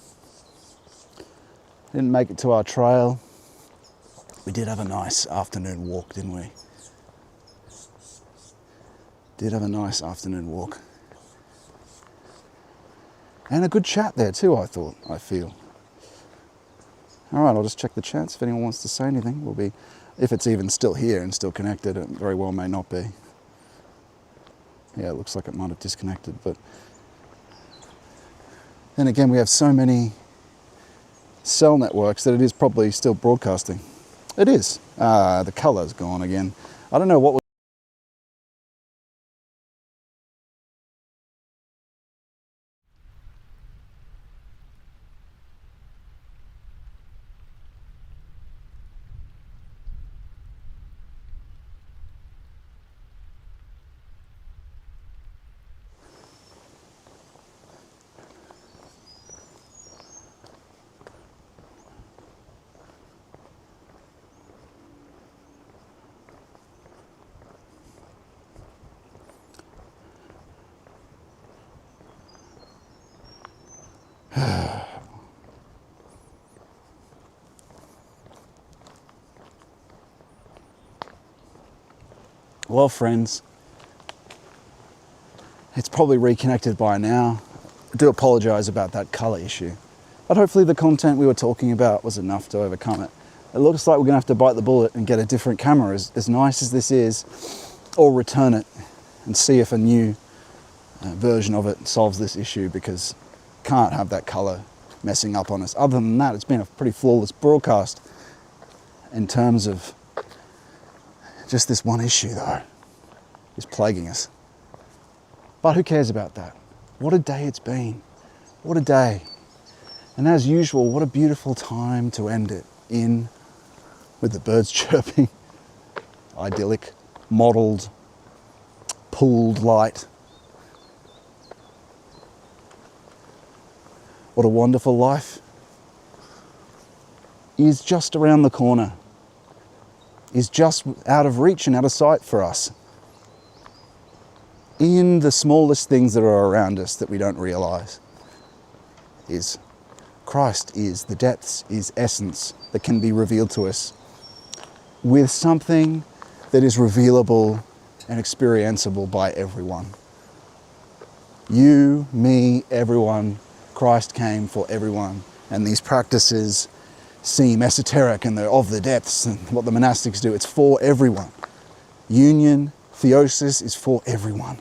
Didn't make it to our trail. We did have a nice afternoon walk, didn't we? Did have a nice afternoon walk. And a good chat there too, I feel. All right, I'll just check the chats. If anyone wants to say anything, we'll be, if it's even still here and still connected, it very well may not be. Yeah, it looks like it might have disconnected, but then again, we have so many cell networks that it is probably still broadcasting. It is. The color's gone again. I don't know what was Well, friends, it's probably reconnected by now. I do apologise about that colour issue. But hopefully the content we were talking about was enough to overcome it. It looks like we're going to have to bite the bullet and get a different camera, as nice as this is, or return it and see if a new version of it solves this issue, because can't have that colour messing up on us. Other than that, it's been a pretty flawless broadcast in terms of just this one issue, though, is plaguing us. But who cares about that? What a day it's been. What a day. And as usual, what a beautiful time to end it in, with the birds chirping, idyllic, modelled, pooled light. What a wonderful life is just around the corner, is just out of reach and out of sight for us. In the smallest things that are around us that we don't realise, is Christ, is the depths, is essence that can be revealed to us with something that is revealable and experienceable by everyone. You, me, everyone. Christ came for everyone. And these practices seem esoteric and they're of the depths, and what the monastics do, it's for everyone. Union, theosis is for everyone.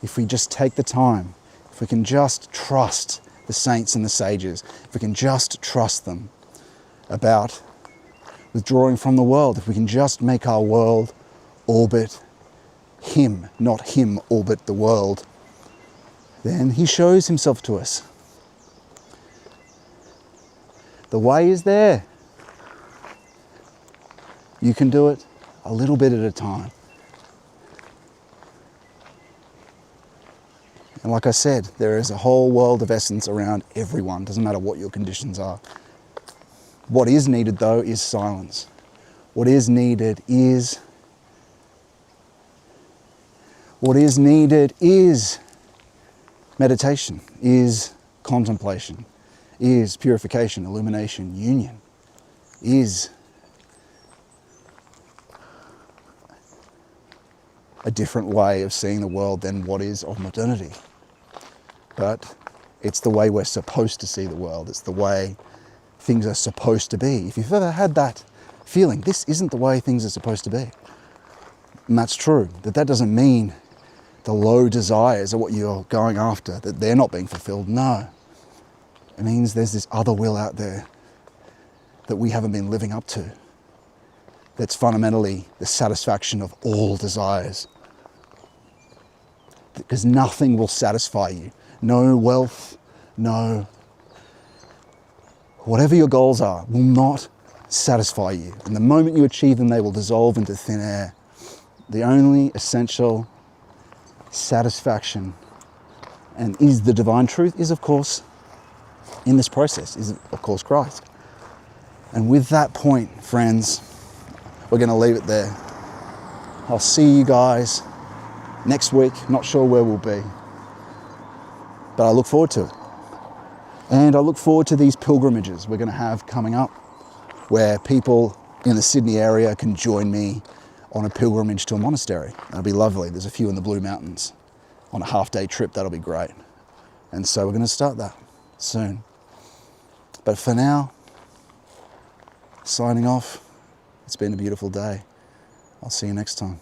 If we just take the time, if we can just trust the saints and the sages, if we can just trust them about withdrawing from the world, if we can just make our world orbit Him, not Him orbit the world, then He shows Himself to us. The way is there. You can do it a little bit at a time. And like I said, there is a whole world of essence around everyone. Doesn't matter what your conditions are. What is needed, though, is silence. What is needed is meditation, is contemplation, is purification, illumination, union, is a different way of seeing the world than what is of modernity. But it's the way we're supposed to see the world. It's the way things are supposed to be. If you've ever had that feeling, this isn't the way things are supposed to be. And that's true. That doesn't mean the low desires are what you're going after, that they're not being fulfilled. No. It means there's this other will out there that we haven't been living up to. That's fundamentally the satisfaction of all desires. Because nothing will satisfy you. No wealth, no... whatever your goals are will not satisfy you. And the moment you achieve them, they will dissolve into thin air. The only essential satisfaction and is the divine truth is, of course, in this process, is, of course, Christ. And with that point, friends, we're going to leave it there. I'll see you guys next week. Not sure where we'll be, but I look forward to it. And I look forward to these pilgrimages we're going to have coming up, where people in the Sydney area can join me on a pilgrimage to a monastery. That'll be lovely. There's a few in the Blue Mountains on a half-day trip. That'll be great. And so we're going to start that soon. But for now, signing off. It's been a beautiful day. I'll see you next time.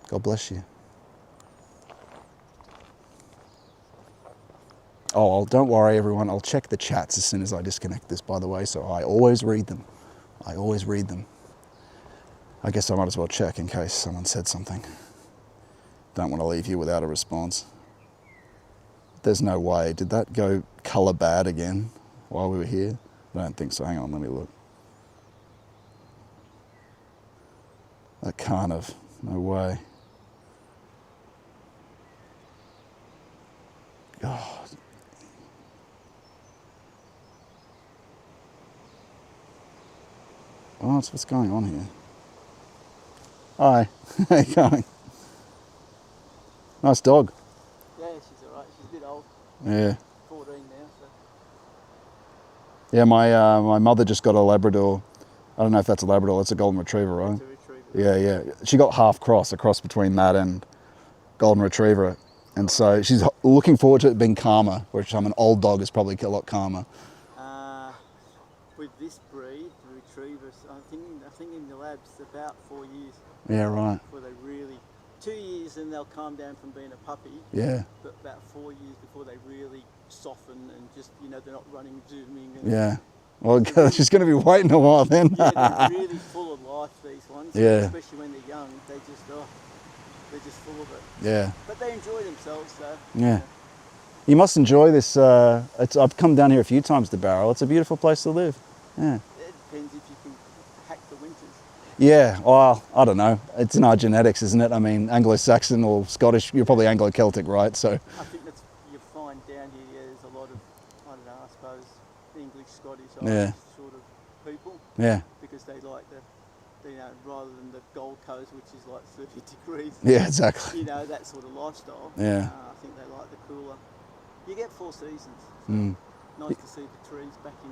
God bless you. Oh, don't worry, everyone. I'll check the chats as soon as I disconnect this, by the way, so I always read them. I always read them. I guess I might as well check in case someone said something. Don't want to leave you without a response. There's no way. Did that go colour bad again while we were here? I don't think so. Hang on, let me look. That can't have. No way. God. Oh, what's going on here? Hi. How you going? Nice dog. Yeah, she's alright. She's a bit old. Yeah. 14 now, so. Yeah, my mother just got a Labrador. I don't know if that's a Labrador. It's a golden retriever, right? It's a retriever. Yeah. She got half cross, a cross between that and golden retriever. And so she's looking forward to it being calmer, which an old dog is probably a lot calmer. With this breed, the retrievers, I think in the labs about 4 years. Yeah, right. Before they really, 2 years and they'll calm down from being a puppy. Yeah. But about 4 years before they really soften and just, they're not running, zooming. And Yeah. Well, she's going to be waiting a while then. yeah, they're really full of life, these ones. Yeah. Especially when they're young, they're just full of it. Yeah. But they enjoy themselves, so. Yeah. You must enjoy this. I've come down here a few times to Barrow. It's a beautiful place to live. Yeah. It depends if you can hack the winters. Yeah, well, I don't know. It's in our genetics, isn't it? I mean, Anglo-Saxon or Scottish, you're probably Anglo-Celtic, right? So. I think that's, you find down here, there's a lot of, I don't know, I suppose, English, Scottish, Yeah. Irish sort of people. Yeah. Because they like rather than the Gold Coast, which is like 30 degrees. Yeah, exactly. That sort of lifestyle. Yeah. I think they like the cooler. You get 4 seasons. So nice to see the trees back in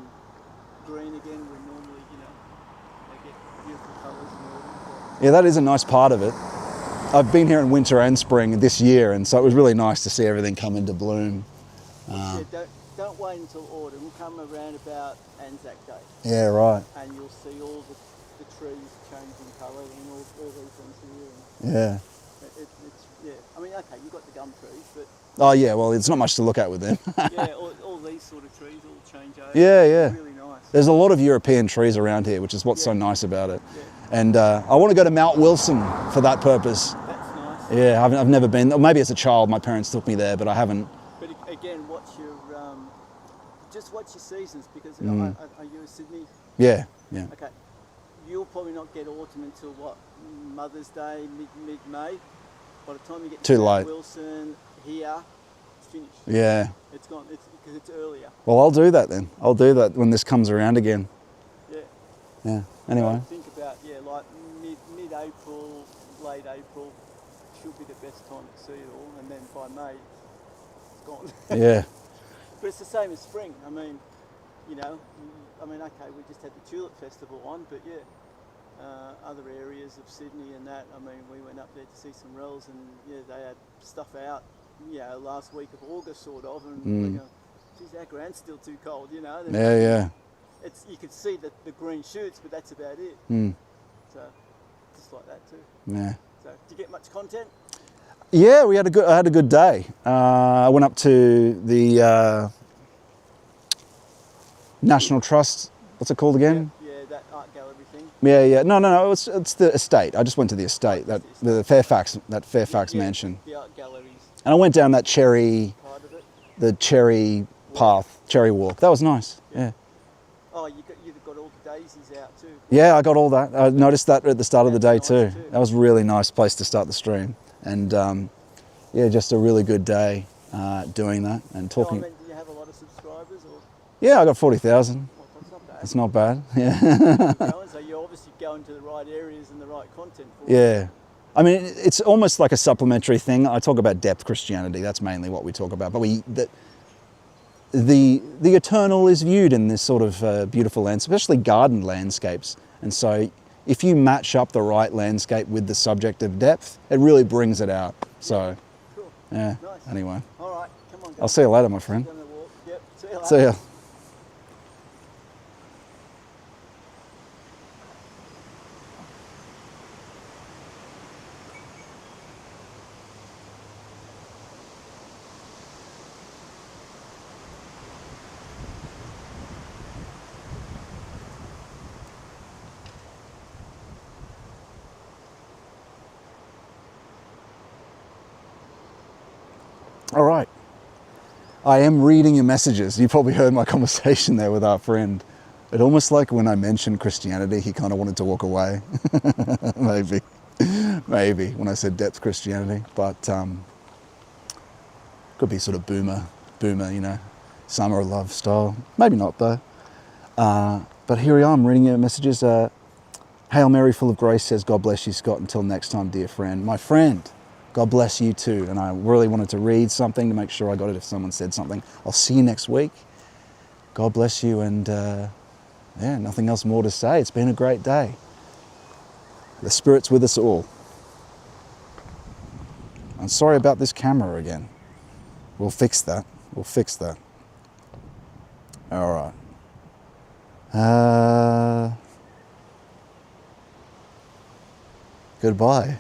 green again, where normally, they get beautiful colours and all. Yeah, that is a nice part of it. I've been here in winter and spring this year, and so it was really nice to see everything come into bloom. Yeah, don't wait until autumn. Come around about Anzac Day. Yeah, right. And you'll see all the trees changing colour and all these things here. And Yeah. yeah. I mean, okay, you've got the gum trees, but Oh, yeah, well, it's not much to look at with them. yeah, all these sort of trees all change over. Yeah. It's really nice. There's a lot of European trees around here, which is what's so nice about it. Yeah. And I want to go to Mount Wilson for that purpose. That's nice. Yeah, I've never been. Or maybe as a child, my parents took me there, but I haven't. But again, just watch your seasons, because are you in Sydney? Yeah. Okay. You'll probably not get autumn until what, Mother's Day, mid-May. By the time you get Too to late. Wilson here, it's finished. Yeah. It's gone. Because it's earlier. Well, I'll do that then. I'll do that when this comes around again. Yeah. Yeah. Anyway. Think about like mid-April, late April should be the best time to see it all, and then by May it's gone. Yeah. But it's the same as spring. I mean, okay, we just had the Tulip Festival on, but yeah, other areas of Sydney and that. I mean, we went up there to see some rels, and yeah, they had stuff out, last week of August sort of, and we go, geez, our ground's still too cold, Yeah. You could see the green shoots, but that's about it. So, just like that too. Yeah. So, did you get much content? Yeah, I had a good day. I went up to the National Trust. What's it called again? Yeah, that art gallery thing. Yeah. No. It's the estate. I just went to the estate. The Fairfax mansion. The art galleries. And I went down that cherry path, cherry walk. That was nice. Yeah. Oh, you've got all the daisies out too. Yeah, I got all that. I noticed that at the start of the day Nice too. too. That was a really nice place to start the stream. And just a really good day doing that and talking. Do you have a lot of subscribers? Or? Yeah, I got 40,000. Well, that's not bad. It's not bad. Yeah. So you're obviously going to the right areas and the right content for it. Yeah. I mean, it's almost like a supplementary thing. I talk about depth Christianity. That's mainly what we talk about. But the eternal is viewed in this sort of beautiful landscape, especially garden landscapes. And so if you match up the right landscape with the subject of depth, it really brings it out. So, Cool. yeah. Nice. Anyway, All right, come on. I'll see you later, my friend. Gonna walk. Yep. See you later. See ya. All right. I am reading your messages. You probably heard my conversation there with our friend. It almost like when I mentioned Christianity, he kind of wanted to walk away. Maybe when I said depth Christianity, but could be sort of boomer, summer of love style. Maybe not though. But here we are, I'm reading your messages. Hail Mary, full of grace, says, God bless you, Scott. Until next time, dear friend. My friend, God bless you too. And I really wanted to read something to make sure I got it if someone said something. I'll see you next week. God bless you, and yeah, nothing else more to say. It's been a great day. The Spirit's with us all. I'm sorry about this camera again. We'll fix that. We'll fix that. All right. Goodbye.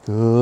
Good.